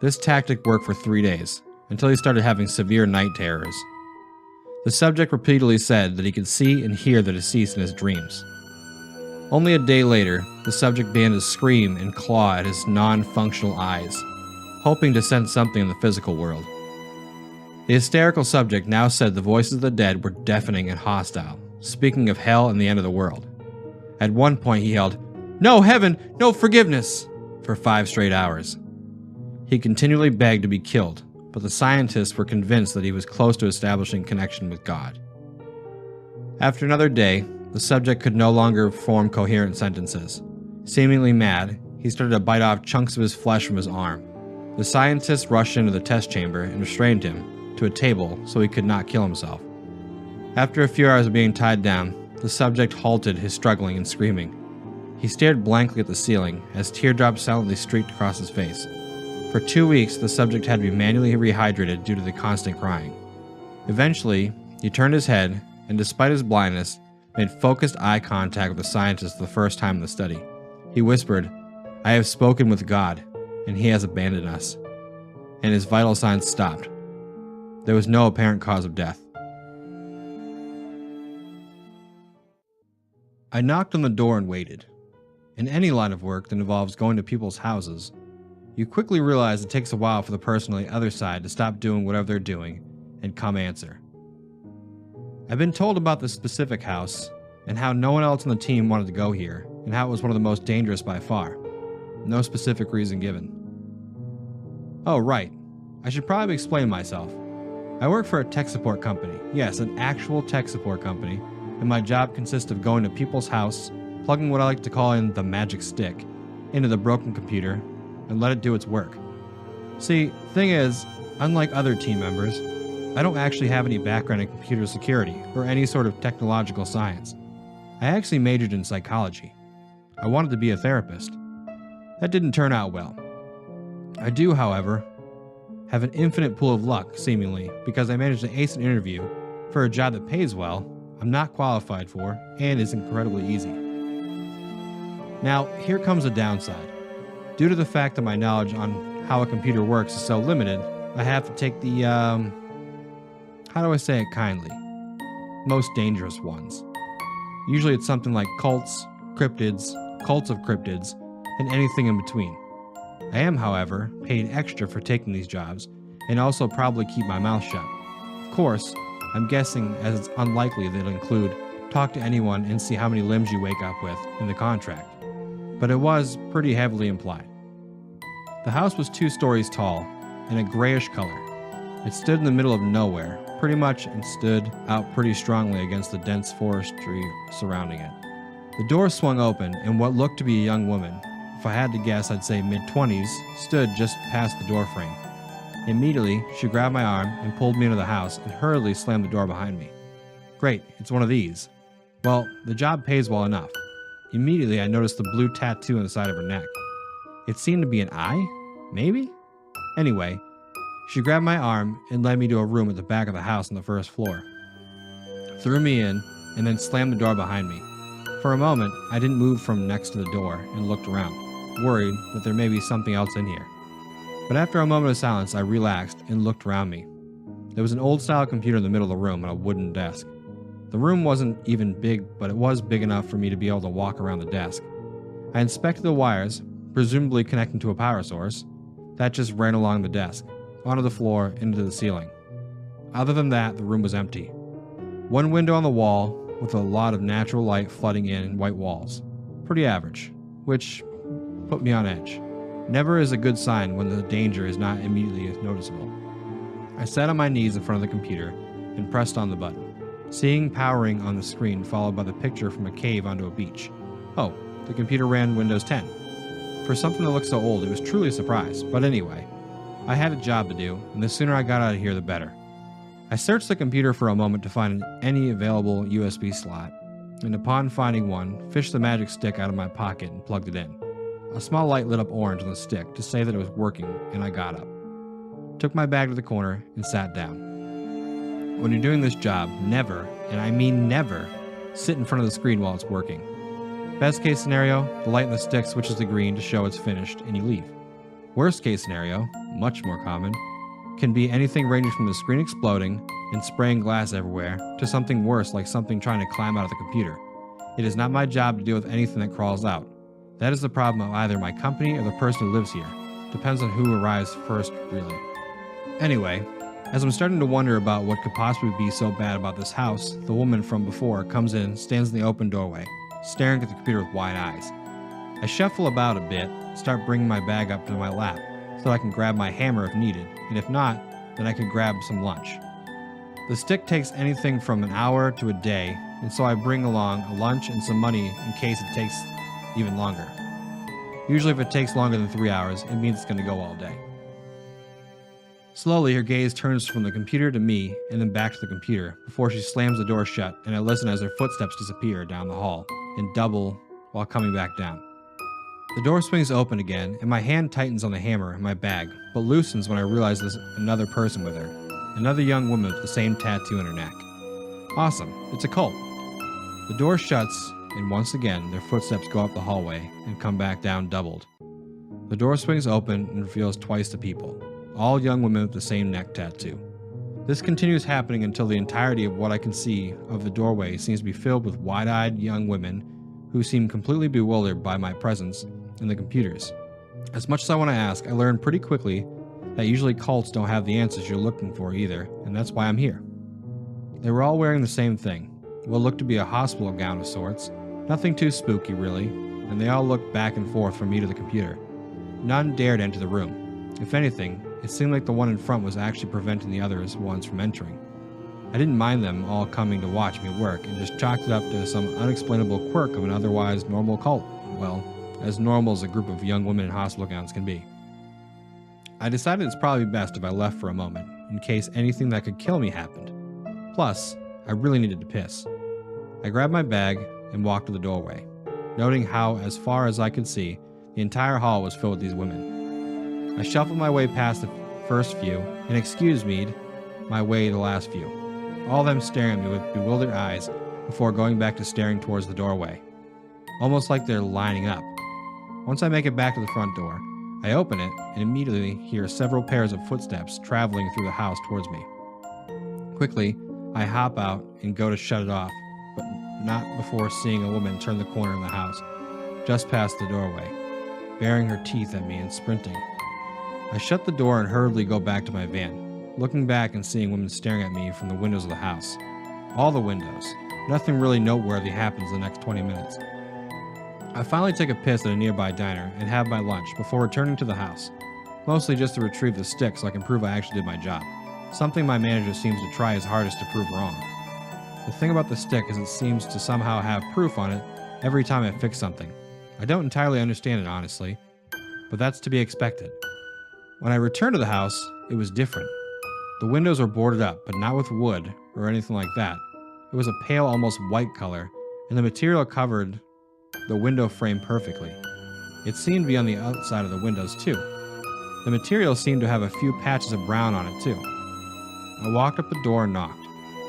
This tactic worked for 3 days, until he started having severe night terrors. The subject repeatedly said that he could see and hear the deceased in his dreams. Only a day later, the subject began to scream and claw at his non-functional eyes, hoping to sense something in the physical world. The hysterical subject now said the voices of the dead were deafening and hostile, speaking of hell and the end of the world. At one point he yelled, "No heaven, no forgiveness!" for 5 straight hours. He continually begged to be killed, but the scientists were convinced that he was close to establishing connection with God. After another day, the subject could no longer form coherent sentences. Seemingly mad, he started to bite off chunks of his flesh from his arm. The scientists rushed into the test chamber and restrained him to a table so he could not kill himself. After a few hours of being tied down, the subject halted his struggling and screaming. He stared blankly at the ceiling as teardrops silently streaked across his face. For 2 weeks, the subject had to be manually rehydrated due to the constant crying. Eventually, he turned his head and, despite his blindness, made focused eye contact with the scientist for the first time in the study. He whispered, "I have spoken with God, and he has abandoned us." And his vital signs stopped. There was no apparent cause of death. I knocked on the door and waited. In any line of work that involves going to people's houses, you quickly realize it takes a while for the person on the other side to stop doing whatever they're doing and come answer. I've been told about this specific house and how no one else on the team wanted to go here and how it was one of the most dangerous by far. No specific reason given. Oh, right. I should probably explain myself. I work for a tech support company. Yes, an actual tech support company. And my job consists of going to people's house, plugging what I like to call in the magic stick into the broken computer, and let it do its work. See, thing is, unlike other team members, I don't actually have any background in computer security or any sort of technological science. I actually majored in psychology. I wanted to be a therapist. That didn't turn out well. I do, however, have an infinite pool of luck, seemingly, because I managed to ace an interview for a job that pays well, I'm not qualified for, and is incredibly easy. Now, here comes a downside. Due to the fact that my knowledge on how a computer works is so limited, I have to take the, how do I say it kindly? Most dangerous ones. Usually it's something like cults, cryptids, cults of cryptids, and anything in between. I am, however, paid extra for taking these jobs, and also probably keep my mouth shut. Of course, I'm guessing as it's unlikely that it'll include talk to anyone and see how many limbs you wake up with in the contract. But it was pretty heavily implied. The house was 2 stories tall and a grayish color. It stood in the middle of nowhere, pretty much, and stood out pretty strongly against the dense forestry surrounding it. The door swung open, and what looked to be a young woman, if I had to guess I'd say mid-20s, stood just past the door frame. Immediately, she grabbed my arm and pulled me into the house and hurriedly slammed the door behind me. Great, it's one of these. Well, the job pays well enough. Immediately, I noticed the blue tattoo on the side of her neck. It seemed to be an eye? Maybe? Anyway, she grabbed my arm and led me to a room at the back of the house on the first floor. Threw me in, and then slammed the door behind me. For a moment, I didn't move from next to the door and looked around, worried that there may be something else in here. But after a moment of silence, I relaxed and looked around me. There was an old-style computer in the middle of the room on a wooden desk. The room wasn't even big, but it was big enough for me to be able to walk around the desk. I inspected the wires, presumably connecting to a power source, that just ran along the desk, onto the floor, into the ceiling. Other than that, the room was empty. One window on the wall, with a lot of natural light flooding in and white walls. Pretty average, which put me on edge. Never is a good sign when the danger is not immediately noticeable. I sat on my knees in front of the computer and pressed on the button, seeing powering on the screen followed by the picture from a cave onto a beach. Oh, the computer ran Windows 10. For something that looked so old, it was truly a surprise, but anyway, I had a job to do, and the sooner I got out of here, the better. I searched the computer for a moment to find any available USB slot, and upon finding one, fished the magic stick out of my pocket and plugged it in. A small light lit up orange on the stick to say that it was working, and I got up. Took my bag to the corner and sat down. When you're doing this job, never, and I mean never, sit in front of the screen while it's working. Best case scenario, the light in the stick switches to green to show it's finished and you leave. Worst case scenario, much more common, can be anything ranging from the screen exploding and spraying glass everywhere to something worse like something trying to climb out of the computer. It is not my job to deal with anything that crawls out. That is the problem of either my company or the person who lives here. Depends on who arrives first, really. Anyway, as I'm starting to wonder about what could possibly be so bad about this house, the woman from before comes in, stands in the open doorway, staring at the computer with wide eyes. I shuffle about a bit, start bringing my bag up to my lap, so I can grab my hammer if needed, and if not, then I could grab some lunch. The stick takes anything from an hour to a day, and so I bring along a lunch and some money in case it takes even longer. Usually if it takes longer than 3 hours, it means it's going to go all day. Slowly, her gaze turns from the computer to me, and then back to the computer, before she slams the door shut, and I listen as her footsteps disappear down the hall, and double while coming back down. The door swings open again, and my hand tightens on the hammer in my bag, but loosens when I realize there's another person with her. Another young woman with the same tattoo on her neck. Awesome, it's a cult. The door shuts, and once again, their footsteps go up the hallway and come back down doubled. The door swings open and reveals twice the people, all young women with the same neck tattoo. This continues happening until the entirety of what I can see of the doorway seems to be filled with wide-eyed young women who seem completely bewildered by my presence in the computers. As much as I want to ask, I learned pretty quickly that usually cults don't have the answers you're looking for either, and that's why I'm here. They were all wearing the same thing, what looked to be a hospital gown of sorts, nothing too spooky really, and they all looked back and forth from me to the computer. None dared enter the room. If anything, it seemed like the one in front was actually preventing the other ones from entering. I didn't mind them all coming to watch me work and just chalked it up to some unexplainable quirk of an otherwise normal cult. Well, as normal as a group of young women in hospital gowns can be. I decided it's probably best if I left for a moment, in case anything that could kill me happened. Plus, I really needed to piss. I grabbed my bag and walked to the doorway, noting how, as far as I could see, the entire hall was filled with these women. I shuffled my way past the first few and excused me my way to the last few, all of them staring at me with bewildered eyes before going back to staring towards the doorway, almost like they're lining up. Once I make it back to the front door, I open it and immediately hear several pairs of footsteps traveling through the house towards me. Quickly, I hop out and go to shut it off, but not before seeing a woman turn the corner in the house, just past the doorway, baring her teeth at me and sprinting. I shut the door and hurriedly go back to my van, looking back and seeing women staring at me from the windows of the house. All the windows. Nothing really noteworthy happens in the next 20 minutes. I finally take a piss at a nearby diner and have my lunch before returning to the house, mostly just to retrieve the stick so I can prove I actually did my job, something my manager seems to try his hardest to prove wrong. The thing about the stick is it seems to somehow have proof on it every time I fix something. I don't entirely understand it honestly, but that's to be expected. When I returned to the house, it was different. The windows were boarded up, but not with wood or anything like that. It was a pale, almost white color, and the material covered the window frame perfectly. It seemed to be on the outside of the windows too. The material seemed to have a few patches of brown on it too. I walked up the door and knocked.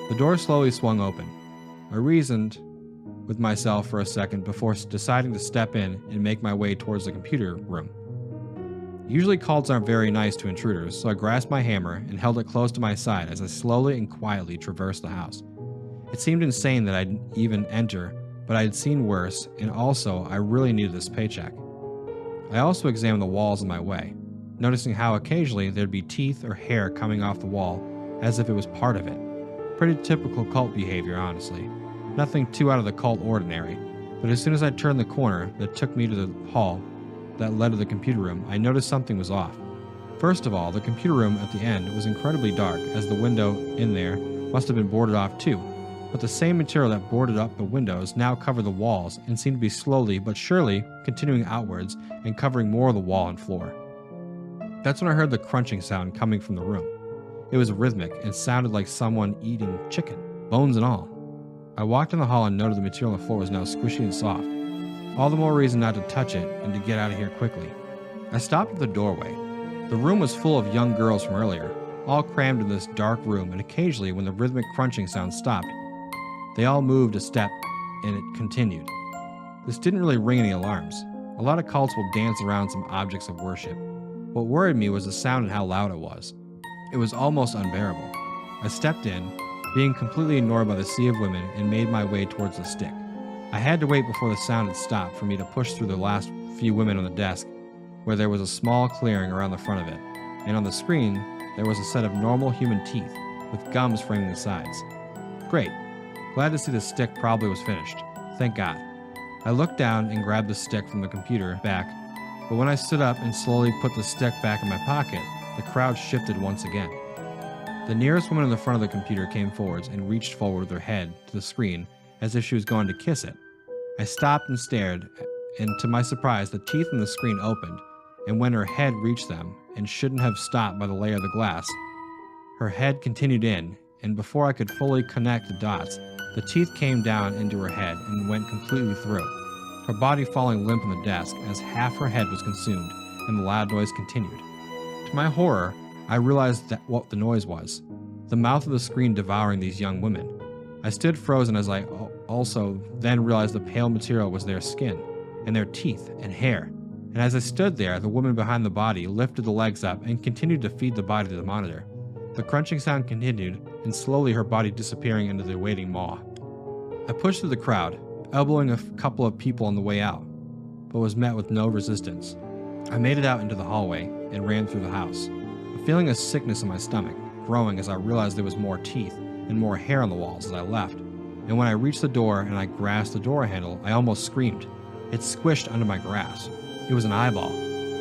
The door slowly swung open. I reasoned with myself for a second before deciding to step in and make my way towards the computer room. Usually cults aren't very nice to intruders, so I grasped my hammer and held it close to my side as I slowly and quietly traversed the house. It seemed insane that I'd even enter, but I had seen worse, and also I really needed this paycheck. I also examined the walls in my way, noticing how occasionally there'd be teeth or hair coming off the wall as if it was part of it. Pretty typical cult behavior, honestly. Nothing too out of the cult ordinary, but as soon as I turned the corner that took me to the hall that led to the computer room, I noticed something was off. First of all, the computer room at the end was incredibly dark, as the window in there must have been boarded off too. But the same material that boarded up the windows now covered the walls and seemed to be slowly but surely continuing outwards and covering more of the wall and floor. That's when I heard the crunching sound coming from the room. It was rhythmic and sounded like someone eating chicken, bones and all. I walked in the hall and noted the material on the floor was now squishy and soft. All the more reason not to touch it and to get out of here quickly. I stopped at the doorway. The room was full of young girls from earlier, all crammed in this dark room, and occasionally when the rhythmic crunching sound stopped, they all moved a step, and it continued. This didn't really ring any alarms. A lot of cults will dance around some objects of worship. What worried me was the sound and how loud it was. It was almost unbearable. I stepped in, being completely ignored by the sea of women, and made my way towards the stick. I had to wait before the sound had stopped for me to push through the last few women on the desk, where there was a small clearing around the front of it, and on the screen, there was a set of normal human teeth, with gums framing the sides. Great. Glad to see the stick probably was finished. Thank God. I looked down and grabbed the stick from the computer back, but when I stood up and slowly put the stick back in my pocket, the crowd shifted once again. The nearest woman in the front of the computer came forwards and reached forward with her head to the screen as if she was going to kiss it. I stopped and stared, and to my surprise, the teeth in the screen opened, and when her head reached them, and shouldn't have stopped by the layer of the glass, her head continued in, and before I could fully connect the dots, the teeth came down into her head and went completely through, her body falling limp on the desk as half her head was consumed, and the loud noise continued. To my horror, I realized what the noise was. The mouth of the screen devouring these young women. I stood frozen as I also then realized the pale material was their skin, and their teeth and hair. And as I stood there, the woman behind the body lifted the legs up and continued to feed the body to the monitor. The crunching sound continued, and slowly her body disappearing into the waiting maw. I pushed through the crowd, elbowing a couple of people on the way out, but was met with no resistance. I made it out into the hallway and ran through the house, a feeling of sickness in my stomach growing as I realized there was more teeth, and more hair on the walls as I left. And when I reached the door and I grasped the door handle, I almost screamed. It squished under my grasp. It was an eyeball.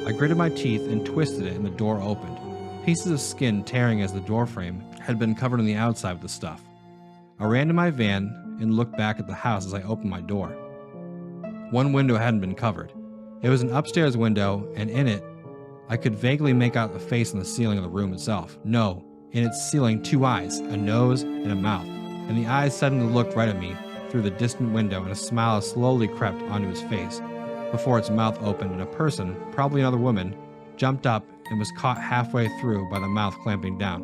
I gritted my teeth and twisted it, and the door opened. Pieces of skin tearing as the doorframe had been covered on the outside with the stuff. I ran to my van and looked back at the house as I opened my door. One window hadn't been covered. It was an upstairs window, and in it, I could vaguely make out the face on the ceiling of the room itself. No, in its ceiling, 2 eyes, a nose, and a mouth. And the eyes suddenly looked right at me through the distant window, and a smile slowly crept onto his face before its mouth opened, and a person, probably another woman, jumped up and was caught halfway through by the mouth clamping down.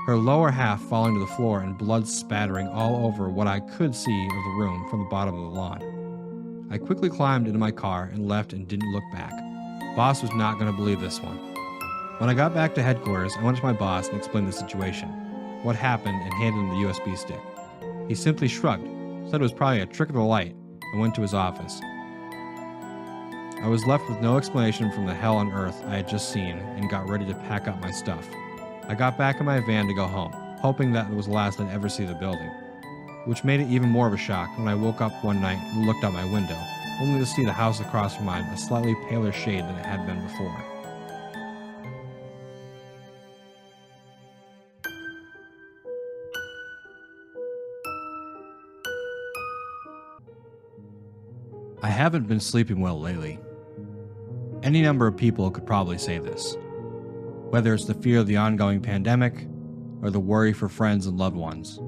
Her lower half falling to the floor and blood spattering all over what I could see of the room from the bottom of the lawn. I quickly climbed into my car and left and didn't look back. Boss was not going to believe this one. When I got back to headquarters, I went to my boss and explained the situation, what happened, and handed him the USB stick. He simply shrugged, said it was probably a trick of the light, and went to his office. I was left with no explanation from the hell on earth I had just seen and got ready to pack up my stuff. I got back in my van to go home, hoping that it was the last I'd ever see the building, which made it even more of a shock when I woke up one night and looked out my window, only to see the house across from mine a slightly paler shade than it had been before. I haven't been sleeping well lately. Any number of people could probably say this. Whether it's the fear of the ongoing pandemic or the worry for friends and loved ones.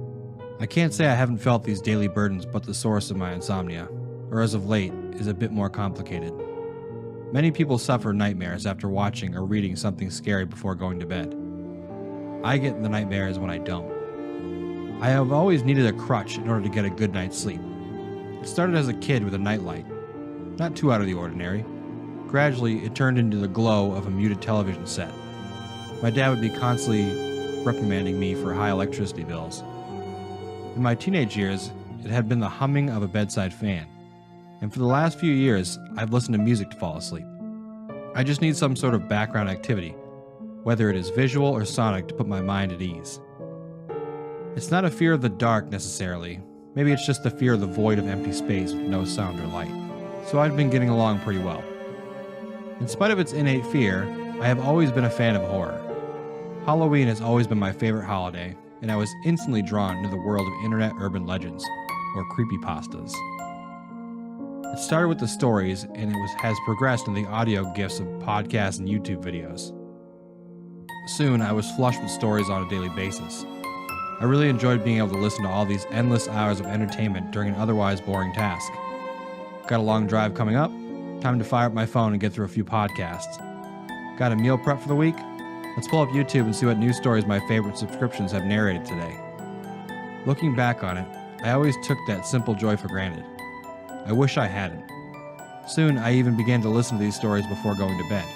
I can't say I haven't felt these daily burdens, but the source of my insomnia, or as of late, is a bit more complicated. Many people suffer nightmares after watching or reading something scary before going to bed. I get the nightmares when I don't. I have always needed a crutch in order to get a good night's sleep. It started as a kid with a nightlight, not too out of the ordinary. Gradually, it turned into the glow of a muted television set. My dad would be constantly reprimanding me for high electricity bills. In my teenage years, it had been the humming of a bedside fan. And for the last few years, I've listened to music to fall asleep. I just need some sort of background activity, whether it is visual or sonic, to put my mind at ease. It's not a fear of the dark necessarily. Maybe it's just the fear of the void of empty space with no sound or light. So I've been getting along pretty well. In spite of its innate fear, I have always been a fan of horror. Halloween has always been my favorite holiday, and I was instantly drawn into the world of internet urban legends, or creepypastas. It started with the stories, and has progressed in the audio gifs of podcasts and YouTube videos. Soon, I was flushed with stories on a daily basis. I really enjoyed being able to listen to all these endless hours of entertainment during an otherwise boring task. Got a long drive coming up? Time to fire up my phone and get through a few podcasts. Got a meal prep for the week? Let's pull up YouTube and see what news stories my favorite subscriptions have narrated today. Looking back on it, I always took that simple joy for granted. I wish I hadn't. Soon, I even began to listen to these stories before going to bed.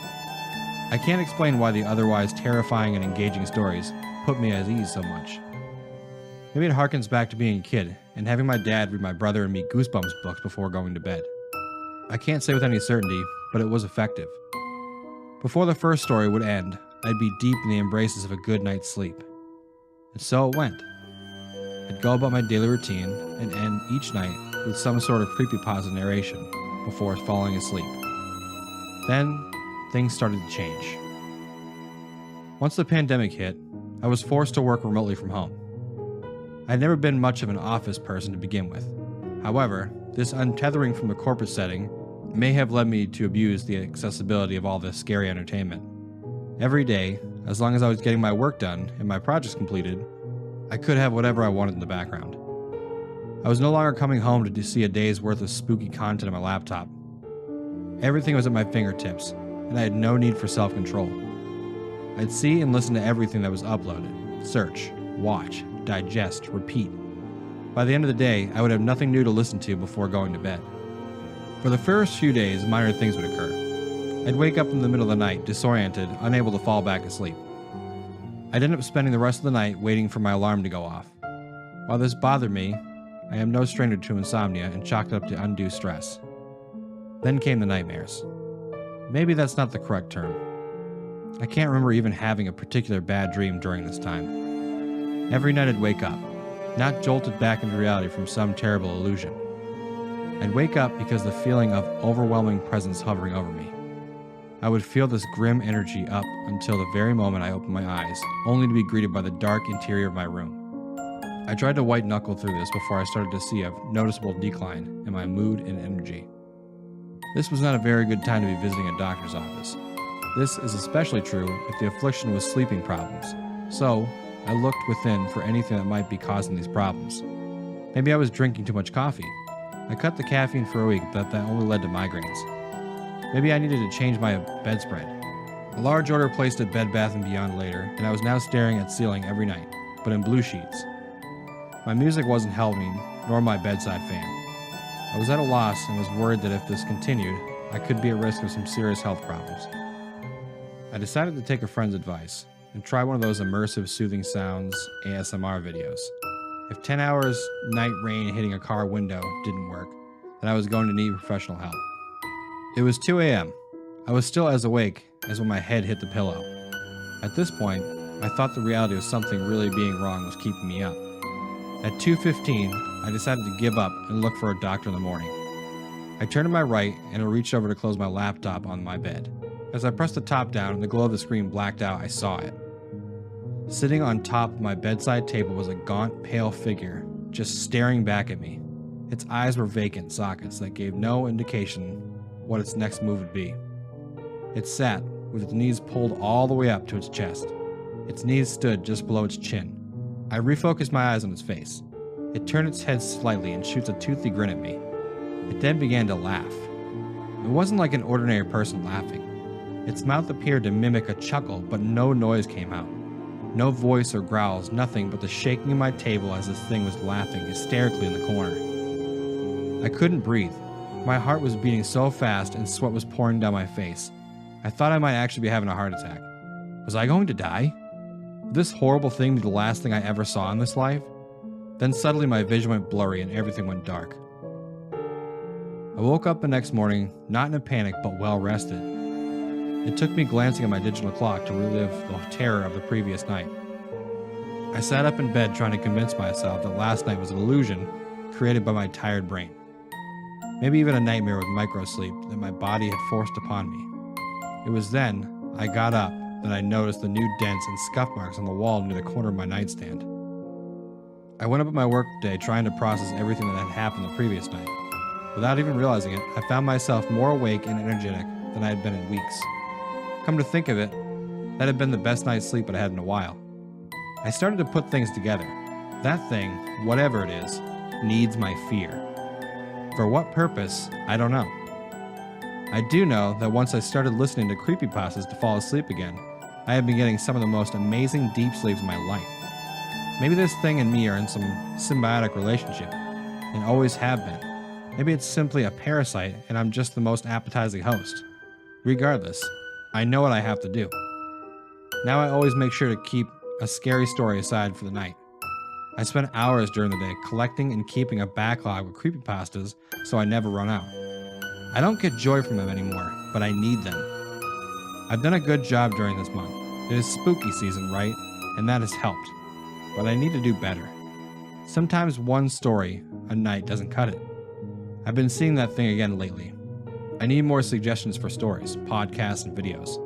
I can't explain why the otherwise terrifying and engaging stories put me at ease so much. Maybe it harkens back to being a kid and having my dad read my brother and me Goosebumps books before going to bed. I can't say with any certainty, but it was effective. Before the first story would end, I'd be deep in the embraces of a good night's sleep. And so it went. I'd go about my daily routine and end each night with some sort of creepypasta narration before falling asleep. Then, things started to change. Once the pandemic hit, I was forced to work remotely from home. I'd never been much of an office person to begin with. However, this untethering from the corporate setting may have led me to abuse the accessibility of all this scary entertainment. Every day, as long as I was getting my work done and my projects completed, I could have whatever I wanted in the background. I was no longer coming home to see a day's worth of spooky content on my laptop. Everything was at my fingertips, and I had no need for self-control. I'd see and listen to everything that was uploaded, search, watch, digest, repeat. By the end of the day, I would have nothing new to listen to before going to bed. For the first few days, minor things would occur. I'd wake up in the middle of the night, disoriented, unable to fall back asleep. I'd end up spending the rest of the night waiting for my alarm to go off. While this bothered me, I am no stranger to insomnia and chalked it up to undue stress. Then came the nightmares. Maybe that's not the correct term. I can't remember even having a particular bad dream during this time. Every night I'd wake up, not jolted back into reality from some terrible illusion. I'd wake up because the feeling of overwhelming presence hovering over me. I would feel this grim energy up until the very moment I opened my eyes, only to be greeted by the dark interior of my room. I tried to white-knuckle through this before I started to see a noticeable decline in my mood and energy. This was not a very good time to be visiting a doctor's office. This is especially true if the affliction was sleeping problems. So, I looked within for anything that might be causing these problems. Maybe I was drinking too much coffee. I cut the caffeine for a week, but that only led to migraines. Maybe I needed to change my bedspread. A large order placed at Bed Bath & Beyond later, and I was now staring at ceiling every night, but in blue sheets. My music wasn't helping, nor my bedside fan. I was at a loss and was worried that if this continued, I could be at risk of some serious health problems. I decided to take a friend's advice and try one of those immersive soothing sounds ASMR videos. If 10 hours night rain hitting a car window didn't work, then I was going to need professional help. It was 2 a.m. I was still as awake as when my head hit the pillow. At this point, I thought the reality of something really being wrong was keeping me up. At 2:15, I decided to give up and look for a doctor in the morning. I turned to my right and I reached over to close my laptop on my bed. As I pressed the top down and the glow of the screen blacked out, I saw it. Sitting on top of my bedside table was a gaunt, pale figure, just staring back at me. Its eyes were vacant sockets that gave no indication what its next move would be. It sat, with its knees pulled all the way up to its chest. Its knees stood just below its chin. I refocused my eyes on its face. It turned its head slightly and shoots a toothy grin at me. It then began to laugh. It wasn't like an ordinary person laughing. Its mouth appeared to mimic a chuckle, but no noise came out. No voice or growls, nothing but the shaking of my table as this thing was laughing hysterically in the corner. I couldn't breathe. My heart was beating so fast and sweat was pouring down my face. I thought I might actually be having a heart attack. Was I going to die? Would this horrible thing be the last thing I ever saw in this life? Then suddenly my vision went blurry and everything went dark. I woke up the next morning, not in a panic but well rested. It took me glancing at my digital clock to relive the terror of the previous night. I sat up in bed trying to convince myself that last night was an illusion created by my tired brain. Maybe even a nightmare with microsleep that my body had forced upon me. It was then I got up that I noticed the new dents and scuff marks on the wall near the corner of my nightstand. I went up at my work day trying to process everything that had happened the previous night. Without even realizing it, I found myself more awake and energetic than I had been in weeks. Come to think of it, that had been the best night's sleep I had in a while. I started to put things together. That thing, whatever it is, needs my fear. For what purpose, I don't know. I do know that once I started listening to creepypastas to fall asleep again, I have been getting some of the most amazing deep sleeps of my life. Maybe this thing and me are in some symbiotic relationship, and always have been. Maybe it's simply a parasite and I'm just the most appetizing host. Regardless, I know what I have to do. Now I always make sure to keep a scary story aside for the night. I spend hours during the day collecting and keeping a backlog of creepypastas so I never run out. I don't get joy from them anymore, but I need them. I've done a good job during this month. It is spooky season, right? And that has helped. But I need to do better. Sometimes one story a night doesn't cut it. I've been seeing that thing again lately. I need more suggestions for stories, podcasts, and videos.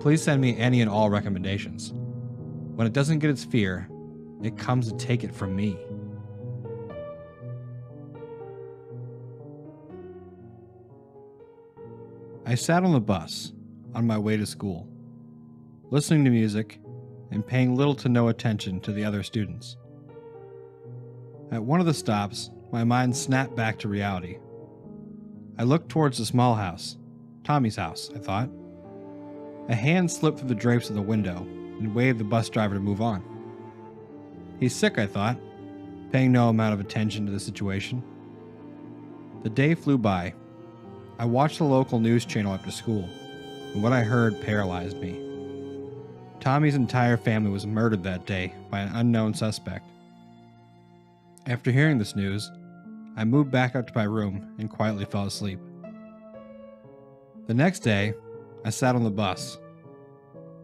Please send me any and all recommendations. When it doesn't get its fear, it comes to take it from me. I sat on the bus on my way to school, listening to music and paying little to no attention to the other students. At one of the stops, my mind snapped back to reality. I looked towards the small house. Tommy's house, I thought. A hand slipped through the drapes of the window and waved the bus driver to move on. He's sick, I thought, paying no amount of attention to the situation. The day flew by. I watched the local news channel after school, and what I heard paralyzed me. Tommy's entire family was murdered that day by an unknown suspect. After hearing this news, I moved back up to my room and quietly fell asleep. The next day, I sat on the bus.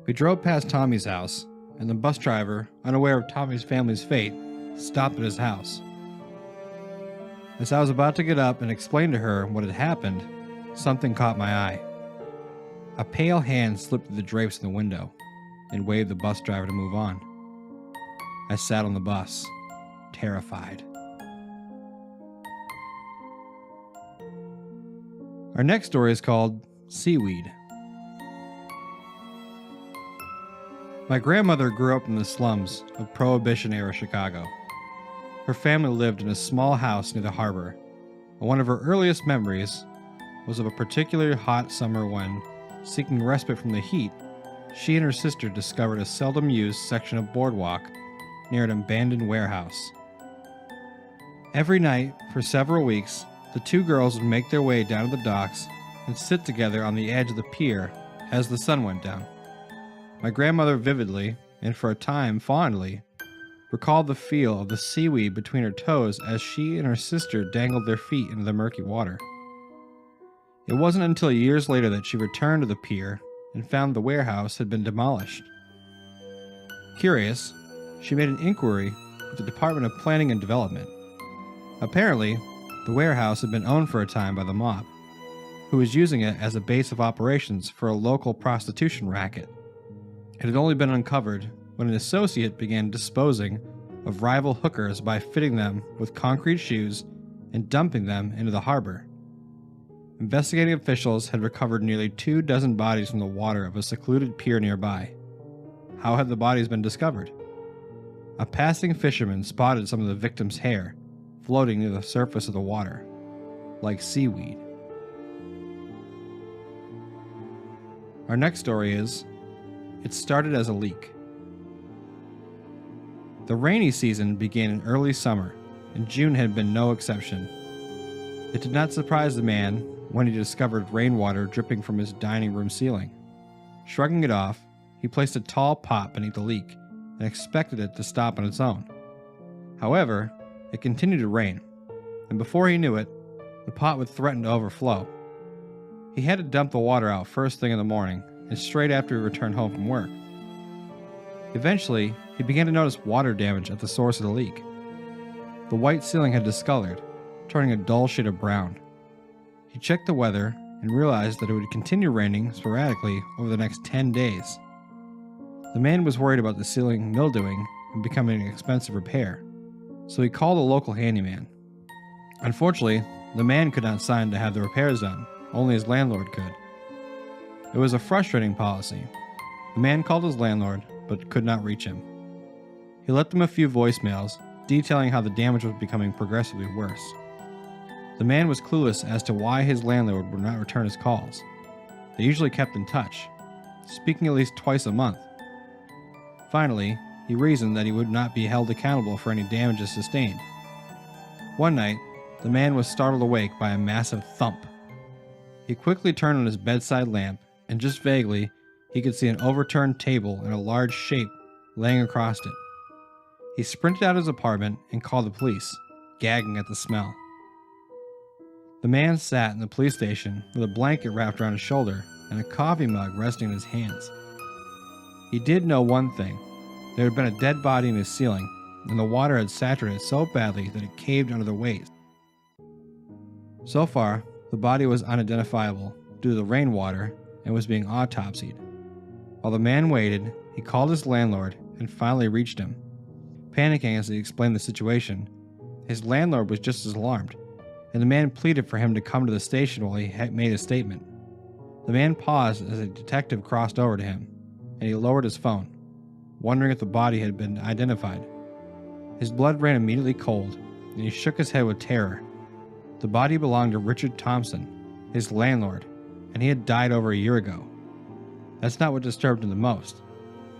We drove past Tommy's house, and the bus driver, unaware of Tommy's family's fate, stopped at his house. As I was about to get up and explain to her what had happened, something caught my eye. A pale hand slipped through the drapes in the window and waved the bus driver to move on. I sat on the bus, terrified. Our next story is called Seaweed. My grandmother grew up in the slums of Prohibition-era Chicago. Her family lived in a small house near the harbor, and one of her earliest memories was of a particularly hot summer when, seeking respite from the heat, she and her sister discovered a seldom-used section of boardwalk near an abandoned warehouse. Every night, for several weeks, the two girls would make their way down to the docks and sit together on the edge of the pier as the sun went down. My grandmother vividly, and for a time fondly, recalled the feel of the seaweed between her toes as she and her sister dangled their feet into the murky water. It wasn't until years later that she returned to the pier and found the warehouse had been demolished. Curious, she made an inquiry with the Department of Planning and Development. Apparently, the warehouse had been owned for a time by the mob, who was using it as a base of operations for a local prostitution racket. It had only been uncovered when an associate began disposing of rival hookers by fitting them with concrete shoes and dumping them into the harbor. Investigating officials had recovered nearly 24 bodies from the water of a secluded pier nearby. How had the bodies been discovered? A passing fisherman spotted some of the victims' hair floating near the surface of the water, like seaweed. Our next story is, it started as a leak. The rainy season began in early summer, and June had been no exception. It did not surprise the man when he discovered rainwater dripping from his dining room ceiling. Shrugging it off, he placed a tall pot beneath the leak and expected it to stop on its own. However, it continued to rain, and before he knew it, the pot would threaten to overflow. He had to dump the water out first thing in the morning and straight after he returned home from work. Eventually, he began to notice water damage at the source of the leak. The white ceiling had discolored, turning a dull shade of brown. He checked the weather and realized that it would continue raining sporadically over the next 10 days. The man was worried about the ceiling mildewing and becoming an expensive repair, so he called a local handyman. Unfortunately, the man could not sign to have the repairs done, only his landlord could. It was a frustrating policy. The man called his landlord, but could not reach him. He left them a few voicemails, detailing how the damage was becoming progressively worse. The man was clueless as to why his landlord would not return his calls. They usually kept in touch, speaking at least twice a month. Finally, he reasoned that he would not be held accountable for any damages sustained. One night, the man was startled awake by a massive thump. He quickly turned on his bedside lamp, and just vaguely, he could see an overturned table in a large shape laying across it. He sprinted out of his apartment and called the police, gagging at the smell. The man sat in the police station with a blanket wrapped around his shoulder and a coffee mug resting in his hands. He did know one thing. There had been a dead body in his ceiling, and the water had saturated so badly that it caved under the weight. So far, the body was unidentifiable due to the rainwater and was being autopsied. While the man waited, he called his landlord and finally reached him. Panicking as he explained the situation, his landlord was just as alarmed, and the man pleaded for him to come to the station while he made a statement. The man paused as a detective crossed over to him, and he lowered his phone, wondering if the body had been identified. His blood ran immediately cold, and he shook his head with terror. The body belonged to Richard Thompson, his landlord, and he had died over a year ago. That's not what disturbed him the most.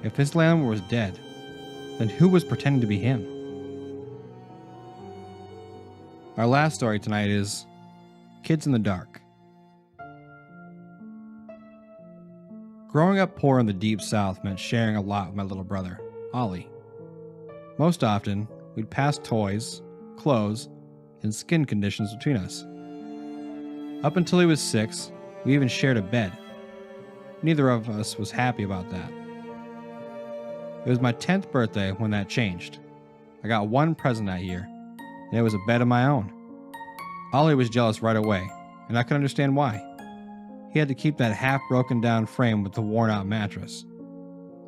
If his landlord was dead, then who was pretending to be him? Our last story tonight is Kids in the Dark. Growing up poor in the deep south meant sharing a lot with my little brother, Ollie. Most often, we'd pass toys, clothes, and skin conditions between us. Up until he was 6, we even shared a bed. Neither of us was happy about that. It was my 10th birthday when that changed. I got one present that year, and it was a bed of my own. Ollie was jealous right away, and I could understand why. He had to keep that half broken down frame with the worn out mattress.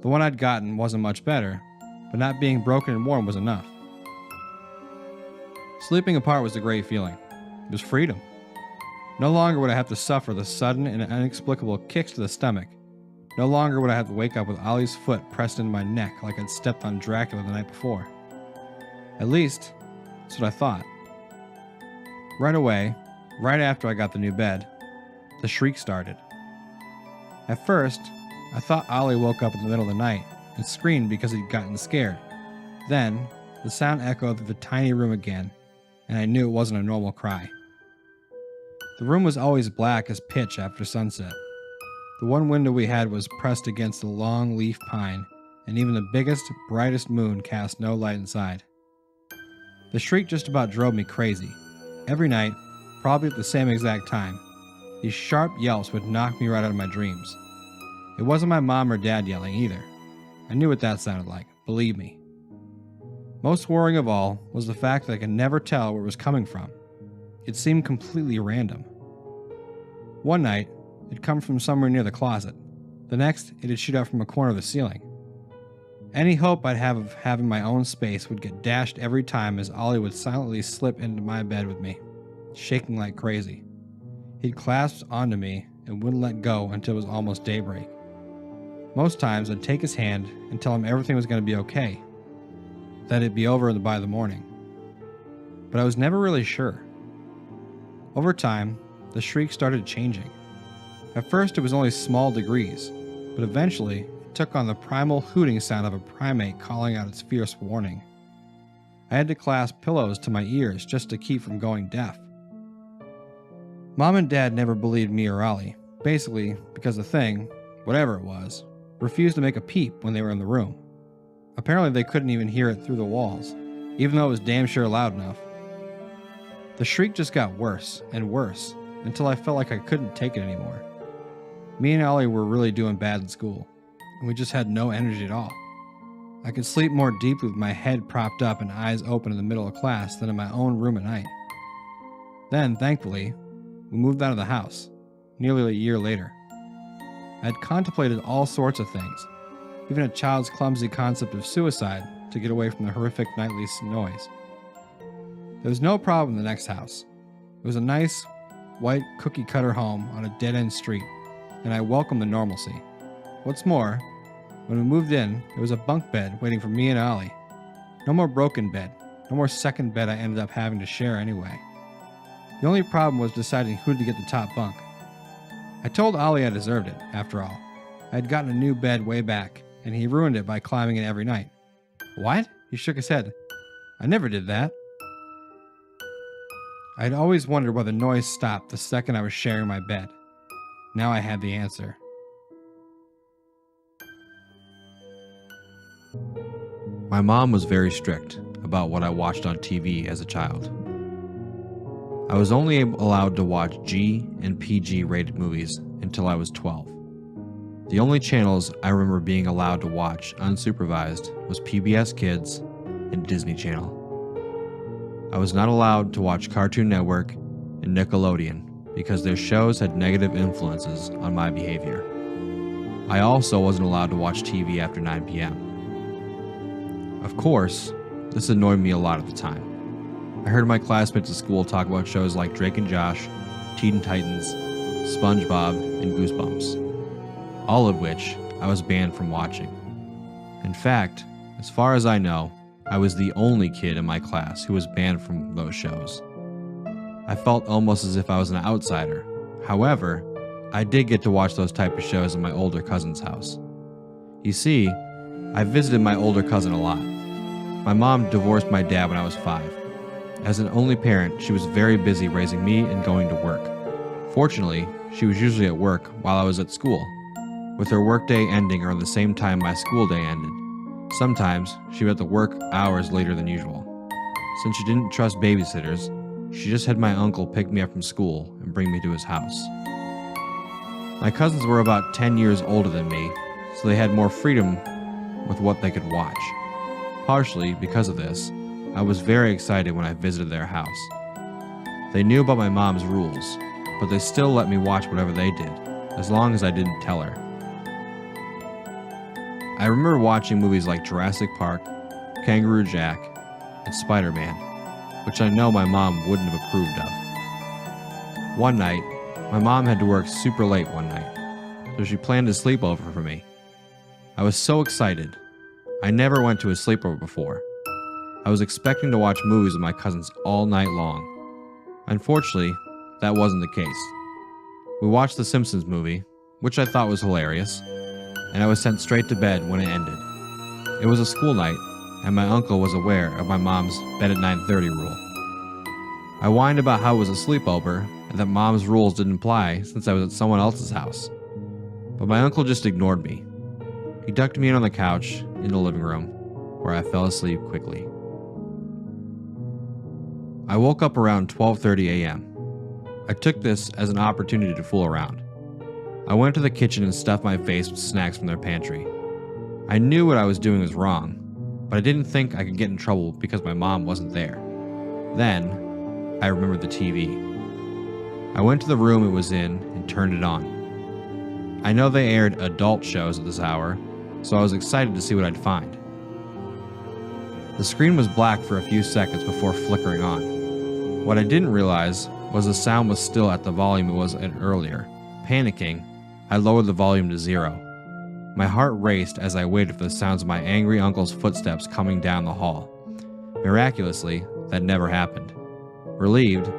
The one I'd gotten wasn't much better, but not being broken and worn was enough. Sleeping apart was a great feeling. It was freedom. No longer would I have to suffer the sudden and inexplicable kicks to the stomach. No longer would I have to wake up with Ollie's foot pressed into my neck like I'd stepped on Dracula the night before. At least, that's what I thought. Right away, right after I got the new bed, the shriek started. At first, I thought Ollie woke up in the middle of the night and screamed because he'd gotten scared. Then, the sound echoed through the tiny room again, and I knew it wasn't a normal cry. The room was always black as pitch after sunset. The one window we had was pressed against a long leaf pine, and even the biggest, brightest moon cast no light inside. The shriek just about drove me crazy. Every night, probably at the same exact time, these sharp yelps would knock me right out of my dreams. It wasn't my mom or dad yelling either. I knew what that sounded like, believe me. Most worrying of all was the fact that I could never tell where it was coming from. It seemed completely random. One night, it'd come from somewhere near the closet. The next, it'd shoot out from a corner of the ceiling. Any hope I'd have of having my own space would get dashed every time as Ollie would silently slip into my bed with me, shaking like crazy. He'd clasp onto me and wouldn't let go until it was almost daybreak. Most times, I'd take his hand and tell him everything was going to be okay, that it'd be over by the morning. But I was never really sure. Over time, the shriek started changing. At first, it was only small degrees, but eventually, it took on the primal hooting sound of a primate calling out its fierce warning. I had to clasp pillows to my ears just to keep from going deaf. Mom and Dad never believed me or Ollie, basically because the thing, whatever it was, refused to make a peep when they were in the room. Apparently they couldn't even hear it through the walls, even though it was damn sure loud enough. The shriek just got worse and worse until I felt like I couldn't take it anymore. Me and Ollie were really doing bad in school, and we just had no energy at all. I could sleep more deeply with my head propped up and eyes open in the middle of class than in my own room at night. Then, thankfully, we moved out of the house, nearly a year later. I had contemplated all sorts of things, even a child's clumsy concept of suicide to get away from the horrific nightly noise. There was no problem in the next house. It was a nice, white cookie-cutter home on a dead-end street, and I welcomed the normalcy. What's more, when we moved in, there was a bunk bed waiting for me and Ollie. No more broken bed, no more second bed I ended up having to share anyway. The only problem was deciding who to get the top bunk. I told Ollie I deserved it, after all. I had gotten a new bed way back, and he ruined it by climbing it every night. What? He shook his head. I never did that. I had always wondered why the noise stopped the second I was sharing my bed. Now I had the answer. My mom was very strict about what I watched on TV as a child. I was only allowed to watch G and PG rated movies until I was 12. The only channels I remember being allowed to watch unsupervised was PBS Kids and Disney Channel. I was not allowed to watch Cartoon Network and Nickelodeon because their shows had negative influences on my behavior. I also wasn't allowed to watch TV after 9 p.m. Of course, this annoyed me a lot at the time. I heard my classmates at school talk about shows like Drake and Josh, Teen Titans, SpongeBob, and Goosebumps, all of which I was banned from watching. In fact, as far as I know, I was the only kid in my class who was banned from those shows. I felt almost as if I was an outsider. However, I did get to watch those type of shows at my older cousin's house. You see, I visited my older cousin a lot. My mom divorced my dad when I was 5. As an only parent, she was very busy raising me and going to work. Fortunately, she was usually at work while I was at school, with her workday ending around the same time my school day ended. Sometimes, she would have to work hours later than usual. Since she didn't trust babysitters, she just had my uncle pick me up from school and bring me to his house. My cousins were about 10 years older than me, so they had more freedom with what they could watch. Partially because of this, I was very excited when I visited their house. They knew about my mom's rules, but they still let me watch whatever they did, as long as I didn't tell her. I remember watching movies like Jurassic Park, Kangaroo Jack, and Spider-Man, which I know my mom wouldn't have approved of. One night, my mom had to work super late one night, so she planned a sleepover for me. I was so excited. I never went to a sleepover before. I was expecting to watch movies with my cousins all night long. Unfortunately, that wasn't the case. We watched the Simpsons movie, which I thought was hilarious, and I was sent straight to bed when it ended. It was a school night, and my uncle was aware of my mom's bed at 9:30 rule. I whined about how it was a sleepover and that mom's rules didn't apply since I was at someone else's house. But my uncle just ignored me. He tucked me in on the couch in the living room, where I fell asleep quickly. I woke up around 12:30 a.m. I took this as an opportunity to fool around. I went to the kitchen and stuffed my face with snacks from their pantry. I knew what I was doing was wrong, but I didn't think I could get in trouble because my mom wasn't there. Then, I remembered the TV. I went to the room it was in and turned it on. I know they aired adult shows at this hour, so I was excited to see what I'd find. The screen was black for a few seconds before flickering on. What I didn't realize was the sound was still at the volume it was at earlier. Panicking, I lowered the volume to 0. My heart raced as I waited for the sounds of my angry uncle's footsteps coming down the hall. Miraculously, that never happened. Relieved,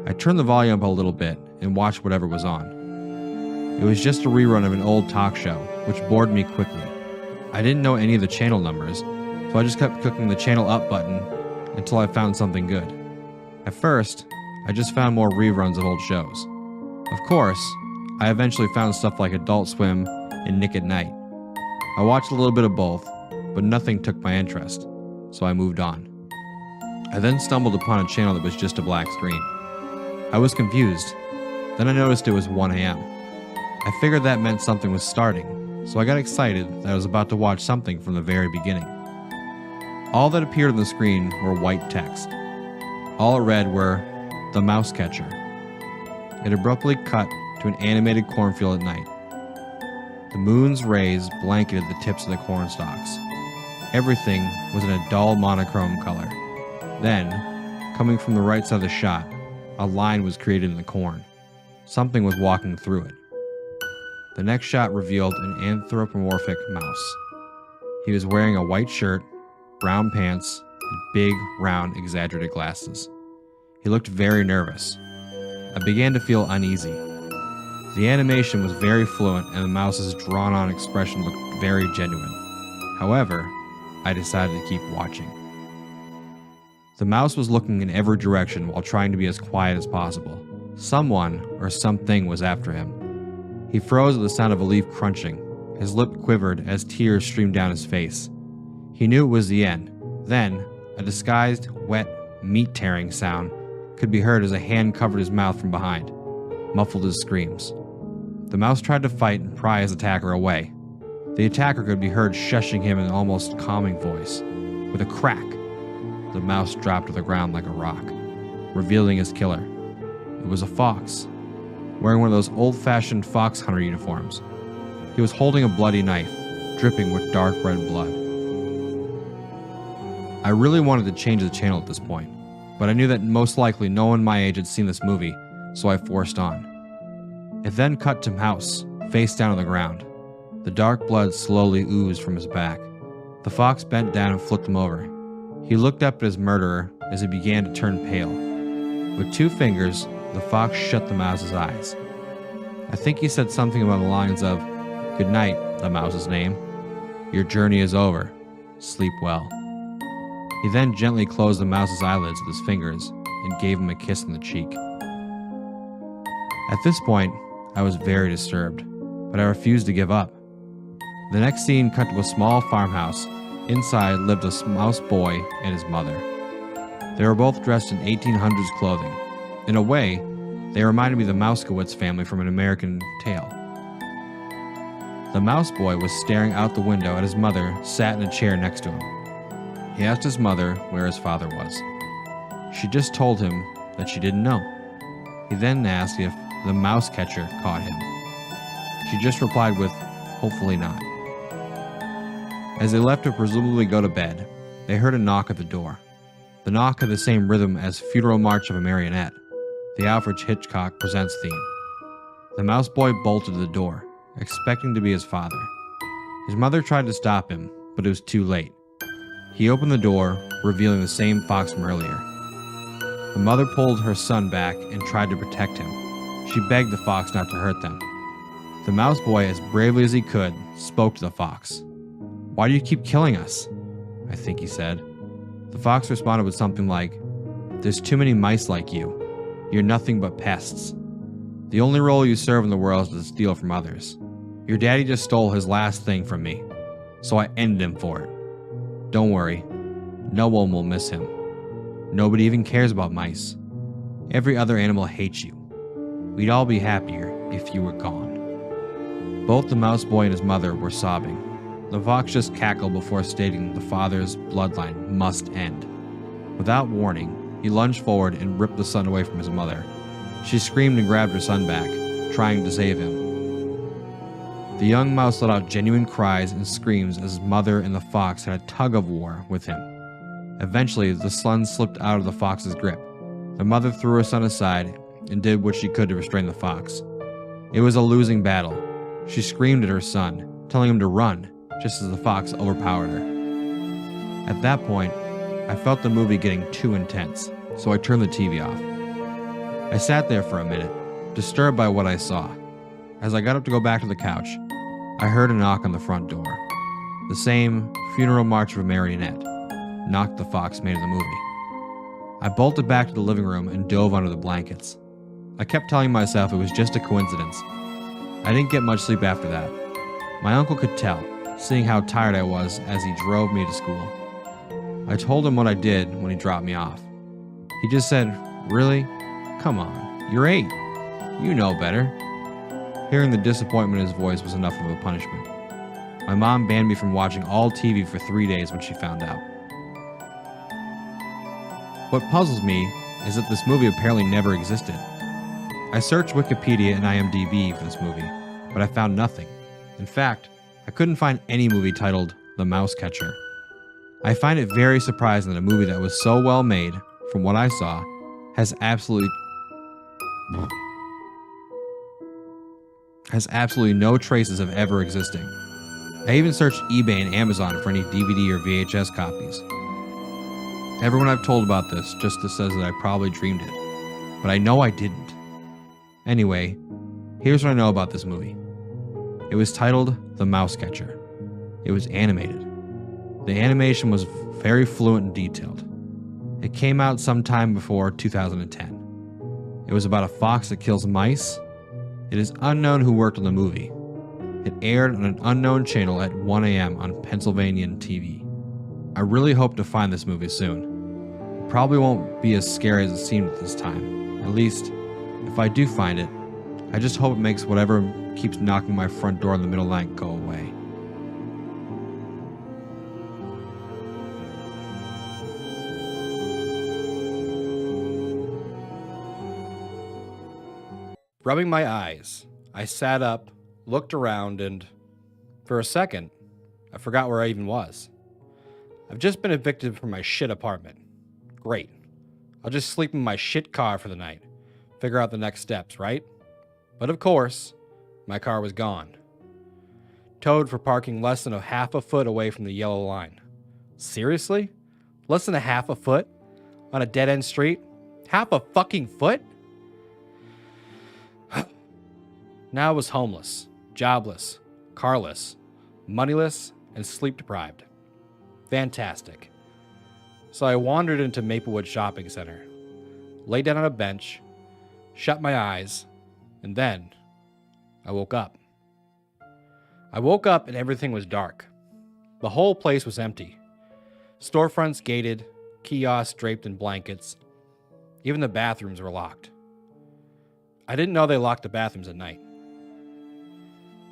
I turned the volume up a little bit and watched whatever was on. It was just a rerun of an old talk show, which bored me quickly. I didn't know any of the channel numbers, so I just kept clicking the channel up button until I found something good. At first, I just found more reruns of old shows. Of course, I eventually found stuff like Adult Swim and Nick at Night. I watched a little bit of both, but nothing took my interest, so I moved on. I then stumbled upon a channel that was just a black screen. I was confused. Then I noticed it was 1 a.m. I figured that meant something was starting, so I got excited that I was about to watch something from the very beginning. All that appeared on the screen were white text. All it read were, "The Mouse Catcher." It abruptly cut to an animated cornfield at night. The moon's rays blanketed the tips of the corn stalks. Everything was in a dull monochrome color. Then, coming from the right side of the shot, a line was created in the corn. Something was walking through it. The next shot revealed an anthropomorphic mouse. He was wearing a white shirt, brown pants, and big, round, exaggerated glasses. He looked very nervous. I began to feel uneasy. The animation was very fluent and the mouse's drawn-on expression looked very genuine. However, I decided to keep watching. The mouse was looking in every direction while trying to be as quiet as possible. Someone or something was after him. He froze at the sound of a leaf crunching. His lip quivered as tears streamed down his face. He knew it was the end. Then, a disguised, wet, meat-tearing sound could be heard as a hand covered his mouth from behind, muffled his screams. The mouse tried to fight and pry his attacker away. The attacker could be heard shushing him in an almost calming voice. With a crack, the mouse dropped to the ground like a rock, revealing his killer. It was a fox, wearing one of those old-fashioned fox hunter uniforms. He was holding a bloody knife, dripping with dark red blood. I really wanted to change the channel at this point, but I knew that most likely no one my age had seen this movie, so I forced on. It then cut to Mouse, face down on the ground. The dark blood slowly oozed from his back. The fox bent down and flipped him over. He looked up at his murderer as he began to turn pale. With 2 fingers, the fox shut the mouse's eyes. I think he said something along the lines of, "Good night, the mouse's name. Your journey is over. Sleep well." He then gently closed the mouse's eyelids with his fingers and gave him a kiss on the cheek. At this point, I was very disturbed, but I refused to give up. The next scene cut to a small farmhouse. Inside lived a mouse boy and his mother. They were both dressed in 1800s clothing. In a way, they reminded me of the Mousekewitz family from An American Tale. The mouse boy was staring out the window at his mother sat in a chair next to him. He asked his mother where his father was. She just told him that she didn't know. He then asked if the mouse catcher caught him. She just replied with, "Hopefully not." As they left to presumably go to bed, they heard a knock at the door. The knock had the same rhythm as Funeral March of a Marionette, the Alfred Hitchcock Presents theme. The mouse boy bolted to the door, expecting to be his father. His mother tried to stop him, but it was too late. He opened the door, revealing the same fox from earlier. The mother pulled her son back and tried to protect him. She begged the fox not to hurt them. The mouse boy, as bravely as he could, spoke to the fox. "Why do you keep killing us?" I think he said. The fox responded with something like, "There's too many mice like you. You're nothing but pests. The only role you serve in the world is to steal from others. Your daddy just stole his last thing from me, so I ended him for it. Don't worry, no one will miss him. Nobody even cares about mice. Every other animal hates you. We'd all be happier if you were gone." Both the mouse boy and his mother were sobbing. The fox just cackled before stating the father's bloodline must end. Without warning, he lunged forward and ripped the son away from his mother. She screamed and grabbed her son back, trying to save him. The young mouse let out genuine cries and screams as his mother and the fox had a tug-of-war with him. Eventually, the son slipped out of the fox's grip. The mother threw her son aside and did what she could to restrain the fox. It was a losing battle. She screamed at her son, telling him to run, just as the fox overpowered her. At that point, I felt the movie getting too intense, so I turned the TV off. I sat there for a minute, disturbed by what I saw. As I got up to go back to the couch, I heard a knock on the front door. The same Funeral March of a Marionette, knocked the fox made in the movie. I bolted back to the living room and dove under the blankets. I kept telling myself it was just a coincidence. I didn't get much sleep after that. My uncle could tell, seeing how tired I was as he drove me to school. I told him what I did when he dropped me off. He just said, "Really? Come on, you're 8. You know better." Hearing the disappointment in his voice was enough of a punishment. My mom banned me from watching all TV for 3 days when she found out. What puzzles me is that this movie apparently never existed. I searched Wikipedia and IMDb for this movie, but I found nothing. In fact, I couldn't find any movie titled The Mouse Catcher. I find it very surprising that a movie that was so well made, from what I saw, has absolutely no traces of ever existing. I even searched eBay and Amazon for any DVD or VHS copies. Everyone I've told about this just says that I probably dreamed it, but I know I didn't. Anyway, here's what I know about this movie. It was titled The Mouse Catcher. It was animated. The animation was very fluent and detailed. It came out sometime before 2010. It was about a fox that kills mice. It is unknown who worked on the movie. It aired on an unknown channel at 1 a.m. on Pennsylvanian TV. I really hope to find this movie soon. It probably won't be as scary as it seemed at this time. At least, if I do find it, I just hope it makes whatever keeps knocking my front door in the middle of the night go away. Rubbing my eyes, I sat up, looked around, and for a second, I forgot where I even was. I've just been evicted from my shit apartment. Great. I'll just sleep in my shit car for the night. Figure out the next steps, right? But of course, my car was gone. Towed for parking less than a half a foot away from the yellow line. Seriously? Less than a half a foot? On a dead-end street? Half a fucking foot? Now I was homeless, jobless, carless, moneyless, and sleep-deprived. Fantastic. So I wandered into Maplewood Shopping Center, lay down on a bench, shut my eyes, and then I woke up. I woke up and everything was dark. The whole place was empty. Storefronts gated, kiosks draped in blankets. Even the bathrooms were locked. I didn't know they locked the bathrooms at night.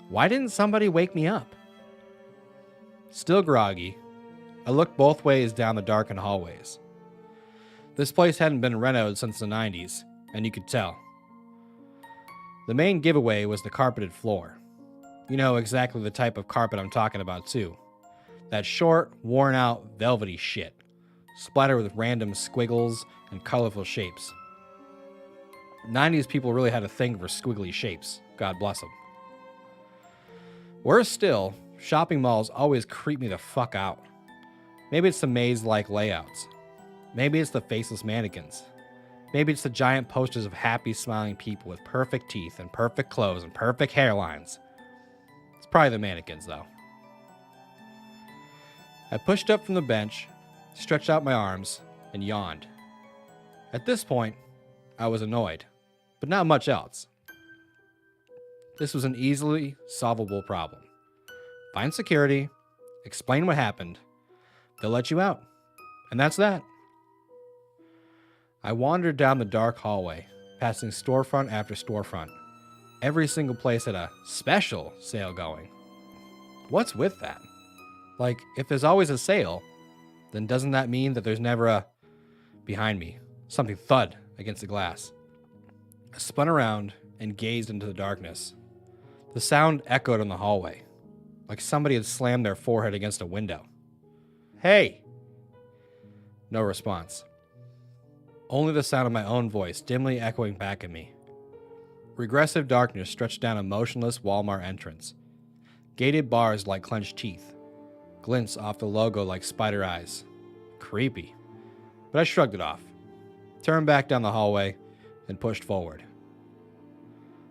Why didn't somebody wake me up? Still groggy, I looked both ways down the darkened hallways. This place hadn't been renovated since the 90s, and you could tell. The main giveaway was the carpeted floor. You know exactly the type of carpet I'm talking about, too. That short, worn-out, velvety shit, splattered with random squiggles and colorful shapes. 90s people really had a thing for squiggly shapes, God bless them. Worse still, shopping malls always creep me the fuck out. Maybe it's the maze-like layouts. Maybe it's the faceless mannequins. Maybe it's the giant posters of happy, smiling people with perfect teeth and perfect clothes and perfect hairlines. It's probably the mannequins, though. I pushed up from the bench, stretched out my arms, and yawned. At this point, I was annoyed, but not much else. This was an easily solvable problem. Find security, explain what happened, they'll let you out. And that's that. I wandered down the dark hallway, passing storefront after storefront. Every single place had a special sale going. What's with that? Like, if there's always a sale, then doesn't that mean that there's never a... Behind me, something thud against the glass. I spun around and gazed into the darkness. The sound echoed in the hallway, like somebody had slammed their forehead against a window. Hey! No response. Only the sound of my own voice dimly echoing back at me. Regressive darkness stretched down a motionless Walmart entrance. Gated bars like clenched teeth. Glints off the logo like spider eyes. Creepy. But I shrugged it off, turned back down the hallway, and pushed forward.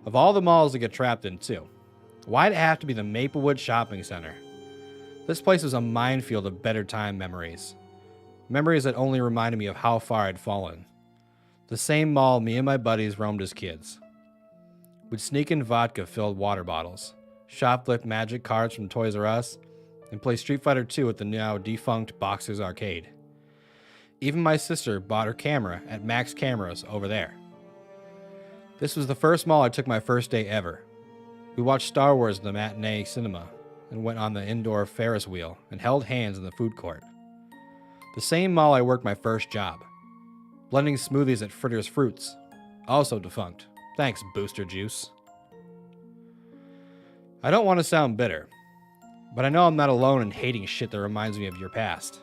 Of all the malls to get trapped in, too, why'd it have to be the Maplewood Shopping Center? This place was a minefield of better time memories. Memories that only reminded me of how far I'd fallen. The same mall me and my buddies roamed as kids. We'd sneak in vodka-filled water bottles, shoplift magic cards from Toys R Us, and play Street Fighter 2 at the now defunct Boxers Arcade. Even my sister bought her camera at Max Cameras over there. This was the first mall I took my first day ever. We watched Star Wars in the matinee cinema, and went on the indoor Ferris wheel, and held hands in the food court. The same mall I worked my first job. Blending smoothies at Fritter's Fruits. Also defunct. Thanks, Booster Juice. I don't want to sound bitter, but I know I'm not alone in hating shit that reminds me of your past.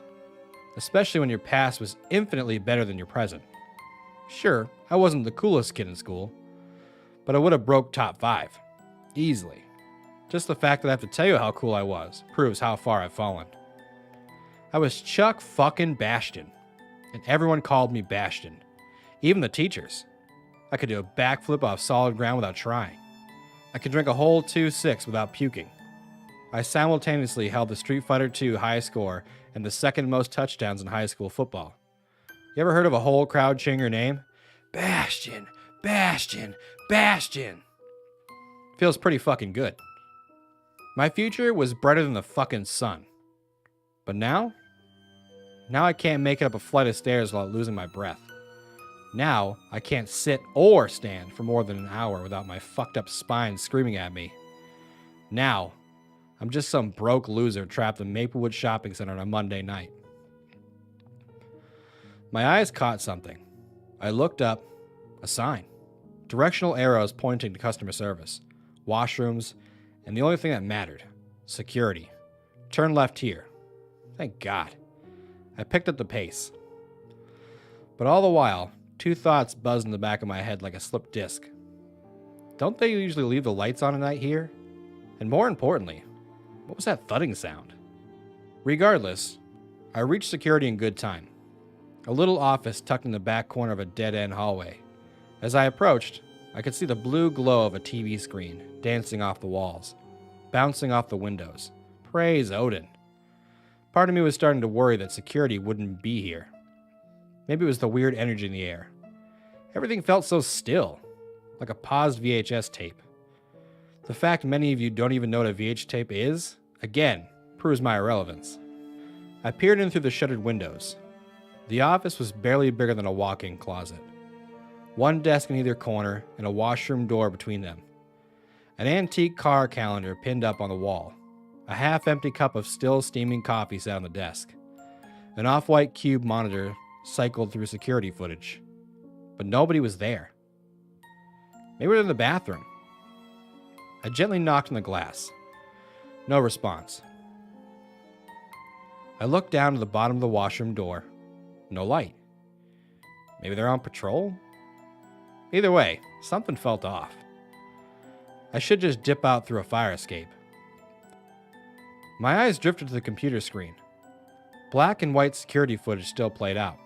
Especially when your past was infinitely better than your present. Sure, I wasn't the coolest kid in school, but I would have broke top 5. Easily. Just the fact that I have to tell you how cool I was proves how far I've fallen. I was Chuck fucking Bastion, and everyone called me Bastion. Even the teachers. I could do a backflip off solid ground without trying. I could drink a whole 2-6 without puking. I simultaneously held the Street Fighter 2 high score and the second most touchdowns in high school football. You ever heard of a whole crowd cheering your name? Bastion, Bastion, Bastion. Feels pretty fucking good. My future was brighter than the fucking sun. But now I can't make it up a flight of stairs without losing my breath. Now I can't sit or stand for more than an hour without my fucked up spine screaming at me. Now I'm just some broke loser trapped in Maplewood Shopping Center on a Monday night. My eyes caught something. I looked up. A sign. Directional arrows pointing to customer service, washrooms, and the only thing that mattered, security. Turn left here. Thank God. I picked up the pace. But all the while, 2 thoughts buzzed in the back of my head like a slipped disc. Don't they usually leave the lights on at night here? And more importantly, what was that thudding sound? Regardless, I reached security in good time. A little office tucked in the back corner of a dead-end hallway. As I approached, I could see the blue glow of a TV screen dancing off the walls, bouncing off the windows. Praise Odin. Part of me was starting to worry that security wouldn't be here. Maybe it was the weird energy in the air. Everything felt so still, like a paused VHS tape. The fact many of you don't even know what a VH tape is, again, proves my irrelevance. I peered in through the shuttered windows. The office was barely bigger than a walk-in closet. 1 desk in either corner and a washroom door between them. An antique car calendar pinned up on the wall. A half-empty cup of still steaming coffee sat on the desk. An off-white cube monitor cycled through security footage, but nobody was there. Maybe they're in the bathroom. I gently knocked on the glass. No response. I looked down to the bottom of the washroom door. No light. Maybe they're on patrol? Either way, something felt off. I should just dip out through a fire escape. My eyes drifted to the computer screen. Black and white security footage still played out,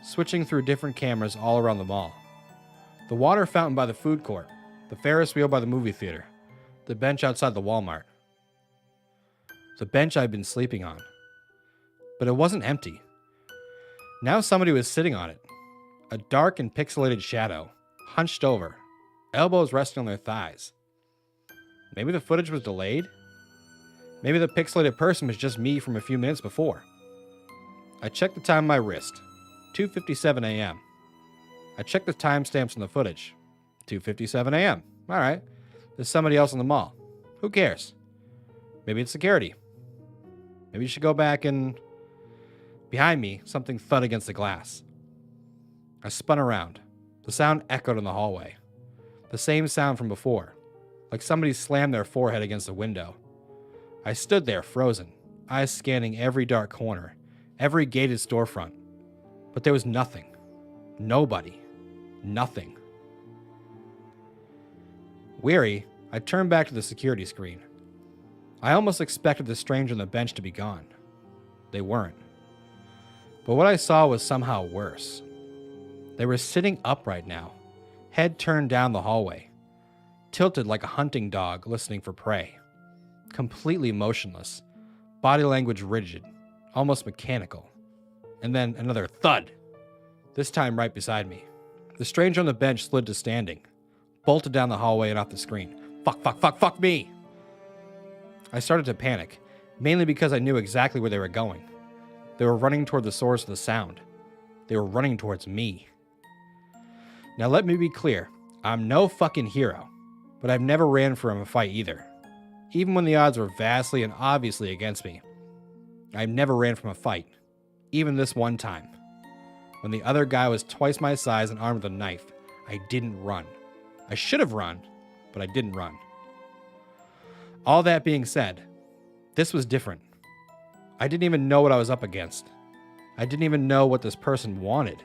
switching through different cameras all around the mall. The water fountain by the food court, the Ferris wheel by the movie theater, the bench outside the Walmart. The bench I'd been sleeping on. But it wasn't empty. Now somebody was sitting on it. A dark and pixelated shadow, hunched over, elbows resting on their thighs. Maybe the footage was delayed? Maybe the pixelated person was just me from a few minutes before. I checked the time on my wrist. 2:57 a.m. I checked the timestamps on the footage. 2:57 a.m. All right. There's somebody else in the mall. Who cares? Maybe it's security. Maybe you should go back and... Behind me, something thud against the glass. I spun around. The sound echoed in the hallway. The same sound from before, like somebody slammed their forehead against a window. I stood there, frozen, eyes scanning every dark corner, every gated storefront. But there was nothing. Nobody. Nothing. Weary, I turned back to the security screen. I almost expected the stranger on the bench to be gone. They weren't. But what I saw was somehow worse. They were sitting upright now, head turned down the hallway, tilted like a hunting dog listening for prey, completely motionless, body language rigid, almost mechanical. And then another thud, this time right beside me. The stranger on the bench slid to standing, bolted down the hallway and off the screen. Fuck me! I started to panic, mainly because I knew exactly where they were going. They were running toward the source of the sound. They were running towards me. Now let me be clear, I'm no fucking hero, but I've never ran from a fight either. Even when the odds were vastly and obviously against me. I've never ran from a fight, even this one time. When the other guy was twice my size and armed with a knife, I didn't run. I should have run, but I didn't run. All that being said, this was different. I didn't even know what I was up against. I didn't even know what this person wanted.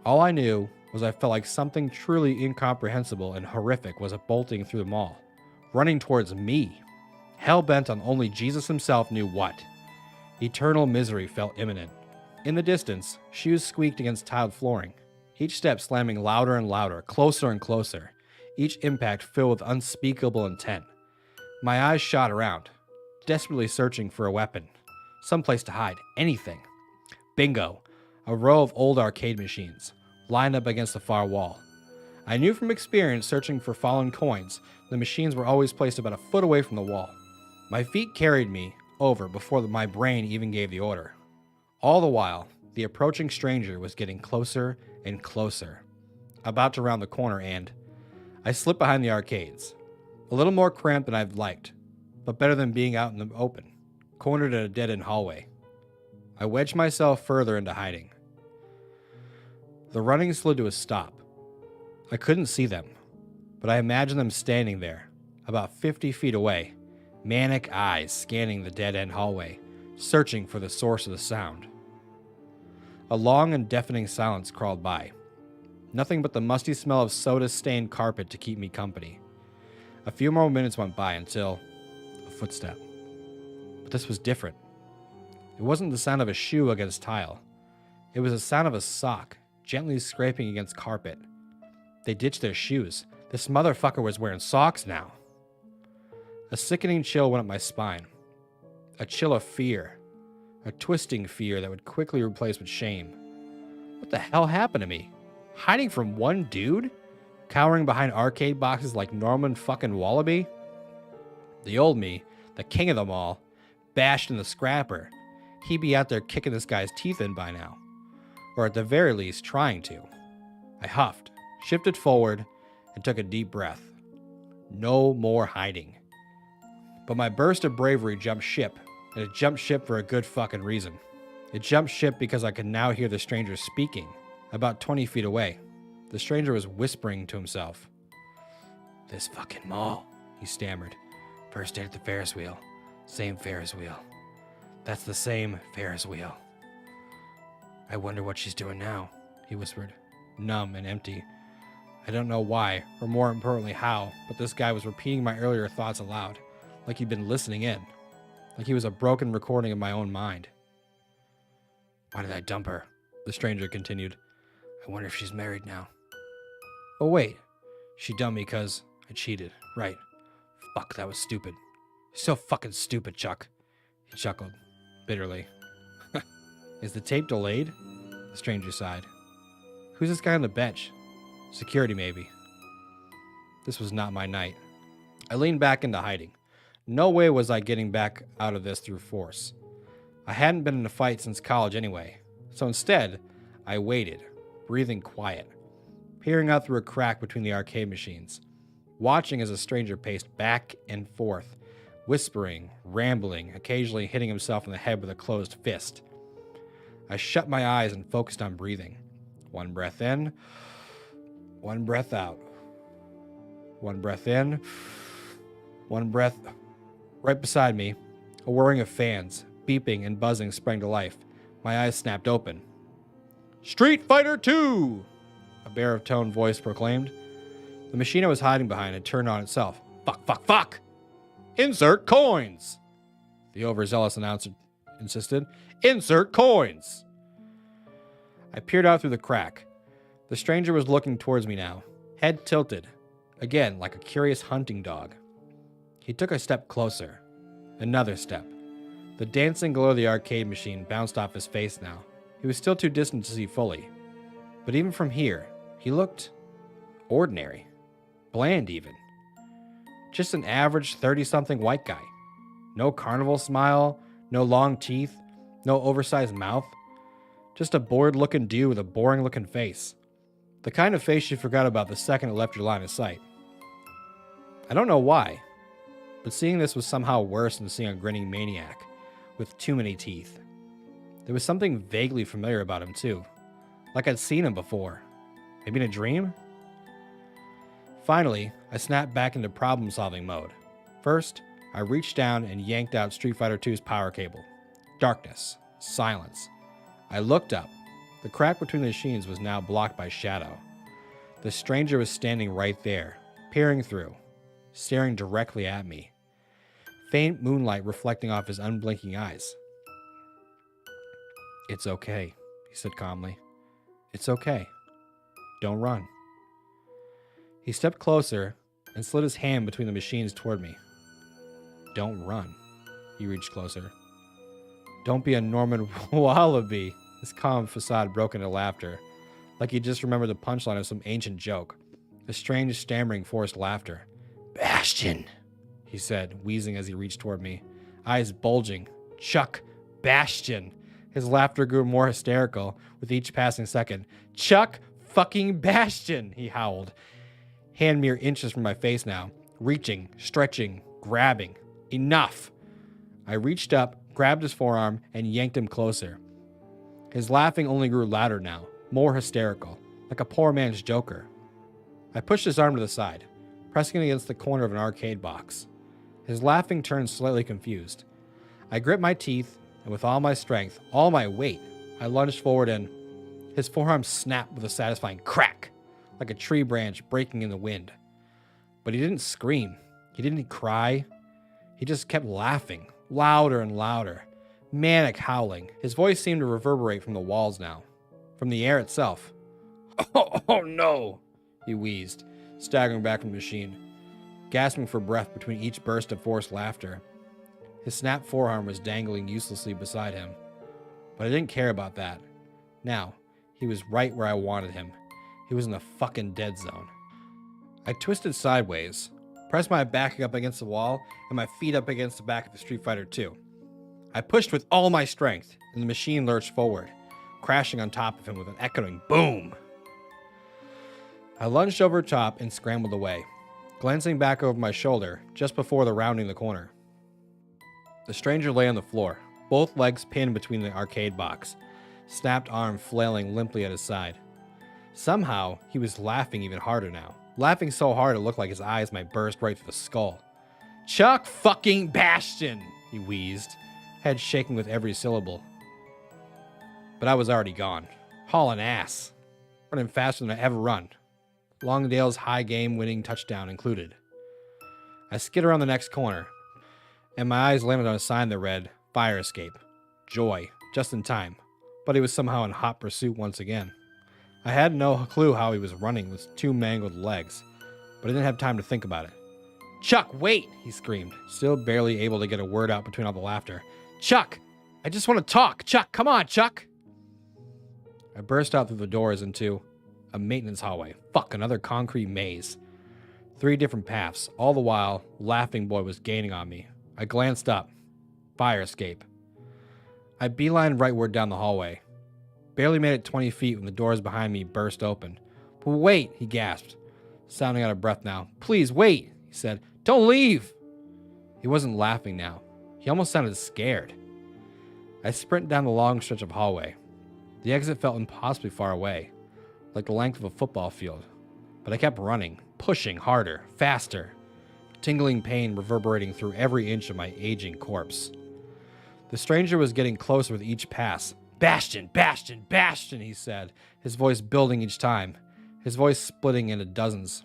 All I knew was I felt like something truly incomprehensible and horrific was bolting through the mall, running towards me, hell-bent on only Jesus himself knew what. Eternal misery felt imminent. In the distance, shoes squeaked against tiled flooring, each step slamming louder and louder, closer and closer, each impact filled with unspeakable intent. My eyes shot around, desperately searching for a weapon, someplace to hide, anything. Bingo, a row of old arcade machines, lined up against the far wall. I knew from experience searching for fallen coins, the machines were always placed about a foot away from the wall. My feet carried me over before my brain even gave the order. All the while, the approaching stranger was getting closer and closer, about to round the corner, and I slipped behind the arcades. A little more cramped than I'd liked, but better than being out in the open, cornered at a dead-end hallway. I wedged myself further into hiding. The running slid to a stop. I couldn't see them, but I imagined them standing there, about 50 feet away, manic eyes scanning the dead-end hallway, searching for the source of the sound. A long and deafening silence crawled by. Nothing but the musty smell of soda-stained carpet to keep me company. A few more minutes went by until a footstep. But this was different. It wasn't the sound of a shoe against tile. It was the sound of a sock gently scraping against carpet. They ditched their shoes. This motherfucker was wearing socks now. A sickening chill went up my spine. A chill of fear. A twisting fear that would quickly replace with shame. What the hell happened to me? Hiding from one dude? Cowering behind arcade boxes like Norman fucking Wallaby? The old me, the king of them all, bashed in the scrapper. He'd be out there kicking this guy's teeth in by now. Or at the very least, trying to. I huffed, shifted forward, and took a deep breath. No more hiding. But my burst of bravery jumped ship and it jumped ship for a good fucking reason. It jumped ship because I could now hear the stranger speaking, about 20 feet away. The stranger was whispering to himself. "This fucking mall," he stammered. "First day at the Ferris wheel. Same Ferris wheel. That's the same Ferris wheel. I wonder what she's doing now," he whispered, numb and empty. I don't know why, or more importantly how, but this guy was repeating my earlier thoughts aloud, like he'd been listening in, like he was a broken recording of my own mind. "Why did I dump her?" the stranger continued. "I wonder if she's married now. Oh wait, she dumped me because I cheated, right? Fuck, that was stupid. So fucking stupid, Chuck." He chuckled, bitterly. "Is the tape delayed?" The stranger sighed. "Who's this guy on the bench? Security, maybe." This was not my night. I leaned back into hiding. No way was I getting back out of this through force. I hadn't been in a fight since college anyway, so instead, I waited, breathing quiet, peering out through a crack between the arcade machines, watching as a stranger paced back and forth, whispering, rambling, occasionally hitting himself in the head with a closed fist. I shut my eyes and focused on breathing. One breath in, one breath out. One breath in, one breath. Right beside me, a whirring of fans, beeping and buzzing sprang to life. My eyes snapped open. "Street Fighter 2! A baritone voice proclaimed. The machine I was hiding behind had turned on itself. "Fuck, fuck, fuck! Insert coins!" The overzealous announcer insisted. "Insert coins!" I peered out through the crack. The stranger was looking towards me now, head tilted, again like a curious hunting dog. He took a step closer. Another step. The dancing glow of the arcade machine bounced off his face now. He was still too distant to see fully. But even from here, he looked ordinary. Bland even. Just an average 30-something white guy. No carnival smile, no long teeth, no oversized mouth. Just a bored-looking dude with a boring-looking face. The kind of face you forgot about the second it left your line of sight. I don't know why, but seeing this was somehow worse than seeing a grinning maniac with too many teeth. There was something vaguely familiar about him, too. Like I'd seen him before. Maybe in a dream? Finally, I snapped back into problem-solving mode. First, I reached down and yanked out Street Fighter 2's power cable. Darkness. Silence. I looked up. The crack between the machines was now blocked by shadow. The stranger was standing right there, peering through, staring directly at me. Faint moonlight reflecting off his unblinking eyes. "It's okay," he said calmly. "It's okay. Don't run." He stepped closer and slid his hand between the machines toward me. "Don't run." He reached closer. "Don't be a Norman Wallaby." His calm facade broke into laughter, like he just remembered the punchline of some ancient joke. A strange, stammering, forced laughter. "Bastion," he said, wheezing as he reached toward me, eyes bulging. "Chuck Bastion." His laughter grew more hysterical with each passing second. "Chuck fucking Bastion," he howled. Hand mere inches from my face now, reaching, stretching, grabbing. Enough! I reached up, grabbed his forearm, and yanked him closer. His laughing only grew louder now, more hysterical, like a poor man's Joker. I pushed his arm to the side, pressing it against the corner of an arcade box. His laughing turned slightly confused. I gripped my teeth, and with all my strength, all my weight, I lunged forward and his forearm snapped with a satisfying crack, like a tree branch breaking in the wind. But he didn't scream. He didn't cry. He just kept laughing, louder and louder. Manic howling. His voice seemed to reverberate from the walls now, from the air itself. Oh no, he wheezed, staggering back from the machine, gasping for breath between each burst of forced laughter. His snapped forearm was dangling uselessly beside him, but I didn't care about that. Now, he was right where I wanted him. He was in the fucking dead zone. I twisted sideways, pressed my back up against the wall and my feet up against the back of the Street Fighter 2. I pushed with all my strength, and the machine lurched forward, crashing on top of him with an echoing boom. I lunged over top and scrambled away, glancing back over my shoulder just before the rounding the corner. The stranger lay on the floor, both legs pinned between the arcade box, snapped arm flailing limply at his side. Somehow, he was laughing even harder now. Laughing so hard it looked like his eyes might burst right through the skull. Chuck fucking Bastion, he wheezed, head shaking with every syllable. But I was already gone, hauling ass, running faster than I ever run. Longdale's high game winning touchdown included. I skid around the next corner, and my eyes landed on a sign that read, Fire Escape. Joy, just in time, but he was somehow in hot pursuit once again. I had no clue how he was running with two mangled legs, but I didn't have time to think about it. Chuck, wait, he screamed, still barely able to get a word out between all the laughter. Chuck, I just want to talk. Chuck, come on, Chuck. I burst out through the doors into a maintenance hallway. Fuck, another concrete maze. 3 different paths. All the while, Laughing Boy was gaining on me. I glanced up. Fire escape. I beelined rightward down the hallway. Barely made it 20 feet when the doors behind me burst open. But wait, he gasped, sounding out of breath now. Please, wait, he said. Don't leave. He wasn't laughing now. He almost sounded scared. I sprinted down the long stretch of hallway. The exit felt impossibly far away, like the length of a football field. But I kept running, pushing harder, faster, tingling pain reverberating through every inch of my aging corpse. The stranger was getting closer with each pass. Bastion, Bastion, Bastion, he said, his voice building each time, his voice splitting into dozens.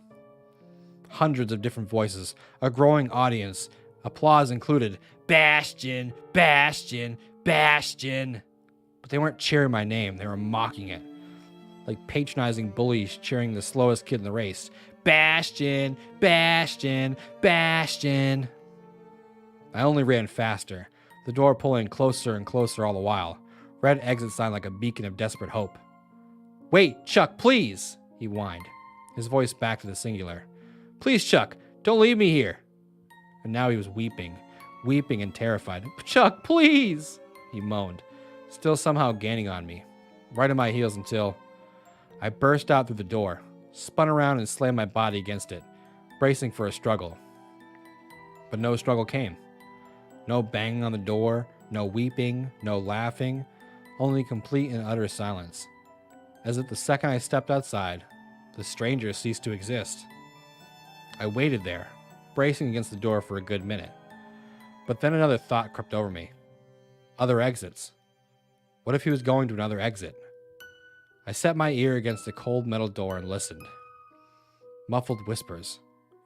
Hundreds of different voices, a growing audience, applause included. Bastion, Bastion, Bastion. But they weren't cheering my name, they were mocking it. Like patronizing bullies cheering the slowest kid in the race. Bastion, Bastion, Bastion. I only ran faster, the door pulling closer and closer all the while. Red exit sign like a beacon of desperate hope. Wait, Chuck, please, he whined, his voice back to the singular. Please, Chuck, don't leave me here. And now he was weeping and terrified. Chuck, please, he moaned, still somehow gaining on me, right on my heels until I burst out through the door, spun around and slammed my body against it, bracing for a struggle. But no struggle came. No banging on the door, no weeping, no laughing, only complete and utter silence. As if the second I stepped outside, the stranger ceased to exist. I waited there, bracing against the door for a good minute. But then another thought crept over me. Other exits. What if he was going to another exit? I set my ear against the cold metal door and listened. Muffled whispers.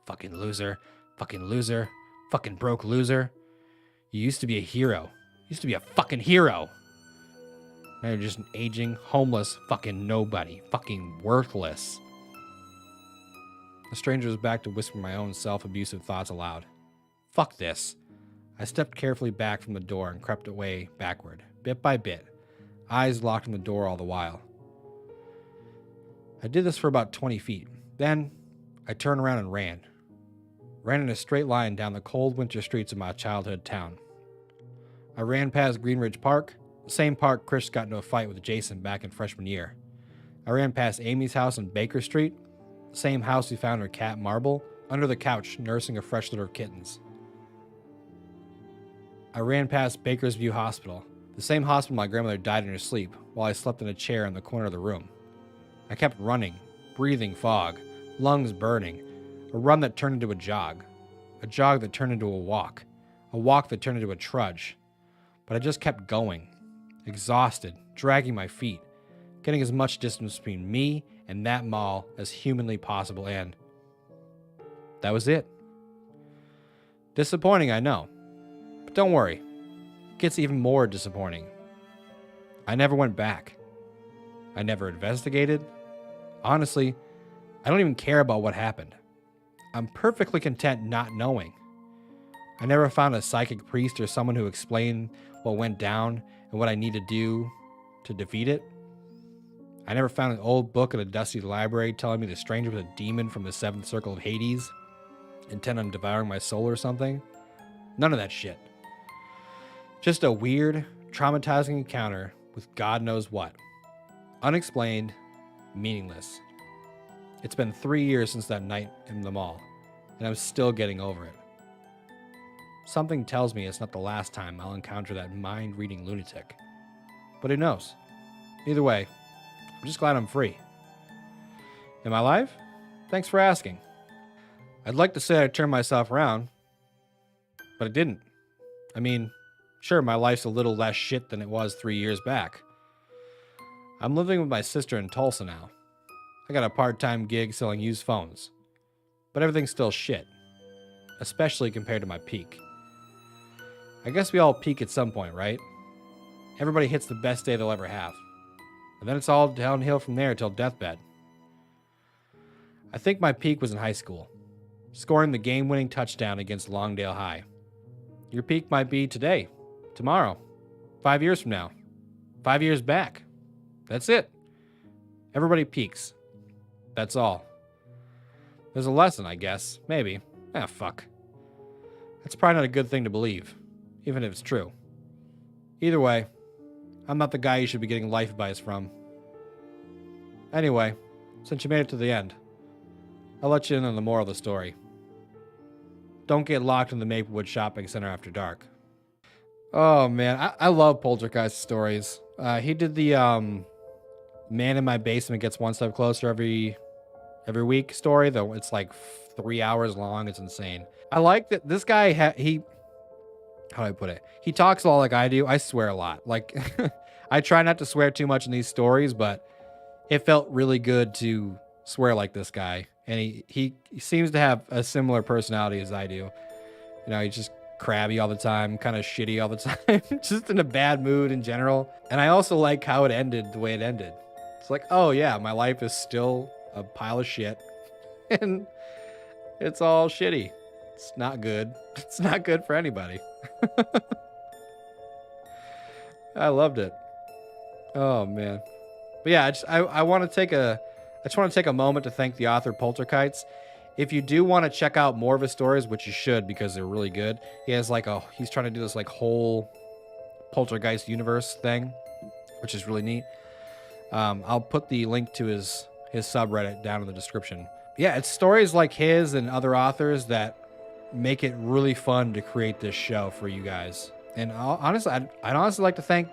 Fucking loser, fucking loser, fucking broke loser. You used to be a hero. You used to be a fucking hero. Now you're just an aging, homeless, fucking nobody. Fucking worthless. The stranger was back to whisper my own self-abusive thoughts aloud. Fuck this. I stepped carefully back from the door and crept away backward, bit by bit, eyes locked on the door all the while. I did this for about 20 feet. Then, I turned around and ran. Ran in a straight line down the cold winter streets of my childhood town. I ran past Greenridge Park, the same park Chris got into a fight with Jason back in freshman year. I ran past Amy's house on Baker Street, the same house we found her cat Marble under the couch nursing a fresh litter of kittens. I ran past Baker's View Hospital, the same hospital my grandmother died in her sleep while I slept in a chair in the corner of the room. I kept running, breathing fog, lungs burning, a run that turned into a jog that turned into a walk that turned into a trudge. But I just kept going, exhausted, dragging my feet, getting as much distance between me and that mall as humanly possible, and that was it. Disappointing, I know. But don't worry, it gets even more disappointing. I never went back. I never investigated. Honestly, I don't even care about what happened. I'm perfectly content not knowing. I never found a psychic priest or someone who explained what went down and what I need to do to defeat it. I never found an old book in a dusty library telling me the stranger was a demon from the seventh circle of Hades, intent on devouring my soul or something. None of that shit. Just a weird, traumatizing encounter with God knows what. Unexplained, meaningless. It's been 3 years since that night in the mall, and I'm still getting over it. something tells me it's not the last time I'll encounter that mind-reading lunatic. But who knows? Either way, I'm just glad I'm free. Am I alive? Thanks for asking. I'd like to say I turned myself around, but I didn't. I mean, sure, my life's a little less shit than it was 3 years back. I'm living with my sister in Tulsa now. I got a part-time gig selling used phones. But everything's still shit. Especially compared to my peak. I guess we all peak at some point, right? Everybody hits the best day they'll ever have. And then it's all downhill from there till deathbed. I think my peak was in high school. Scoring the game-winning touchdown against Longdale High. Your peak might be today, tomorrow, 5 years from now, 5 years back. That's it. Everybody peaks. That's all. There's a lesson, I guess. Maybe. Fuck. That's probably not a good thing to believe, even if it's true. Either way, I'm not the guy you should be getting life advice from. Anyway, since you made it to the end, I'll let you in on the moral of the story. Don't get locked in the Maplewood Shopping Center after dark. Oh man, I love Poltergeist stories. He did the man in my basement gets one step closer every week story, though it's like 3 hours long. It's insane. I like that this guy how do I put it? He talks a lot like I do. I swear a lot. Like I try not to swear too much in these stories, but it felt really good to swear like this guy. And he seems to have a similar personality as I do. You know, he's just crabby all the time, kind of shitty all the time, just in a bad mood in general. And I also like how it ended the way it ended. It's like, oh yeah, my life is still a pile of shit. And it's all shitty. It's not good. It's not good for anybody. I loved it. Oh man. But yeah, I want to take a moment to thank the author Poltergeist. If you do want to check out more of his stories, which you should because they're really good, he's trying to do this like whole Poltergeist universe thing, which is really neat. I'll put the link to his subreddit down in the description. Yeah, it's stories like his and other authors that make it really fun to create this show for you guys. And I'd honestly like to thank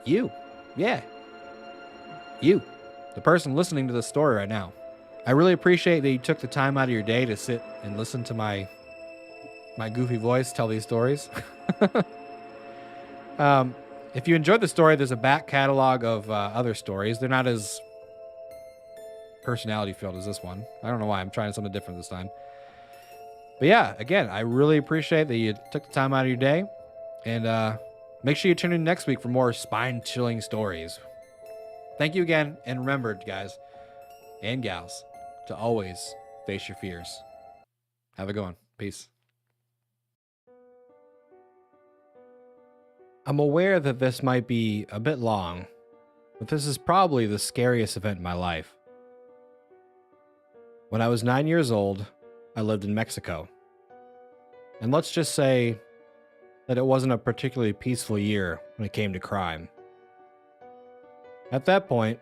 you. Yeah. You, the person listening to this story right now. I really appreciate that you took the time out of your day to sit and listen to my goofy voice tell these stories. If you enjoyed the story, there's a back catalog of other stories. They're not as personality filled as this one. I don't know why. I'm trying something different this time. But yeah, again, I really appreciate that you took the time out of your day. And make sure you tune in next week for more spine-chilling stories. Thank you again. And remember, guys and gals, to always face your fears. Have a good one. Peace. I'm aware that this might be a bit long, but this is probably the scariest event in my life. When I was 9 years old, I lived in Mexico. And let's just say that it wasn't a particularly peaceful year when it came to crime. At that point,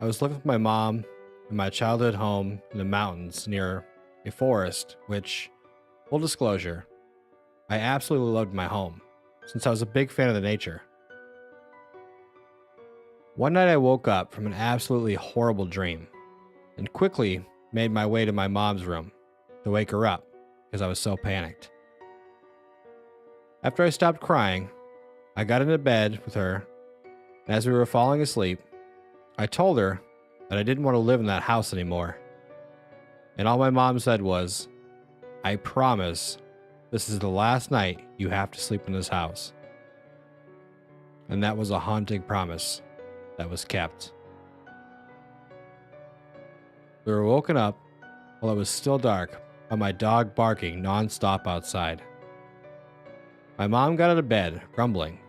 I was living with my mom in my childhood home in the mountains near a forest, which, full disclosure, I absolutely loved my home, since I was a big fan of the nature. One night I woke up from an absolutely horrible dream, and quickly made my way to my mom's room to wake her up because I was so panicked. After I stopped crying, I got into bed with her, and as we were falling asleep, I told her that I didn't want to live in that house anymore. And all my mom said was, "I promise this is the last night you have to sleep in this house." And that was a haunting promise that was kept. We were woken up while it was still dark by my dog barking nonstop outside. My mom got out of bed, grumbling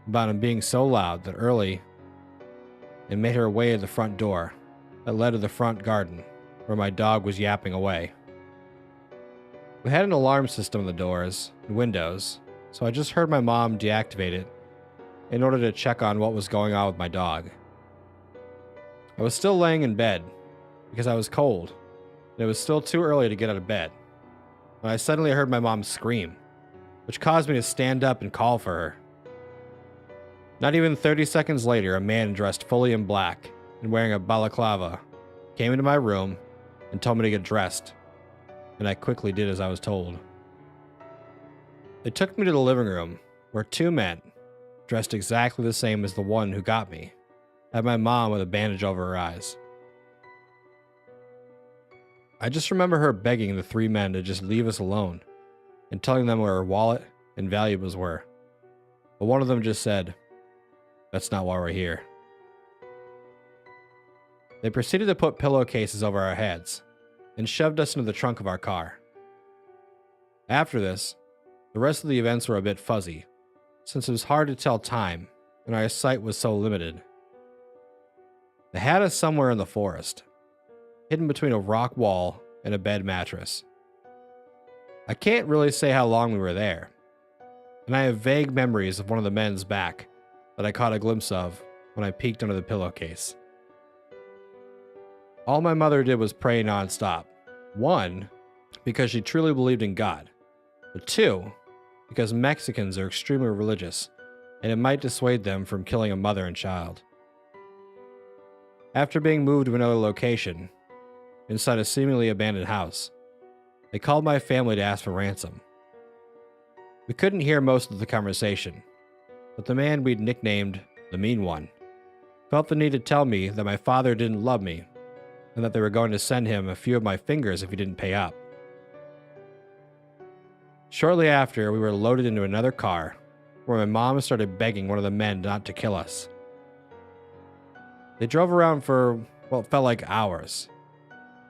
about him being so loud that early, and made her way to the front door that led to the front garden where my dog was yapping away. We had an alarm system on the doors and windows, so I just heard my mom deactivate it in order to check on what was going on with my dog. I was still laying in bed because I was cold, and it was still too early to get out of bed when I suddenly heard my mom scream, which caused me to stand up and call for her. Not even 30 seconds later, a man dressed fully in black and wearing a balaclava came into my room and told me to get dressed, and I quickly did as I was told. They took me to the living room, where two men, dressed exactly the same as the one who got me, had my mom with a bandage over her eyes. I just remember her begging the three men to just leave us alone and telling them where her wallet and valuables were. But one of them just said, "That's not why we're here." They proceeded to put pillowcases over our heads and shoved us into the trunk of our car. After this, the rest of the events were a bit fuzzy, since it was hard to tell time and our sight was so limited. They had us somewhere in the forest, hidden between a rock wall and a bed mattress. I can't really say how long we were there, and I have vague memories of one of the men's back that I caught a glimpse of when I peeked under the pillowcase. All my mother did was pray nonstop. One, because she truly believed in God, but two, because Mexicans are extremely religious, and it might dissuade them from killing a mother and child. After being moved to another location, inside a seemingly abandoned house, they called my family to ask for ransom. We couldn't hear most of the conversation, but the man we'd nicknamed the Mean One felt the need to tell me that my father didn't love me and that they were going to send him a few of my fingers if he didn't pay up. Shortly after, we were loaded into another car where my mom started begging one of the men not to kill us. They drove around for what felt like hours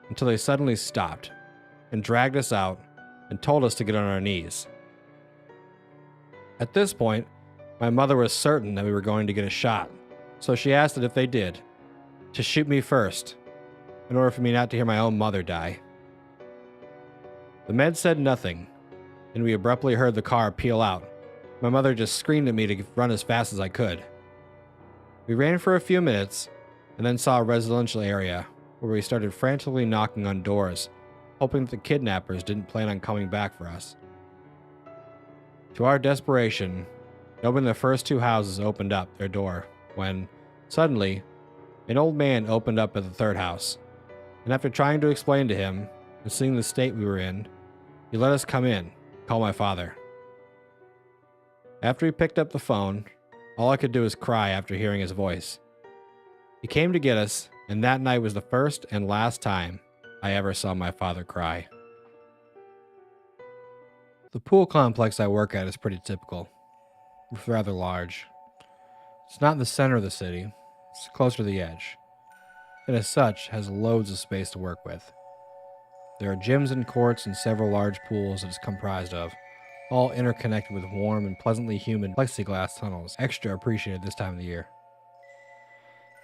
until they suddenly stopped and dragged us out and told us to get on our knees. At this point, my mother was certain that we were going to get a shot, so she asked that if they did, to shoot me first, in order for me not to hear my own mother die. The men said nothing, and we abruptly heard the car peel out. My mother just screamed at me to run as fast as I could. We ran for a few minutes, and then saw a residential area where we started frantically knocking on doors, hoping that the kidnappers didn't plan on coming back for us. To our desperation, nobody in the first two houses opened up their door when, suddenly, an old man opened up at the third house, and after trying to explain to him and seeing the state we were in, he let us come in, call my father. After he picked up the phone, all I could do was cry after hearing his voice. He came to get us, and that night was the first and last time I ever saw my father cry. The pool complex I work at is pretty typical. It's rather large. It's not in the center of the city, it's closer to the edge, and as such has loads of space to work with. There are gyms and courts and several large pools it is comprised of, all interconnected with warm and pleasantly humid plexiglass tunnels, extra appreciated this time of the year.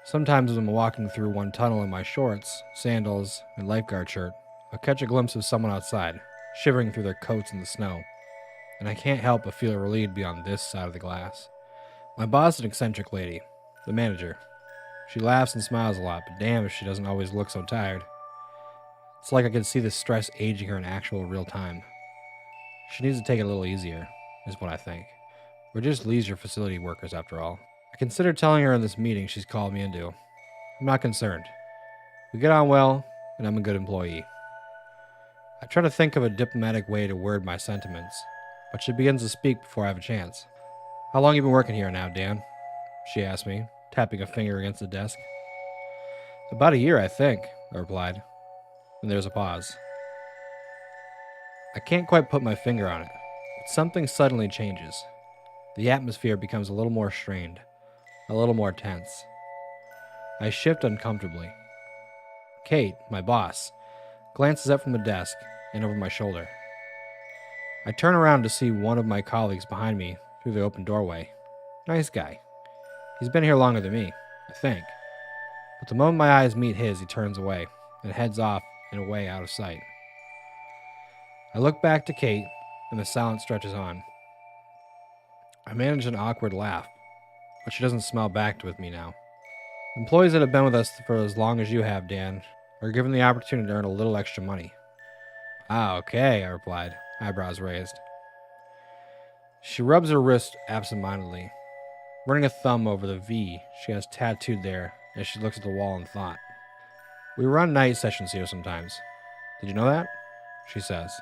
Sometimes when I'm walking through one tunnel in my shorts, sandals, and lifeguard shirt, I'll catch a glimpse of someone outside, shivering through their coats in the snow, and I can't help but feel relieved to be on this side of the glass. My boss is an eccentric lady, the manager. She laughs and smiles a lot, but damn if she doesn't always look so tired. It's like I can see the stress aging her in actual real time. She needs to take it a little easier, is what I think. We're just leisure facility workers after all. I considered telling her in this meeting she's called me into. I'm not concerned. We get on well, and I'm a good employee. I try to think of a diplomatic way to word my sentiments, but she begins to speak before I have a chance. "How long you been working here now, Dan?" she asked me, tapping a finger against the desk. "About a year, I think," I replied. And there was a pause. I can't quite put my finger on it, but something suddenly changes. The atmosphere becomes a little more strained, a little more tense. I shift uncomfortably. Kate, my boss, glances up from the desk and over my shoulder. I turn around to see one of my colleagues behind me through the open doorway. Nice guy. He's been here longer than me, I think. But the moment my eyes meet his, he turns away and heads off and away out of sight. I look back to Kate, and the silence stretches on. I manage an awkward laugh, but she doesn't smile back with me now. Employees that have been with us for as long as you have, Dan, are given the opportunity to earn a little extra money. "Ah, okay," I replied, eyebrows raised. She rubs her wrist absentmindedly, running a thumb over the V she has tattooed there as she looks at the wall in thought. We run night sessions here sometimes. Did you know that? She says,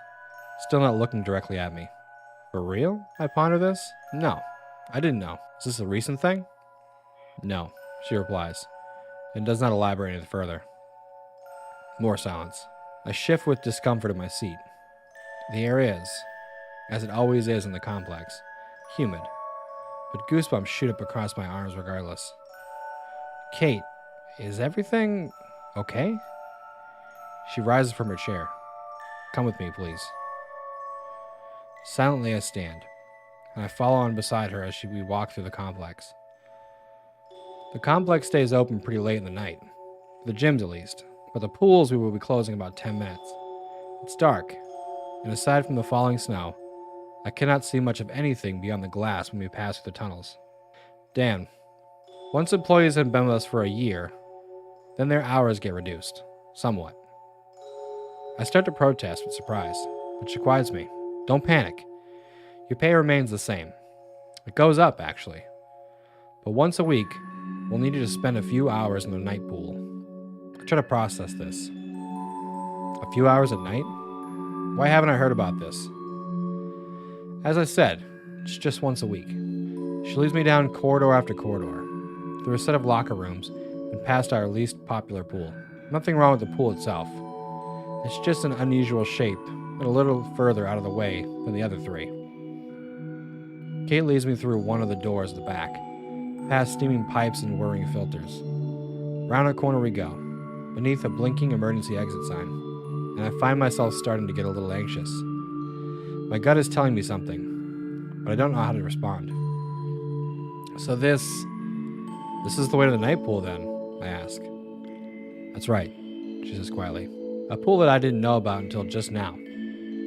still not looking directly at me. For real? I ponder this. No, I didn't know. Is this a recent thing? No, she replies, and does not elaborate any further. More silence. I shift with discomfort in my seat. The air is, as it always is in the complex, humid, but goosebumps shoot up across my arms regardless. Kate, is everything okay? She rises from her chair. Come with me, please. Silently I stand, and I follow on beside her as we walk through the complex. The complex stays open pretty late in the night, for the gyms at least, but the pools we will be closing in about 10 minutes. It's dark, and aside from the falling snow, I cannot see much of anything beyond the glass when we pass through the tunnels. Dan, once employees have been with us for a year, then their hours get reduced, somewhat. I start to protest with surprise, but she quiets me. Don't panic. Your pay remains the same. It goes up, actually. But once a week, we'll need you to spend a few hours in the night pool. I try to process this. A few hours at night? Why haven't I heard about this? As I said, it's just once a week. She leads me down corridor after corridor, through a set of locker rooms, and past our least popular pool. Nothing wrong with the pool itself. It's just an unusual shape, and a little further out of the way than the other three. Kate leads me through one of the doors at the back, past steaming pipes and whirring filters. Round a corner we go, beneath a blinking emergency exit sign, and I find myself starting to get a little anxious. My gut is telling me something, but I don't know how to respond. So this is the way to the night pool then, I ask. That's right, she says quietly. A pool that I didn't know about until just now,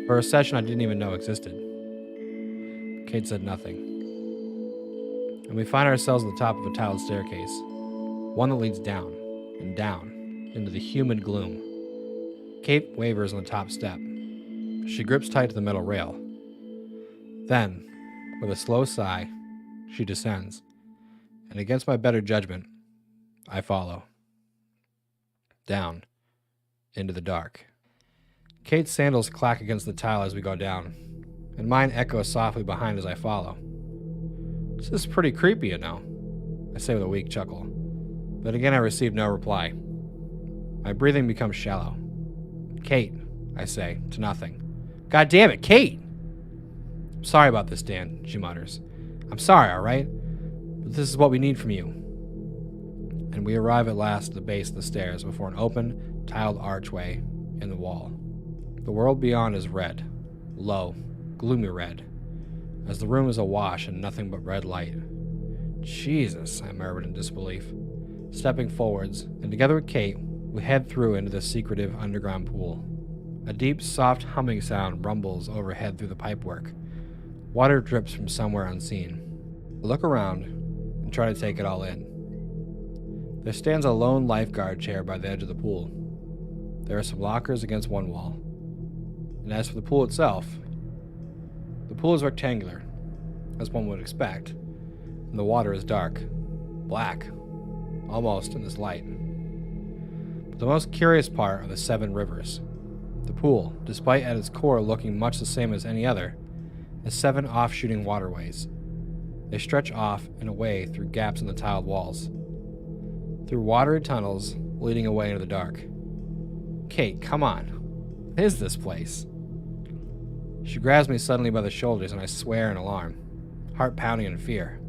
for a session I didn't even know existed. Kate said nothing. And we find ourselves at the top of a tiled staircase, one that leads down and down into the humid gloom. Kate wavers on the top step. She grips tight to the metal rail. Then, with a slow sigh, she descends, and against my better judgment, I follow. Down, into the dark. Kate's sandals clack against the tile as we go down, and mine echo softly behind as I follow. This is pretty creepy, you know, I say with a weak chuckle, but again I receive no reply. My breathing becomes shallow. Kate, I say, to nothing. God damn it, Kate! I'm sorry about this, Dan, she mutters. I'm sorry, all right? But this is what we need from you. And we arrive at last at the base of the stairs before an open, tiled archway in the wall. The world beyond is red, low, gloomy red, as the room is awash in nothing but red light. Jesus, I murmured in disbelief, stepping forwards, and together with Kate, we head through into the secretive underground pool. A deep, soft humming sound rumbles overhead through the pipework. Water drips from somewhere unseen. I look around and try to take it all in. There stands a lone lifeguard chair by the edge of the pool. There are some lockers against one wall. And as for the pool itself, the pool is rectangular, as one would expect, and the water is dark, black, almost in this light. But the most curious part are the 7 rivers. The pool, despite at its core looking much the same as any other, has 7 off-shooting waterways. They stretch off and away through gaps in the tiled walls, through watery tunnels leading away into the dark. Kate, come on. What is this place? She grabs me suddenly by the shoulders and I swear in alarm, heart pounding in fear.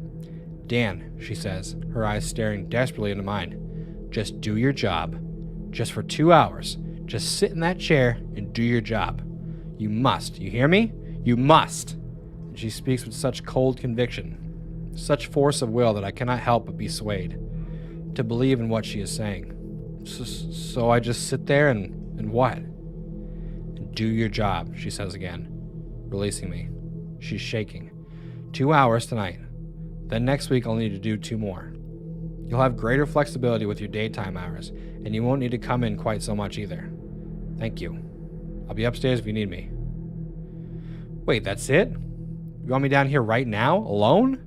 Dan, she says, her eyes staring desperately into mine. Just do your job. Just for 2 hours. Just sit in that chair and do your job. You must. You hear me? You must. And she speaks with such cold conviction, such force of will that I cannot help but be swayed, to believe in what she is saying. So I just sit there and what? And do your job, she says again, releasing me. She's shaking. 2 hours tonight. Then next week I'll need to do 2 more. You'll have greater flexibility with your daytime hours, and you won't need to come in quite so much either. Thank you. I'll be upstairs if you need me. Wait, that's it? You want me down here right now? Alone?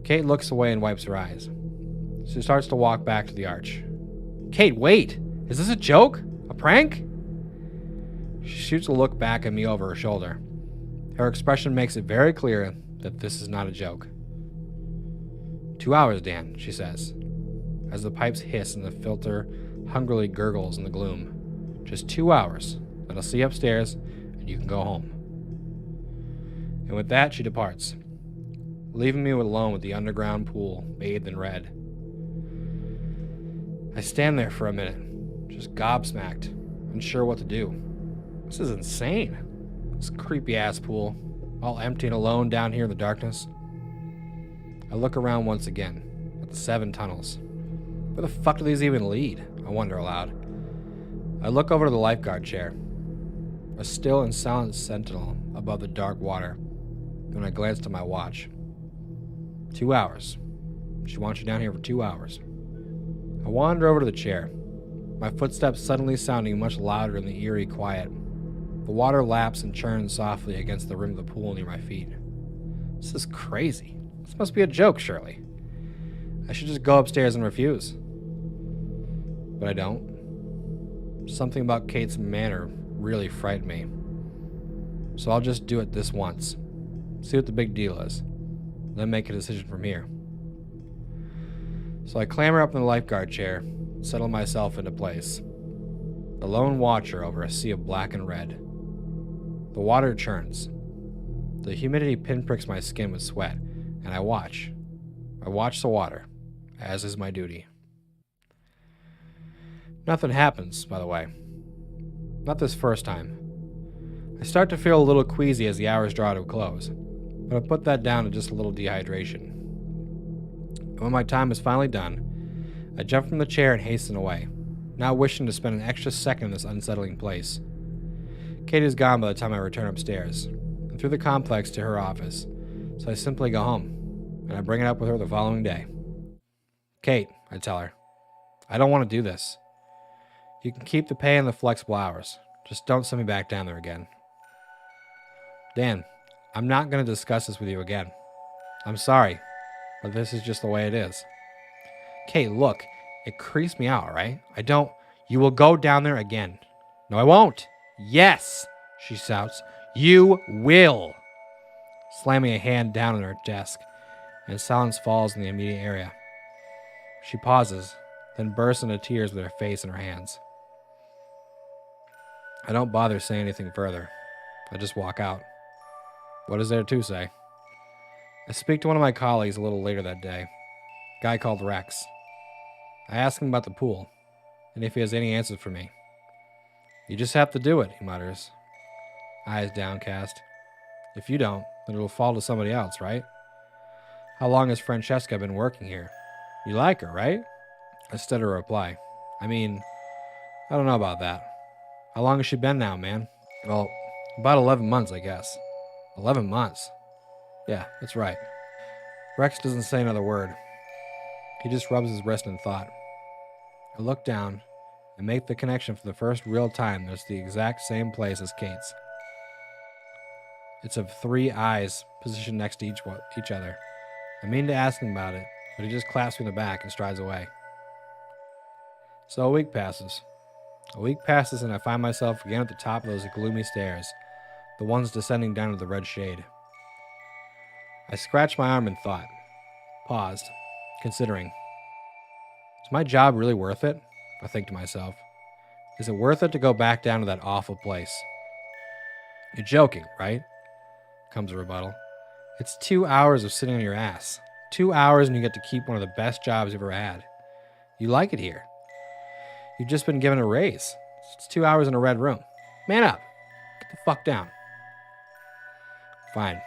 Kate looks away and wipes her eyes. She starts to walk back to the arch. Kate, wait! Is this a joke? A prank? She shoots a look back at me over her shoulder. Her expression makes it very clear that this is not a joke. 2 hours, Dan, she says, as the pipes hiss and the filter hungrily gurgles in the gloom. Just 2 hours. Then I'll see you upstairs, and you can go home. And with that, she departs, leaving me alone with the underground pool bathed in red. I stand there for a minute, just gobsmacked, unsure what to do. This is insane. This creepy-ass pool, all empty and alone down here in the darkness. I look around once again, at the 7 tunnels. Where the fuck do these even lead? I wonder aloud. I look over to the lifeguard chair, a still and silent sentinel above the dark water, when I glance to my watch. 2 hours. She wants you down here for 2 hours. I wander over to the chair, my footsteps suddenly sounding much louder in the eerie quiet. The water laps and churns softly against the rim of the pool near my feet. This is crazy. This must be a joke, surely. I should just go upstairs and refuse. But I don't. Something about Kate's manner really frightened me. So I'll just do it this once. See what the big deal is. Then make a decision from here. So I clamber up in the lifeguard chair, settle myself into place. The lone watcher over a sea of black and red. The water churns. The humidity pinpricks my skin with sweat, and I watch. I watch the water, as is my duty. Nothing happens, by the way. Not this first time. I start to feel a little queasy as the hours draw to a close, but I put that down to just a little dehydration. And when my time is finally done, I jump from the chair and hasten away, not wishing to spend an extra second in this unsettling place. Kate is gone by the time I return upstairs, and through the complex to her office, so I simply go home, and I bring it up with her the following day. Kate, I tell her, I don't want to do this. You can keep the pay and the flexible hours. Just don't send me back down there again. Dan, I'm not going to discuss this with you again. I'm sorry, but this is just the way it is. Kate, look, it creeps me out, right? You will go down there again. No, I won't. Yes, she shouts. You will. Slamming a hand down on her desk, and silence falls in the immediate area. She pauses, then bursts into tears with her face in her hands. I don't bother saying anything further. I just walk out. What is there to say? I speak to one of my colleagues a little later that day, a guy called Rex. I ask him about the pool, and if he has any answers for me. You just have to do it, he mutters, eyes downcast. If you don't, then it'll fall to somebody else, right? How long has Francesca been working here? You like her, right? I stutter a reply. I mean, I don't know about that. How long has she been now, man? Well, about 11 months, I guess. 11 months? Yeah, that's right. Rex doesn't say another word. He just rubs his wrist in thought. I look down and make the connection for the first real time that it's the exact same place as Kate's. It's of 3 eyes positioned next to each other. I mean to ask him about it, but he just claps me in the back and strides away. So a week passes. A week passes and I find myself again at the top of those gloomy stairs, the ones descending down to the red shade. I scratched my arm in thought, paused, considering. Is my job really worth it? I think to myself. Is it worth it to go back down to that awful place? You're joking, right? Comes a rebuttal. It's 2 hours of sitting on your ass. 2 hours and you get to keep one of the best jobs you've ever had. You like it here. You've just been given a raise. It's 2 hours in a red room. Man up. Get the fuck down. Fine,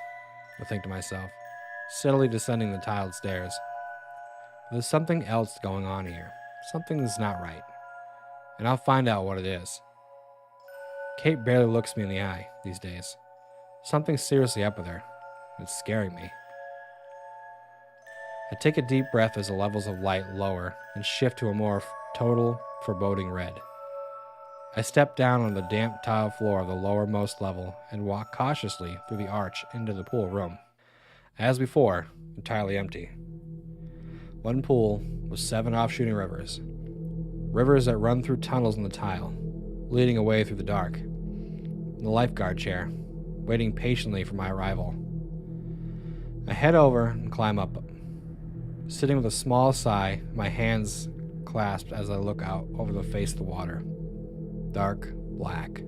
I think to myself, steadily descending the tiled stairs. There's something else going on here. Something that's not right. And I'll find out what it is. Kate barely looks me in the eye these days. Something's seriously up with her. It's scaring me. I take a deep breath as the levels of light lower and shift to a more total, foreboding red. I step down on the damp tile floor of the lowermost level and walk cautiously through the arch into the pool room. As before, entirely empty. One pool with 7 offshooting rivers. Rivers that run through tunnels in the tile, leading away through the dark. In the lifeguard chair, waiting patiently for my arrival. I head over and climb up, sitting with a small sigh, my hands clasped as I look out over the face of the water. Dark black.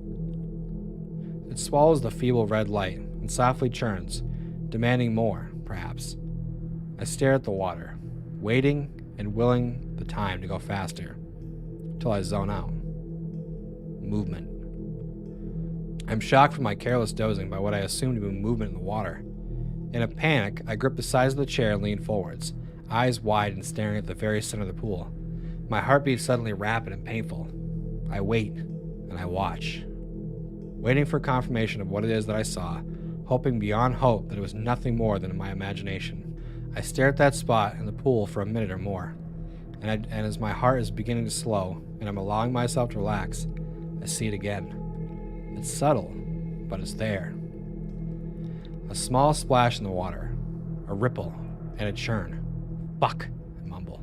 It swallows the feeble red light and softly churns, demanding more, perhaps. I stare at the water, waiting and willing the time to go faster, till I zone out. Movement. I'm shocked from my careless dozing by what I assume to be movement in the water. In a panic, I grip the sides of the chair and lean forwards, eyes wide and staring at the very center of the pool. My heartbeat suddenly rapid and painful. I wait, and I watch, waiting for confirmation of what it is that I saw, hoping beyond hope that it was nothing more than my imagination. I stare at that spot in the pool for a minute or more, and as my heart is beginning to slow and I'm allowing myself to relax, I see it again. It's subtle, but it's there. A small splash in the water, a ripple, and a churn. Fuck, I mumble.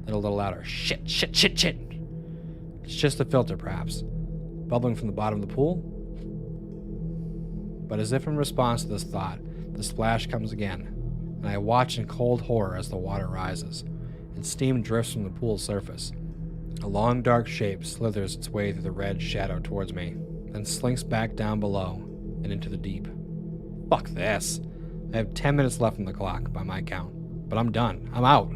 Then a little louder. Shit. It's just a filter, perhaps, bubbling from the bottom of the pool. But as if in response to this thought, the splash comes again, and I watch in cold horror as the water rises, and steam drifts from the pool's surface. A long dark shape slithers its way through the red shadow towards me, then slinks back down below and into the deep. Fuck this. I have 10 minutes left on the clock, by my count, but I'm done. I'm out.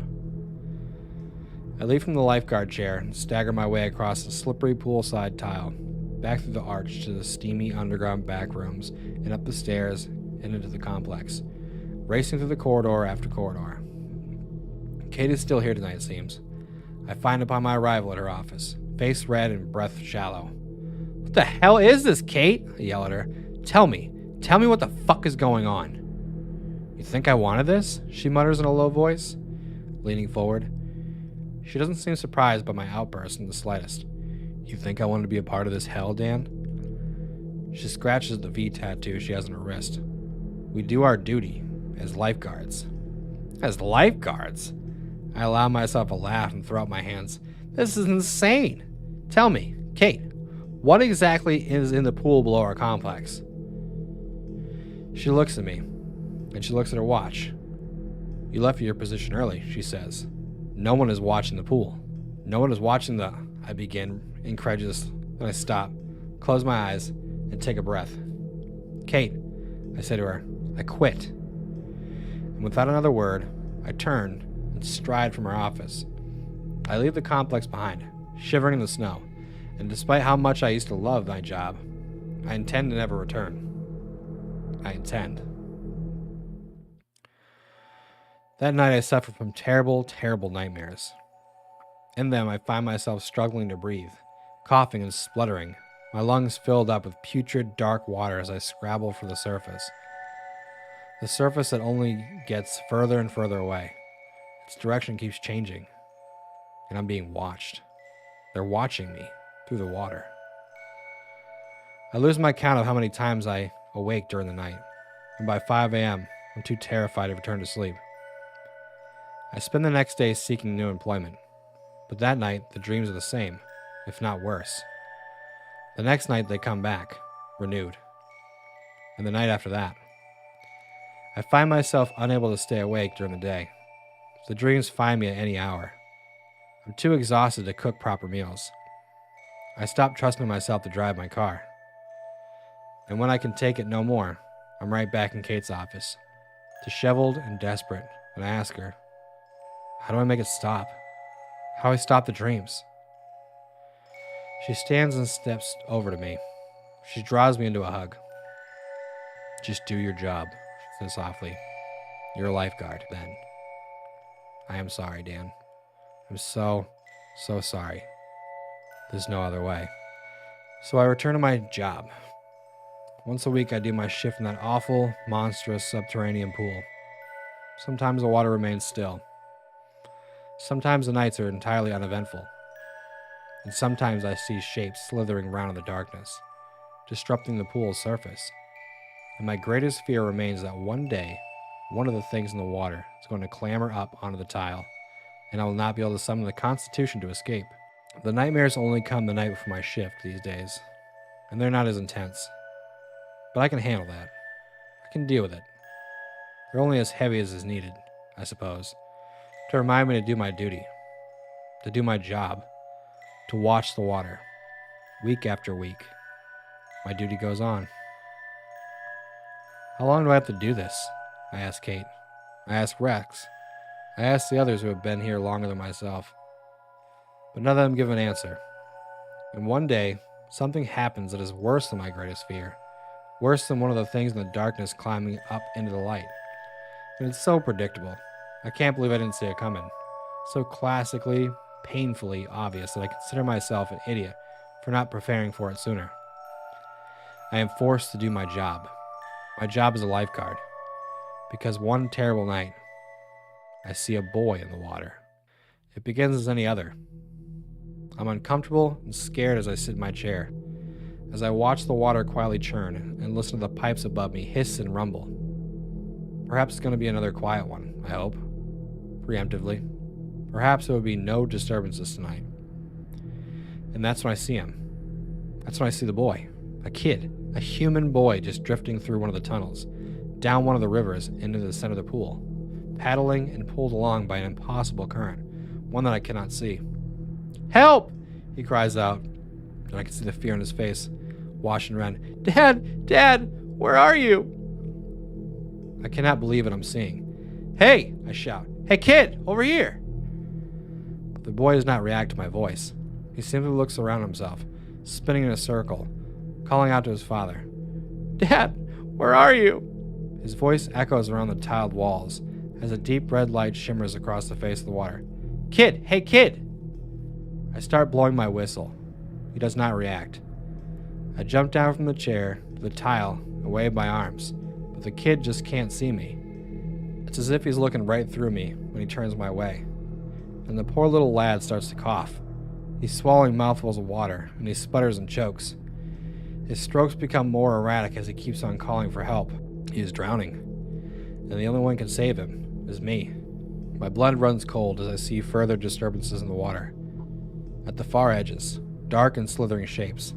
I leave from the lifeguard chair and stagger my way across the slippery poolside tile, back through the arch to the steamy underground back rooms, and up the stairs and into the complex, racing through the corridor after corridor. Kate is still here tonight, it seems. I find upon my arrival at her office, face red and breath shallow. What the hell is this, Kate? I yell at her. Tell me what the fuck is going on. You think I wanted this? She mutters in a low voice, leaning forward. She doesn't seem surprised by my outburst in the slightest. You think I wanted to be a part of this hell, Dan? She scratches the V tattoo she has on her wrist. We do our duty as lifeguards. As lifeguards? I allow myself a laugh and throw up my hands. This is insane. Tell me, Kate, what exactly is in the pool below our complex? She looks at me, and she looks at her watch. You left your position early, she says. No one is watching the pool. No one is watching the... I begin, incredulous. Then I stop, close my eyes, and take a breath. Kate, I say to her, I quit. And without another word, I turn and stride from her office. I leave the complex behind, shivering in the snow, and despite how much I used to love my job, I intend to never return. I intend. That night I suffered from terrible, terrible nightmares. In them I find myself struggling to breathe, coughing and spluttering, my lungs filled up with putrid, dark water as I scrabble for the surface. The surface that only gets further and further away. Its direction keeps changing, and I'm being watched. They're watching me through the water. I lose my count of how many times I awake during the night, and by 5 a.m., I'm too terrified to return to sleep. I spend the next day seeking new employment, but that night the dreams are the same, if not worse. The next night they come back, renewed, and the night after that. I find myself unable to stay awake during the day. The dreams find me at any hour. I'm too exhausted to cook proper meals. I stop trusting myself to drive my car. And when I can take it no more, I'm right back in Kate's office, disheveled and desperate, and I ask her, how do I make it stop? How do I stop the dreams? She stands and steps over to me. She draws me into a hug. Just do your job, she says softly. You're a lifeguard, then. I am sorry, Dan. I'm so sorry. There's no other way. So I return to my job. Once a week I do my shift in that awful, monstrous subterranean pool. Sometimes the water remains still. Sometimes the nights are entirely uneventful. and sometimes I see shapes slithering around in the darkness, disrupting the pool's surface. And my greatest fear remains that one day, one of the things in the water is going to clamber up onto the tile, and I will not be able to summon the Constitution to escape. The nightmares only come the night before my shift these days, and they're not as intense. But I can handle that. I can deal with it. They're only as heavy as is needed, I suppose, to remind me to do my duty, to do my job, to watch the water. Week after week, my duty goes on. How long do I have to do this? I ask Kate. I ask Rex. I ask the others who have been here longer than myself. But none of them give an answer. And one day, something happens that is worse than my greatest fear. Worse than one of the things in the darkness climbing up into the light. And it's so predictable. I can't believe I didn't see it coming. So classically, painfully obvious that I consider myself an idiot for not preparing for it sooner. I am forced to do my job. My job as a lifeguard. Because one terrible night, I see a boy in the water. It begins as any other. I'm uncomfortable and scared as I sit in my chair, as I watch the water quietly churn and listen to the pipes above me hiss and rumble. Perhaps it's going to be another quiet one, I hope. Preemptively. Perhaps there will be no disturbances tonight. And that's when I see him. That's when I see the boy. A kid. A human boy just drifting through one of the tunnels, down one of the rivers into the center of the pool, paddling and pulled along by an impossible current, one that I cannot see. "Help!" he cries out, and I can see the fear in his face, washing around. "Dad! Dad! Where are you?" I cannot believe what I'm seeing. "Hey!" I shout. "Hey kid! Over here!" The boy does not react to my voice. He simply looks around himself, spinning in a circle, calling out to his father. "Dad! Where are you?" His voice echoes around the tiled walls as a deep red light shimmers across the face of the water. "Kid! Hey kid!" I start blowing my whistle. He does not react. I jump down from the chair to the tile and wave my arms, but the kid just can't see me. It's as if he's looking right through me when he turns my way. And the poor little lad starts to cough. He's swallowing mouthfuls of water, and he sputters and chokes. His strokes become more erratic as he keeps on calling for help. He is drowning, and the only one who can save him is me. My blood runs cold as I see further disturbances in the water. At the far edges, dark and slithering shapes,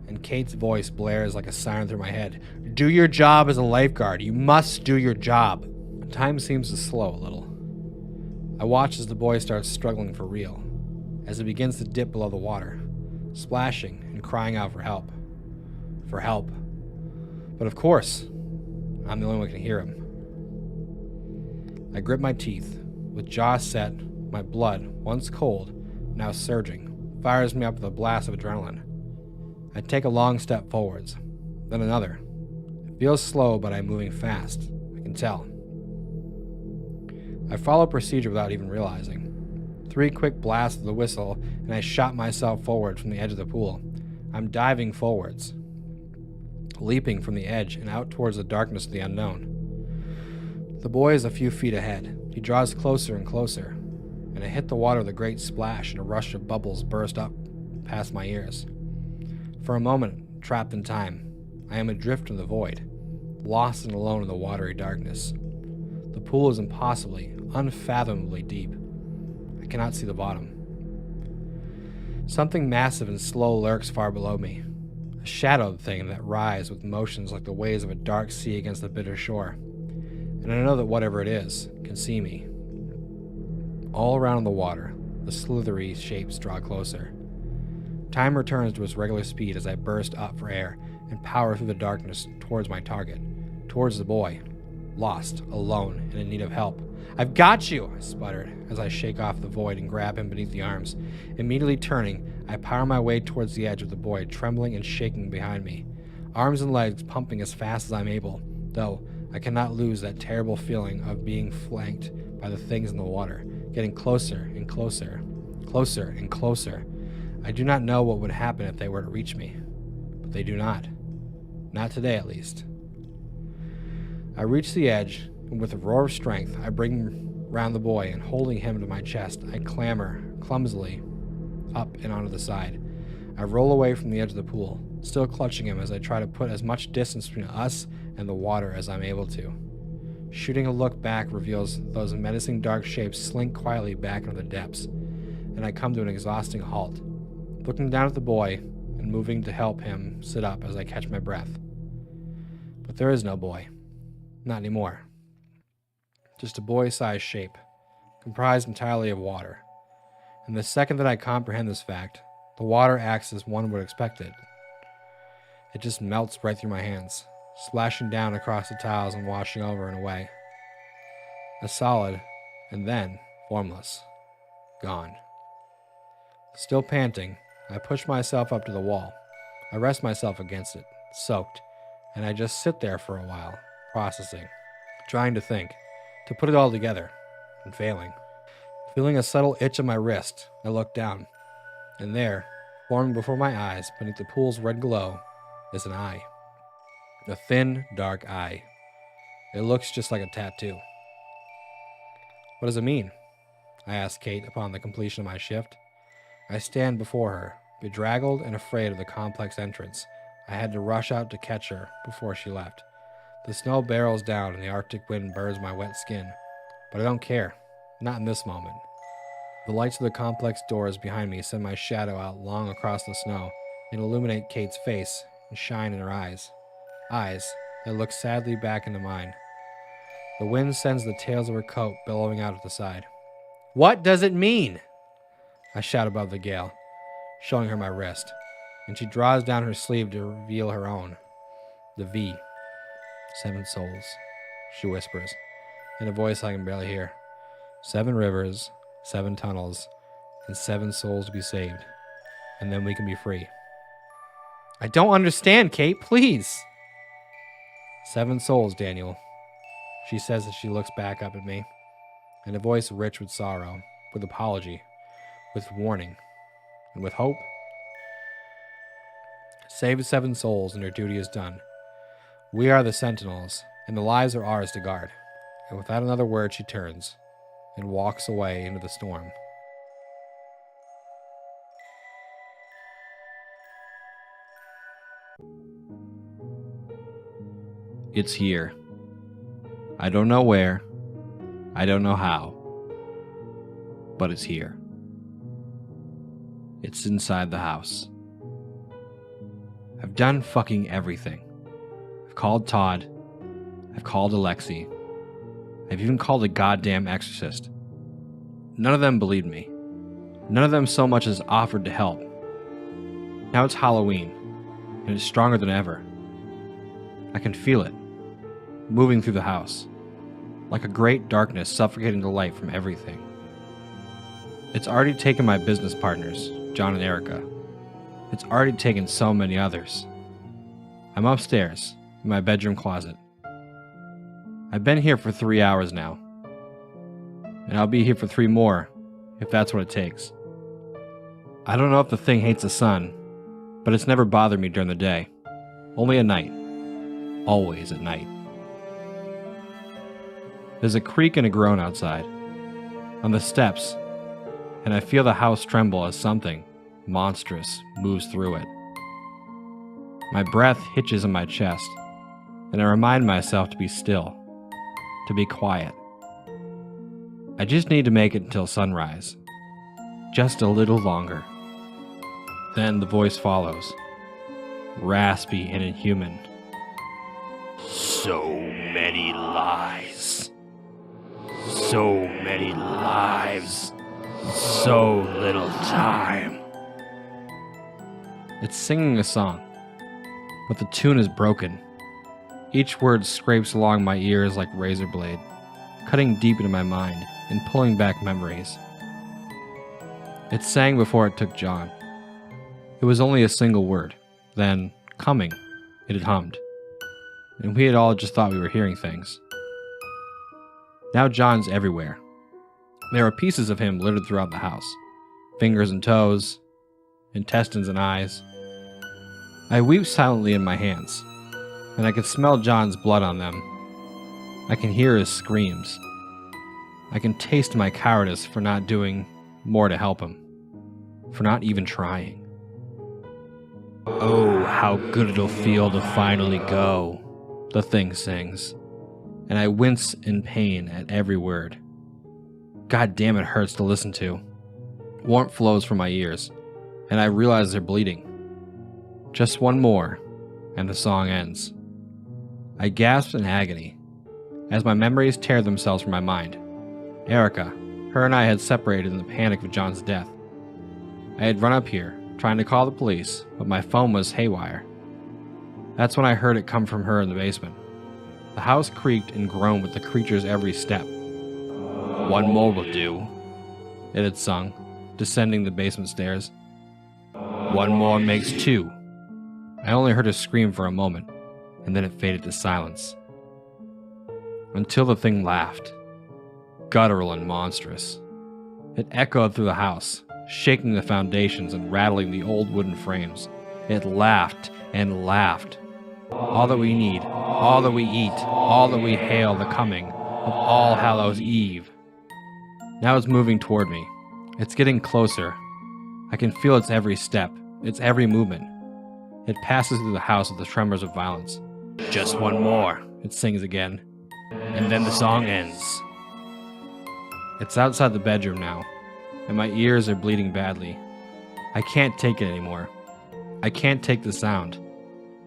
and Kate's voice blares like a siren through my head. "Do your job as a lifeguard. You must do your job." Time seems to slow a little. I watch as the boy starts struggling for real, as he begins to dip below the water, splashing and crying out for help. For help. But of course, I'm the only one who can hear him. I grip my teeth, with jaws set, my blood, once cold, now surging, fires me up with a blast of adrenaline. I take a long step forwards, then another. It feels slow, but I'm moving fast. I can tell. I follow procedure without even realizing. 3 quick blasts of the whistle, and I shot myself forward from the edge of the pool. I'm diving forwards, leaping from the edge and out towards the darkness of the unknown. The boy is a few feet ahead. He draws closer and closer, and I hit the water with a great splash, and a rush of bubbles burst up past my ears. For a moment, trapped in time, I am adrift in the void, lost and alone in the watery darkness. The pool is impossibly, unfathomably deep. I cannot see the bottom. Something massive and slow lurks far below me, a shadowed thing that writhes with motions like the waves of a dark sea against the bitter shore. And I know that whatever it is can see me. All around the water, the slithery shapes draw closer. Time returns to its regular speed as I burst up for air and power through the darkness towards my target, towards the boy, lost, alone, and in need of help. "I've got you!" I sputtered as I shake off the void and grab him beneath the arms. Immediately turning, I power my way towards the edge of the boy, trembling and shaking behind me, arms and legs pumping as fast as I'm able, though I cannot lose that terrible feeling of being flanked by the things in the water, getting closer and closer, closer and closer. I do not know what would happen if they were to reach me, but they do not. Not today, at least. I reach the edge, and with a roar of strength, I bring round the boy, and holding him to my chest, I clamber, clumsily, up and onto the side. I roll away from the edge of the pool, still clutching him as I try to put as much distance between us and the water as I'm able to. Shooting a look back reveals those menacing dark shapes slink quietly back into the depths, and I come to an exhausting halt, looking down at the boy and moving to help him sit up as I catch my breath. But there is no boy. Not anymore. Just a boy-sized shape, comprised entirely of water. And the second that I comprehend this fact, the water acts as one would expect it. It just melts right through my hands, splashing down across the tiles and washing over and away. A solid, and then formless. Gone. Still panting, I push myself up to the wall. I rest myself against it, soaked, and I just sit there for a while, processing, trying to think, to put it all together, and failing. Feeling a subtle itch on my wrist, I look down, and there, forming before my eyes beneath the pool's red glow, is an eye. A thin, dark eye. It looks just like a tattoo. What does it mean? I ask Kate upon the completion of my shift. I stand before her, bedraggled and afraid of the complex entrance. I had to rush out to catch her before she left. The snow barrels down and the Arctic wind burns my wet skin, but I don't care. Not in this moment. The lights of the complex doors behind me send my shadow out long across the snow and illuminate Kate's face and shine in her eyes. Eyes that look sadly back into mine. The wind sends the tails of her coat billowing out at the side. What does it mean? I shout above the gale, showing her my wrist, and she draws down her sleeve to reveal her own. The V. 7 souls, she whispers, in a voice I can barely hear. 7 rivers, 7 tunnels, and 7 souls to be saved, and then we can be free. I don't understand, Kate, please. 7 souls, Daniel, she says as she looks back up at me, in a voice rich with sorrow, with apology, with warning, and with hope. Save 7 souls and your duty is done. We are the sentinels, and the lives are ours to guard. And without another word, she turns and walks away into the storm. It's here. I don't know where. I don't know how. But it's here. It's inside the house. I've done fucking everything. I've called Todd. I've called Alexi. I've even called a goddamn exorcist. None of them believed me. None of them so much as offered to help. Now it's Halloween, and it's stronger than ever. I can feel it, moving through the house, like a great darkness suffocating the light from everything. It's already taken my business partners, John and Erica. It's already taken so many others. I'm upstairs, in my bedroom closet. I've been here for 3 hours now. And I'll be here for 3 more, if that's what it takes. I don't know if the thing hates the sun, but it's never bothered me during the day. Only at night. Always at night. There's a creak and a groan outside, on the steps, and I feel the house tremble as something monstrous moves through it. My breath hitches in my chest, and I remind myself to be still, to be quiet. I just need to make it until sunrise. Just a little longer. Then the voice follows, raspy and inhuman. So many lies. So many lives. So little time. It's singing a song, but the tune is broken. Each word scrapes along my ears like razor blade, cutting deep into my mind and pulling back memories. It sang before it took John. It was only a single word. Then, coming, it had hummed. And we had all just thought we were hearing things. Now John's everywhere. There are pieces of him littered throughout the house. Fingers and toes, intestines and eyes. I weep silently in my hands, and I can smell John's blood on them. I can hear his screams. I can taste my cowardice for not doing more to help him. for not even trying. Oh, how good it'll feel to finally go, the thing sings, and I wince in pain at every word. God damn, it hurts to listen to. Warmth flows from my ears, and I realize they're bleeding. Just one more, and the song ends. I gasp in agony, as my memories tear themselves from my mind. Erica, her and I had separated in the panic of John's death. I had run up here, trying to call the police, but my phone was haywire. That's when I heard it come from her in the basement. The house creaked and groaned with the creature's every step. one more will do, It had sung, descending the basement stairs. one more makes two. I only heard her scream for a moment, and then it faded to silence. Until the thing laughed, guttural and monstrous. It echoed through the house, shaking the foundations and rattling the old wooden frames. It laughed and laughed. All that we need, all that we eat, all that we hail the coming of All Hallows Eve. Now it's moving toward me. It's getting closer. I can feel its every step, its every movement. It passes through the house with the tremors of violence. Just one more, It sings again. and then the song ends. It's outside the bedroom now, and my ears are bleeding badly. I can't take it anymore. I can't take the sound.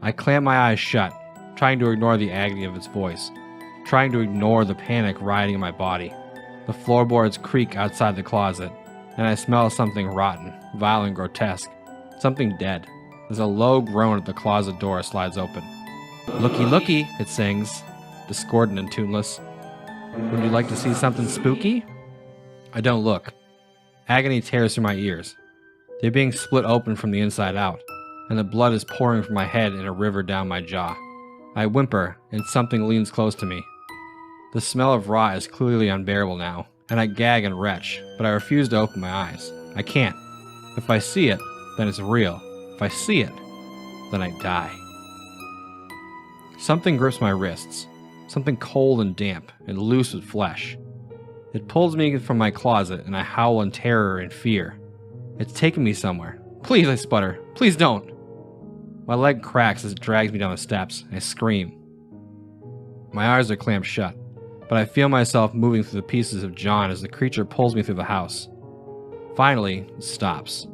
I clamp my eyes shut, trying to ignore the agony of its voice, trying to ignore the panic riding in my body. The floorboards creak outside the closet, and I smell something rotten, vile and grotesque, something dead, as a low groan at the closet door slides open. Looky, looky, it sings, discordant and tuneless. Would you like to see something spooky? I don't look. Agony tears through my ears. They're being split open from the inside out, and the blood is pouring from my head in a river down my jaw. I whimper, and something leans close to me. The smell of rot is clearly unbearable now, and I gag and retch, but I refuse to open my eyes. I can't. If I see it, then it's real. If I see it, then I die. Something grips my wrists, something cold and damp and loose with flesh. It pulls me from my closet, and I howl in terror and fear. It's taking me somewhere. Please, I sputter. Please don't. My leg cracks as it drags me down the steps. I scream. My eyes are clamped shut, but I feel myself moving through the pieces of John as the creature pulls me through the house. Finally, it stops.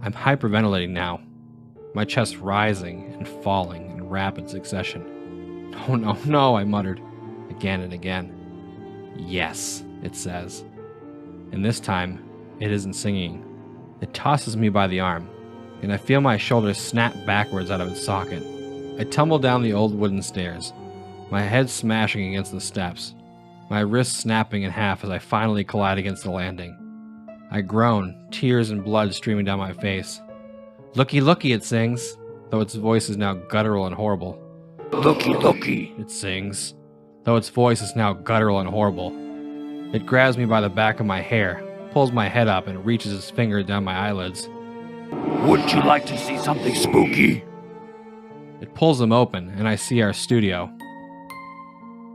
I'm hyperventilating now, my chest rising and falling in rapid succession. Oh no, no, I muttered, again and again. Yes, it says. And this time, it isn't singing. It tosses me by the arm, and I feel my shoulders snap backwards out of its socket. I tumble down the old wooden stairs, my head smashing against the steps, my wrists snapping in half as I finally collide against the landing. I groan, tears and blood streaming down my face. Looky, looky, it sings, though its voice is now guttural and horrible. Looky, looky, It sings, though its voice is now guttural and horrible. It grabs me by the back of my hair, pulls my head up, and reaches its finger down my eyelids. Would you like to see something spooky? It pulls them open, and I see our studio.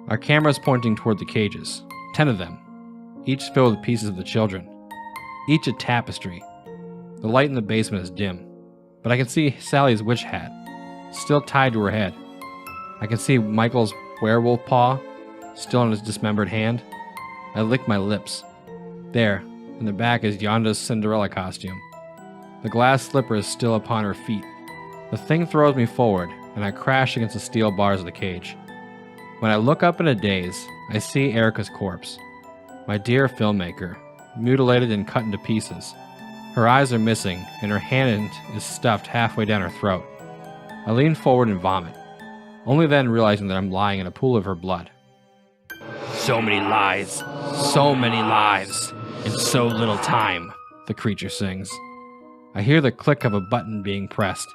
Our camera's pointing toward the cages, 10 of them, each filled with pieces of the children, each a tapestry. The light in the basement is dim, but I can see Sally's witch hat, still tied to her head. I can see Michael's werewolf paw, still in his dismembered hand. I lick my lips. There, in the back is Yonda's Cinderella costume. The glass slipper is still upon her feet. The thing throws me forward, and I crash against the steel bars of the cage. When I look up in a daze, I see Erica's corpse. My dear filmmaker, mutilated and cut into pieces. Her eyes are missing, and her hand is stuffed halfway down her throat. I lean forward and vomit, only then realizing that I'm lying in a pool of her blood. So many lies, so many lives, in so little time, The creature sings. I hear the click of a button being pressed,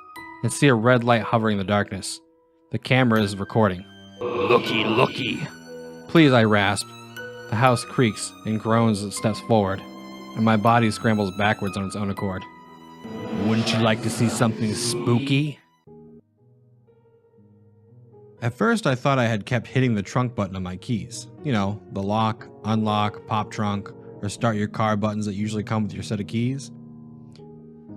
and see a red light hovering in the darkness. The camera is recording. Looky, looky. Please, I rasp. The house creaks and groans as it steps forward, and my body scrambles backwards on its own accord. Wouldn't you like to see something spooky? At first, I thought I had kept hitting the trunk button on my keys. You know, the lock, unlock, pop trunk, or start your car buttons that usually come with your set of keys.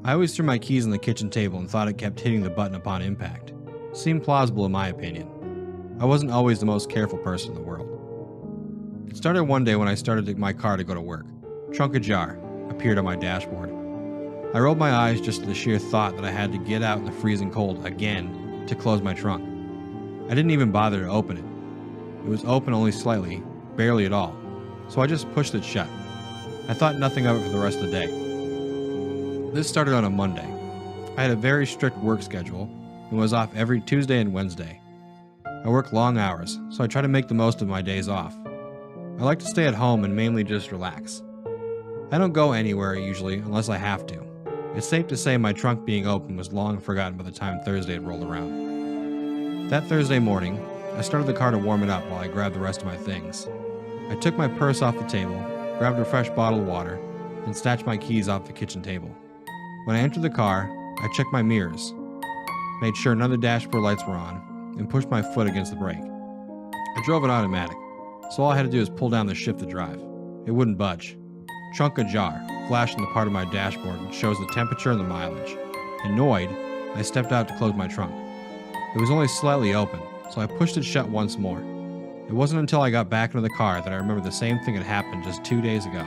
I always threw my keys on the kitchen table and thought it kept hitting the button upon impact. Seemed plausible in my opinion. I wasn't always the most careful person in the world. It started one day when I started my car to go to work. Trunk ajar appeared on my dashboard. I rolled my eyes just at the sheer thought that I had to get out in the freezing cold again to close my trunk. I didn't even bother to open it. It was open only slightly, barely at all, so I just pushed it shut. I thought nothing of it for the rest of the day. This started on a Monday. I had a very strict work schedule and was off every Tuesday and Wednesday. I work long hours, so I try to make the most of my days off. I like to stay at home and mainly just relax. I don't go anywhere usually unless I have to. It's safe to say my trunk being open was long forgotten by the time Thursday had rolled around. That Thursday morning, I started the car to warm it up while I grabbed the rest of my things. I took my purse off the table, grabbed a fresh bottle of water, and snatched my keys off the kitchen table. When I entered the car, I checked my mirrors, made sure none of the dashboard lights were on, and pushed my foot against the brake. I drove an automatic, so all I had to do was pull down the shift to drive. It wouldn't budge. Trunk ajar flashed in the part of my dashboard which shows the temperature and the mileage. Annoyed, I stepped out to close my trunk. It was only slightly open, so I pushed it shut once more. It wasn't until I got back into the car that I remembered the same thing had happened just 2 days ago.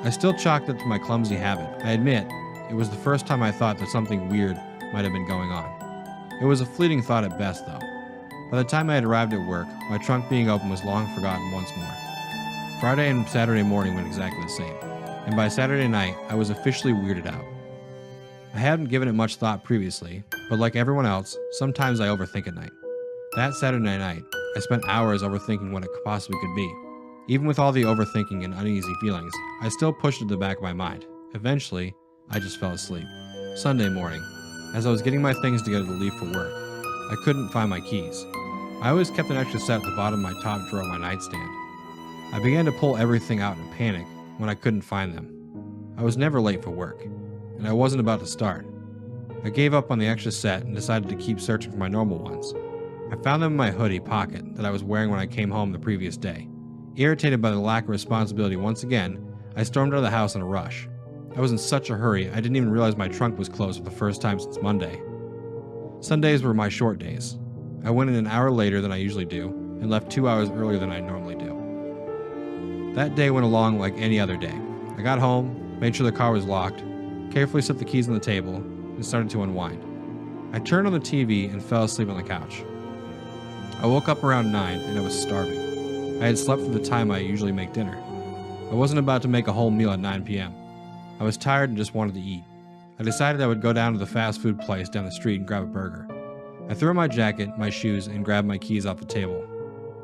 I still chalked it to my clumsy habit. I admit, it was the first time I thought that something weird might have been going on. It was a fleeting thought at best, though. By the time I had arrived at work, my trunk being open was long forgotten once more. Friday and Saturday morning went exactly the same, and by Saturday night, I was officially weirded out. I hadn't given it much thought previously, but like everyone else, sometimes I overthink at night. That Saturday night, I spent hours overthinking what it possibly could be. Even with all the overthinking and uneasy feelings, I still pushed it to the back of my mind. Eventually, I just fell asleep. Sunday morning, as I was getting my things together to leave for work, I couldn't find my keys. I always kept an extra set at the bottom of my top drawer of my nightstand. I began to pull everything out in panic when I couldn't find them. I was never late for work, and I wasn't about to start. I gave up on the extra set and decided to keep searching for my normal ones. I found them in my hoodie pocket that I was wearing when I came home the previous day. Irritated by the lack of responsibility once again, I stormed out of the house in a rush. I was in such a hurry, I didn't even realize my trunk was closed for the first time since Monday. Sundays were my short days. I went in an hour later than I usually do, and left 2 hours earlier than I normally do. That day went along like any other day. I got home, made sure the car was locked, carefully set the keys on the table, and started to unwind. I turned on the TV and fell asleep on the couch. I woke up around 9 and I was starving. I had slept for the time I usually make dinner. I wasn't about to make a whole meal at 9 p.m. I was tired and just wanted to eat. I decided I would go down to the fast food place down the street and grab a burger. I threw on my jacket, my shoes, and grabbed my keys off the table.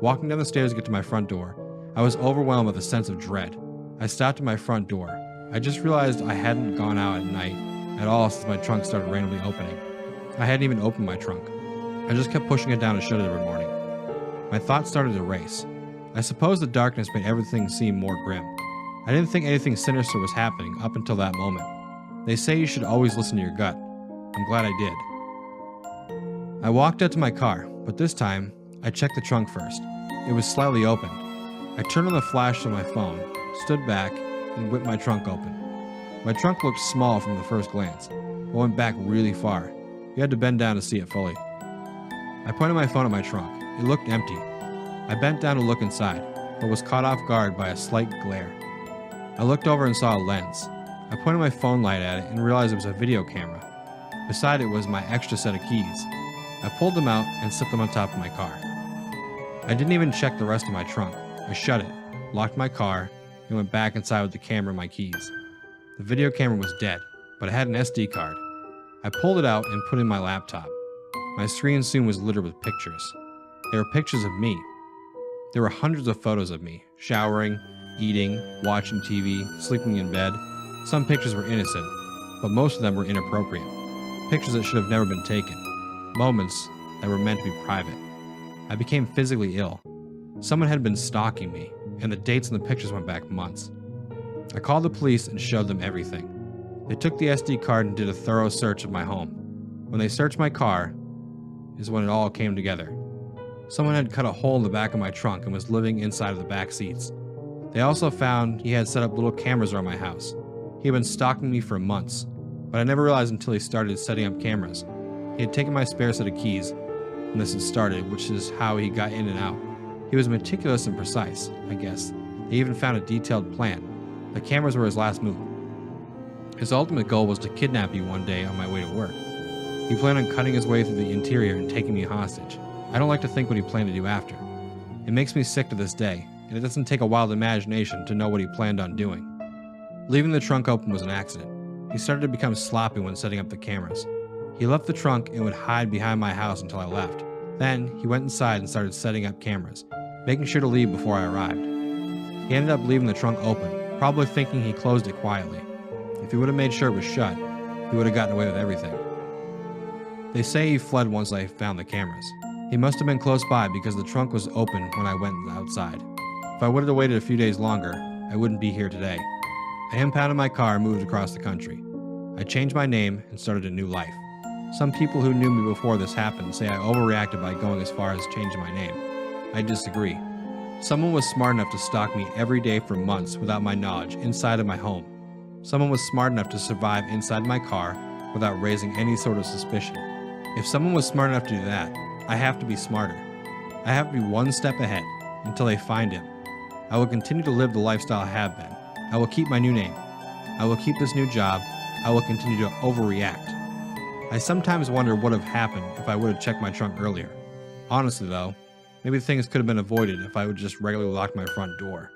Walking down the stairs to get to my front door, I was overwhelmed with a sense of dread. I stopped at my front door. I just realized I hadn't gone out at night at all since my trunk started randomly opening. I hadn't even opened my trunk. I just kept pushing it down and shut it every morning. My thoughts started to race. I suppose the darkness made everything seem more grim. I didn't think anything sinister was happening up until that moment. They say you should always listen to your gut. I'm glad I did. I walked out to my car, but this time, I checked the trunk first. It was slightly open. I turned on the flash on my phone, stood back, and whipped my trunk open. My trunk looked small from the first glance, but went back really far. You had to bend down to see it fully. I pointed my phone at my trunk. It looked empty. I bent down to look inside, but was caught off guard by a slight glare. I looked over and saw a lens. I pointed my phone light at it and realized it was a video camera. Beside it was my extra set of keys. I pulled them out and set them on top of my car. I didn't even check the rest of my trunk. I shut it, locked my car, and went back inside with the camera and my keys. The video camera was dead, but it had an SD card. I pulled it out and put it in my laptop. My screen soon was littered with pictures. There were pictures of me. There were hundreds of photos of me, showering, eating, watching TV, sleeping in bed. Some pictures were innocent, but most of them were inappropriate. Pictures that should have never been taken. Moments that were meant to be private. I became physically ill. Someone had been stalking me, and the dates in the pictures went back months. I called the police and showed them everything. They took the SD card and did a thorough search of my home. When they searched my car, is when it all came together. Someone had cut a hole in the back of my trunk and was living inside of the back seats. They also found he had set up little cameras around my house. He had been stalking me for months. but I never realized until he started setting up cameras. He had taken my spare set of keys, and this had started, which is how he got in and out. He was meticulous and precise, I guess. They even found a detailed plan. The cameras were his last move. His ultimate goal was to kidnap me one day on my way to work. He planned on cutting his way through the interior and taking me hostage. I don't like to think what he planned to do after. It makes me sick to this day, and it doesn't take a wild imagination to know what he planned on doing. Leaving the trunk open was an accident. He started to become sloppy when setting up the cameras. He left the trunk and would hide behind my house until I left. Then, he went inside and started setting up cameras, making sure to leave before I arrived. He ended up leaving the trunk open, probably thinking he closed it quietly. If he would have made sure it was shut, he would have gotten away with everything. They say he fled once I found the cameras. He must have been close by because the trunk was open when I went outside. If I would have waited a few days longer, I wouldn't be here today. I impounded my car and moved across the country. I changed my name and started a new life. Some people who knew me before this happened say I overreacted by going as far as changing my name. I disagree. Someone was smart enough to stalk me every day for months without my knowledge inside of my home. Someone was smart enough to survive inside my car without raising any sort of suspicion. If someone was smart enough to do that, I have to be smarter. I have to be one step ahead until they find him. I will continue to live the lifestyle I have been. I will keep my new name. I will keep this new job. I will continue to overreact. I sometimes wonder what would have happened if I would have checked my trunk earlier. Honestly though, maybe things could have been avoided if I would just regularly lock my front door.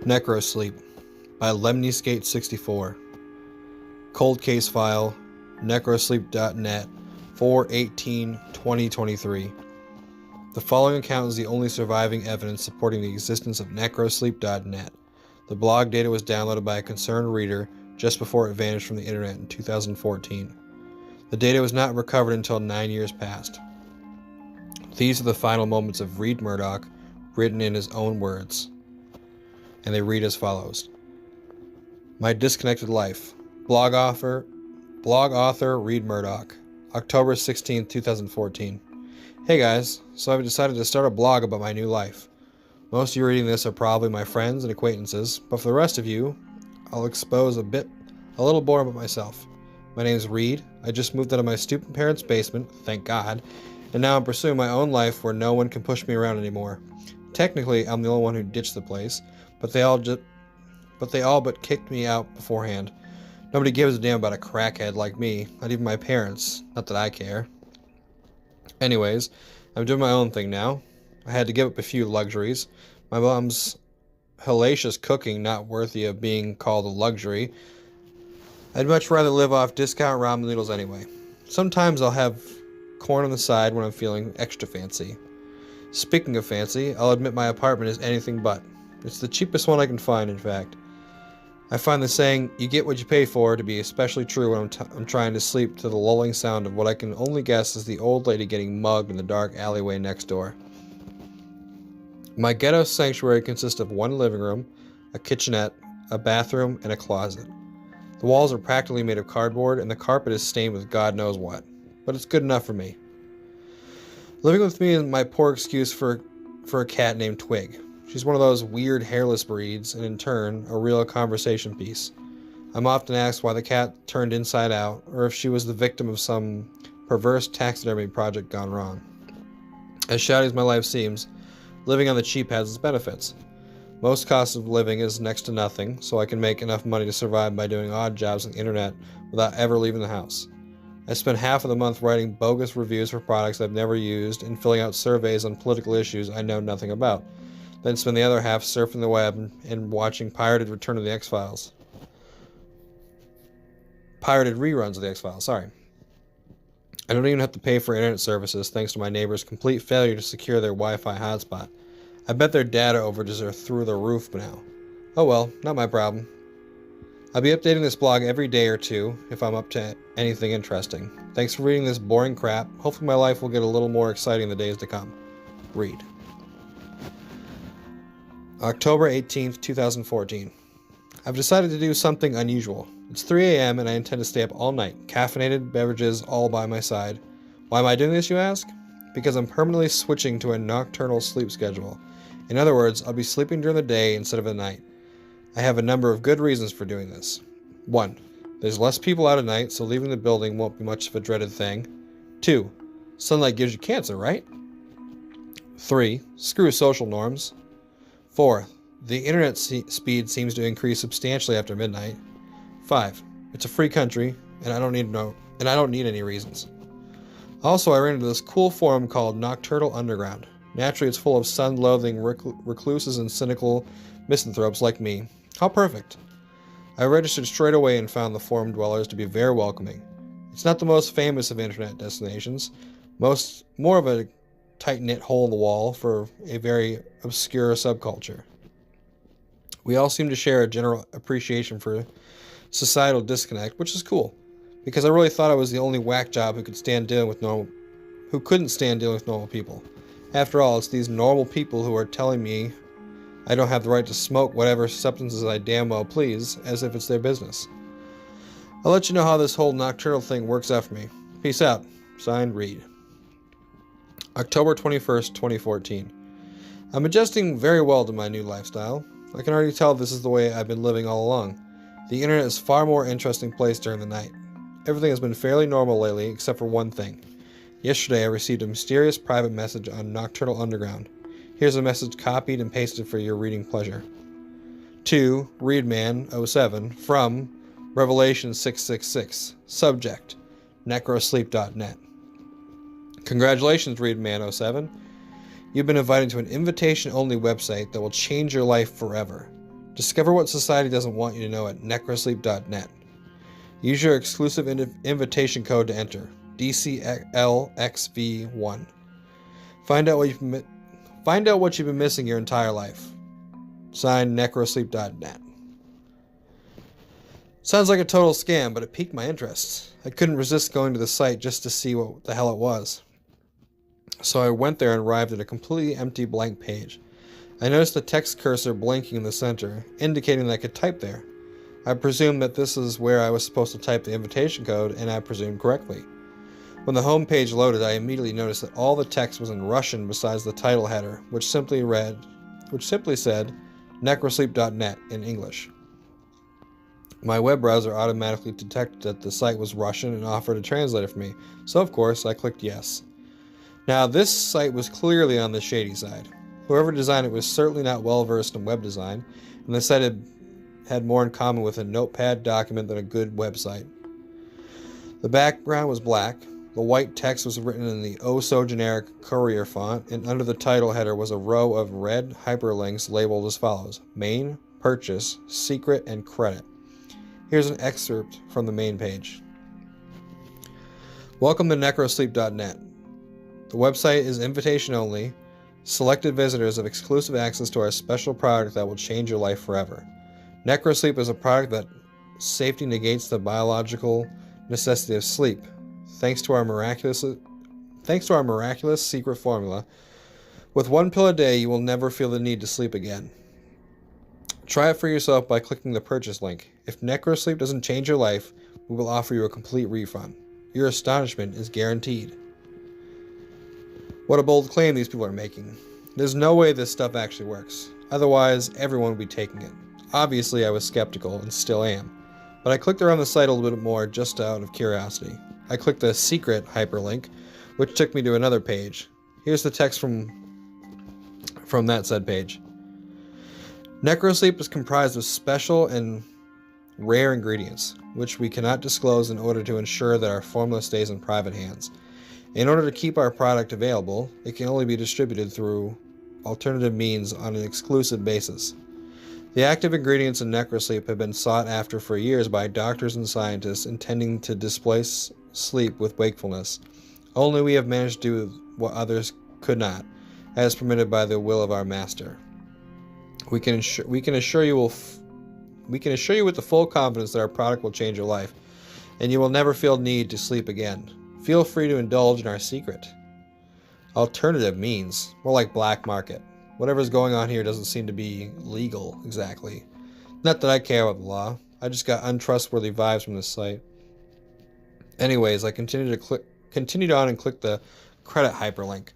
Necrosleep by Lemniskate64. Cold case file, necrosleep.net, 4/18/2023. The following account is the only surviving evidence supporting the existence of necrosleep.net. The blog data was downloaded by a concerned reader just before it vanished from the internet in 2014. The data was not recovered until 9 years passed. These are the final moments of Reed Murdoch, written in his own words, and they read as follows. My disconnected life. Blog author Reed Murdoch. October 16, 2014. Hey guys, so I've decided to start a blog about my new life. Most of you reading this are probably my friends and acquaintances, but for the rest of you, I'll expose a little more about myself. My name's Reed. I just moved out of my stupid parents' basement, thank God, and now I'm pursuing my own life where no one can push me around anymore. Technically, I'm the only one who ditched the place, but they all but kicked me out beforehand. Nobody gives a damn about a crackhead like me, not even my parents, not that I care. Anyways, I'm doing my own thing now. I had to give up a few luxuries. My mom's hellacious cooking not worthy of being called a luxury. I'd much rather live off discount ramen noodles anyway. Sometimes I'll have corn on the side when I'm feeling extra fancy. Speaking of fancy, I'll admit my apartment is anything but. It's the cheapest one I can find, in fact. I find the saying, you get what you pay for, to be especially true when I'm trying to sleep to the lulling sound of what I can only guess is the old lady getting mugged in the dark alleyway next door. My ghetto sanctuary consists of one living room, a kitchenette, a bathroom, and a closet. The walls are practically made of cardboard, and the carpet is stained with God knows what. But it's good enough for me. Living with me is my poor excuse for a cat named Twig. She's one of those weird hairless breeds, and in turn, a real conversation piece. I'm often asked why the cat turned inside out, or if she was the victim of some perverse taxidermy project gone wrong. As shoddy as my life seems, living on the cheap has its benefits. Most cost of living is next to nothing, so I can make enough money to survive by doing odd jobs on the internet without ever leaving the house. I spend half of the month writing bogus reviews for products I've never used and filling out surveys on political issues I know nothing about. Then spend the other half surfing the web and watching pirated Return of the X-Files. Pirated reruns of the X-Files, sorry. I don't even have to pay for internet services thanks to my neighbor's complete failure to secure their Wi-Fi hotspot. I bet their data overages are through the roof now. Oh well, not my problem. I'll be updating this blog every day or two if I'm up to anything interesting. Thanks for reading this boring crap. Hopefully my life will get a little more exciting in the days to come. Read. October 18th, 2014. I've decided to do something unusual. It's 3 a.m. and I intend to stay up all night, caffeinated beverages all by my side. Why am I doing this, you ask? Because I'm permanently switching to a nocturnal sleep schedule. In other words, I'll be sleeping during the day instead of at night. I have a number of good reasons for doing this. 1. There's less people out at night, so leaving the building won't be much of a dreaded thing. 2. Sunlight gives you cancer, right? 3. Screw social norms. 4. The internet speed seems to increase substantially after midnight. 5. It's a free country, and I don't need any reasons. Also, I ran into this cool forum called Nocturnal Underground. Naturally, it's full of sun-loathing recluses and cynical misanthropes like me. How perfect. I registered straight away and found the forum dwellers to be very welcoming. It's not the most famous of internet destinations, more of a tight-knit hole in the wall for a very obscure subculture. We all seem to share a general appreciation for societal disconnect, which is cool, because I really thought I was the only whack job who couldn't stand dealing with normal people. After all, it's these normal people who are telling me I don't have the right to smoke whatever substances I damn well please, as if it's their business. I'll let you know how this whole nocturnal thing works out for me. Peace out. Signed, Reed. October 21st, 2014. I'm adjusting very well to my new lifestyle. I can already tell this is the way I've been living all along. The internet is a far more interesting place during the night. Everything has been fairly normal lately, except for one thing. Yesterday I received a mysterious private message on Nocturnal Underground. Here's a message copied and pasted for your reading pleasure. To Readman07 from Revelation 666. Subject, necrosleep.net. Congratulations, Readman07. You've been invited to an invitation-only website that will change your life forever. Discover what society doesn't want you to know at necrosleep.net. Use your exclusive invitation code to enter, DCLXV1. Find out what you've been missing your entire life. Signed, necrosleep.net. Sounds like a total scam, but it piqued my interest. I couldn't resist going to the site just to see what the hell it was. So I went there and arrived at a completely empty blank page. I noticed the text cursor blinking in the center, indicating that I could type there. I presumed that this is where I was supposed to type the invitation code, and I presumed correctly. When the home page loaded, I immediately noticed that all the text was in Russian besides the title header, which simply said necrosleep.net in English. My web browser automatically detected that the site was Russian and offered a translator for me, so of course I clicked yes. Now this site was clearly on the shady side. Whoever designed it was certainly not well versed in web design, and the site had more in common with a notepad document than a good website. The background was black, the white text was written in the oh-so-generic Courier font, and under the title header was a row of red hyperlinks labeled as follows: Main, Purchase, Secret, and Credit. Here's an excerpt from the main page. Welcome to necrosleep.net. The website is invitation only. Selected visitors have exclusive access to our special product that will change your life forever. Necrosleep is a product that safety negates the biological necessity of sleep. Thanks to our miraculous secret formula, with one pill a day, you will never feel the need to sleep again. Try it for yourself by clicking the purchase link. If Necrosleep doesn't change your life, we will offer you a complete refund. Your astonishment is guaranteed. What a bold claim these people are making. There's no way this stuff actually works. Otherwise, everyone would be taking it. Obviously, I was skeptical and still am. But I clicked around the site a little bit more just out of curiosity. I clicked the secret hyperlink, which took me to another page. Here's the text from that said page. Necrosleep is comprised of special and rare ingredients, which we cannot disclose in order to ensure that our formula stays in private hands. In order to keep our product available, it can only be distributed through alternative means on an exclusive basis. The active ingredients in Necrosleep have been sought after for years by doctors and scientists intending to displace sleep with wakefulness. Only we have managed to do what others could not, as permitted by the will of our master. We can assure you with the full confidence that our product will change your life, and you will never feel need to sleep again. Feel free to indulge in our secret. Alternative means more like black market. Whatever's going on here doesn't seem to be legal exactly. Not that I care about the law. I just got untrustworthy vibes from this site. Anyways, I continued on and clicked the credit hyperlink.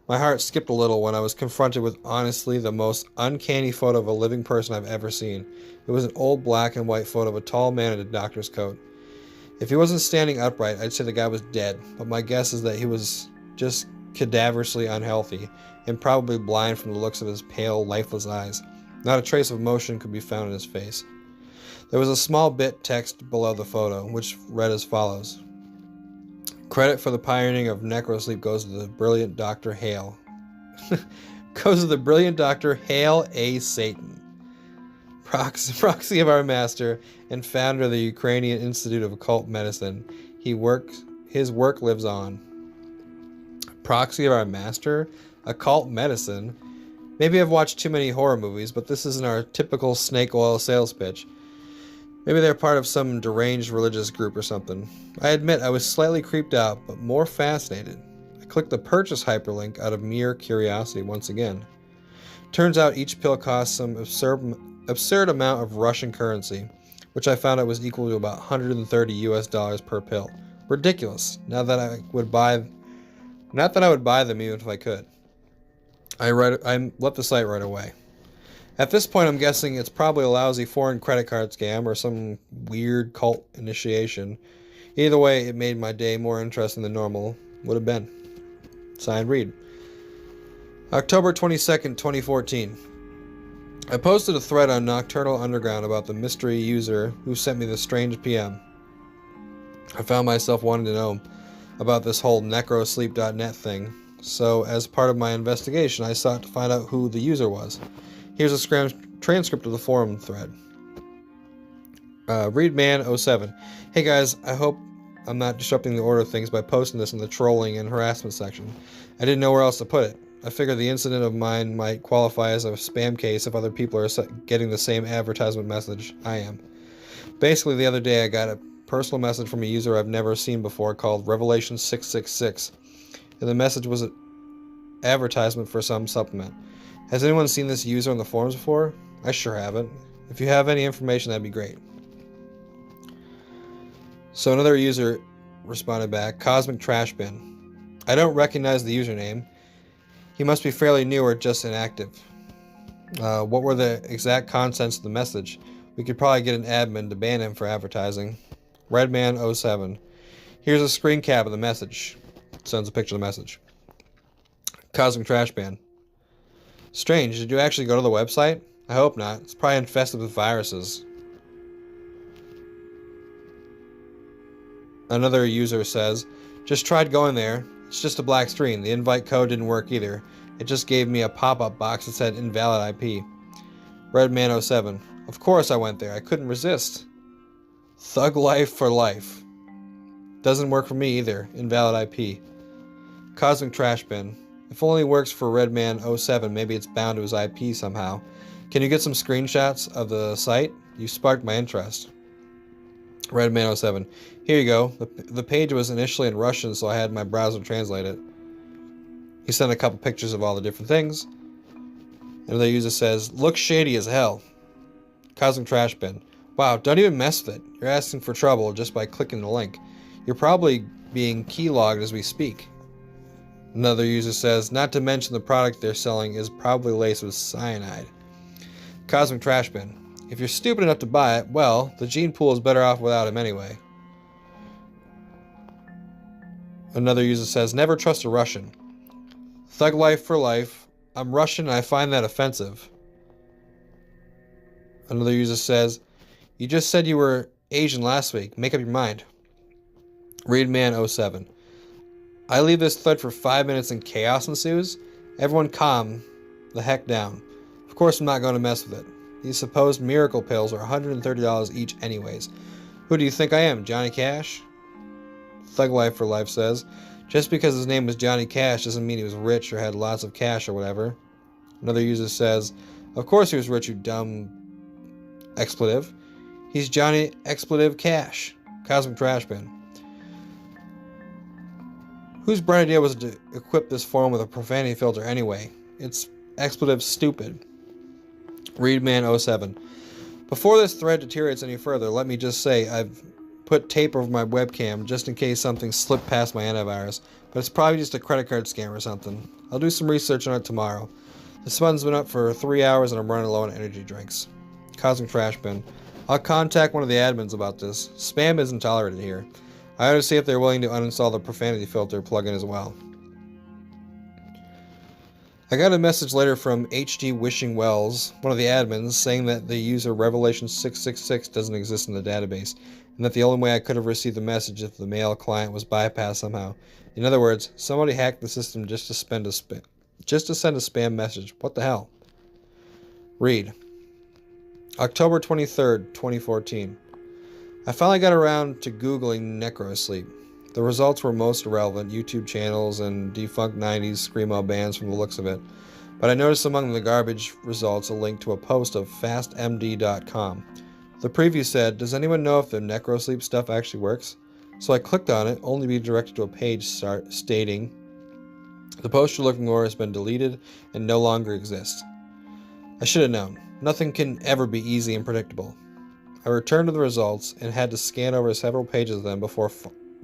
My heart skipped a little when I was confronted with honestly the most uncanny photo of a living person I've ever seen. It was an old black and white photo of a tall man in a doctor's coat. If he wasn't standing upright, I'd say the guy was dead, but my guess is that he was just cadaverously unhealthy and probably blind from the looks of his pale, lifeless eyes. Not a trace of emotion could be found in his face. There was a small bit text below the photo, which read as follows. Credit for the pioneering of necrosleep goes to the brilliant Dr. Hale. Goes to the brilliant Dr. Hale A. Satan, proxy of our master and founder of the Ukrainian Institute of Occult Medicine. His work lives on. Proxy of our master? Occult medicine? Maybe I've watched too many horror movies, but this isn't our typical snake oil sales pitch. Maybe they're part of some deranged religious group or something. I admit I was slightly creeped out, but more fascinated. I clicked the purchase hyperlink out of mere curiosity once again. Turns out each pill costs some absurd amount of Russian currency, which I found out was equal to about 130 US dollars per pill. Ridiculous. Not that I would buy them even if I could. I left the site right away. At this point, I'm guessing it's probably a lousy foreign credit card scam or some weird cult initiation. Either way, it made my day more interesting than normal would have been. Signed, Reed. October 22nd, 2014. I posted a thread on Nocturnal Underground about the mystery user who sent me the strange PM. I found myself wanting to know about this whole necrosleep.net thing, so as part of my investigation, I sought to find out who the user was. Here's a transcript of the forum thread. Readman07. Hey guys, I hope I'm not disrupting the order of things by posting this in the trolling and harassment section. I didn't know where else to put it. I figured the incident of mine might qualify as a spam case if other people are getting the same advertisement message I am. Basically, the other day I got a personal message from a user I've never seen before called Revelation 666, and the message was an advertisement for some supplement. Has anyone seen this user on the forums before? I sure haven't. If you have any information, that'd be great. So another user responded back, Cosmic Trash Bin. I don't recognize the username. He must be fairly new or just inactive. What were the exact contents of the message? We could probably get an admin to ban him for advertising. Redman07. Here's a screen cap of the message. Sends a picture of the message. Cosmic Trash Bin. Strange, did you actually go to the website? I hope not. It's probably infested with viruses. Another user says, just tried going there. It's just a black screen. The invite code didn't work either. It just gave me a pop-up box that said invalid IP. Redman07. Of course I went there. I couldn't resist. Thug life for life. Doesn't work for me either. Invalid IP. Cosmic Trash Bin. If only works for Redman07, maybe it's bound to his IP somehow. Can you get some screenshots of the site? You sparked my interest. Redman07. Here you go. The page was initially in Russian, so I had my browser translate it. He sent a couple pictures of all the different things. Another user says, looks shady as hell. Cosmic Trash Bin. Wow, don't even mess with it. You're asking for trouble just by clicking the link. You're probably being keylogged as we speak. Another user says, not to mention the product they're selling is probably laced with cyanide. Cosmic Trash Bin. If you're stupid enough to buy it, well, the gene pool is better off without him anyway. Another user says, never trust a Russian. Thug life for life. I'm Russian and I find that offensive. Another user says, you just said you were Asian last week. Make up your mind. Readman07. I leave this thread for 5 minutes and chaos ensues. Everyone calm the heck down. Of course I'm not going to mess with it. These supposed miracle pills are $130 each anyways. Who do you think I am, Johnny Cash? Thug Life for Life says, just because his name was Johnny Cash doesn't mean he was rich or had lots of cash or whatever. Another user says, of course he was rich, you dumb expletive. He's Johnny Expletive Cash. Cosmic Trash Bin. Whose bright idea was to equip this forum with a profanity filter anyway? It's expletive stupid. Readman07. Before this thread deteriorates any further, let me just say I've put tape over my webcam just in case something slipped past my antivirus, but it's probably just a credit card scam or something. I'll do some research on it tomorrow. This one's been up for 3 hours and I'm running low on energy drinks. Cosmic Trash Bin. I'll contact one of the admins about this. Spam isn't tolerated here. I ought to see if they're willing to uninstall the profanity filter plugin as well. I got a message later from HD Wishing Wells, one of the admins, saying that the user Revelation 666 doesn't exist in the database, and that the only way I could have received the message if the mail client was bypassed somehow. In other words, somebody hacked the system just to send a spam message. What the hell? Read. October 23rd, 2014. I finally got around to Googling necrosleep. The results were most irrelevant, YouTube channels and defunct 90s screamo bands from the looks of it. But I noticed among the garbage results a link to a post of fastmd.com. The preview said, "Does anyone know if the necrosleep stuff actually works?" So I clicked on it, only to be directed to a page stating, "The post you're looking for has been deleted and no longer exists." I should have known. Nothing can ever be easy and predictable. I returned to the results and had to scan over several pages of them before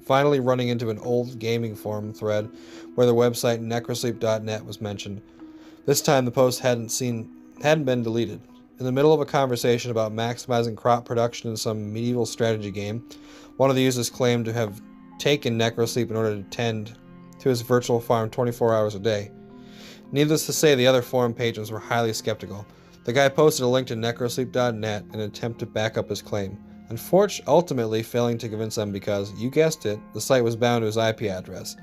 finally running into an old gaming forum thread where the website necrosleep.net was mentioned. This time the post hadn't been deleted. In the middle of a conversation about maximizing crop production in some medieval strategy game, one of the users claimed to have taken necrosleep in order to tend to his virtual farm 24 hours a day. Needless to say, the other forum patrons were highly skeptical. The guy posted a link to necrosleep.net in an attempt to back up his claim, ultimately failing to convince them because, you guessed it, the site was bound to his IP address.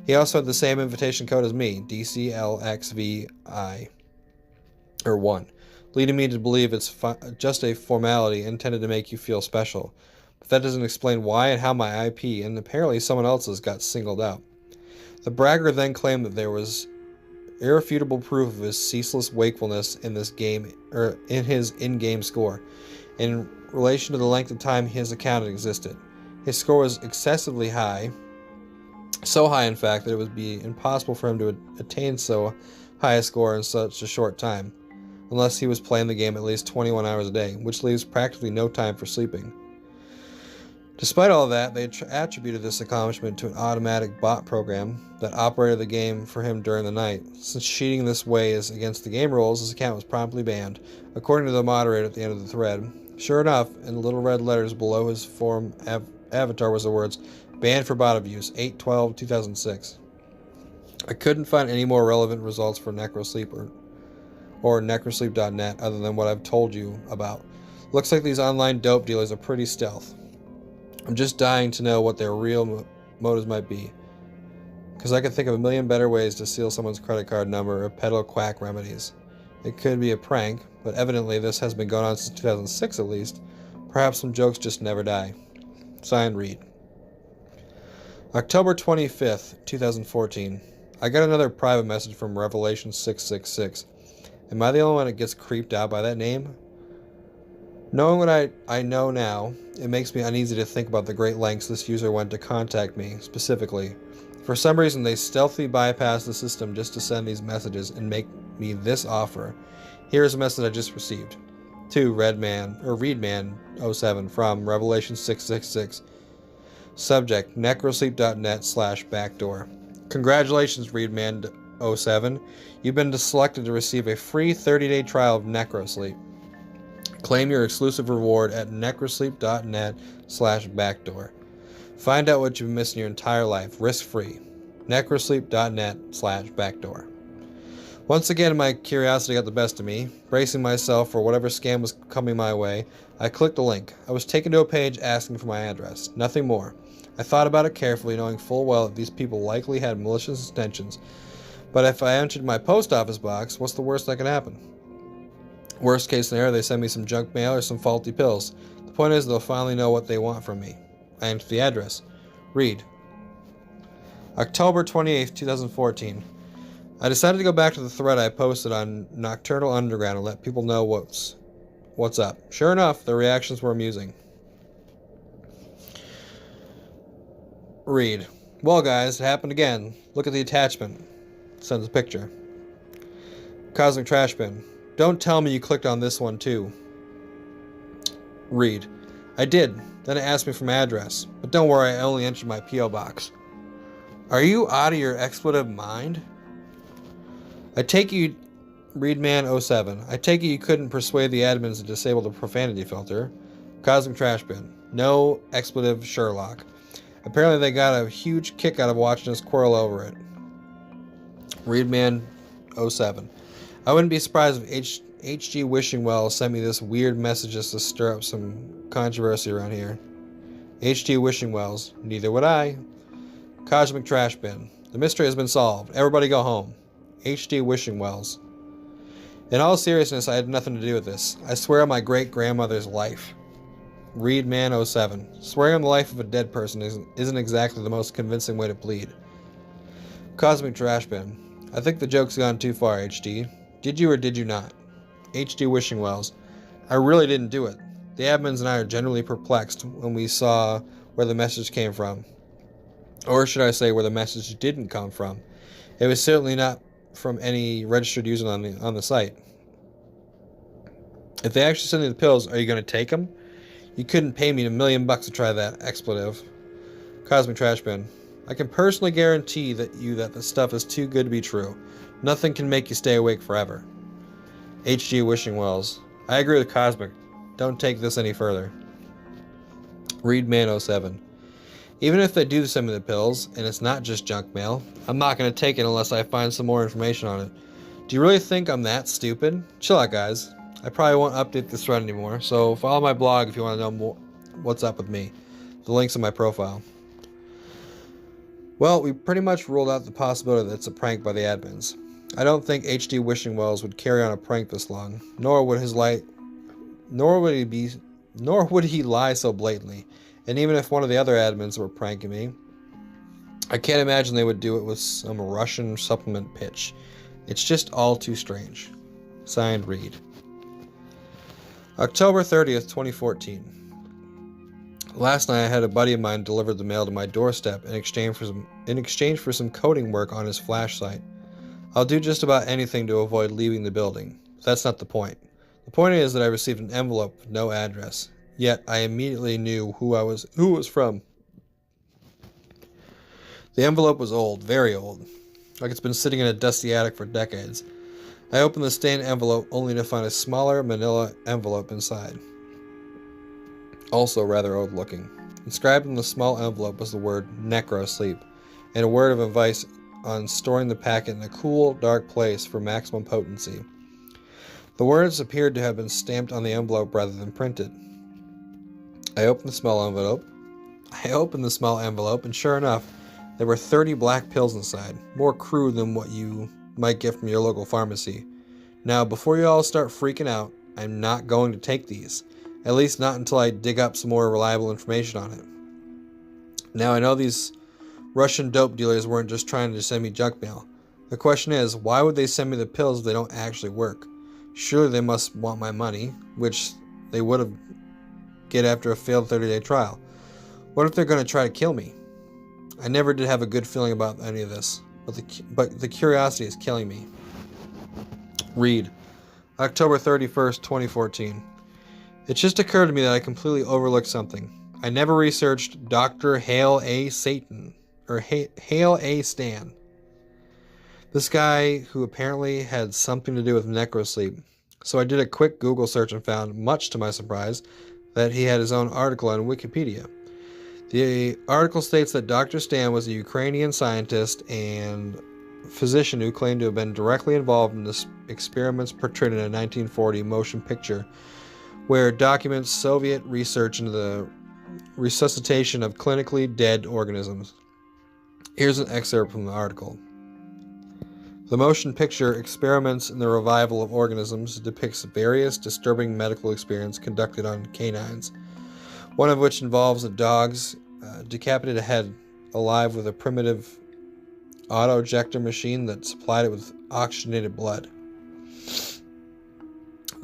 He also had the same invitation code as me, DCLXVI1, leading me to believe it's just a formality intended to make you feel special. But that doesn't explain why and how my IP, and apparently someone else's, got singled out. The bragger then claimed that there was irrefutable proof of his ceaseless wakefulness in this game, or in his in-game score, in relation to the length of time his account had existed. His score was excessively high, so high in fact that it would be impossible for him to attain so high a score in such a short time, unless he was playing the game at least 21 hours a day, which leaves practically no time for sleeping. Despite all that, they attributed this accomplishment to an automatic bot program that operated the game for him during the night. Since cheating this way is against the game rules, his account was promptly banned, according to the moderator at the end of the thread. Sure enough, in the little red letters below his forum avatar was the words, "Banned for bot abuse, 8/12/2006. I couldn't find any more relevant results for necrosleep or necrosleep.net other than what I've told you about. Looks like these online dope dealers are pretty stealth. I'm just dying to know what their real motives might be, because I can think of a million better ways to steal someone's credit card number or peddle quack remedies. It could be a prank, but evidently this has been going on since 2006 at least. Perhaps some jokes just never die." Signed, Reed. October 25th, 2014. I got another private message from Revelation 666. Am I the only one that gets creeped out by that name? Knowing what I know now, it makes me uneasy to think about the great lengths this user went to contact me, specifically. For some reason, they stealthily bypassed the system just to send these messages and make me this offer. Here is a message I just received. To Readman07 from Revelation 666. Subject, necrosleep.net/backdoor. Congratulations, Readman07. You've been selected to receive a free 30-day trial of necrosleep. Claim your exclusive reward at necrosleep.net/backdoor. Find out what you've missed in your entire life, risk-free. necrosleep.net/backdoor. Once again, my curiosity got the best of me. Bracing myself for whatever scam was coming my way, I clicked the link. I was taken to a page asking for my address. Nothing more. I thought about it carefully, knowing full well that these people likely had malicious intentions. But if I entered my post office box, what's the worst that could happen? Worst case scenario, they send me some junk mail or some faulty pills. The point is, they'll finally know what they want from me. I entered the address. Read. October 28th, 2014. I decided to go back to the thread I posted on Nocturnal Underground and let people know what's up. Sure enough, their reactions were amusing. Read. Well, guys, it happened again. Look at the attachment. Sends a picture. Cosmic Trash Bin. Don't tell me you clicked on this one too. Reed. I did. Then it asked me for my address. But don't worry, I only entered my P.O. box. Are you out of your expletive mind? I take you, Reedman07. I take it you couldn't persuade the admins to disable the profanity filter. Cosmic Trash Bin. No expletive Sherlock. Apparently they got a huge kick out of watching us quarrel over it. Reedman07. I wouldn't be surprised if H.G. Wishingwell sent me this weird message just to stir up some controversy around here. H.G. Wishingwells. Neither would I. Cosmic Trash Bin. The mystery has been solved. Everybody go home. H.G. Wishingwells. In all seriousness, I had nothing to do with this. I swear on my great-grandmother's life. Reedman07. Swearing on the life of a dead person isn't exactly the most convincing way to plead. Cosmic Trash Bin. I think the joke's gone too far, H.D. Did you or did you not? H.D. Wishingwells. I really didn't do it. The admins and I are generally perplexed when we saw where the message came from. Or should I say where the message didn't come from. It was certainly not from any registered user on the site. If they actually send you the pills, are you going to take them? You couldn't pay me $1 million to try that expletive. Cosmic Trash Bin. I can personally guarantee that the stuff is too good to be true. Nothing can make you stay awake forever. H.G. Wishingwells. I agree with Cosmic. Don't take this any further. Reedman07. Even if they do send me the pills, and it's not just junk mail, I'm not going to take it unless I find some more information on it. Do you really think I'm that stupid? Chill out, guys. I probably won't update this thread anymore, so follow my blog if you want to know more what's up with me. The link's in my profile. Well, we pretty much ruled out the possibility that it's a prank by the admins. I don't think H.D. Wishingwells would carry on a prank this long, nor would he lie so blatantly. And even if one of the other admins were pranking me, I can't imagine they would do it with some Russian supplement pitch. It's just all too strange. Signed, Reed. October 30th, 2014. Last night I had a buddy of mine deliver the mail to my doorstep in exchange for some coding work on his Flash site. I'll do just about anything to avoid leaving the building. That's not the point. The point is that I received an envelope with no address. Yet I immediately knew who it was from. The envelope was old, very old, like it's been sitting in a dusty attic for decades. I opened the stained envelope only to find a smaller manila envelope inside. Also rather old looking. Inscribed in the small envelope was the word necro sleep, and a word of advice on storing the packet in a cool, dark place for maximum potency. The words appeared to have been stamped on the envelope rather than printed. I opened the small envelope, and sure enough, there were 30 black pills inside, more crude than what you might get from your local pharmacy. Now, before you all start freaking out, I'm not going to take these, at least not until I dig up some more reliable information on it. Now, I know these Russian dope dealers weren't just trying to send me junk mail. The question is, why would they send me the pills if they don't actually work? Surely they must want my money, which they would have get after a failed 30-day trial. What if they're going to try to kill me? I never did have a good feeling about any of this, but the curiosity is killing me. Read. October 31st, 2014. It just occurred to me that I completely overlooked something. I never researched Dr. Hale A. Satan, or Hale A. Stan. This guy who apparently had something to do with necrosleep. So I did a quick Google search and found, much to my surprise, that he had his own article on Wikipedia. The article states that Dr. Stan was a Ukrainian scientist and physician who claimed to have been directly involved in the experiments portrayed in a 1940 motion picture where it documents Soviet research into the resuscitation of clinically dead organisms. Here's an excerpt from the article. The motion picture Experiments in the Revival of Organisms depicts various disturbing medical experiments conducted on canines, one of which involves a dog's decapitated head alive with a primitive auto-ejector machine that supplied it with oxygenated blood.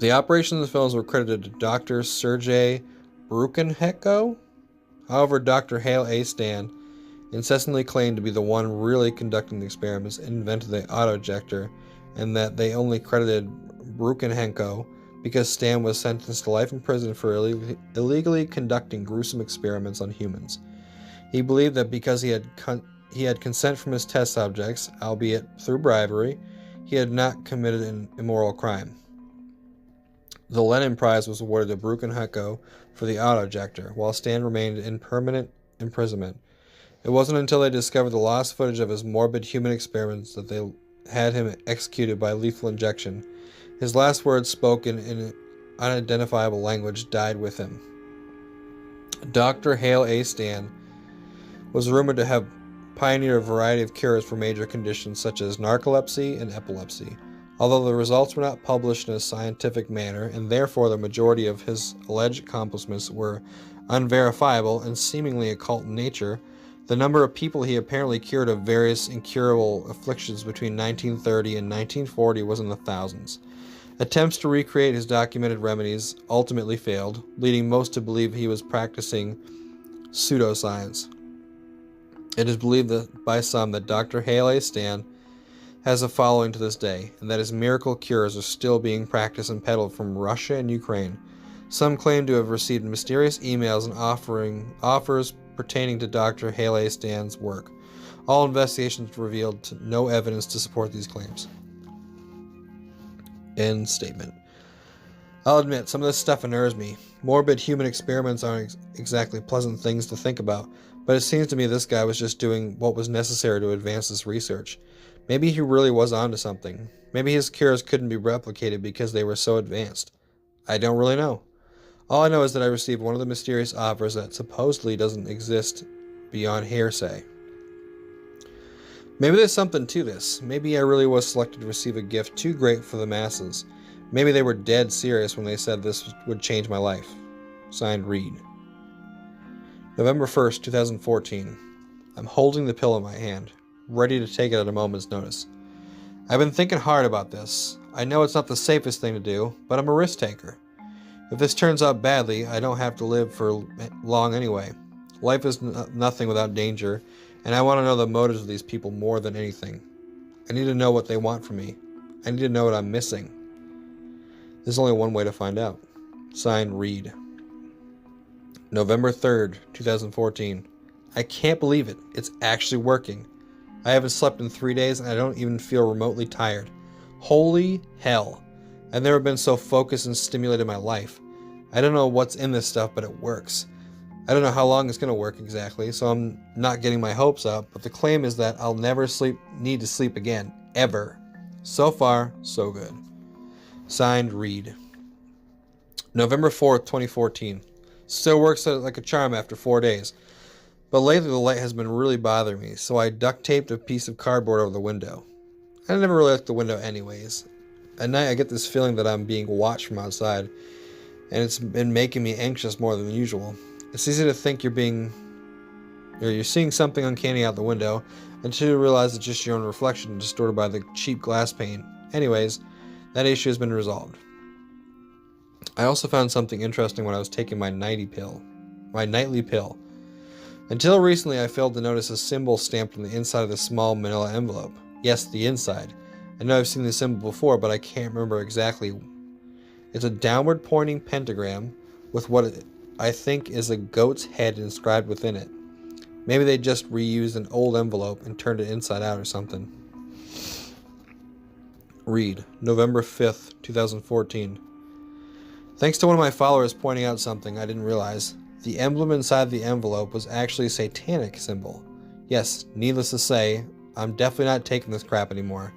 The operations of the films were credited to Dr. Sergei Brukenheko. However, Dr. Hale A. Stan incessantly claimed to be the one really conducting the experiments and invented the auto-ejector, and that they only credited Brukenhenko because Stan was sentenced to life in prison for illegally conducting gruesome experiments on humans. He believed that because he had consent from his test subjects, albeit through bribery, he had not committed an immoral crime. The Lenin Prize was awarded to Brooke and Hucko for the auto-ejector, while Stan remained in permanent imprisonment. It wasn't until they discovered the lost footage of his morbid human experiments that they had him executed by lethal injection. His last words, spoken in an unidentifiable language, died with him. Dr. Hale A. Stan was rumored to have pioneered a variety of cures for major conditions such as narcolepsy and epilepsy. Although the results were not published in a scientific manner, and therefore the majority of his alleged accomplishments were unverifiable and seemingly occult in nature, the number of people he apparently cured of various incurable afflictions between 1930 and 1940 was in the thousands. Attempts to recreate his documented remedies ultimately failed, leading most to believe he was practicing pseudoscience. It is believed that by some that Dr. Hale A. Stan has a following to this day, and that his miracle cures are still being practiced and peddled from Russia and Ukraine. Some claim to have received mysterious emails and offers pertaining to Dr. Hale A. Stan's work. All investigations revealed no evidence to support these claims. End statement. I'll admit, some of this stuff unnerves me. Morbid human experiments aren't exactly pleasant things to think about, but it seems to me this guy was just doing what was necessary to advance this research. Maybe he really was onto something. Maybe his cures couldn't be replicated because they were so advanced. I don't really know. All I know is that I received one of the mysterious offers that supposedly doesn't exist beyond hearsay. Maybe there's something to this. Maybe I really was selected to receive a gift too great for the masses. Maybe they were dead serious when they said this would change my life. Signed, Reed. November 1st, 2014. I'm holding the pill in my hand, ready to take it at a moment's notice. I've been thinking hard about this. I know it's not the safest thing to do, but I'm a risk taker. If this turns out badly, I don't have to live for long anyway. Life is nothing without danger, and I want to know the motives of these people more than anything. I need to know what they want from me. I need to know what I'm missing. There's only one way to find out. Signed, Reed. November 3rd, 2014. I can't believe it. It's actually working. I haven't slept in 3 days, and I don't even feel remotely tired. Holy hell. I've never been so focused and stimulated in my life. I don't know what's in this stuff, but it works. I don't know how long it's going to work exactly, so I'm not getting my hopes up, but the claim is that I'll never need to sleep again, ever. So far, so good. Signed, Reed. November 4th, 2014. Still works like a charm after 4 days. But lately the light has been really bothering me, so I duct taped a piece of cardboard over the window. I never really like the window anyways. At night I get this feeling that I'm being watched from outside, and it's been making me anxious more than usual. It's easy to think you're seeing something uncanny out the window, until you realize it's just your own reflection distorted by the cheap glass pane. Anyways, that issue has been resolved. I also found something interesting when I was taking my nightly pill. Until recently, I failed to notice a symbol stamped on the inside of the small manila envelope. Yes, the inside. I know I've seen this symbol before, but I can't remember exactly. It's a downward pointing pentagram with what I think is a goat's head inscribed within it. Maybe they just reused an old envelope and turned it inside out or something. Read, November 5th, 2014. Thanks to one of my followers pointing out something I didn't realize, the emblem inside the envelope was actually a satanic symbol. Yes, needless to say, I'm definitely not taking this crap anymore.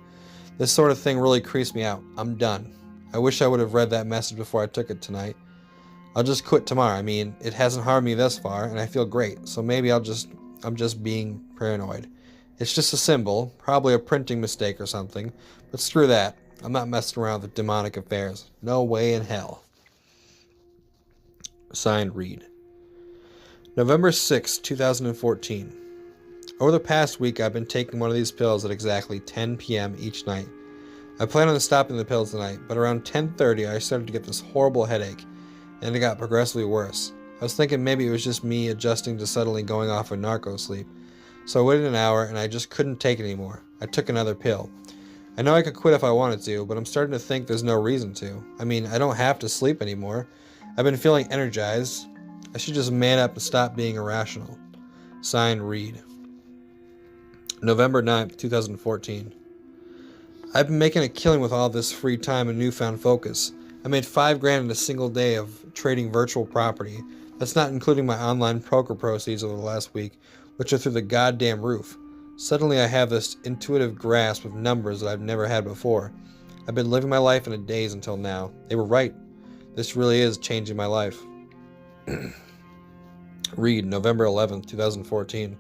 This sort of thing really creeps me out. I'm done. I wish I would have read that message before I took it tonight. I'll just quit tomorrow. I mean, it hasn't harmed me thus far, and I feel great, so maybe I'm just being paranoid. It's just a symbol, probably a printing mistake or something, but screw that. I'm not messing around with demonic affairs. No way in hell. Signed, Reed. November 6, 2014. Over the past week, I've been taking one of these pills at exactly 10 p.m. each night. I plan on stopping the pills tonight, but around 10:30 I started to get this horrible headache, and it got progressively worse. I was thinking maybe it was just me adjusting to suddenly going off of narco sleep. So I waited an hour, and I just couldn't take it anymore. I took another pill. I know I could quit if I wanted to, but I'm starting to think there's no reason to. I mean, I don't have to sleep anymore. I've been feeling energized. I should just man up and stop being irrational. Signed, Reed. November 9th, 2014. I've been making a killing with all this free time and newfound focus. I made $5,000 in a single day of trading virtual property. That's not including my online poker proceeds over the last week, which are through the goddamn roof. Suddenly I have this intuitive grasp of numbers that I've never had before. I've been living my life in a daze until now. They were right. This really is changing my life. Read, November 11th, 2014.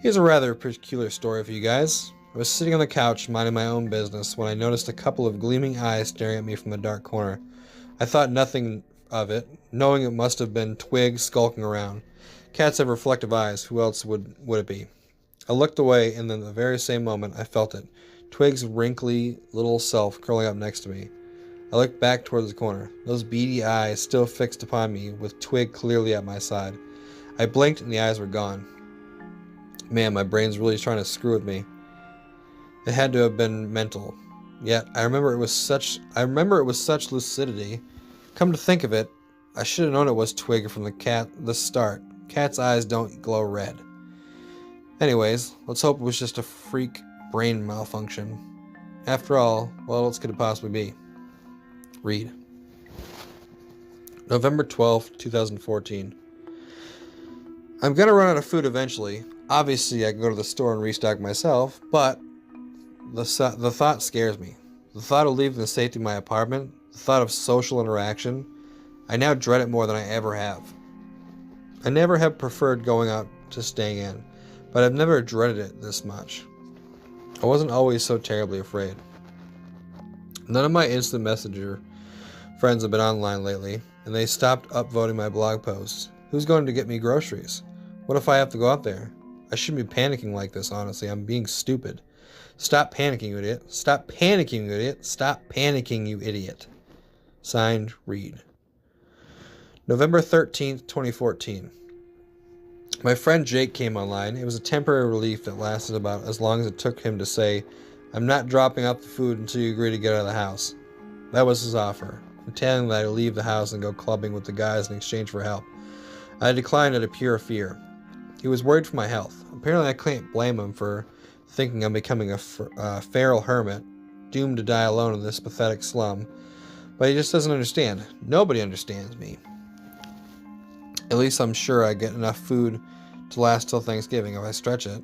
Here's a rather peculiar story for you guys. I was sitting on the couch minding my own business when I noticed a couple of gleaming eyes staring at me from the dark corner. I thought nothing of it, knowing it must have been Twig skulking around. Cats have reflective eyes. Who else would it be? I looked away, and then at the very same moment, I felt it. Twig's wrinkly little self curling up next to me. I looked back towards the corner, those beady eyes still fixed upon me, with Twig clearly at my side. I blinked, and the eyes were gone. Man, my brain's really trying to screw with me. It had to have been mental. Yet, I remember it was such lucidity. Come to think of it, I should have known it was Twig from the start. Cat's eyes don't glow red. Anyways, let's hope it was just a freak brain malfunction. After all, what else could it possibly be? Read. November 12th, 2014. I'm gonna run out of food eventually. Obviously, I can go to the store and restock myself, but the thought scares me. The thought of leaving the safety of my apartment, the thought of social interaction, I now dread it more than I ever have. I never have preferred going out to staying in, but I've never dreaded it this much. I wasn't always so terribly afraid. None of my instant messenger friends have been online lately, and they stopped upvoting my blog posts. Who's going to get me groceries? What if I have to go out there? I shouldn't be panicking like this, honestly. I'm being stupid. Stop panicking, you idiot. Stop panicking, you idiot. Stop panicking, you idiot. Signed, Reed. November 13th, 2014. My friend Jake came online. It was a temporary relief that lasted about as long as it took him to say, I'm not dropping off the food until you agree to get out of the house. That was his offer, telling that I'd leave the house and go clubbing with the guys in exchange for help. I declined out of pure fear. He was worried for my health. Apparently I can't blame him for thinking I'm becoming a feral hermit, doomed to die alone in this pathetic slum. But he just doesn't understand. Nobody understands me. At least I'm sure I get enough food to last till Thanksgiving if I stretch it.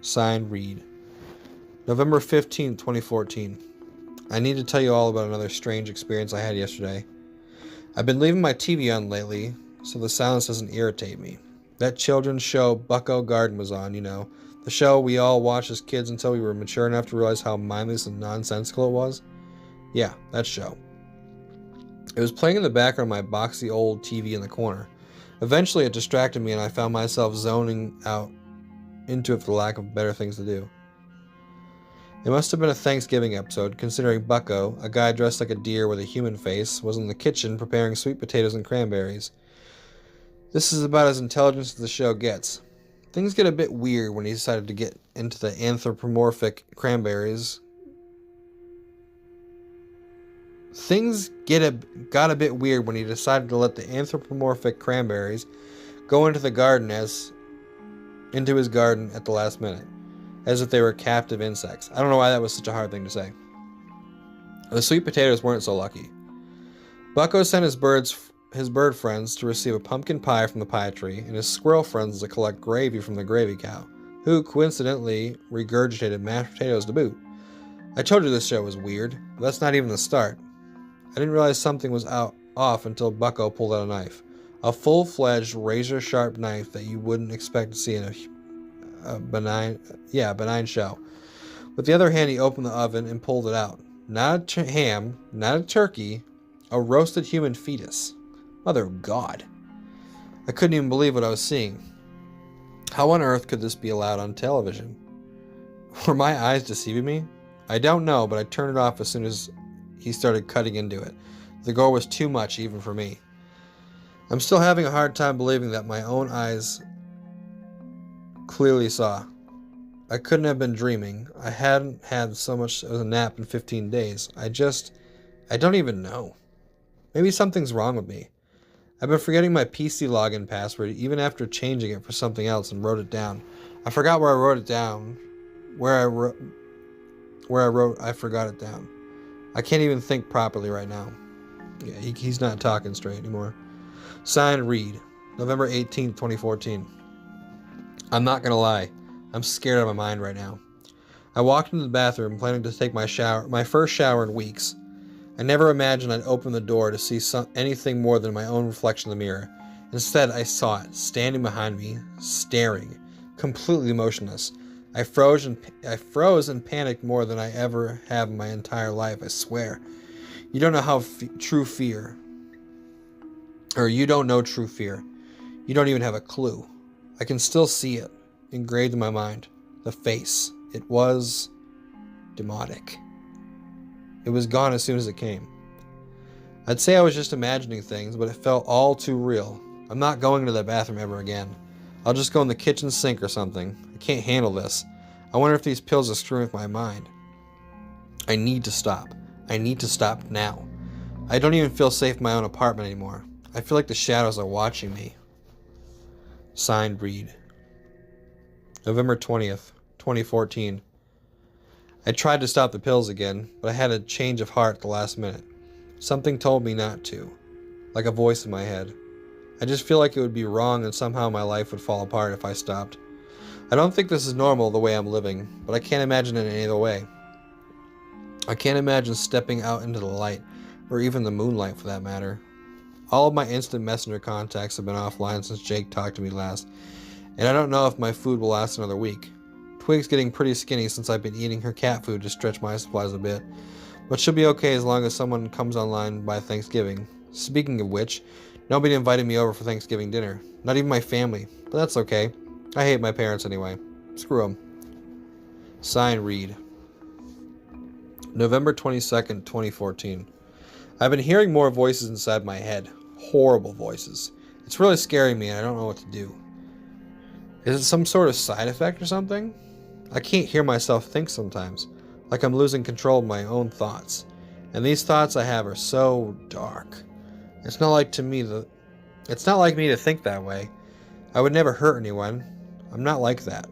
Signed, Reed. November 15th, 2014. I need to tell you all about another strange experience I had yesterday. I've been leaving my TV on lately, so the silence doesn't irritate me. That children's show Bucko Garden was on, you know. The show we all watched as kids until we were mature enough to realize how mindless and nonsensical it was. Yeah, that show. It was playing in the background of my boxy old TV in the corner. Eventually it distracted me and I found myself zoning out into it for lack of better things to do. It must have been a Thanksgiving episode, considering Bucko, a guy dressed like a deer with a human face, was in the kitchen preparing sweet potatoes and cranberries. This is about as intelligent as the show gets. Things get a bit weird when he decided to get into the anthropomorphic cranberries. Things got a bit weird when he decided to let the anthropomorphic cranberries go into his garden at the last minute, as if they were captive insects. I don't know why that was such a hard thing to say. The sweet potatoes weren't so lucky. Bucko sent his bird friends to receive a pumpkin pie from the pie tree, and his squirrel friends to collect gravy from the gravy cow, who coincidentally regurgitated mashed potatoes to boot. I told you this show was weird, but that's not even the start. I didn't realize something was off until Bucko pulled out a knife. A full-fledged, razor-sharp knife that you wouldn't expect to see in a benign show. With the other hand, he opened the oven and pulled it out. Not a ham, not a turkey, a roasted human fetus. Mother of God. I couldn't even believe what I was seeing. How on earth could this be allowed on television? Were my eyes deceiving me? I don't know, but I turned it off as soon as he started cutting into it. The gore was too much even for me. I'm still having a hard time believing that my own eyes clearly saw. I couldn't have been dreaming. I hadn't had so much as a nap in 15 days. I don't even know. Maybe something's wrong with me. I've been forgetting my PC login password even after changing it for something else and wrote it down. I forgot where I wrote it down. I forgot it down. I can't even think properly right now. Yeah, he's not talking straight anymore. Signed, Reed. November 18th, 2014. I'm not gonna lie. I'm scared out of my mind right now. I walked into the bathroom planning to take my first shower in weeks. I never imagined I'd open the door to see anything more than my own reflection in the mirror. Instead, I saw it, standing behind me, staring, completely motionless. I froze and panicked more than I ever have in my entire life, I swear. You don't know true fear. Or you don't know true fear. You don't even have a clue. I can still see it, engraved in my mind. The face. It was demonic. It was gone as soon as it came. I'd say I was just imagining things, but it felt all too real. I'm not going to that bathroom ever again. I'll just go in the kitchen sink or something. I can't handle this. I wonder if these pills are screwing with my mind. I need to stop. I need to stop now. I don't even feel safe in my own apartment anymore. I feel like the shadows are watching me. Signed, Reed. November 20th, 2014. I tried to stop the pills again, but I had a change of heart at the last minute. Something told me not to, like a voice in my head. I just feel like it would be wrong and somehow my life would fall apart if I stopped. I don't think this is normal the way I'm living, but I can't imagine it any other way. I can't imagine stepping out into the light, or even the moonlight for that matter. All of my instant messenger contacts have been offline since Jake talked to me last, and I don't know if my food will last another week. Twig's getting pretty skinny since I've been eating her cat food to stretch my supplies a bit, but she'll be okay as long as someone comes online by Thanksgiving. Speaking of which, nobody invited me over for Thanksgiving dinner. Not even my family, but that's okay. I hate my parents anyway. Screw them. Signed, Reed. November 22nd, 2014. I've been hearing more voices inside my head. Horrible voices. It's really scaring me and I don't know what to do. Is it some sort of side effect or something? I can't hear myself think sometimes, like I'm losing control of my own thoughts. And these thoughts I have are so dark. It's not like me to think that way. I would never hurt anyone. I'm not like that.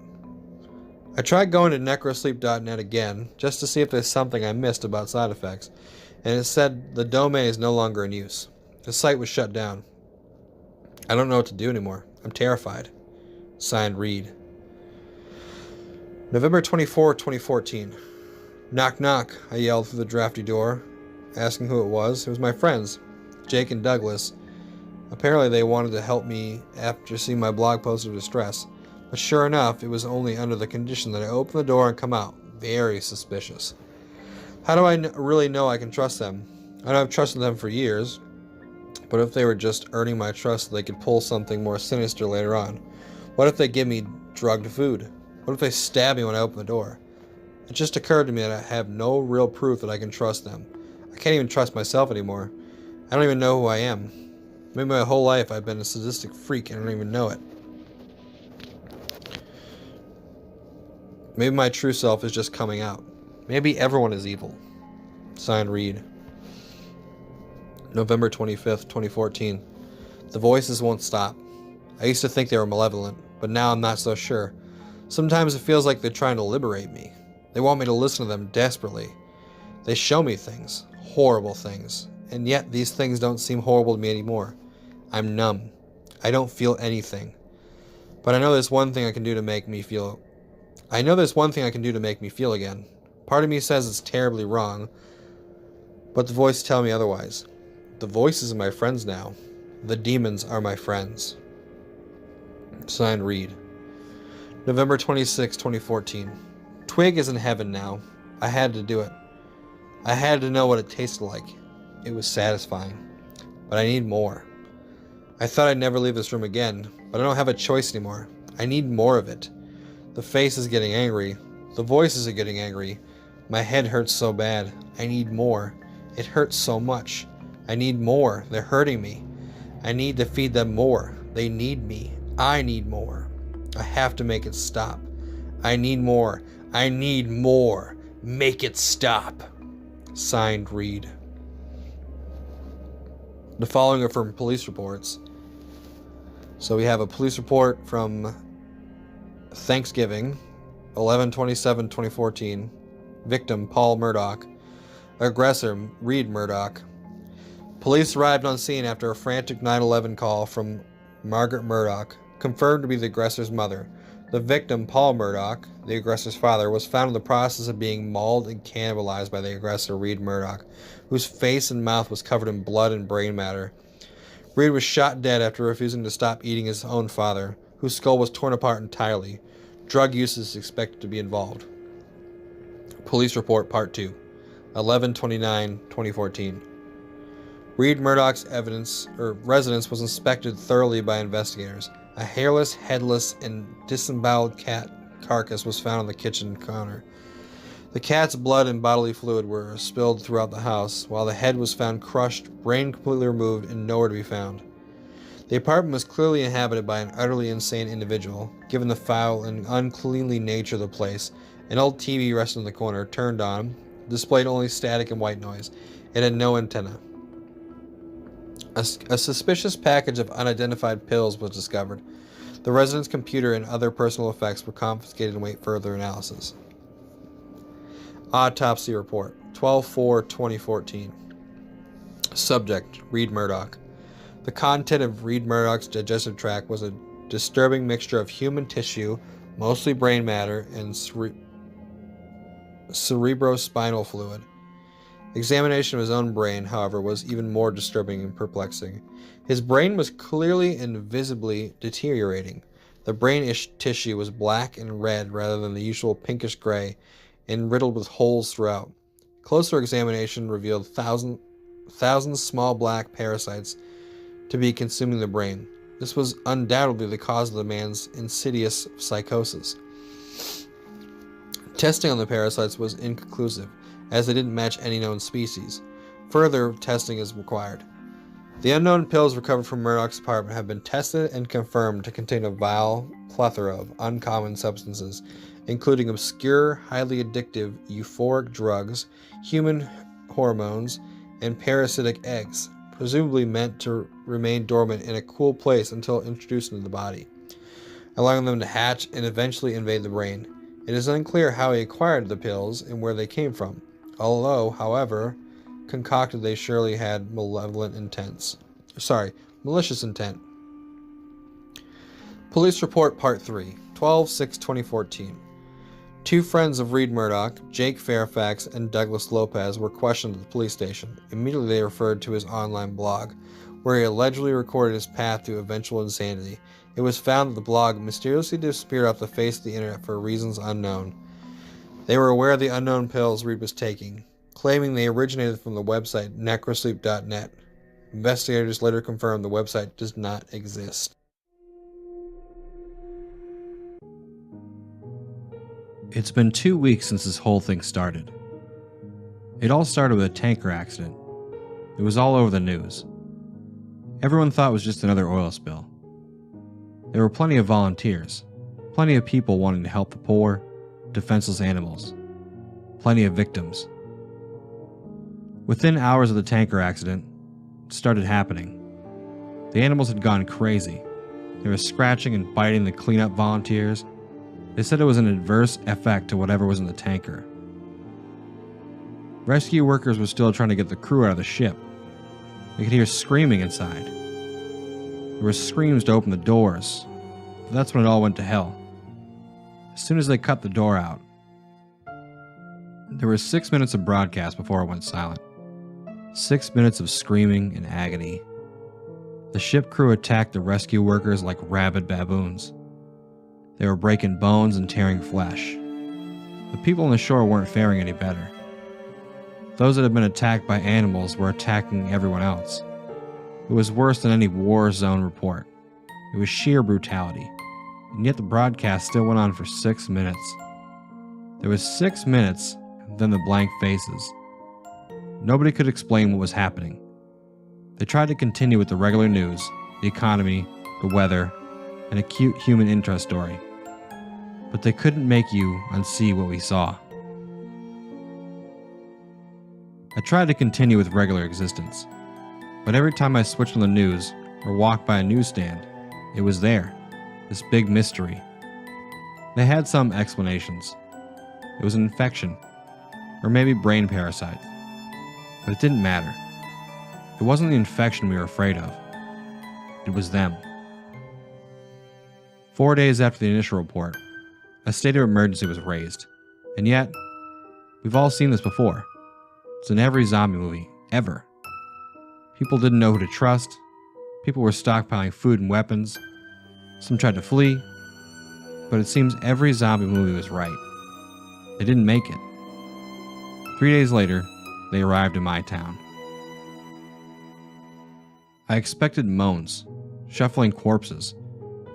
I tried going to necrosleep.net again, just to see if there's something I missed about side effects, and it said the domain is no longer in use. The site was shut down. I don't know what to do anymore. I'm terrified. Signed, Reed. November 24, 2014. Knock, knock, I yelled through the drafty door, asking who it was. It was my friends, Jake and Douglas. Apparently they wanted to help me after seeing my blog post of distress. But sure enough, it was only under the condition that I open the door and come out. Very suspicious. How do I really know I can trust them? I know I've trusted them for years, but if they were just earning my trust, they could pull something more sinister later on. What if they give me drugged food? What if they stab me when I open the door? It just occurred to me that I have no real proof that I can trust them. I can't even trust myself anymore. I don't even know who I am. Maybe my whole life I've been a sadistic freak and I don't even know it. Maybe my true self is just coming out. Maybe everyone is evil. Signed, Reed. November 25th, 2014. The voices won't stop. I used to think they were malevolent, but now I'm not so sure. Sometimes it feels like they're trying to liberate me. They want me to listen to them desperately. They show me things, horrible things, and yet these things don't seem horrible to me anymore. I'm numb. I don't feel anything. But I know there's one thing I can do to make me feel again. Part of me says it's terribly wrong, but the voices tell me otherwise. The voices are my friends now. The demons are my friends. Signed, Reed. November 26, 2014. Twig is in heaven now. I had to do it. I had to know what it tasted like. It was satisfying. But I need more. I thought I'd never leave this room again, but I don't have a choice anymore. I need more of it. The face is getting angry. The voices are getting angry. My head hurts so bad. I need more. It hurts so much. I need more. They're hurting me. I need to feed them more. They need me. I need more. I have to make it stop. I need more. I need more. Make it stop. Signed, Reed. The following are from police reports. So we have a police report from Thanksgiving, 11/27/2014. Victim, Paul Murdoch. Aggressor, Reed Murdoch. Police arrived on scene after a frantic 911 call from Margaret Murdoch, confirmed to be the aggressor's mother. The victim, Paul Murdoch, the aggressor's father, was found in the process of being mauled and cannibalized by the aggressor, Reed Murdoch, whose face and mouth was covered in blood and brain matter. Reed was shot dead after refusing to stop eating his own father, whose skull was torn apart entirely. Drug use is expected to be involved. Police report, Part 2, 11/29/2014. Reed Murdoch's residence was inspected thoroughly by investigators. A hairless, headless, and disemboweled cat carcass was found on the kitchen counter. The cat's blood and bodily fluid were spilled throughout the house, while the head was found crushed, brain completely removed, and nowhere to be found. The apartment was clearly inhabited by an utterly insane individual, given the foul and uncleanly nature of the place. An old TV resting in the corner, turned on, displayed only static and white noise. It had no antenna. A suspicious package of unidentified pills was discovered. The resident's computer and other personal effects were confiscated and await further analysis. Autopsy report, 12/4/2014. Subject, Reed Murdoch. The content of Reed Murdoch's digestive tract was a disturbing mixture of human tissue, mostly brain matter, and cerebrospinal fluid. Examination of his own brain, however, was even more disturbing and perplexing. His brain was clearly and visibly deteriorating. The brain tissue was black and red rather than the usual pinkish gray, and riddled with holes throughout. Closer examination revealed thousands small black parasites to be consuming the brain. This was undoubtedly the cause of the man's insidious psychosis. Testing on the parasites was inconclusive, as they didn't match any known species. Further testing is required. The unknown pills recovered from Murdoch's apartment have been tested and confirmed to contain a vile plethora of uncommon substances, including obscure, highly addictive euphoric drugs, human hormones, and parasitic eggs, presumably meant to remain dormant in a cool place until introduced into the body, allowing them to hatch and eventually invade the brain. It is unclear how he acquired the pills and where they came from. Although, however, concocted, they surely had malicious intent. Police report, Part 3, 12/6/2014. Two friends of Reed Murdoch, Jake Fairfax and Douglas Lopez, were questioned at the police station. Immediately they referred to his online blog, where he allegedly recorded his path to eventual insanity. It was found that the blog mysteriously disappeared off the face of the internet for reasons unknown. They were aware of the unknown pills Reed was taking, claiming they originated from the website necrosleep.net. Investigators later confirmed the website does not exist. It's been 2 weeks since this whole thing started. It all started with a tanker accident. It was all over the news. Everyone thought it was just another oil spill. There were plenty of volunteers, plenty of people wanting to help the poor, defenseless animals, plenty of victims. Within hours of the tanker accident, it started happening. The animals had gone crazy. They were scratching and biting the cleanup volunteers. They said it was an adverse effect to whatever was in the tanker. Rescue workers were still trying to get the crew out of the ship. They could hear screaming inside. There were screams to open the doors, but that's when it all went to hell. As soon as they cut the door out, there were 6 minutes of broadcast before it went silent. 6 minutes of screaming and agony. The ship crew attacked the rescue workers like rabid baboons. They were breaking bones and tearing flesh. The people on the shore weren't faring any better. Those that had been attacked by animals were attacking everyone else. It was worse than any war zone report. It was sheer brutality. And yet the broadcast still went on for 6 minutes. There was 6 minutes, and then the blank faces. Nobody could explain what was happening. They tried to continue with the regular news, the economy, the weather, and a cute human interest story. but they couldn't make you unsee what we saw. I tried to continue with regular existence, but every time I switched on the news or walked by a newsstand, it was there, this big mystery. They had some explanations. It was an infection, or maybe brain parasites, but it didn't matter. It wasn't the infection we were afraid of. It was them. 4 days after the initial report, a state of emergency was raised, and yet, we've all seen this before. It's in every zombie movie, ever. People didn't know who to trust. People were stockpiling food and weapons. Some tried to flee. But it seems every zombie movie was right. They didn't make it. 3 days later, they arrived in my town. I expected moans, shuffling corpses,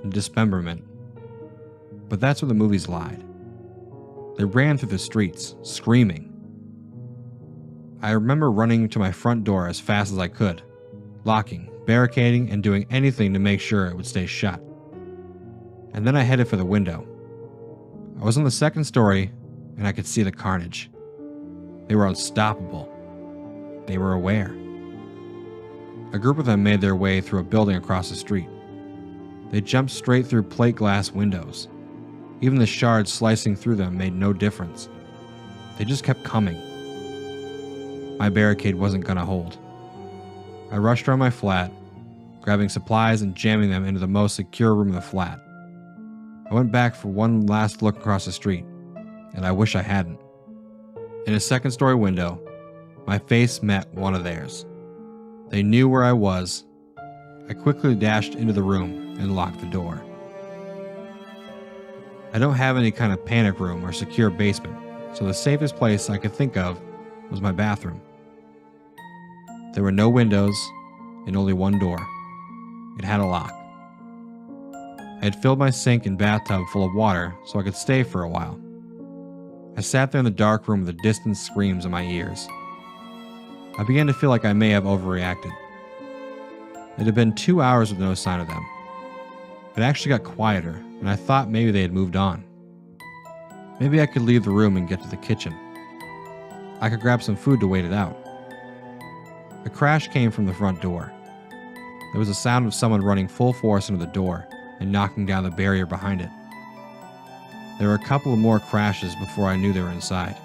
and dismemberment. But that's where the movies lied. They ran through the streets, screaming. I remember running to my front door as fast as I could, locking, barricading, and doing anything to make sure it would stay shut. And then I headed for the window. I was on the second story, and I could see the carnage. They were unstoppable. They were aware. A group of them made their way through a building across the street. They jumped straight through plate glass windows. Even the shards slicing through them made no difference. They just kept coming. My barricade wasn't gonna hold. I rushed around my flat, grabbing supplies and jamming them into the most secure room of the flat. I went back for one last look across the street, and I wish I hadn't. In a second-story window, my face met one of theirs. They knew where I was. I quickly dashed into the room and locked the door. I don't have any kind of panic room or secure basement, so the safest place I could think of was my bathroom. There were no windows and only one door. It had a lock. I had filled my sink and bathtub full of water so I could stay for a while. I sat there in the dark room with the distant screams in my ears. I began to feel like I may have overreacted. It had been 2 hours with no sign of them. It actually got quieter, and I thought maybe they had moved on. Maybe I could leave the room and get to the kitchen. I could grab some food to wait it out. A crash came from the front door. There was a sound of someone running full force into the door and knocking down the barrier behind it. There were a couple of more crashes before I knew they were inside.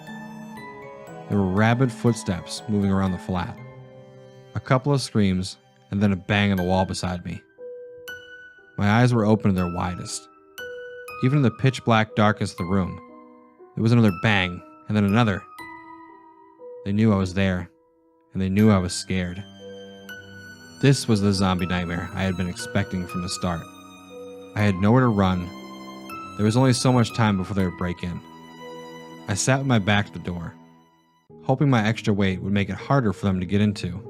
There were rabid footsteps moving around the flat. A couple of screams, and then a bang on the wall beside me. My eyes were open to their widest. Even in the pitch black darkness of the room, there was another bang, and then another. They knew I was there, and they knew I was scared. This was the zombie nightmare I had been expecting from the start. I had nowhere to run. There was only so much time before they would break in. I sat with my back to the door, hoping my extra weight would make it harder for them to get into.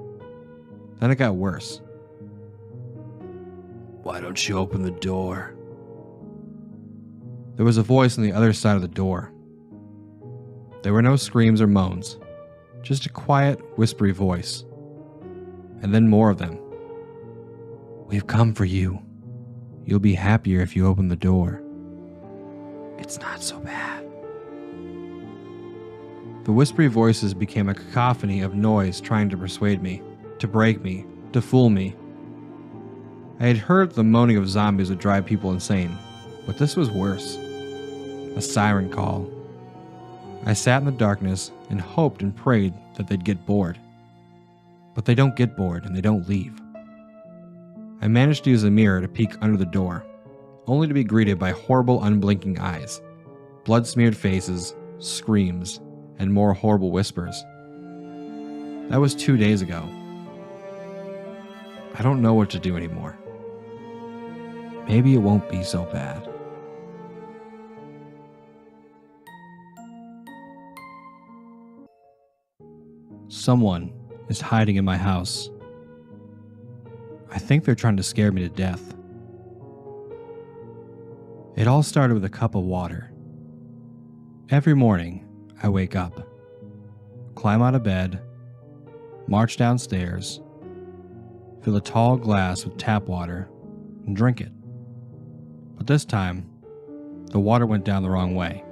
Then it got worse. Why don't you open the door? There was a voice on the other side of the door. There were no screams or moans, just a quiet, whispery voice. And then more of them. We've come for you. You'll be happier if you open the door. It's not so bad. The whispery voices became a cacophony of noise trying to persuade me, to break me, to fool me. I had heard the moaning of zombies would drive people insane, but this was worse. A siren call. I sat in the darkness and hoped and prayed that they'd get bored. But they don't get bored and they don't leave. I managed to use a mirror to peek under the door, only to be greeted by horrible unblinking eyes, blood-smeared faces, screams, and more horrible whispers. That was 2 days ago. I don't know what to do anymore. Maybe it won't be so bad. Someone is hiding in my house. I think they're trying to scare me to death. It all started with a cup of water. Every morning, I wake up, climb out of bed, march downstairs, fill a tall glass with tap water, and drink it. But this time, The water went down the wrong way.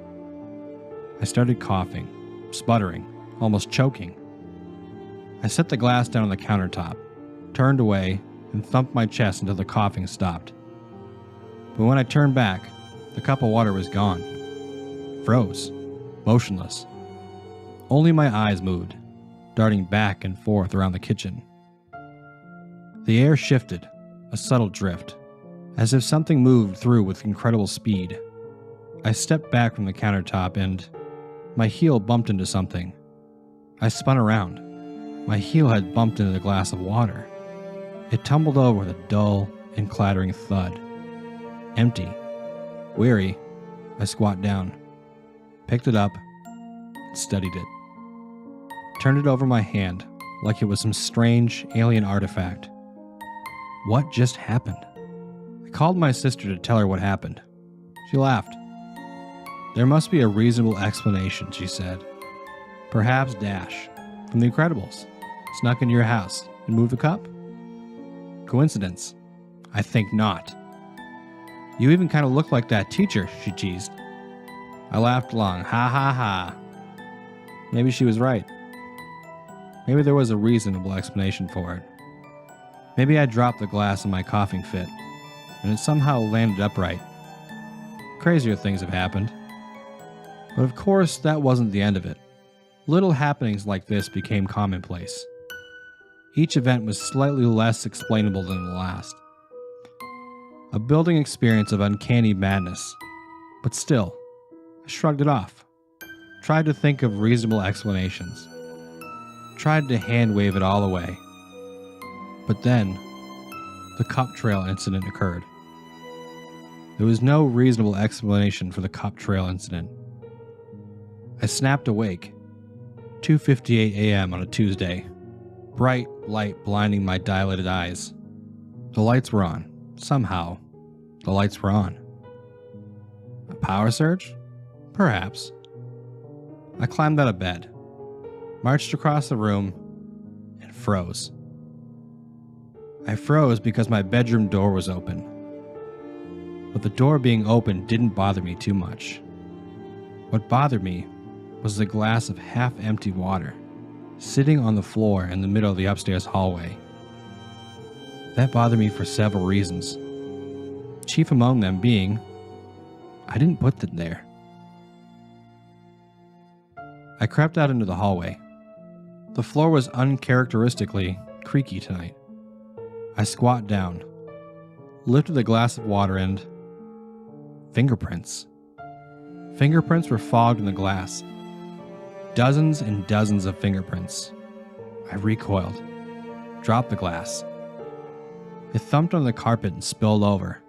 I started coughing, sputtering, almost choking. I set the glass down on the countertop, turned away, and thumped my chest until the coughing stopped. But when I turned back, the cup of water was gone. Froze, motionless. Only my eyes moved, darting back and forth around the kitchen. The air shifted, a subtle drift, as if something moved through with incredible speed. I stepped back from the countertop and my heel bumped into something. I spun around. My heel had bumped into the glass of water. It tumbled over with a dull and clattering thud. Empty. Weary, I squat down, picked it up, and studied it. Turned it over my hand like it was some strange alien artifact. What just happened? I called my sister to tell her what happened. She laughed. There must be a reasonable explanation, she said. Perhaps Dash, from The Incredibles, snuck into your house and moved the cup? Coincidence? I think not. You even kind of look like that teacher, she teased. I laughed along, ha ha ha. Maybe she was right. Maybe there was a reasonable explanation for it. Maybe I dropped the glass in my coughing fit, and it somehow landed upright. Crazier things have happened. But of course, that wasn't the end of it. Little happenings like this became commonplace. Each event was slightly less explainable than the last. A building experience of uncanny madness. But still, I shrugged it off. Tried to think of reasonable explanations. Tried to hand-wave it all away. But then, the cup trail incident occurred. There was no reasonable explanation for the cup trail incident. I snapped awake. 2:58 a.m. on a Tuesday. Bright light blinding my dilated eyes. The lights were on. Somehow, the lights were on. A power surge? Perhaps. I climbed out of bed, marched across the room, and froze. I froze because my bedroom door was open. But the door being open didn't bother me too much. What bothered me was the glass of half-empty water sitting on the floor in the middle of the upstairs hallway. That bothered me for several reasons. Chief among them being, I didn't put them there. I crept out into the hallway. The floor was uncharacteristically creaky tonight. I squat down, lifted the glass of water and... fingerprints. Fingerprints were fogged in the glass. Dozens and dozens of fingerprints. I recoiled, dropped the glass. It thumped on the carpet and spilled over,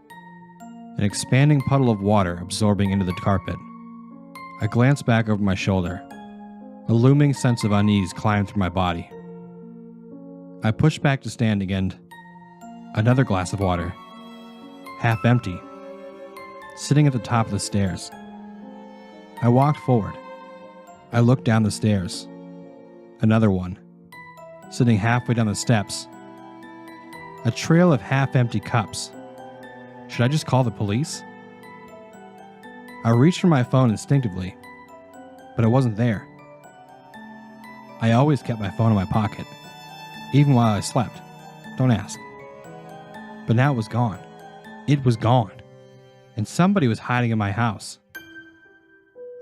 an expanding puddle of water absorbing into the carpet. I glanced back over my shoulder. A looming sense of unease climbed through my body. I pushed back to standing and another glass of water, half empty, sitting at the top of the stairs. I walked forward. I looked down the stairs. Another one, sitting halfway down the steps. A trail of half-empty cups. Should I just call the police? I reached for my phone instinctively, but it wasn't there. I always kept my phone in my pocket, even while I slept. Don't ask. But now it was gone. It was gone. And somebody was hiding in my house.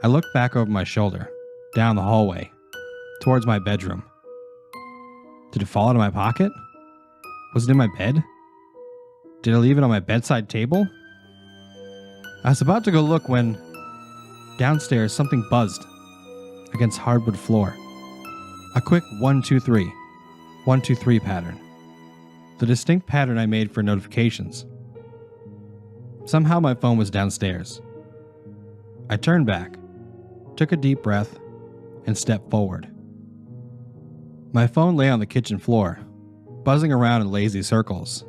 I looked back over my shoulder, down the hallway, towards my bedroom. Did it fall out of my pocket? Was it in my bed? Did I leave it on my bedside table? I was about to go look when, downstairs, something buzzed against hardwood floor. A quick 1, 2, 3, 1, 2, 3 pattern. The distinct pattern I made for notifications. Somehow my phone was downstairs. I turned back, took a deep breath, and stepped forward. My phone lay on the kitchen floor, buzzing around in lazy circles.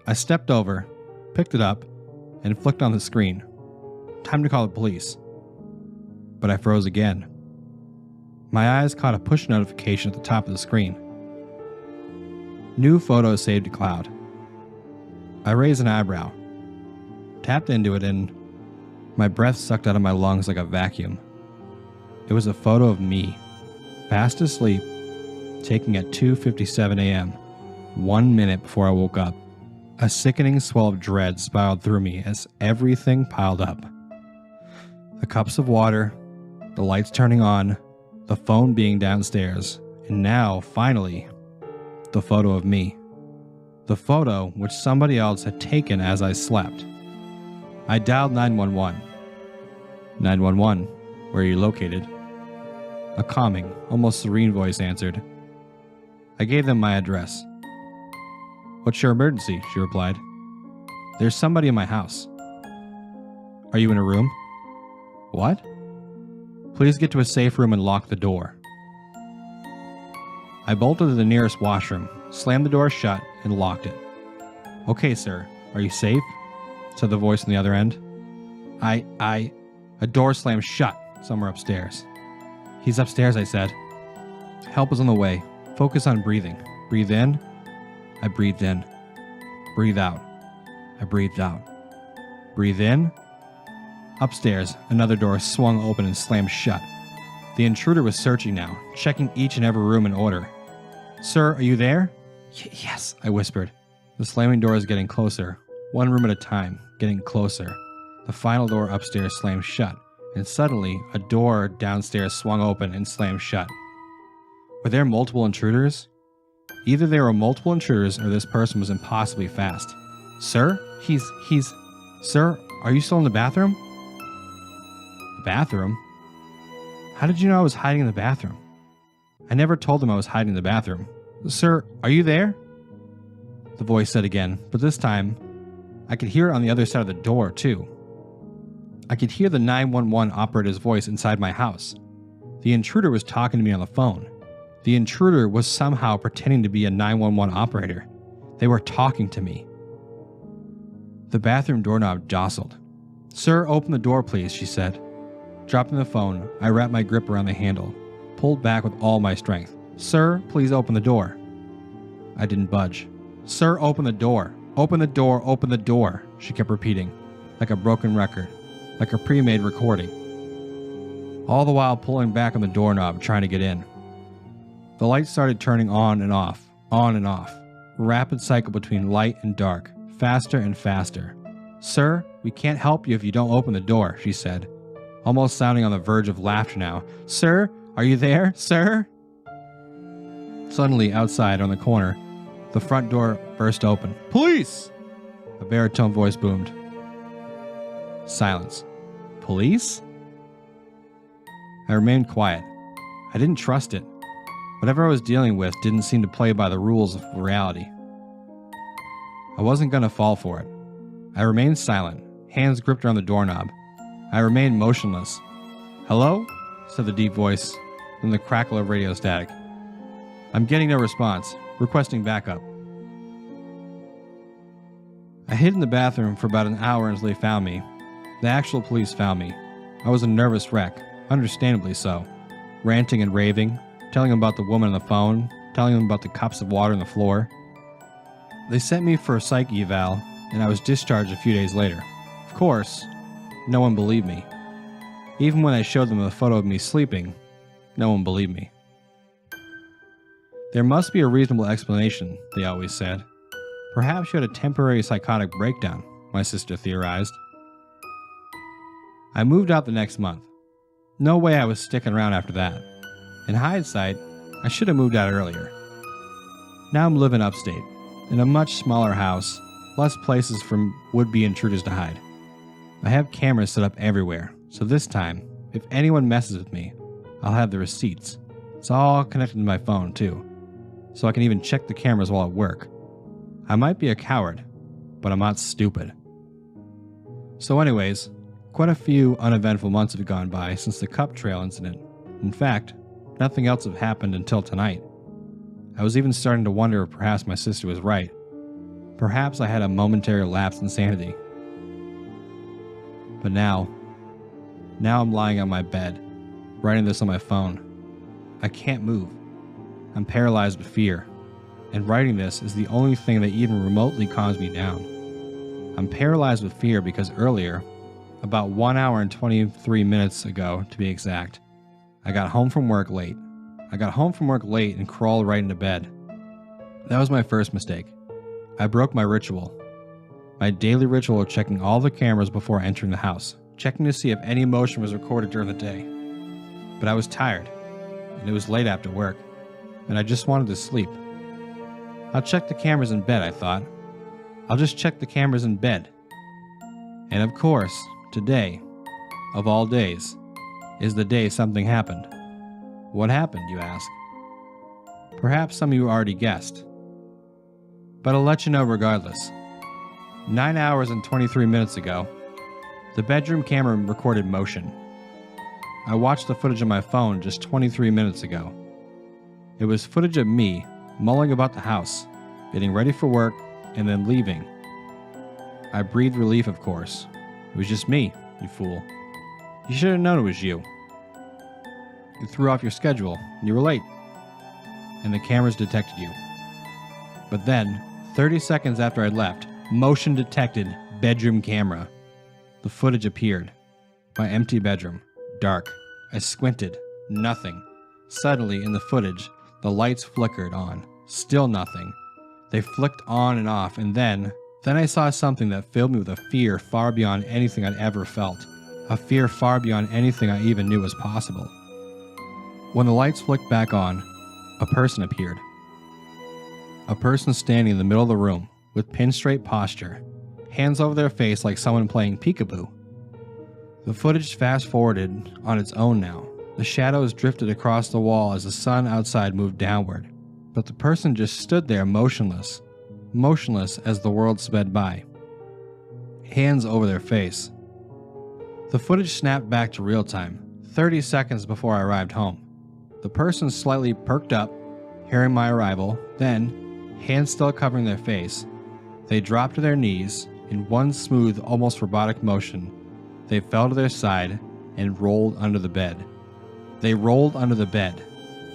I stepped over, picked it up, and flicked on the screen. Time to call the police. But I froze again. My eyes caught a push notification at the top of the screen. New photo saved to cloud. I raised an eyebrow, tapped into it, and My breath sucked out of my lungs like a vacuum. It was a photo of me, fast asleep, taken at 2:57 a.m., 1 minute before I woke up. A sickening swell of dread spiraled through me as everything piled up. The cups of water, the lights turning on, the phone being downstairs, and now, finally, the photo of me. The photo which somebody else had taken as I slept. I dialed 911. 911, where are you located? A calming, almost serene voice answered. I gave them my address. What's your emergency? She replied. There's somebody in my house. Are you in a room? What? Please get to a safe room and lock the door. I bolted to the nearest washroom, slammed the door shut, and locked it. Okay, sir. Are you safe? Said the voice on the other end. A door slammed shut somewhere upstairs. He's upstairs, I said. Help is on the way. Focus on breathing. Breathe in. I breathed in. Breathe out. I breathed out. Breathe in. Upstairs, another door swung open and slammed shut. The intruder was searching now, checking each and every room in order. Sir, are you there? Yes, I whispered. The slamming door is getting closer, one room at a time, getting closer. The final door upstairs slammed shut, and suddenly a door downstairs swung open and slammed shut. Were there multiple intruders? Either there were multiple intruders or this person was impossibly fast. Sir? Sir, are you still in the bathroom? The bathroom? How did you know I was hiding in the bathroom? I never told them I was hiding in the bathroom. Sir, are you there? The voice said again, but this time, I could hear it on the other side of the door, too. I could hear the 911 operator's voice inside my house. The intruder was talking to me on the phone. The intruder was somehow pretending to be a 911 operator. They were talking to me. The bathroom doorknob jostled. Sir, open the door, please, she said. Dropping the phone, I wrapped my grip around the handle, pulled back with all my strength. Sir, please open the door. I didn't budge. Sir, open the door. Open the door, open the door, she kept repeating, like a broken record, like a pre-made recording. All the while pulling back on the doorknob, trying to get in. The light started turning on and off, rapid cycle between light and dark, faster and faster. Sir, we can't help you if you don't open the door, she said, almost sounding on the verge of laughter now. Sir, are you there, sir? Suddenly, outside on the corner, the front door burst open. Police! A baritone voice boomed. Silence. Police? I remained quiet. I didn't trust it. Whatever I was dealing with didn't seem to play by the rules of reality. I wasn't going to fall for it. I remained silent, hands gripped around the doorknob. I remained motionless. Hello? Said the deep voice, then the crackle of radio static. I'm getting no response. Requesting backup. I hid in the bathroom for about an hour until they found me. The actual police found me. I was a nervous wreck, understandably so, ranting and raving, telling them about the woman on the phone, telling them about the cups of water on the floor. They sent me for a psych eval, and I was discharged a few days later. Of course, no one believed me. Even when I showed them a photo of me sleeping, no one believed me. There must be a reasonable explanation, they always said. Perhaps you had a temporary psychotic breakdown, my sister theorized. I moved out the next month. No way I was sticking around after that. In hindsight, I should have moved out earlier. Now I'm living upstate, in a much smaller house, less places for would-be intruders to hide. I have cameras set up everywhere, so this time, if anyone messes with me, I'll have the receipts. It's all connected to my phone, too, so I can even check the cameras while at work. I might be a coward, but I'm not stupid. So anyways, quite a few uneventful months have gone by since the cup trail incident. In fact, nothing else had happened until tonight. I was even starting to wonder if perhaps my sister was right. Perhaps I had a momentary lapse in sanity. But now I'm lying on my bed, writing this on my phone. I can't move. I'm paralyzed with fear, and writing this is the only thing that even remotely calms me down. I'm paralyzed with fear because earlier, about 1 hour and 23 minutes ago to be exact. I got home from work late. And crawled right into bed. That was my first mistake. I broke my ritual. My daily ritual of checking all the cameras before entering the house, checking to see if any motion was recorded during the day. But I was tired, and it was late after work, and I just wanted to sleep. I'll check the cameras in bed, I thought. I'll just check the cameras in bed. And of course, today, of all days, is the day something happened. What happened, you ask? Perhaps some of you already guessed. But I'll let you know regardless. 9 hours and 23 minutes ago, the bedroom camera recorded motion. I watched the footage on my phone just 23 minutes ago. It was footage of me mulling about the house, getting ready for work, and then leaving. I breathed relief, of course. It was just me, you fool. You should have known it was you. You threw off your schedule, and you were late. And the cameras detected you. But then, 30 seconds after I left, motion detected bedroom camera. The footage appeared. My empty bedroom, dark. I squinted, nothing. Suddenly, in the footage, the lights flickered on. Still nothing. They flicked on and off, and then I saw something that filled me with a fear far beyond anything I'd ever felt. A fear far beyond anything I even knew was possible. When the lights flicked back on, a person appeared. A person standing in the middle of the room, with pin-straight posture, hands over their face like someone playing peekaboo. The footage fast-forwarded on its own now. The shadows drifted across the wall as the sun outside moved downward, but the person just stood there motionless as the world sped by. Hands over their face. The footage snapped back to real time, 30 seconds before I arrived home. The person slightly perked up, hearing my arrival, then, hands still covering their face, they dropped to their knees. In one smooth, almost robotic motion, they fell to their side and rolled under the bed. They rolled under the bed.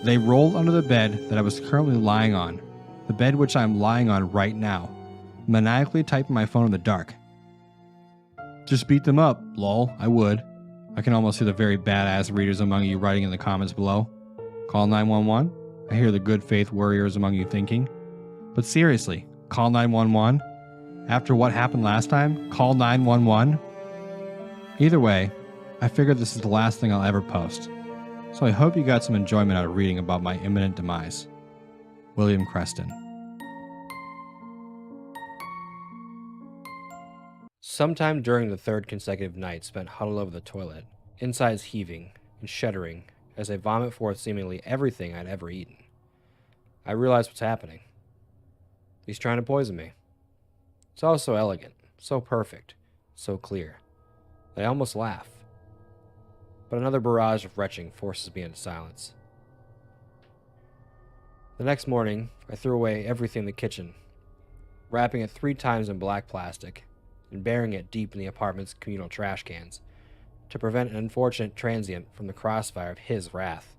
They rolled under the bed that I was currently lying on, the bed which I am lying on right now, maniacally typing my phone in the dark. Just beat them up, lol, I would. I can almost hear the very badass readers among you writing in the comments below. Call 911? I hear the good faith warriors among you thinking. But seriously, call 911? After what happened last time, call 911? Either way, I figured this is the last thing I'll ever post. So I hope you got some enjoyment out of reading about my imminent demise. William Creston. Sometime during the third consecutive night spent huddled over the toilet, insides heaving and shuddering as I vomit forth seemingly everything I'd ever eaten, I realized what's happening. He's trying to poison me. It's all so elegant, so perfect, so clear, that I almost laugh. But another barrage of retching forces me into silence. The next morning, I threw away everything in the kitchen, wrapping it 3 times in black plastic and burying it deep in the apartment's communal trash cans to prevent an unfortunate transient from the crossfire of his wrath.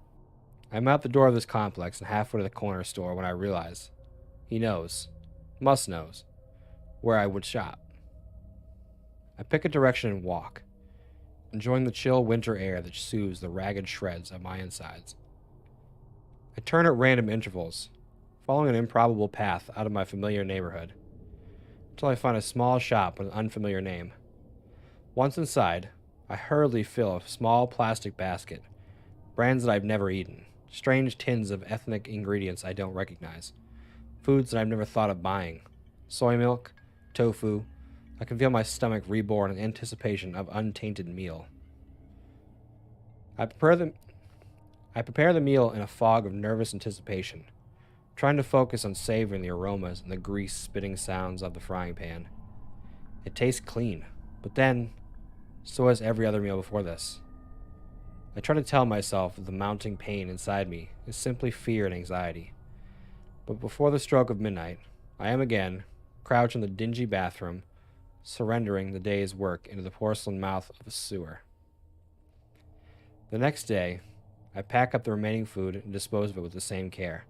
I'm out the door of this complex and halfway to the corner store when I realize he must knows, where I would shop. I pick a direction and walk, enjoying the chill winter air that soothes the ragged shreds of my insides. I turn at random intervals, following an improbable path out of my familiar neighborhood, until I find a small shop with an unfamiliar name. Once inside, I hurriedly fill a small plastic basket, brands that I've never eaten, strange tins of ethnic ingredients I don't recognize, foods that I've never thought of buying, soy milk, tofu. I can feel my stomach reborn in anticipation of untainted meal. I prepare the meal in a fog of nervous anticipation, trying to focus on savoring the aromas and the grease-spitting sounds of the frying pan. It tastes clean, but then, so has every other meal before this. I try to tell myself that the mounting pain inside me is simply fear and anxiety. But before the stroke of midnight, I am again crouched in the dingy bathroom, surrendering the day's work into the porcelain mouth of a sewer. The next day, I pack up the remaining food and dispose of it with the same care.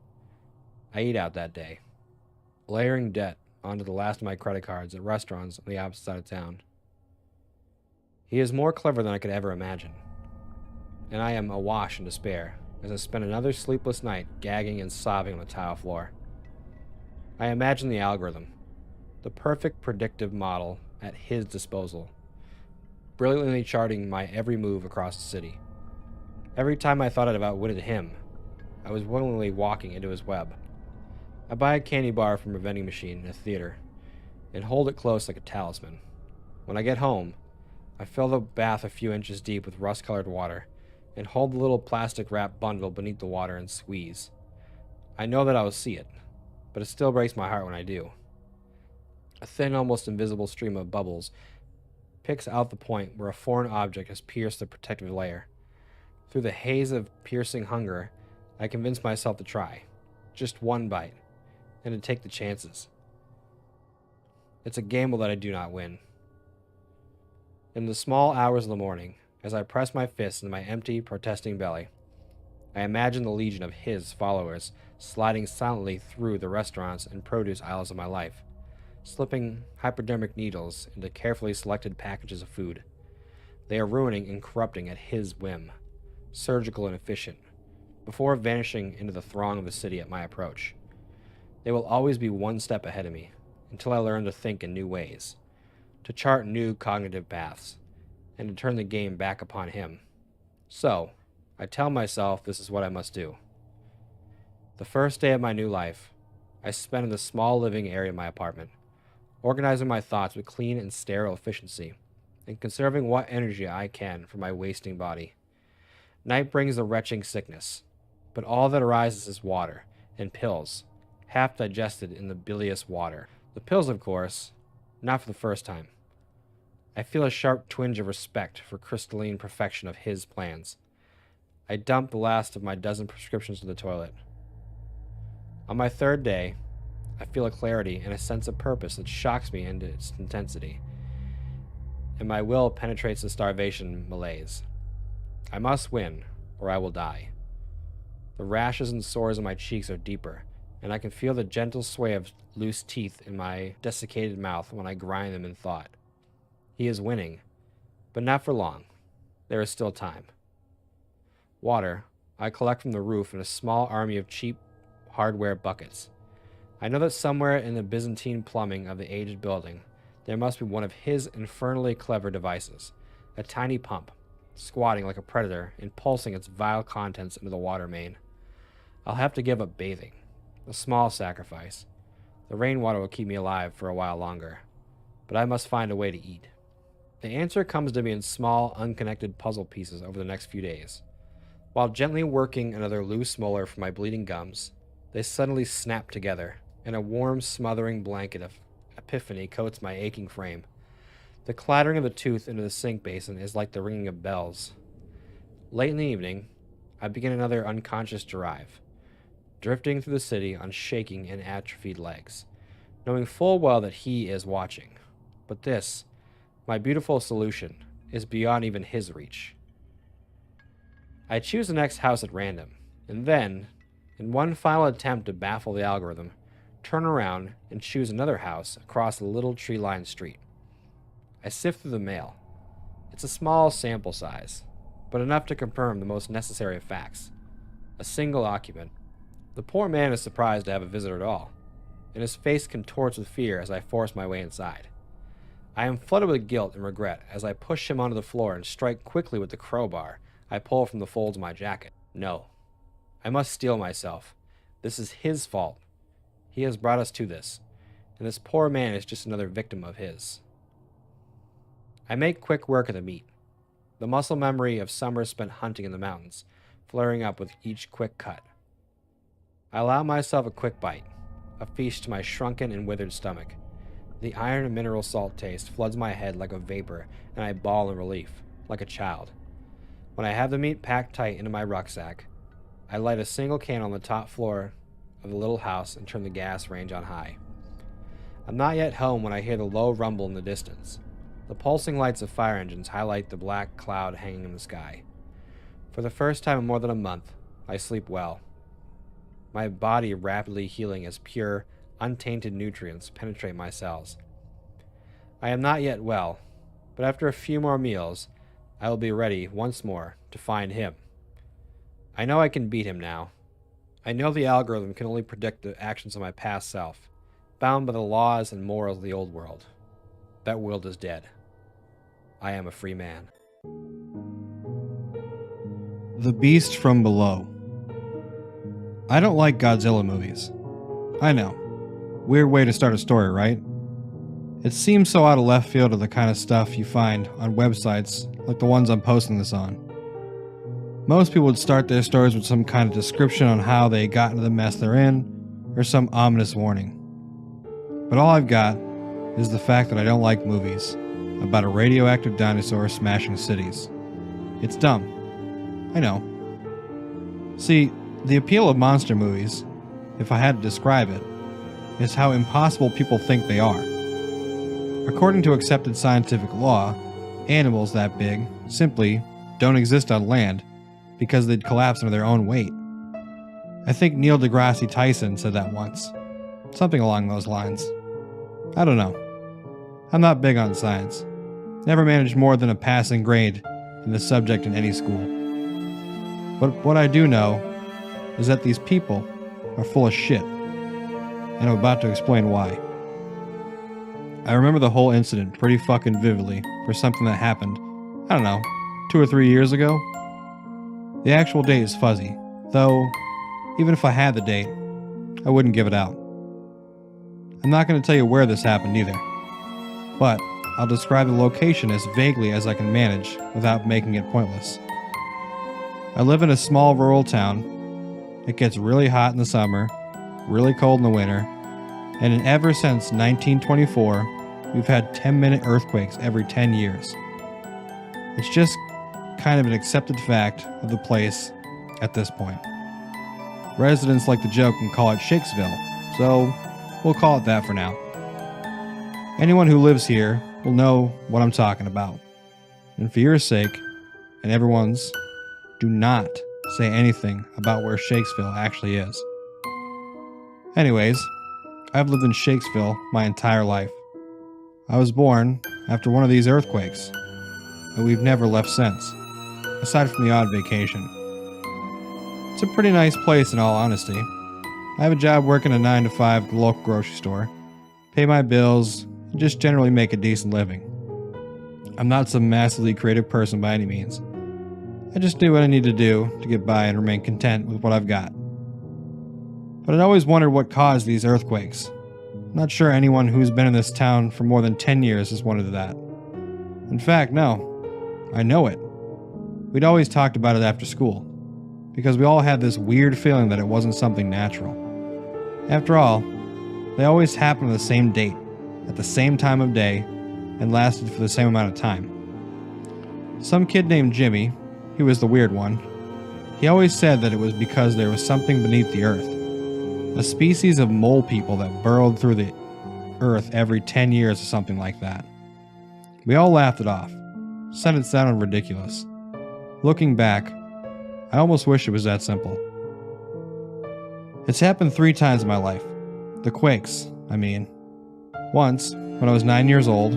I eat out that day, layering debt onto the last of my credit cards at restaurants on the opposite side of town. He is more clever than I could ever imagine, and I am awash in despair as I spend another sleepless night gagging and sobbing on the tile floor. I imagine the algorithm, the perfect predictive model at his disposal, brilliantly charting my every move across the city. Every time I thought I'd outwitted him, I was willingly walking into his web. I buy a candy bar from a vending machine in a theater and hold it close like a talisman. When I get home, I fill the bath a few inches deep with rust-colored water and hold the little plastic-wrapped bundle beneath the water and squeeze. I know that I will see it, but it still breaks my heart when I do. A thin, almost invisible stream of bubbles picks out the point where a foreign object has pierced the protective layer. Through the haze of piercing hunger, I convince myself to try. Just one bite, and to take the chances. It's a gamble that I do not win. In the small hours of the morning, as I press my fists into my empty, protesting belly, I imagine the legion of his followers sliding silently through the restaurants and produce aisles of my life, slipping hypodermic needles into carefully selected packages of food. They are ruining and corrupting at his whim, surgical and efficient, before vanishing into the throng of the city at my approach. They will always be one step ahead of me, until I learn to think in new ways, to chart new cognitive paths, and to turn the game back upon him. So, I tell myself this is what I must do. The first day of my new life, I spent in the small living area of my apartment, organizing my thoughts with clean and sterile efficiency, and conserving what energy I can for my wasting body. Night brings the retching sickness, but all that arises is water and pills, half digested in the bilious water. The pills, of course, not for the first time. I feel a sharp twinge of respect for crystalline perfection of his plans. I dump the last of my dozen prescriptions in the toilet. On my third day, I feel a clarity and a sense of purpose that shocks me into its intensity, and my will penetrates the starvation malaise. I must win, or I will die. The rashes and sores on my cheeks are deeper, and I can feel the gentle sway of loose teeth in my desiccated mouth when I grind them in thought. He is winning, but not for long. There is still time. Water I collect from the roof in a small army of cheap hardware buckets. I know that somewhere in the Byzantine plumbing of the aged building, there must be one of his infernally clever devices, a tiny pump, squatting like a predator and pulsing its vile contents into the water main. I'll have to give up bathing, a small sacrifice. The rainwater will keep me alive for a while longer, but I must find a way to eat. The answer comes to me in small, unconnected puzzle pieces over the next few days. While gently working another loose molar for my bleeding gums, they suddenly snap together, and a warm, smothering blanket of epiphany coats my aching frame. The clattering of the tooth into the sink basin is like the ringing of bells. Late in the evening, I begin another unconscious drive, drifting through the city on shaking and atrophied legs, knowing full well that he is watching. But this, my beautiful solution, is beyond even his reach. I choose the next house at random, and then, in one final attempt to baffle the algorithm, turn around and choose another house across the little tree-lined street. I sift through the mail. It's a small sample size, but enough to confirm the most necessary of facts. A single occupant. The poor man is surprised to have a visitor at all, and his face contorts with fear as I force my way inside. I am flooded with guilt and regret as I push him onto the floor and strike quickly with the crowbar I pull from the folds of my jacket. No. I must steel myself. This is his fault. He has brought us to this, and this poor man is just another victim of his. I make quick work of the meat, the muscle memory of summers spent hunting in the mountains, flaring up with each quick cut. I allow myself a quick bite, a feast to my shrunken and withered stomach. The iron and mineral salt taste floods my head like a vapor, and I bawl in relief, like a child. When I have the meat packed tight into my rucksack, I light a single candle on the top floor of the little house and turn the gas range on high. I'm not yet home when I hear the low rumble in the distance. The pulsing lights of fire engines highlight the black cloud hanging in the sky. For the first time in more than a month, I sleep well. My body rapidly healing as pure, untainted nutrients penetrate my cells. I am not yet well, but but after a few more meals, I will be ready once more to find him. I know I can beat him now. I know the algorithm can only predict the actions of my past self, bound by the laws and morals of the old world. That world is dead. I am a free man. The Beast from Below. I don't like Godzilla movies. I know. Weird way to start a story, right? It seems so out of left field of the kind of stuff you find on websites like the ones I'm posting this on. Most people would start their stories with some kind of description on how they got into the mess they're in, or some ominous warning. But all I've got is the fact that I don't like movies about a radioactive dinosaur smashing cities. It's dumb. I know. See, the appeal of monster movies, if I had to describe it, is how impossible people think they are. According to accepted scientific law, animals that big simply don't exist on land because they'd collapse under their own weight. I think Neil deGrasse Tyson said that once. Something along those lines. I don't know. I'm not big on science. Never managed more than a passing grade in the subject in any school. But what I do know is that these people are full of shit. And I'm about to explain why. I remember the whole incident pretty fucking vividly for something that happened, I don't know, 2 or 3 years ago. The actual date is fuzzy, though even if I had the date, I wouldn't give it out. I'm not going to tell you where this happened either, but I'll describe the location as vaguely as I can manage without making it pointless. I live in a small rural town. It gets really hot in the summer, really cold in the winter, and ever since 1924, we've had 10-minute earthquakes every 10 years. It's just kind of an accepted fact of the place at this point. Residents like to joke and call it Shakesville, so we'll call it that for now. Anyone who lives here will know what I'm talking about. And for your sake, and everyone's, do not say anything about where Shakesville actually is. Anyways, I've lived in Shakesville my entire life. I was born after one of these earthquakes, and we've never left since, aside from the odd vacation. It's a pretty nice place in all honesty. I have a job working a 9 to 5 at the local grocery store, pay my bills, and just generally make a decent living. I'm not some massively creative person by any means. I just do what I need to do to get by and remain content with what I've got. But I'd always wondered what caused these earthquakes. I'm not sure anyone who's been in this town for more than 10 years has wondered that. In fact, no. I know it. We'd always talked about it after school, because we all had this weird feeling that it wasn't something natural. After all, they always happened on the same date, at the same time of day, and lasted for the same amount of time. Some kid named Jimmy, he was the weird one, he always said that it was because there was something beneath the earth. A species of mole people that burrowed through the earth every 10 years or something like that. We all laughed it off, said it sounded ridiculous. Looking back, I almost wish it was that simple. It's happened 3 times in my life. The quakes, I mean. Once, when I was 9 years old,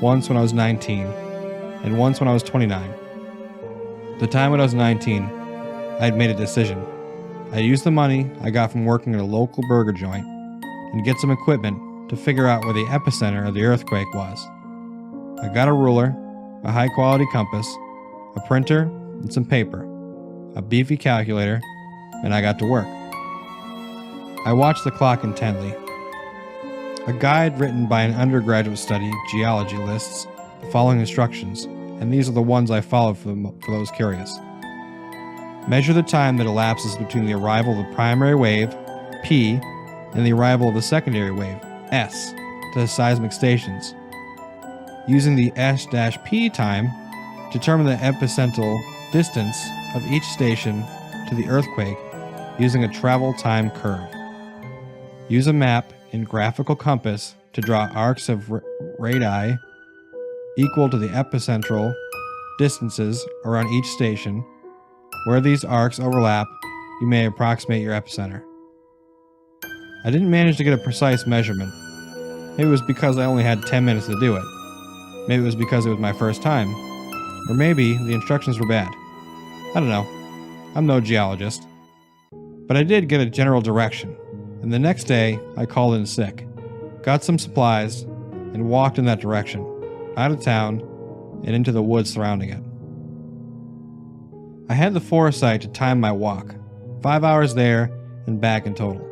once when I was 19, and once when I was 29. The time when I was 19, I had made a decision. I'd use the money I got from working at a local burger joint and get some equipment to figure out where the epicenter of the earthquake was. I got a ruler, a high-quality compass, a printer, and some paper, a beefy calculator, and I got to work. I watched the clock intently. A guide written by an undergraduate study geology lists the following instructions, and these are the ones I followed for those curious. Measure the time that elapses between the arrival of the primary wave, P, and the arrival of the secondary wave, S, to the seismic stations. Using the S-P time, determine the epicentral distance of each station to the earthquake using a travel time curve. Use a map and graphical compass to draw arcs of radii equal to the epicentral distances around each station. Where these arcs overlap, you may approximate your epicenter. I didn't manage to get a precise measurement. Maybe it was because I only had 10 minutes to do it. Maybe it was because it was my first time. Or maybe the instructions were bad. I don't know. I'm no geologist. But I did get a general direction, and the next day I called in sick, got some supplies, and walked in that direction, out of town, and into the woods surrounding it. I had the foresight to time my walk, 5 hours there and back in total.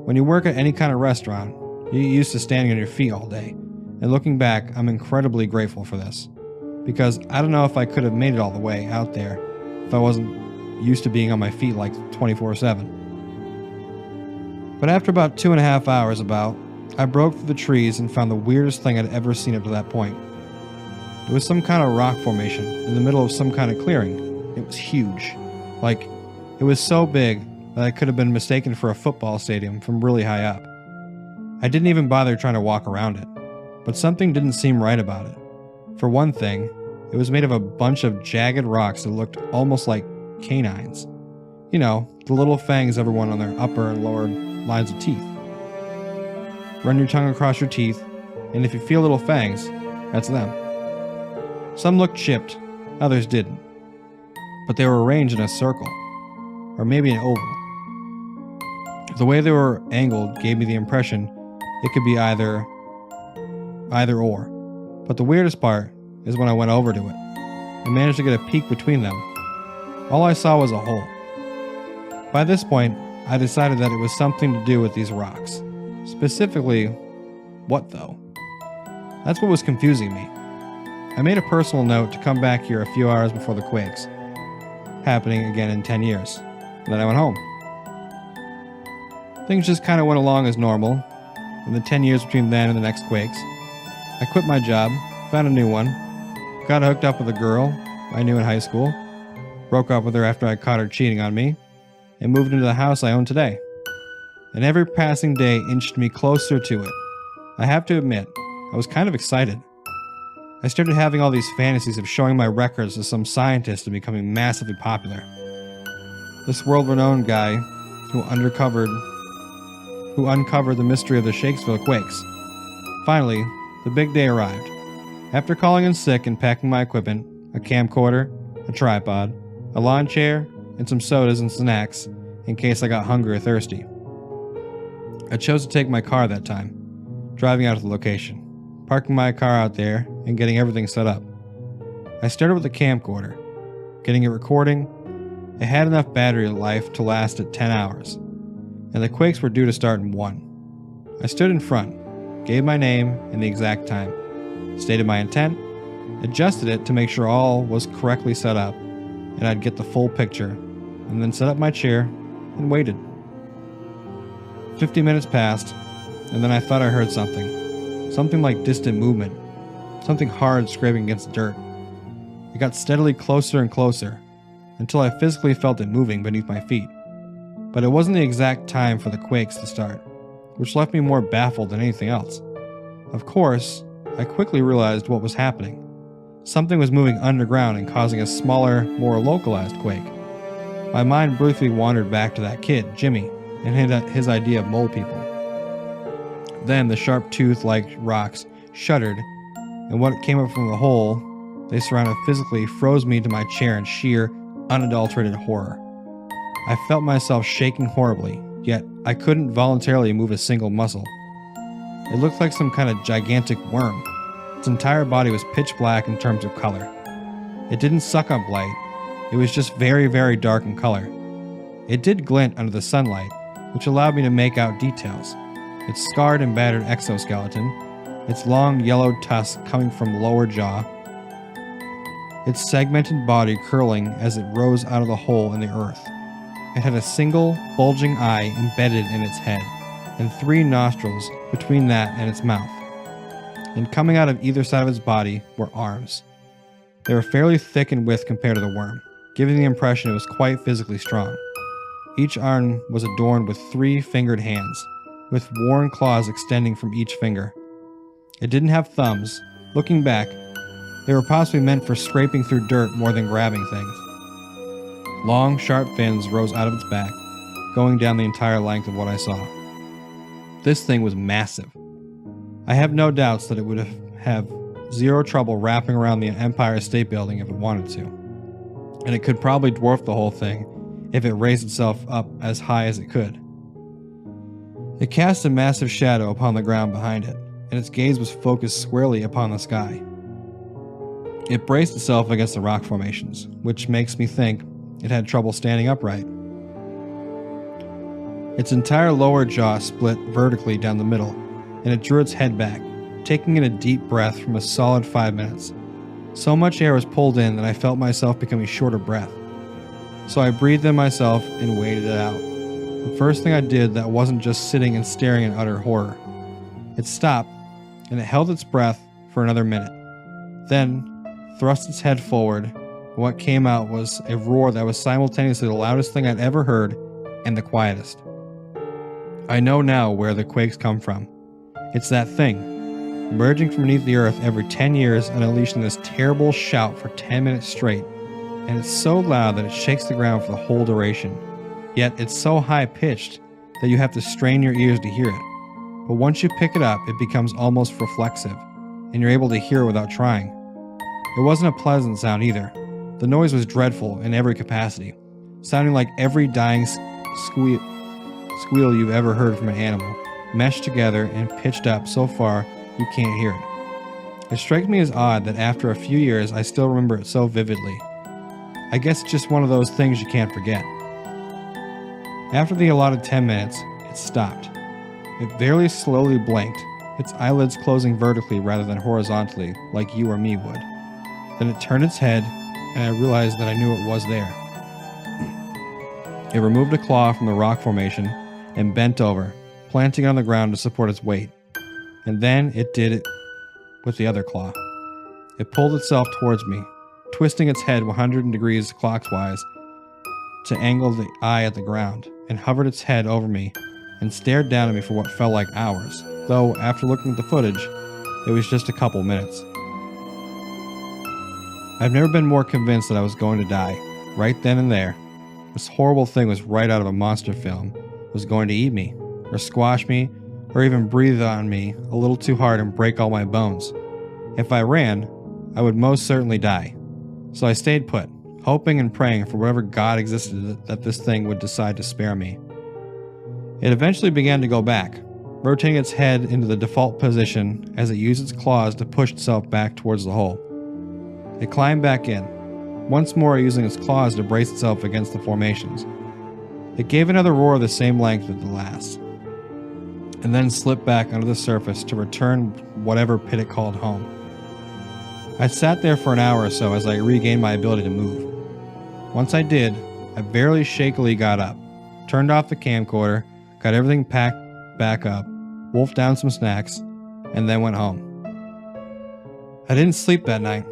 When you work at any kind of restaurant, you get used to standing on your feet all day, and looking back, I'm incredibly grateful for this, because I don't know if I could have made it all the way out there if I wasn't used to being on my feet like 24/7. But after about 2.5 hours I broke through the trees and found the weirdest thing I'd ever seen up to that point. It was some kind of rock formation in the middle of some kind of clearing. It was huge. Like, it was so big that I could have been mistaken for a football stadium from really high up. I didn't even bother trying to walk around it, but something didn't seem right about it. For one thing, it was made of a bunch of jagged rocks that looked almost like canines. You know, the little fangs everyone on their upper and lower lines of teeth. Run your tongue across your teeth, and if you feel little fangs, that's them. Some looked chipped, others didn't. But they were arranged in a circle, or maybe an oval. The way they were angled gave me the impression it could be either or. But the weirdest part is when I went over to it and managed to get a peek between them. All I saw was a hole. By this point, I decided that it was something to do with these rocks. Specifically, what though? That's what was confusing me. I made a personal note to come back here a few hours before the quakes, happening again in 10 years. And then I went home. Things just kind of went along as normal. In the 10 years between then and the next quakes, I quit my job, found a new one, got hooked up with a girl I knew in high school, broke up with her after I caught her cheating on me, and moved into the house I own today. And every passing day inched me closer to it. I have to admit, I was kind of excited. I started having all these fantasies of showing my records to some scientist and becoming massively popular. This world-renowned guy who uncovered the mystery of the Shakespeare quakes. Finally, the big day arrived. After calling in sick and packing my equipment, a camcorder, a tripod, a lawn chair, and some sodas and snacks in case I got hungry or thirsty, I chose to take my car that time, driving out to the location, parking my car out there, and getting everything set up. I started with the camcorder, getting it recording. It had enough battery life to last at 10 hours, and the quakes were due to start in 1. I stood in front, gave my name and the exact time, stated my intent, adjusted it to make sure all was correctly set up, and I'd get the full picture, and then set up my chair and waited. 50 minutes passed, and then I thought I heard something like distant movement, something hard scraping against dirt. It got steadily closer and closer, until I physically felt it moving beneath my feet. But it wasn't the exact time for the quakes to start, which left me more baffled than anything else. Of course, I quickly realized what was happening. Something was moving underground and causing a smaller, more localized quake. My mind briefly wandered back to that kid, Jimmy, and his idea of mole people. Then the sharp tooth-like rocks shuddered, and what came up from the hole they surrounded physically froze me to my chair in sheer, unadulterated horror. I felt myself shaking horribly, yet I couldn't voluntarily move a single muscle. It looked like some kind of gigantic worm. Its entire body was pitch black in terms of color. It didn't suck up light. It was just very, very dark in color. It did glint under the sunlight, which allowed me to make out details. Its scarred and battered exoskeleton, its long yellowed tusk coming from lower jaw, its segmented body curling as it rose out of the hole in the earth. It had a single, bulging eye embedded in its head, and 3 nostrils between that and its mouth. And coming out of either side of its body were arms. They were fairly thick in width compared to the worm, giving the impression it was quite physically strong. Each arm was adorned with 3 fingered hands, with worn claws extending from each finger. It didn't have thumbs. Looking back, they were possibly meant for scraping through dirt more than grabbing things. Long, sharp fins rose out of its back, going down the entire length of what I saw. This thing was massive. I have no doubts that it would have zero trouble wrapping around the Empire State Building if it wanted to. And it could probably dwarf the whole thing if it raised itself up as high as it could. It cast a massive shadow upon the ground behind it, and its gaze was focused squarely upon the sky. It braced itself against the rock formations, which makes me think it had trouble standing upright. Its entire lower jaw split vertically down the middle, and it drew its head back, taking in a deep breath from a solid 5 minutes. So much air was pulled in that I felt myself becoming short of breath. So I breathed in myself and waited it out. The first thing I did that wasn't just sitting and staring in utter horror. It stopped, and it held its breath for another minute. Then thrust its head forward, and what came out was a roar that was simultaneously the loudest thing I'd ever heard and the quietest. I know now where the quakes come from. It's that thing, emerging from beneath the earth every 10 years and unleashing this terrible shout for 10 minutes straight. And it's so loud that it shakes the ground for the whole duration. Yet it's so high-pitched that you have to strain your ears to hear it. But once you pick it up, it becomes almost reflexive, and you're able to hear it without trying. It wasn't a pleasant sound either. The noise was dreadful in every capacity, sounding like every dying squeal you've ever heard from an animal, meshed together and pitched up so far you can't hear it. It strikes me as odd that after a few years I still remember it so vividly. I guess it's just one of those things you can't forget. After the allotted 10 minutes, it stopped. It very slowly blinked, its eyelids closing vertically rather than horizontally like you or me would. Then it turned its head, and I realized that I knew it was there. It removed a claw from the rock formation and bent over, planting it on the ground to support its weight. And then it did it with the other claw. It pulled itself towards me, twisting its head 100 degrees clockwise to angle the eye at the ground, and hovered its head over me and stared down at me for what felt like hours, though after looking at the footage, it was just a couple minutes. I've never been more convinced that I was going to die, right then and there. This horrible thing was right out of a monster film. It was going to eat me, or squash me, or even breathe on me a little too hard and break all my bones. If I ran, I would most certainly die. So I stayed put, hoping and praying for whatever God existed that this thing would decide to spare me. It eventually began to go back, rotating its head into the default position as it used its claws to push itself back towards the hole. It climbed back in, once more using its claws to brace itself against the formations. It gave another roar the same length as the last, and then slipped back under the surface to return whatever pit it called home. I sat there for an hour or so as I regained my ability to move. Once I did, I barely shakily got up, turned off the camcorder, got everything packed back up, wolfed down some snacks, and then went home. I didn't sleep that night.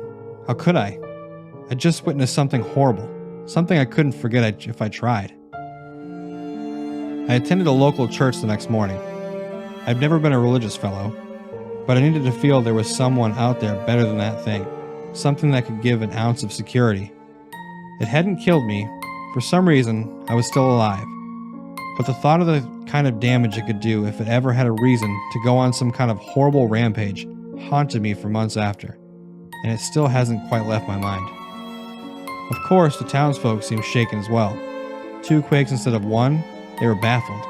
How could I? I just witnessed something horrible, something I couldn't forget if I tried. I attended a local church the next morning. I've never been a religious fellow, but I needed to feel there was someone out there better than that thing, something that could give an ounce of security. It hadn't killed me. For some reason, I was still alive. But the thought of the kind of damage it could do if it ever had a reason to go on some kind of horrible rampage haunted me for months after, and it still hasn't quite left my mind. Of course, the townsfolk seemed shaken as well. 2 quakes instead of 1, they were baffled,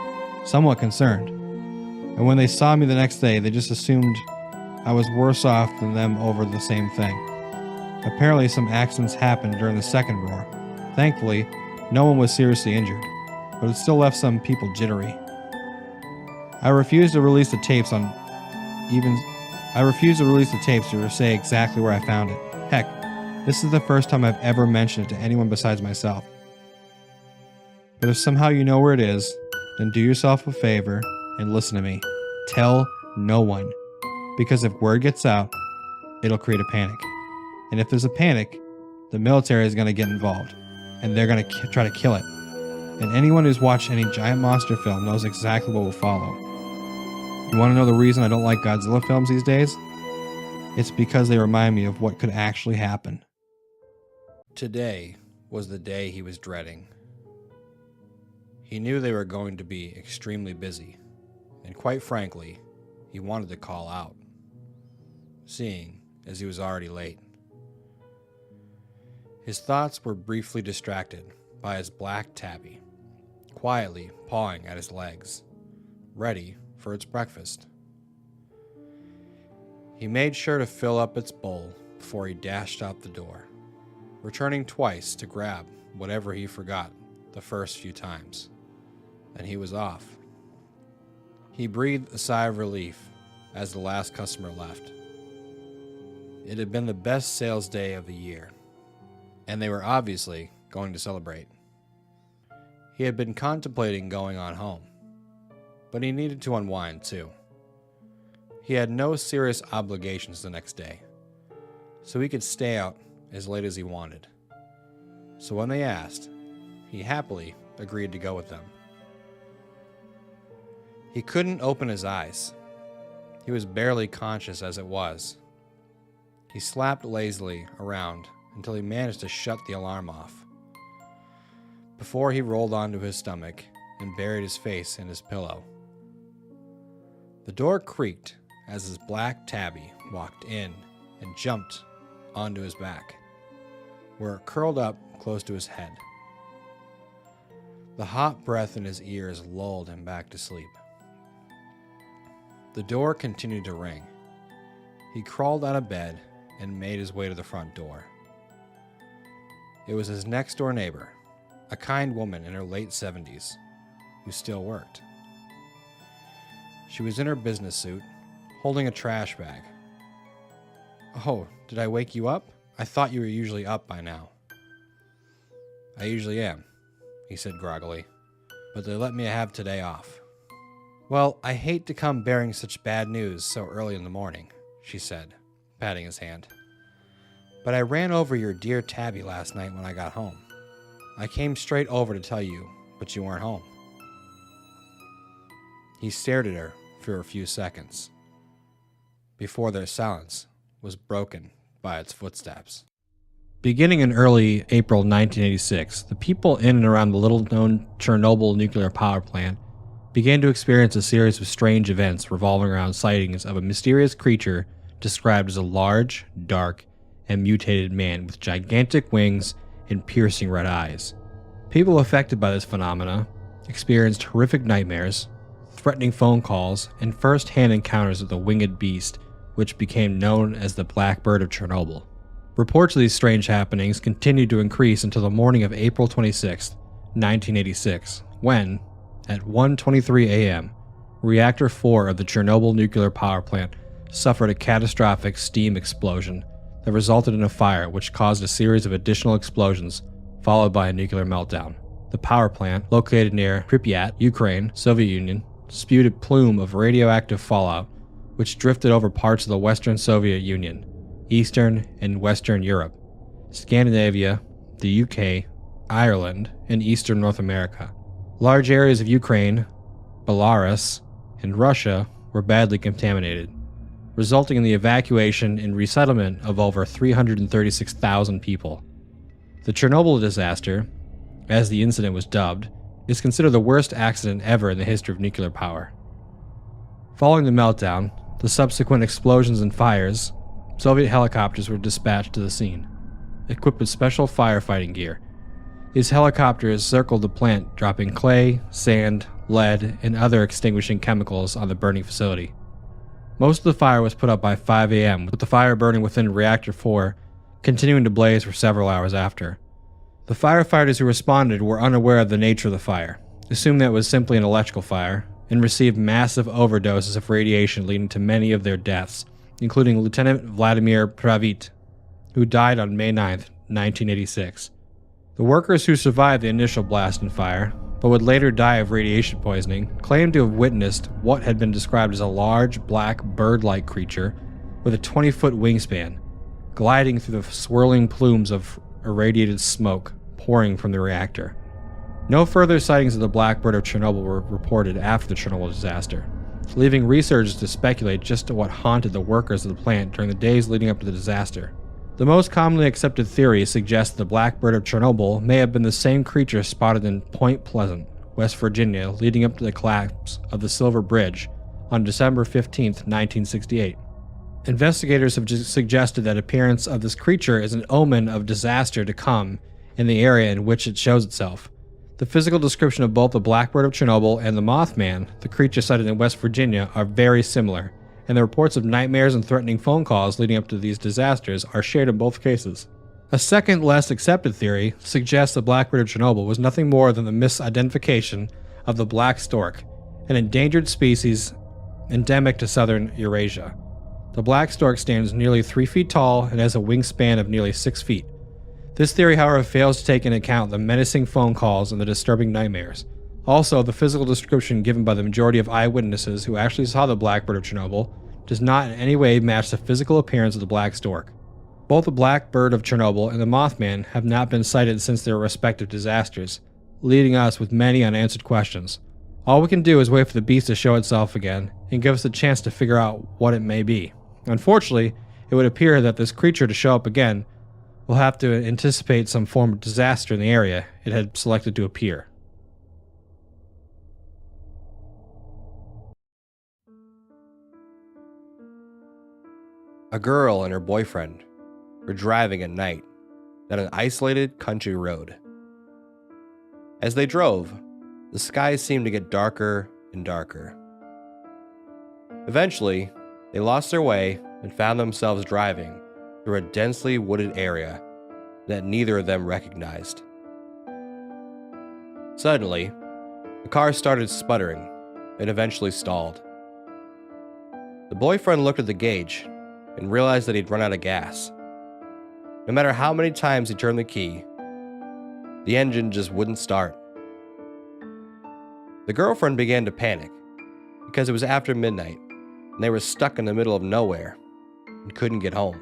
somewhat concerned. And when they saw me the next day, they just assumed I was worse off than them over the same thing. Apparently, some accidents happened during the second roar. Thankfully, no one was seriously injured, but it still left some people jittery. I refused to release the tapes to say exactly where I found it. Heck, this is the first time I've ever mentioned it to anyone besides myself. But if somehow you know where it is, then do yourself a favor and listen to me. Tell no one. Because if word gets out, it'll create a panic. And if there's a panic, the military is going to get involved. And they're going to try to kill it. And anyone who's watched any giant monster film knows exactly what will follow. You want to know the reason I don't like Godzilla films these days? It's because they remind me of what could actually happen. Today was the day he was dreading. He knew they were going to be extremely busy, and quite frankly, he wanted to call out. Seeing as he was already late. His thoughts were briefly distracted by his black tabby, quietly pawing at his legs, ready for its breakfast. He made sure to fill up its bowl before he dashed out the door, returning twice to grab whatever he forgot the first few times. Then he was off. He breathed a sigh of relief as the last customer left. It had been the best sales day of the year, and they were obviously going to celebrate. He had been contemplating going on home, but he needed to unwind too. He had no serious obligations the next day, so he could stay out as late as he wanted. So when they asked, he happily agreed to go with them. He couldn't open his eyes. He was barely conscious as it was. He slapped lazily around until he managed to shut the alarm off, before he rolled onto his stomach and buried his face in his pillow. The door creaked as his black tabby walked in and jumped onto his back, where it curled up close to his head. The hot breath in his ears lulled him back to sleep. The door continued to ring. He crawled out of bed and made his way to the front door. It was his next-door neighbor, a kind woman in her late 70s, who still worked. She was in her business suit, holding a trash bag. "Oh, did I wake you up? I thought you were usually up by now." "I usually am," he said groggily, "but they let me have today off." "Well, I hate to come bearing such bad news so early in the morning," she said, patting his hand. "But I ran over your dear tabby last night when I got home. I came straight over to tell you, but you weren't home." He stared at her for a few seconds, before their silence was broken by its footsteps. Beginning in early April 1986, the people in and around the little-known Chernobyl nuclear power plant began to experience a series of strange events revolving around sightings of a mysterious creature described as a large, dark, and mutated man with gigantic wings and piercing red eyes. People affected by this phenomena experienced horrific nightmares, threatening phone calls, and first-hand encounters with the winged beast, which became known as the Black Bird of Chernobyl. Reports of these strange happenings continued to increase until the morning of April 26, 1986, when, at 1:23 a.m., Reactor 4 of the Chernobyl nuclear power plant suffered a catastrophic steam explosion that resulted in a fire which caused a series of additional explosions, followed by a nuclear meltdown. The power plant, located near Pripyat, Ukraine, Soviet Union, spewed a plume of radioactive fallout which drifted over parts of the Western Soviet Union, Eastern and Western Europe, Scandinavia, the UK, Ireland, and Eastern North America. Large areas of Ukraine, Belarus, and Russia were badly contaminated, resulting in the evacuation and resettlement of over 336,000 people. The Chernobyl disaster, as the incident was dubbed, is considered the worst accident ever in the history of nuclear power. Following the meltdown, the subsequent explosions and fires, Soviet helicopters were dispatched to the scene, equipped with special firefighting gear. These helicopters circled the plant, dropping clay, sand, lead, and other extinguishing chemicals on the burning facility. Most of the fire was put out by 5 a.m., with the fire burning within Reactor 4 continuing to blaze for several hours after. The firefighters who responded were unaware of the nature of the fire, assumed that it was simply an electrical fire, and received massive overdoses of radiation leading to many of their deaths, including Lieutenant Vladimir Pravit, who died on May 9, 1986. The workers who survived the initial blast and fire, but would later die of radiation poisoning, claimed to have witnessed what had been described as a large, black, bird-like creature with a 20-foot wingspan, gliding through the swirling plumes of irradiated smoke pouring from the reactor. No further sightings of the Black Bird of Chernobyl were reported after the Chernobyl disaster, leaving researchers to speculate just to what haunted the workers of the plant during the days leading up to the disaster. The most commonly accepted theory suggests the Black Bird of Chernobyl may have been the same creature spotted in Point Pleasant, West Virginia, leading up to the collapse of the Silver Bridge on December 15, 1968. Investigators have just suggested that appearance of this creature is an omen of disaster to come in the area in which it shows itself. The physical description of both the Blackbird of Chernobyl and the Mothman, the creature sighted in West Virginia, are very similar, and the reports of nightmares and threatening phone calls leading up to these disasters are shared in both cases. A second, less accepted theory suggests the Blackbird of Chernobyl was nothing more than the misidentification of the black stork, an endangered species endemic to southern Eurasia. The black stork stands nearly 3 feet tall and has a wingspan of nearly 6 feet. This theory, however, fails to take into account the menacing phone calls and the disturbing nightmares. Also, the physical description given by the majority of eyewitnesses who actually saw the Blackbird of Chernobyl does not in any way match the physical appearance of the black stork. Both the Blackbird of Chernobyl and the Mothman have not been sighted since their respective disasters, leaving us with many unanswered questions. All we can do is wait for the beast to show itself again and give us a chance to figure out what it may be. Unfortunately, it would appear that this creature to show up again will have to anticipate some form of disaster in the area it had selected to appear. A girl and her boyfriend were driving at night down an isolated country road. As they drove, the sky seemed to get darker and darker. Eventually, they lost their way and found themselves driving through a densely wooded area that neither of them recognized. Suddenly, the car started sputtering and eventually stalled. The boyfriend looked at the gauge and realized that he'd run out of gas. No matter how many times he turned the key, the engine just wouldn't start. The girlfriend began to panic because it was after midnight and they were stuck in the middle of nowhere and couldn't get home.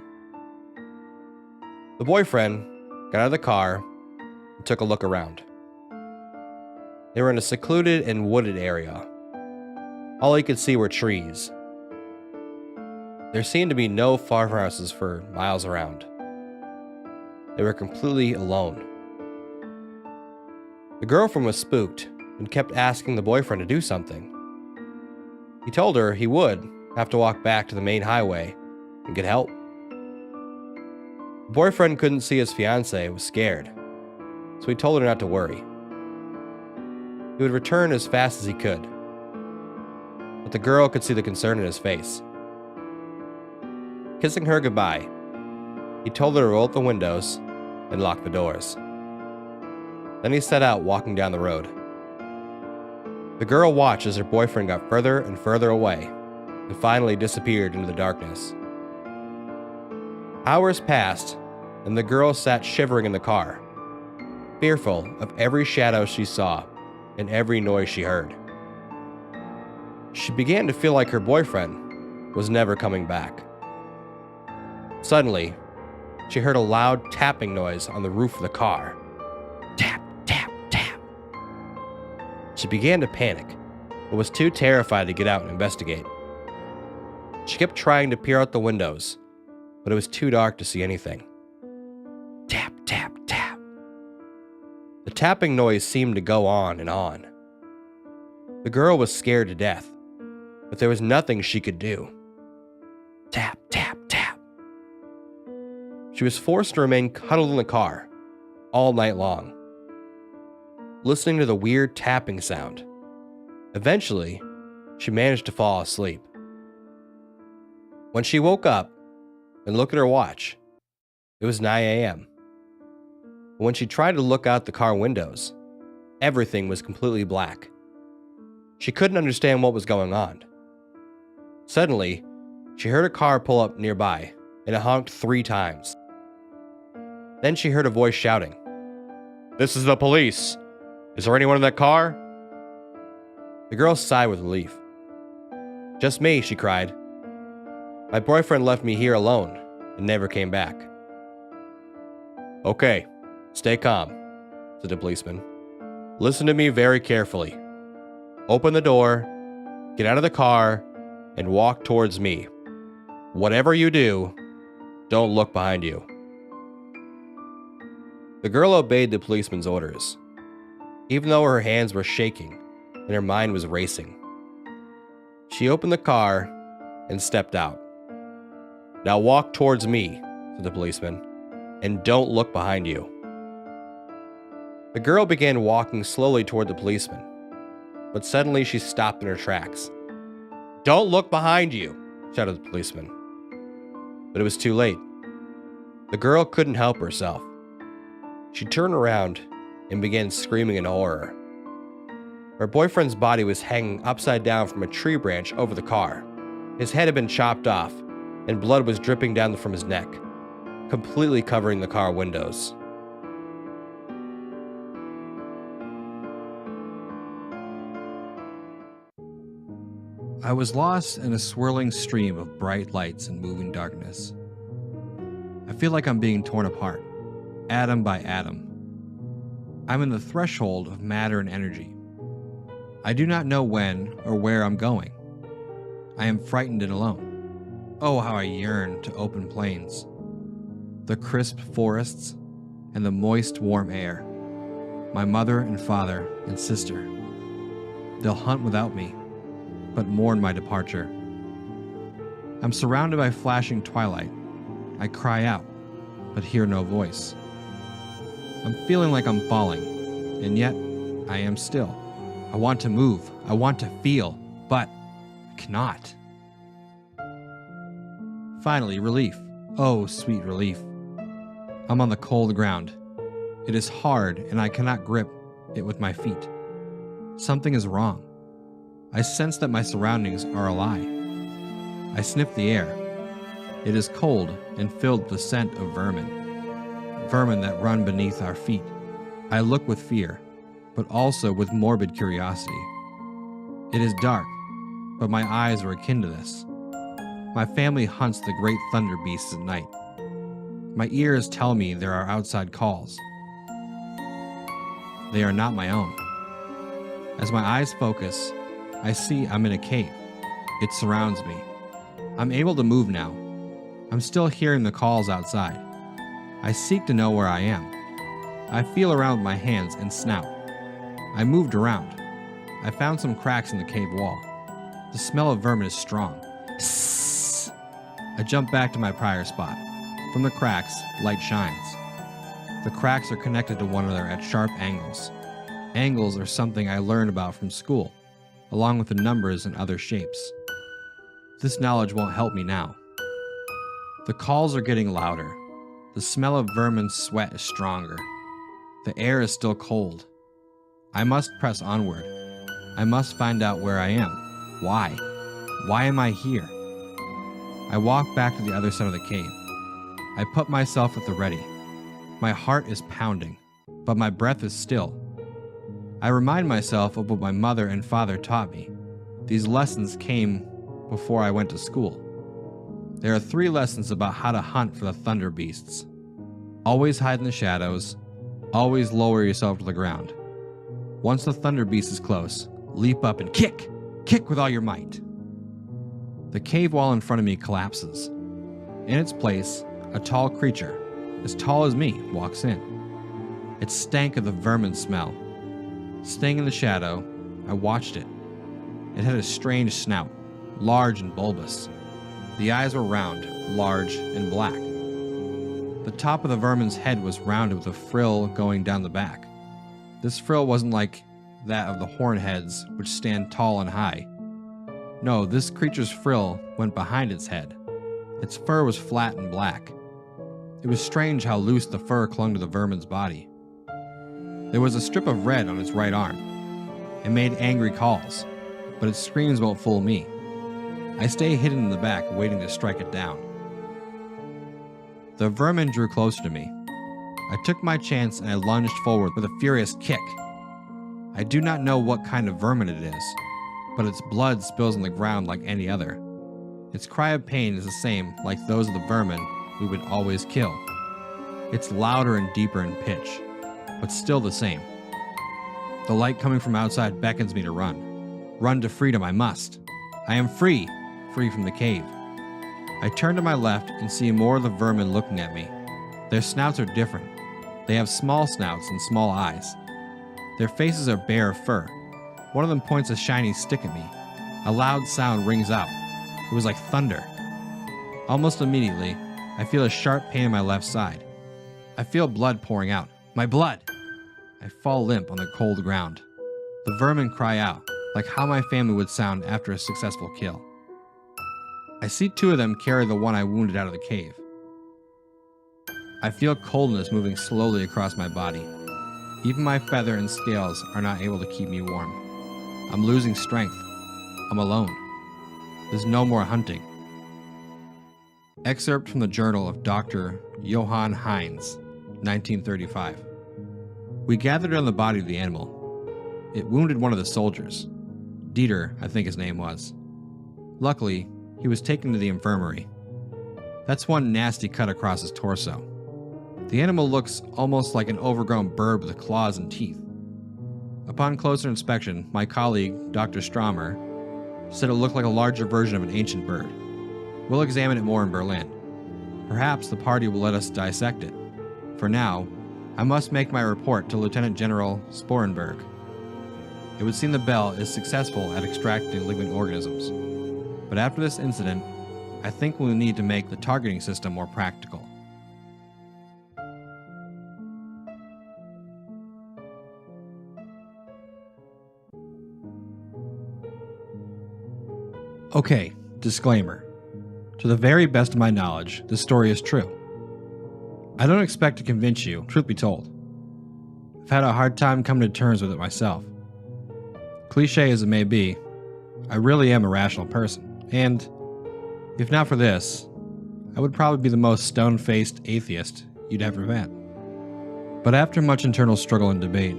The boyfriend got out of the car and took a look around. They were in a secluded and wooded area. All he could see were trees. There seemed to be no farmhouses for miles around. They were completely alone. The girlfriend was spooked and kept asking the boyfriend to do something. He told her he would have to walk back to the main highway and get help. The boyfriend couldn't see his fiancée and was scared, so he told her not to worry. He would return as fast as he could, but the girl could see the concern in his face. Kissing her goodbye, he told her to roll up the windows and lock the doors. Then he set out walking down the road. The girl watched as her boyfriend got further and further away and finally disappeared into the darkness. Hours passed, and the girl sat shivering in the car, fearful of every shadow she saw and every noise she heard. She began to feel like her boyfriend was never coming back. Suddenly, she heard a loud tapping noise on the roof of the car. Tap, tap, tap. She began to panic, but was too terrified to get out and investigate. She kept trying to peer out the windows, but it was too dark to see anything. Tap, tap, tap. The tapping noise seemed to go on and on. The girl was scared to death, but there was nothing she could do. Tap, tap, tap. She was forced to remain cuddled in the car all night long, listening to the weird tapping sound. Eventually, she managed to fall asleep. When she woke up and looked at her watch, it was 9 a.m. When she tried to look out the car windows, everything was completely black. She couldn't understand what was going on. Suddenly, she heard a car pull up nearby, and it honked 3 times. Then she heard a voice shouting, "This is the police. Is there anyone in that car?" The girl sighed with relief. "Just me," she cried. "My boyfriend left me here alone and never came back." "Okay, stay calm," said the policeman. "Listen to me very carefully. Open the door, get out of the car, and walk towards me. Whatever you do, don't look behind you." The girl obeyed the policeman's orders, even though her hands were shaking and her mind was racing. She opened the car and stepped out. Now walk towards me, said the policeman, and don't look behind you. The girl began walking slowly toward the policeman, but suddenly she stopped in her tracks. Don't look behind you, shouted the policeman. But it was too late. The girl couldn't help herself. She turned around and began screaming in horror. Her boyfriend's body was hanging upside down from a tree branch over the car. His head had been chopped off, and blood was dripping down from his neck, completely covering the car windows. I was lost in a swirling stream of bright lights and moving darkness. I feel like I'm being torn apart, atom by atom. I'm in the threshold of matter and energy. I do not know when or where I'm going. I am frightened and alone. Oh, how I yearn to open plains, the crisp forests, and the moist, warm air. My mother and father and sister. They'll hunt without me, but mourn my departure. I'm surrounded by flashing twilight. I cry out, but hear no voice. I'm feeling like I'm falling, and yet I am still. I want to move, I want to feel, but I cannot. Finally, relief. Oh, sweet relief. I'm on the cold ground. It is hard, and I cannot grip it with my feet. Something is wrong. I sense that my surroundings are a lie. I sniff the air. It is cold and filled with the scent of vermin. Vermin that run beneath our feet. I look with fear, but also with morbid curiosity. It is dark, but my eyes are akin to this. My family hunts the great thunder beasts at night. My ears tell me there are outside calls. They are not my own. As my eyes focus, I see I'm in a cave. It surrounds me. I'm able to move now. I'm still hearing the calls outside. I seek to know where I am. I feel around with my hands and snout. I moved around. I found some cracks in the cave wall. The smell of vermin is strong. Sssss. I jump back to my prior spot. From the cracks, light shines. The cracks are connected to one another at sharp angles. Angles are something I learned about from school, along with the numbers and other shapes. This knowledge won't help me now. The calls are getting louder. The smell of vermin's sweat is stronger. The air is still cold. I must press onward. I must find out where I am. Why? Why am I here? I walk back to the other side of the cave. I put myself at the ready. My heart is pounding, but my breath is still. I remind myself of what my mother and father taught me. These lessons came before I went to school. There are 3 lessons about how to hunt for the thunder beasts. Always hide in the shadows. Always lower yourself to the ground. Once the thunder beast is close, leap up and kick! Kick with all your might. The cave wall in front of me collapses. In its place, a tall creature, as tall as me, walks in. It stank of the vermin smell. Staying in the shadow, I watched it. It had a strange snout, large and bulbous. The eyes were round, large, and black. The top of the vermin's head was rounded with a frill going down the back. This frill wasn't like that of the hornheads, which stand tall and high. No, this creature's frill went behind its head. Its fur was flat and black. It was strange how loose the fur clung to the vermin's body. There was a strip of red on its right arm. It made angry calls, but its screams won't fool me. I stay hidden in the back, waiting to strike it down. The vermin drew closer to me. I took my chance and I lunged forward with a furious kick. I do not know what kind of vermin it is, but its blood spills on the ground like any other. Its cry of pain is the same like those of the vermin we would always kill. It's louder and deeper in pitch, but still the same. The light coming from outside beckons me to run. Run to freedom I must. I am free, free from the cave. I turn to my left and see more of the vermin looking at me. Their snouts are different. They have small snouts and small eyes. Their faces are bare of fur. One of them points a shiny stick at me. A loud sound rings out. It was like thunder. Almost immediately, I feel a sharp pain in my left side. I feel blood pouring out. My blood! I fall limp on the cold ground. The vermin cry out, like how my family would sound after a successful kill. I see two of them carry the one I wounded out of the cave. I feel coldness moving slowly across my body. Even my feather and scales are not able to keep me warm. I'm losing strength. I'm alone. There's no more hunting. Excerpt from the journal of Dr. Johann Heinz, 1935. We gathered on the body of the animal. It wounded one of the soldiers. Dieter, I think his name was. Luckily, he was taken to the infirmary. That's one nasty cut across his torso. The animal looks almost like an overgrown bird with claws and teeth. Upon closer inspection, my colleague, Dr. Stromer, said it looked like a larger version of an ancient bird. We'll examine it more in Berlin. Perhaps the party will let us dissect it. For now, I must make my report to Lieutenant General Sporenberg. It would seem the Bell is successful at extracting living organisms. But after this incident, I think we'll need to make the targeting system more practical. Okay, disclaimer. To the very best of my knowledge, this story is true. I don't expect to convince you, truth be told. I've had a hard time coming to terms with it myself. Cliche as it may be, I really am a rational person, and if not for this, I would probably be the most stone-faced atheist you'd ever met. But after much internal struggle and debate,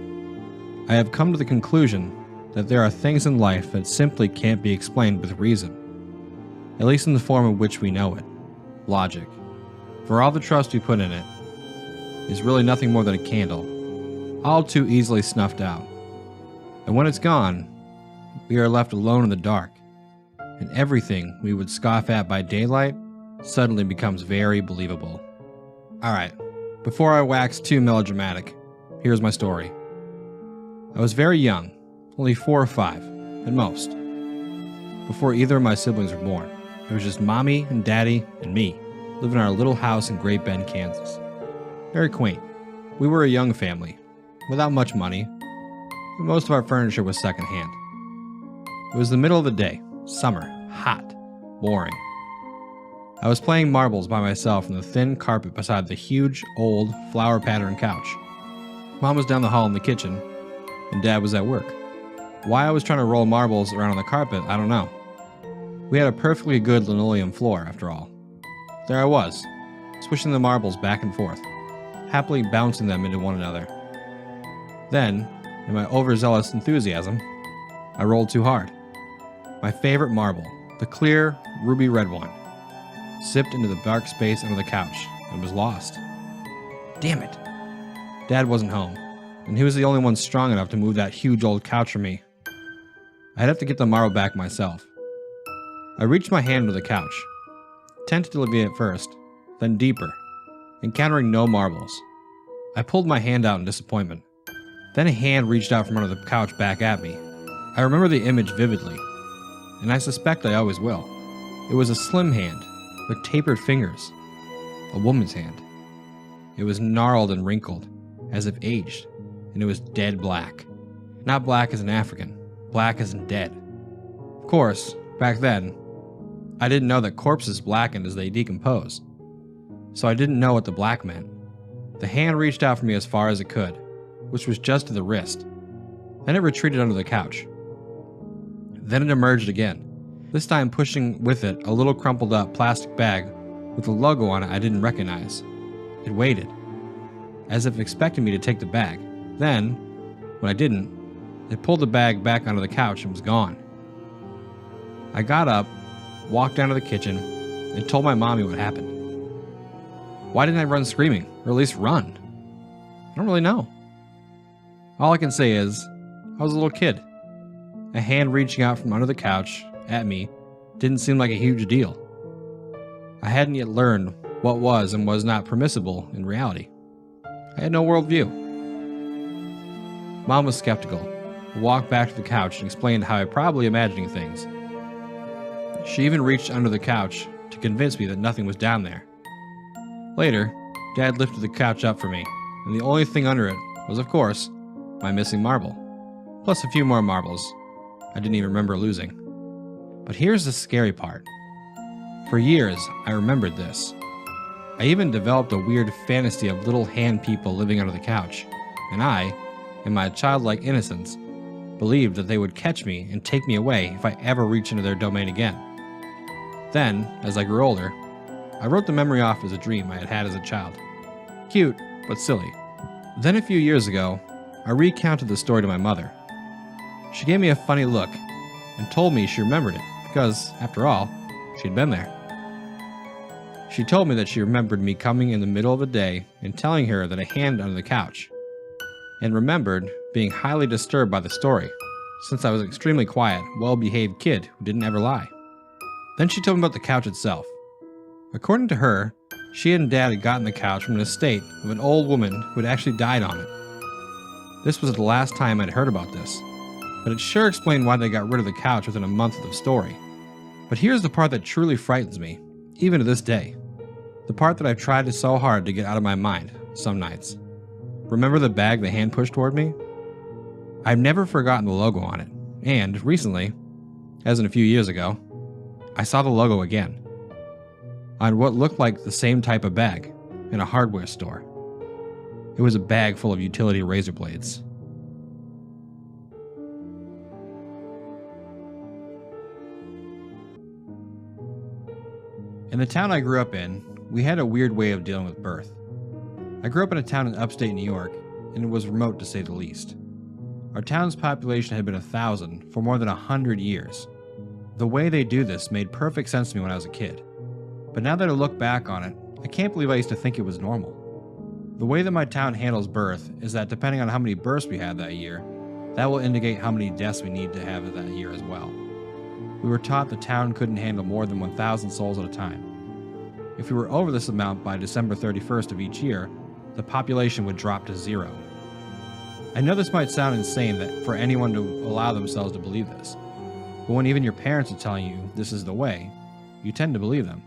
I have come to the conclusion that there are things in life that simply can't be explained with reason, at least in the form in which we know it, logic. For all the trust we put in it, is really nothing more than a candle, all too easily snuffed out. And when it's gone, we are left alone in the dark, and everything we would scoff at by daylight suddenly becomes very believable. Alright, before I wax too melodramatic, here's my story. I was very young, only 4 or 5, at most, before either of my siblings were born. It was just Mommy and Daddy and me, living in our little house in Great Bend, Kansas. Very quaint. We were a young family, without much money, and most of our furniture was secondhand. It was the middle of the day, summer, hot, boring. I was playing marbles by myself on the thin carpet beside the huge, old, flower-patterned couch. Mom was down the hall in the kitchen, and Dad was at work. Why I was trying to roll marbles around on the carpet, I don't know. We had a perfectly good linoleum floor, after all. There I was, swishing the marbles back and forth, happily bouncing them into one another. Then, in my overzealous enthusiasm, I rolled too hard. My favorite marble, the clear, ruby red one, sipped into the dark space under the couch and was lost. Damn it! Dad wasn't home, and he was the only one strong enough to move that huge old couch for me. I'd have to get the marble back myself. I reached my hand under the couch, tentatively at first, then deeper, encountering no marbles. I pulled my hand out in disappointment. Then a hand reached out from under the couch back at me. I remember the image vividly, and I suspect I always will. It was a slim hand, with tapered fingers. A woman's hand. It was gnarled and wrinkled, as if aged, and it was dead black. Not black as an African, black as in dead. Of course, back then, I didn't know that corpses blackened as they decompose, so I didn't know what the black meant. The hand reached out for me as far as it could, which was just to the wrist. Then it retreated under the couch. Then it emerged again, this time pushing with it a little crumpled up plastic bag with a logo on it I didn't recognize. It waited, as if expecting me to take the bag. Then, when I didn't, it pulled the bag back onto the couch and was gone. I got up, walked down to the kitchen, and told my mommy what happened. Why didn't I run screaming, or at least run? I don't really know. All I can say is, I was a little kid. A hand reaching out from under the couch at me didn't seem like a huge deal. I hadn't yet learned what was and was not permissible in reality. I had no worldview. Mom was skeptical, walked back to the couch and explained how I was probably imagining things. She even reached under the couch to convince me that nothing was down there. Later, Dad lifted the couch up for me, and the only thing under it was, of course, my missing marble, plus a few more marbles I didn't even remember losing. But here's the scary part. For years, I remembered this. I even developed a weird fantasy of little hand people living under the couch, and I, in my childlike innocence, believed that they would catch me and take me away if I ever reached into their domain again. Then, as I grew older, I wrote the memory off as a dream I had had as a child. Cute, but silly. Then a few years ago, I recounted the story to my mother. She gave me a funny look and told me she remembered it because, after all, she'd been there. She told me that she remembered me coming in the middle of the day and telling her that I hid under the couch, and remembered being highly disturbed by the story, since I was an extremely quiet, well-behaved kid who didn't ever lie. Then she told me about the couch itself. According to her, she and Dad had gotten the couch from an estate of an old woman who had actually died on it. This was the last time I'd heard about this, but it sure explained why they got rid of the couch within a month of the story. But here's the part that truly frightens me, even to this day. The part that I've tried so hard to get out of my mind some nights. Remember the bag the hand pushed toward me? I've never forgotten the logo on it, and recently, as in a few years ago, I saw the logo again. On what looked like the same type of bag in a hardware store. It was a bag full of utility razor blades. In the town I grew up in, we had a weird way of dealing with birth. I grew up in a town in upstate New York, and it was remote to say the least. Our town's population had been 1,000 for more than 100 years. The way they do this made perfect sense to me when I was a kid. But now that I look back on it, I can't believe I used to think it was normal. The way that my town handles birth is that depending on how many births we had that year, that will indicate how many deaths we need to have that year as well. We were taught the town couldn't handle more than 1,000 souls at a time. If we were over this amount by December 31st of each year, the population would drop to 0. I know this might sound insane that for anyone to allow themselves to believe this, but when even your parents are telling you this is the way, you tend to believe them.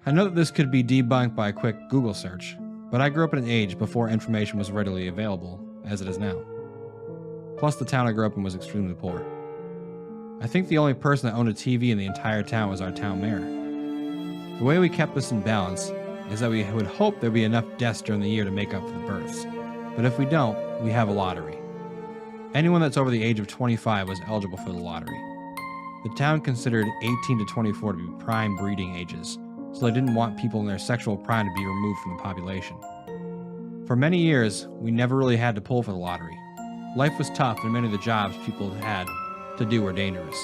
I know that this could be debunked by a quick Google search, but I grew up in an age before information was readily available, as it is now. Plus, the town I grew up in was extremely poor. I think the only person that owned a TV in the entire town was our town mayor. The way we kept this in balance is that we would hope there'd be enough deaths during the year to make up for the births. But if we don't, we have a lottery. Anyone that's over the age of 25 was eligible for the lottery. The town considered 18 to 24 to be prime breeding ages, so they didn't want people in their sexual prime to be removed from the population. For many years, we never really had to pull for the lottery. Life was tough and many of the jobs people had to do were dangerous,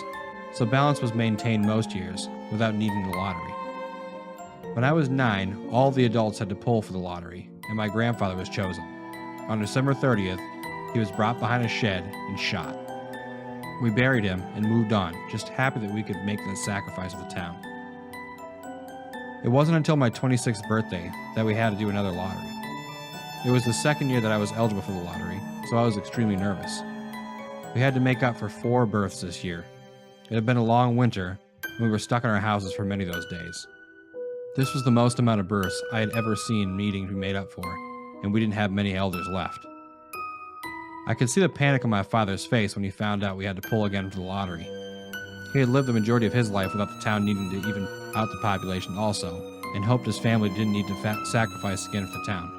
so balance was maintained most years without needing the lottery. When I was 9, all the adults had to pull for the lottery, and my grandfather was chosen. On December 30th, he was brought behind a shed and shot. We buried him and moved on, just happy that we could make the sacrifice of the town. It wasn't until my 26th birthday that we had to do another lottery. It was the second year that I was eligible for the lottery, so I was extremely nervous. We had to make up for 4 births this year. It had been a long winter, and we were stuck in our houses for many of those days. This was the most amount of births I had ever seen needing to be made up for, and we didn't have many elders left. I could see the panic on my father's face when he found out we had to pull again for the lottery. He had lived the majority of his life without the town needing to even out the population also, and hoped his family didn't need to sacrifice again for the town.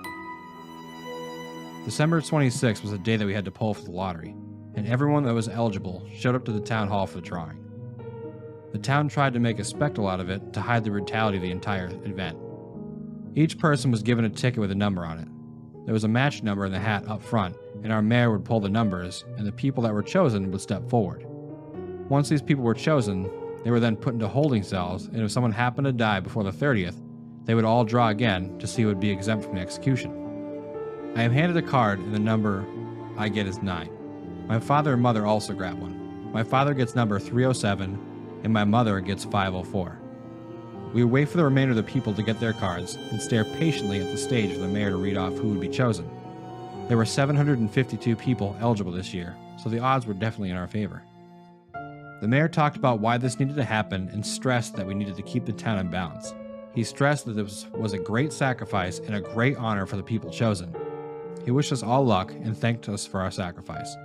December 26th was the day that we had to pull for the lottery, and everyone that was eligible showed up to the town hall for the drawing. The town tried to make a spectacle out of it to hide the brutality of the entire event. Each person was given a ticket with a number on it. There was a match number in the hat up front, and our mayor would pull the numbers, and the people that were chosen would step forward. Once these people were chosen, they were then put into holding cells, and if someone happened to die before the 30th, they would all draw again to see who would be exempt from the execution. I am handed a card, and the number I get is 9. My father and mother also grab one. My father gets number 307, and my mother gets 504. We wait for the remainder of the people to get their cards and stare patiently at the stage for the mayor to read off who would be chosen. There were 752 people eligible this year, so the odds were definitely in our favor. The mayor talked about why this needed to happen and stressed that we needed to keep the town in balance. He stressed that this was a great sacrifice and a great honor for the people chosen. He wished us all luck and thanked us for our sacrifice.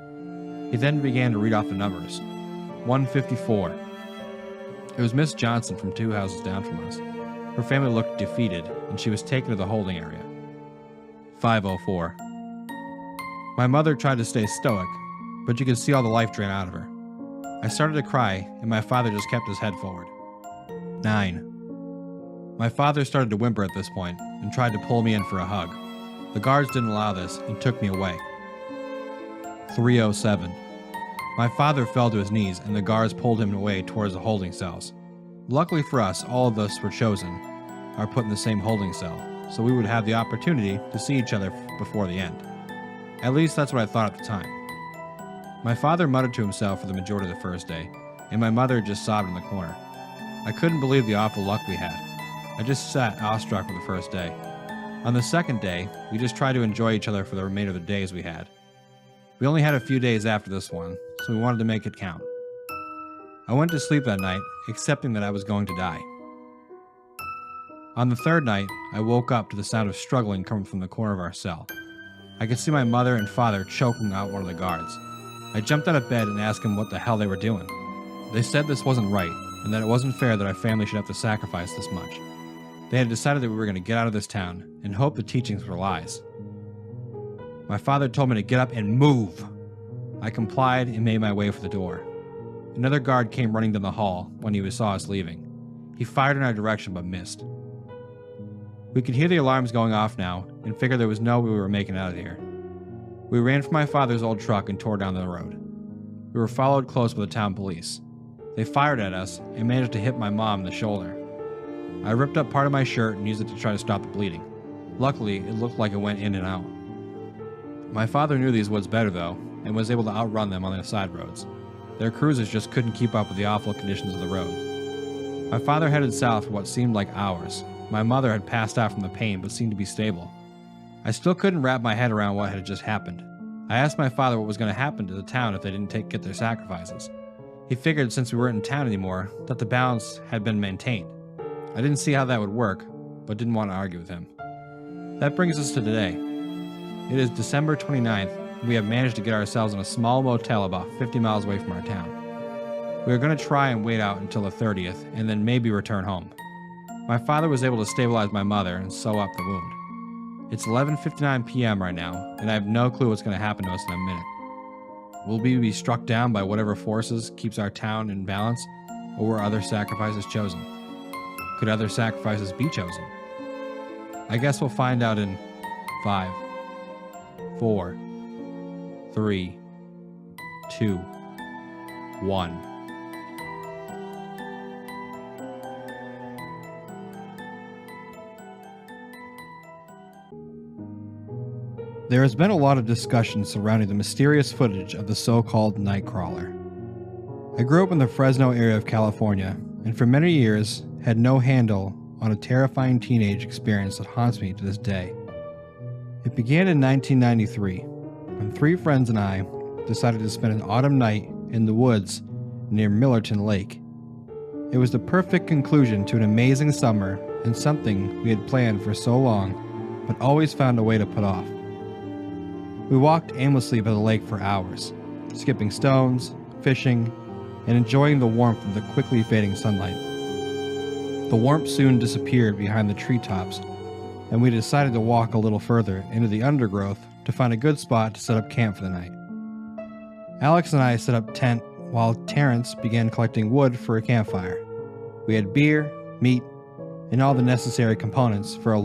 He then began to read off the numbers. 154. It was Miss Johnson from 2 houses down from us. Her family looked defeated, and she was taken to the holding area. 504. My mother tried to stay stoic, but you could see all the life drain out of her. I started to cry, and my father just kept his head forward. 9. My father started to whimper at this point and tried to pull me in for a hug. The guards didn't allow this and took me away. 307. My father fell to his knees and the guards pulled him away towards the holding cells. Luckily for us, all of us were chosen, are put in the same holding cell, so we would have the opportunity to see each other before the end. At least that's what I thought at the time. My father muttered to himself for the majority of the first day, and my mother just sobbed in the corner. I couldn't believe the awful luck we had. I just sat awestruck for the first day. On the second day, we just tried to enjoy each other for the remainder of the days we had. We only had a few days after this one, so we wanted to make it count. I went to sleep that night, accepting that I was going to die. On the third night, I woke up to the sound of struggling coming from the corner of our cell. I could see my mother and father choking out one of the guards. I jumped out of bed and asked them what the hell they were doing. They said this wasn't right, and that it wasn't fair that our family should have to sacrifice this much. They had decided that we were going to get out of this town and hope the teachings were lies. My father told me to get up and move. I complied and made my way for the door. Another guard came running down the hall when he saw us leaving. He fired in our direction but missed. We could hear the alarms going off now and figured there was no way we were making out of here. We ran for my father's old truck and tore down the road. We were followed close by the town police. They fired at us and managed to hit my mom in the shoulder. I ripped up part of my shirt and used it to try to stop the bleeding. Luckily, it looked like it went in and out. My father knew these woods better though, and was able to outrun them on the side roads. Their cruisers just couldn't keep up with the awful conditions of the road. My father headed south for what seemed like hours. My mother had passed out from the pain but seemed to be stable. I still couldn't wrap my head around what had just happened. I asked my father what was going to happen to the town if they didn't get their sacrifices. He figured since we weren't in town anymore, that the balance had been maintained. I didn't see how that would work, but didn't want to argue with him. That brings us to today. It is December 29th, and we have managed to get ourselves in a small motel about 50 miles away from our town. We are going to try and wait out until the 30th, and then maybe return home. My father was able to stabilize my mother and sew up the wound. It's 11:59 p.m. right now, and I have no clue what's going to happen to us in a minute. Will we be struck down by whatever forces keeps our town in balance, or were other sacrifices chosen? Could other sacrifices be chosen? I guess we'll find out in 5, 4, 3, 2, 1. There has been a lot of discussion surrounding the mysterious footage of the so-called Nightcrawler. I grew up in the Fresno area of California, and for many years had no handle on a terrifying teenage experience that haunts me to this day. It began in 1993, when 3 friends and I decided to spend an autumn night in the woods near Millerton Lake. It was the perfect conclusion to an amazing summer and something we had planned for so long, but always found a way to put off. We walked aimlessly by the lake for hours, skipping stones, fishing, and enjoying the warmth of the quickly fading sunlight. The warmth soon disappeared behind the treetops, and we decided to walk a little further into the undergrowth to find a good spot to set up camp for the night. Alex and I set up tent while Terrence began collecting wood for a campfire. We had beer, meat, and all the necessary components for a long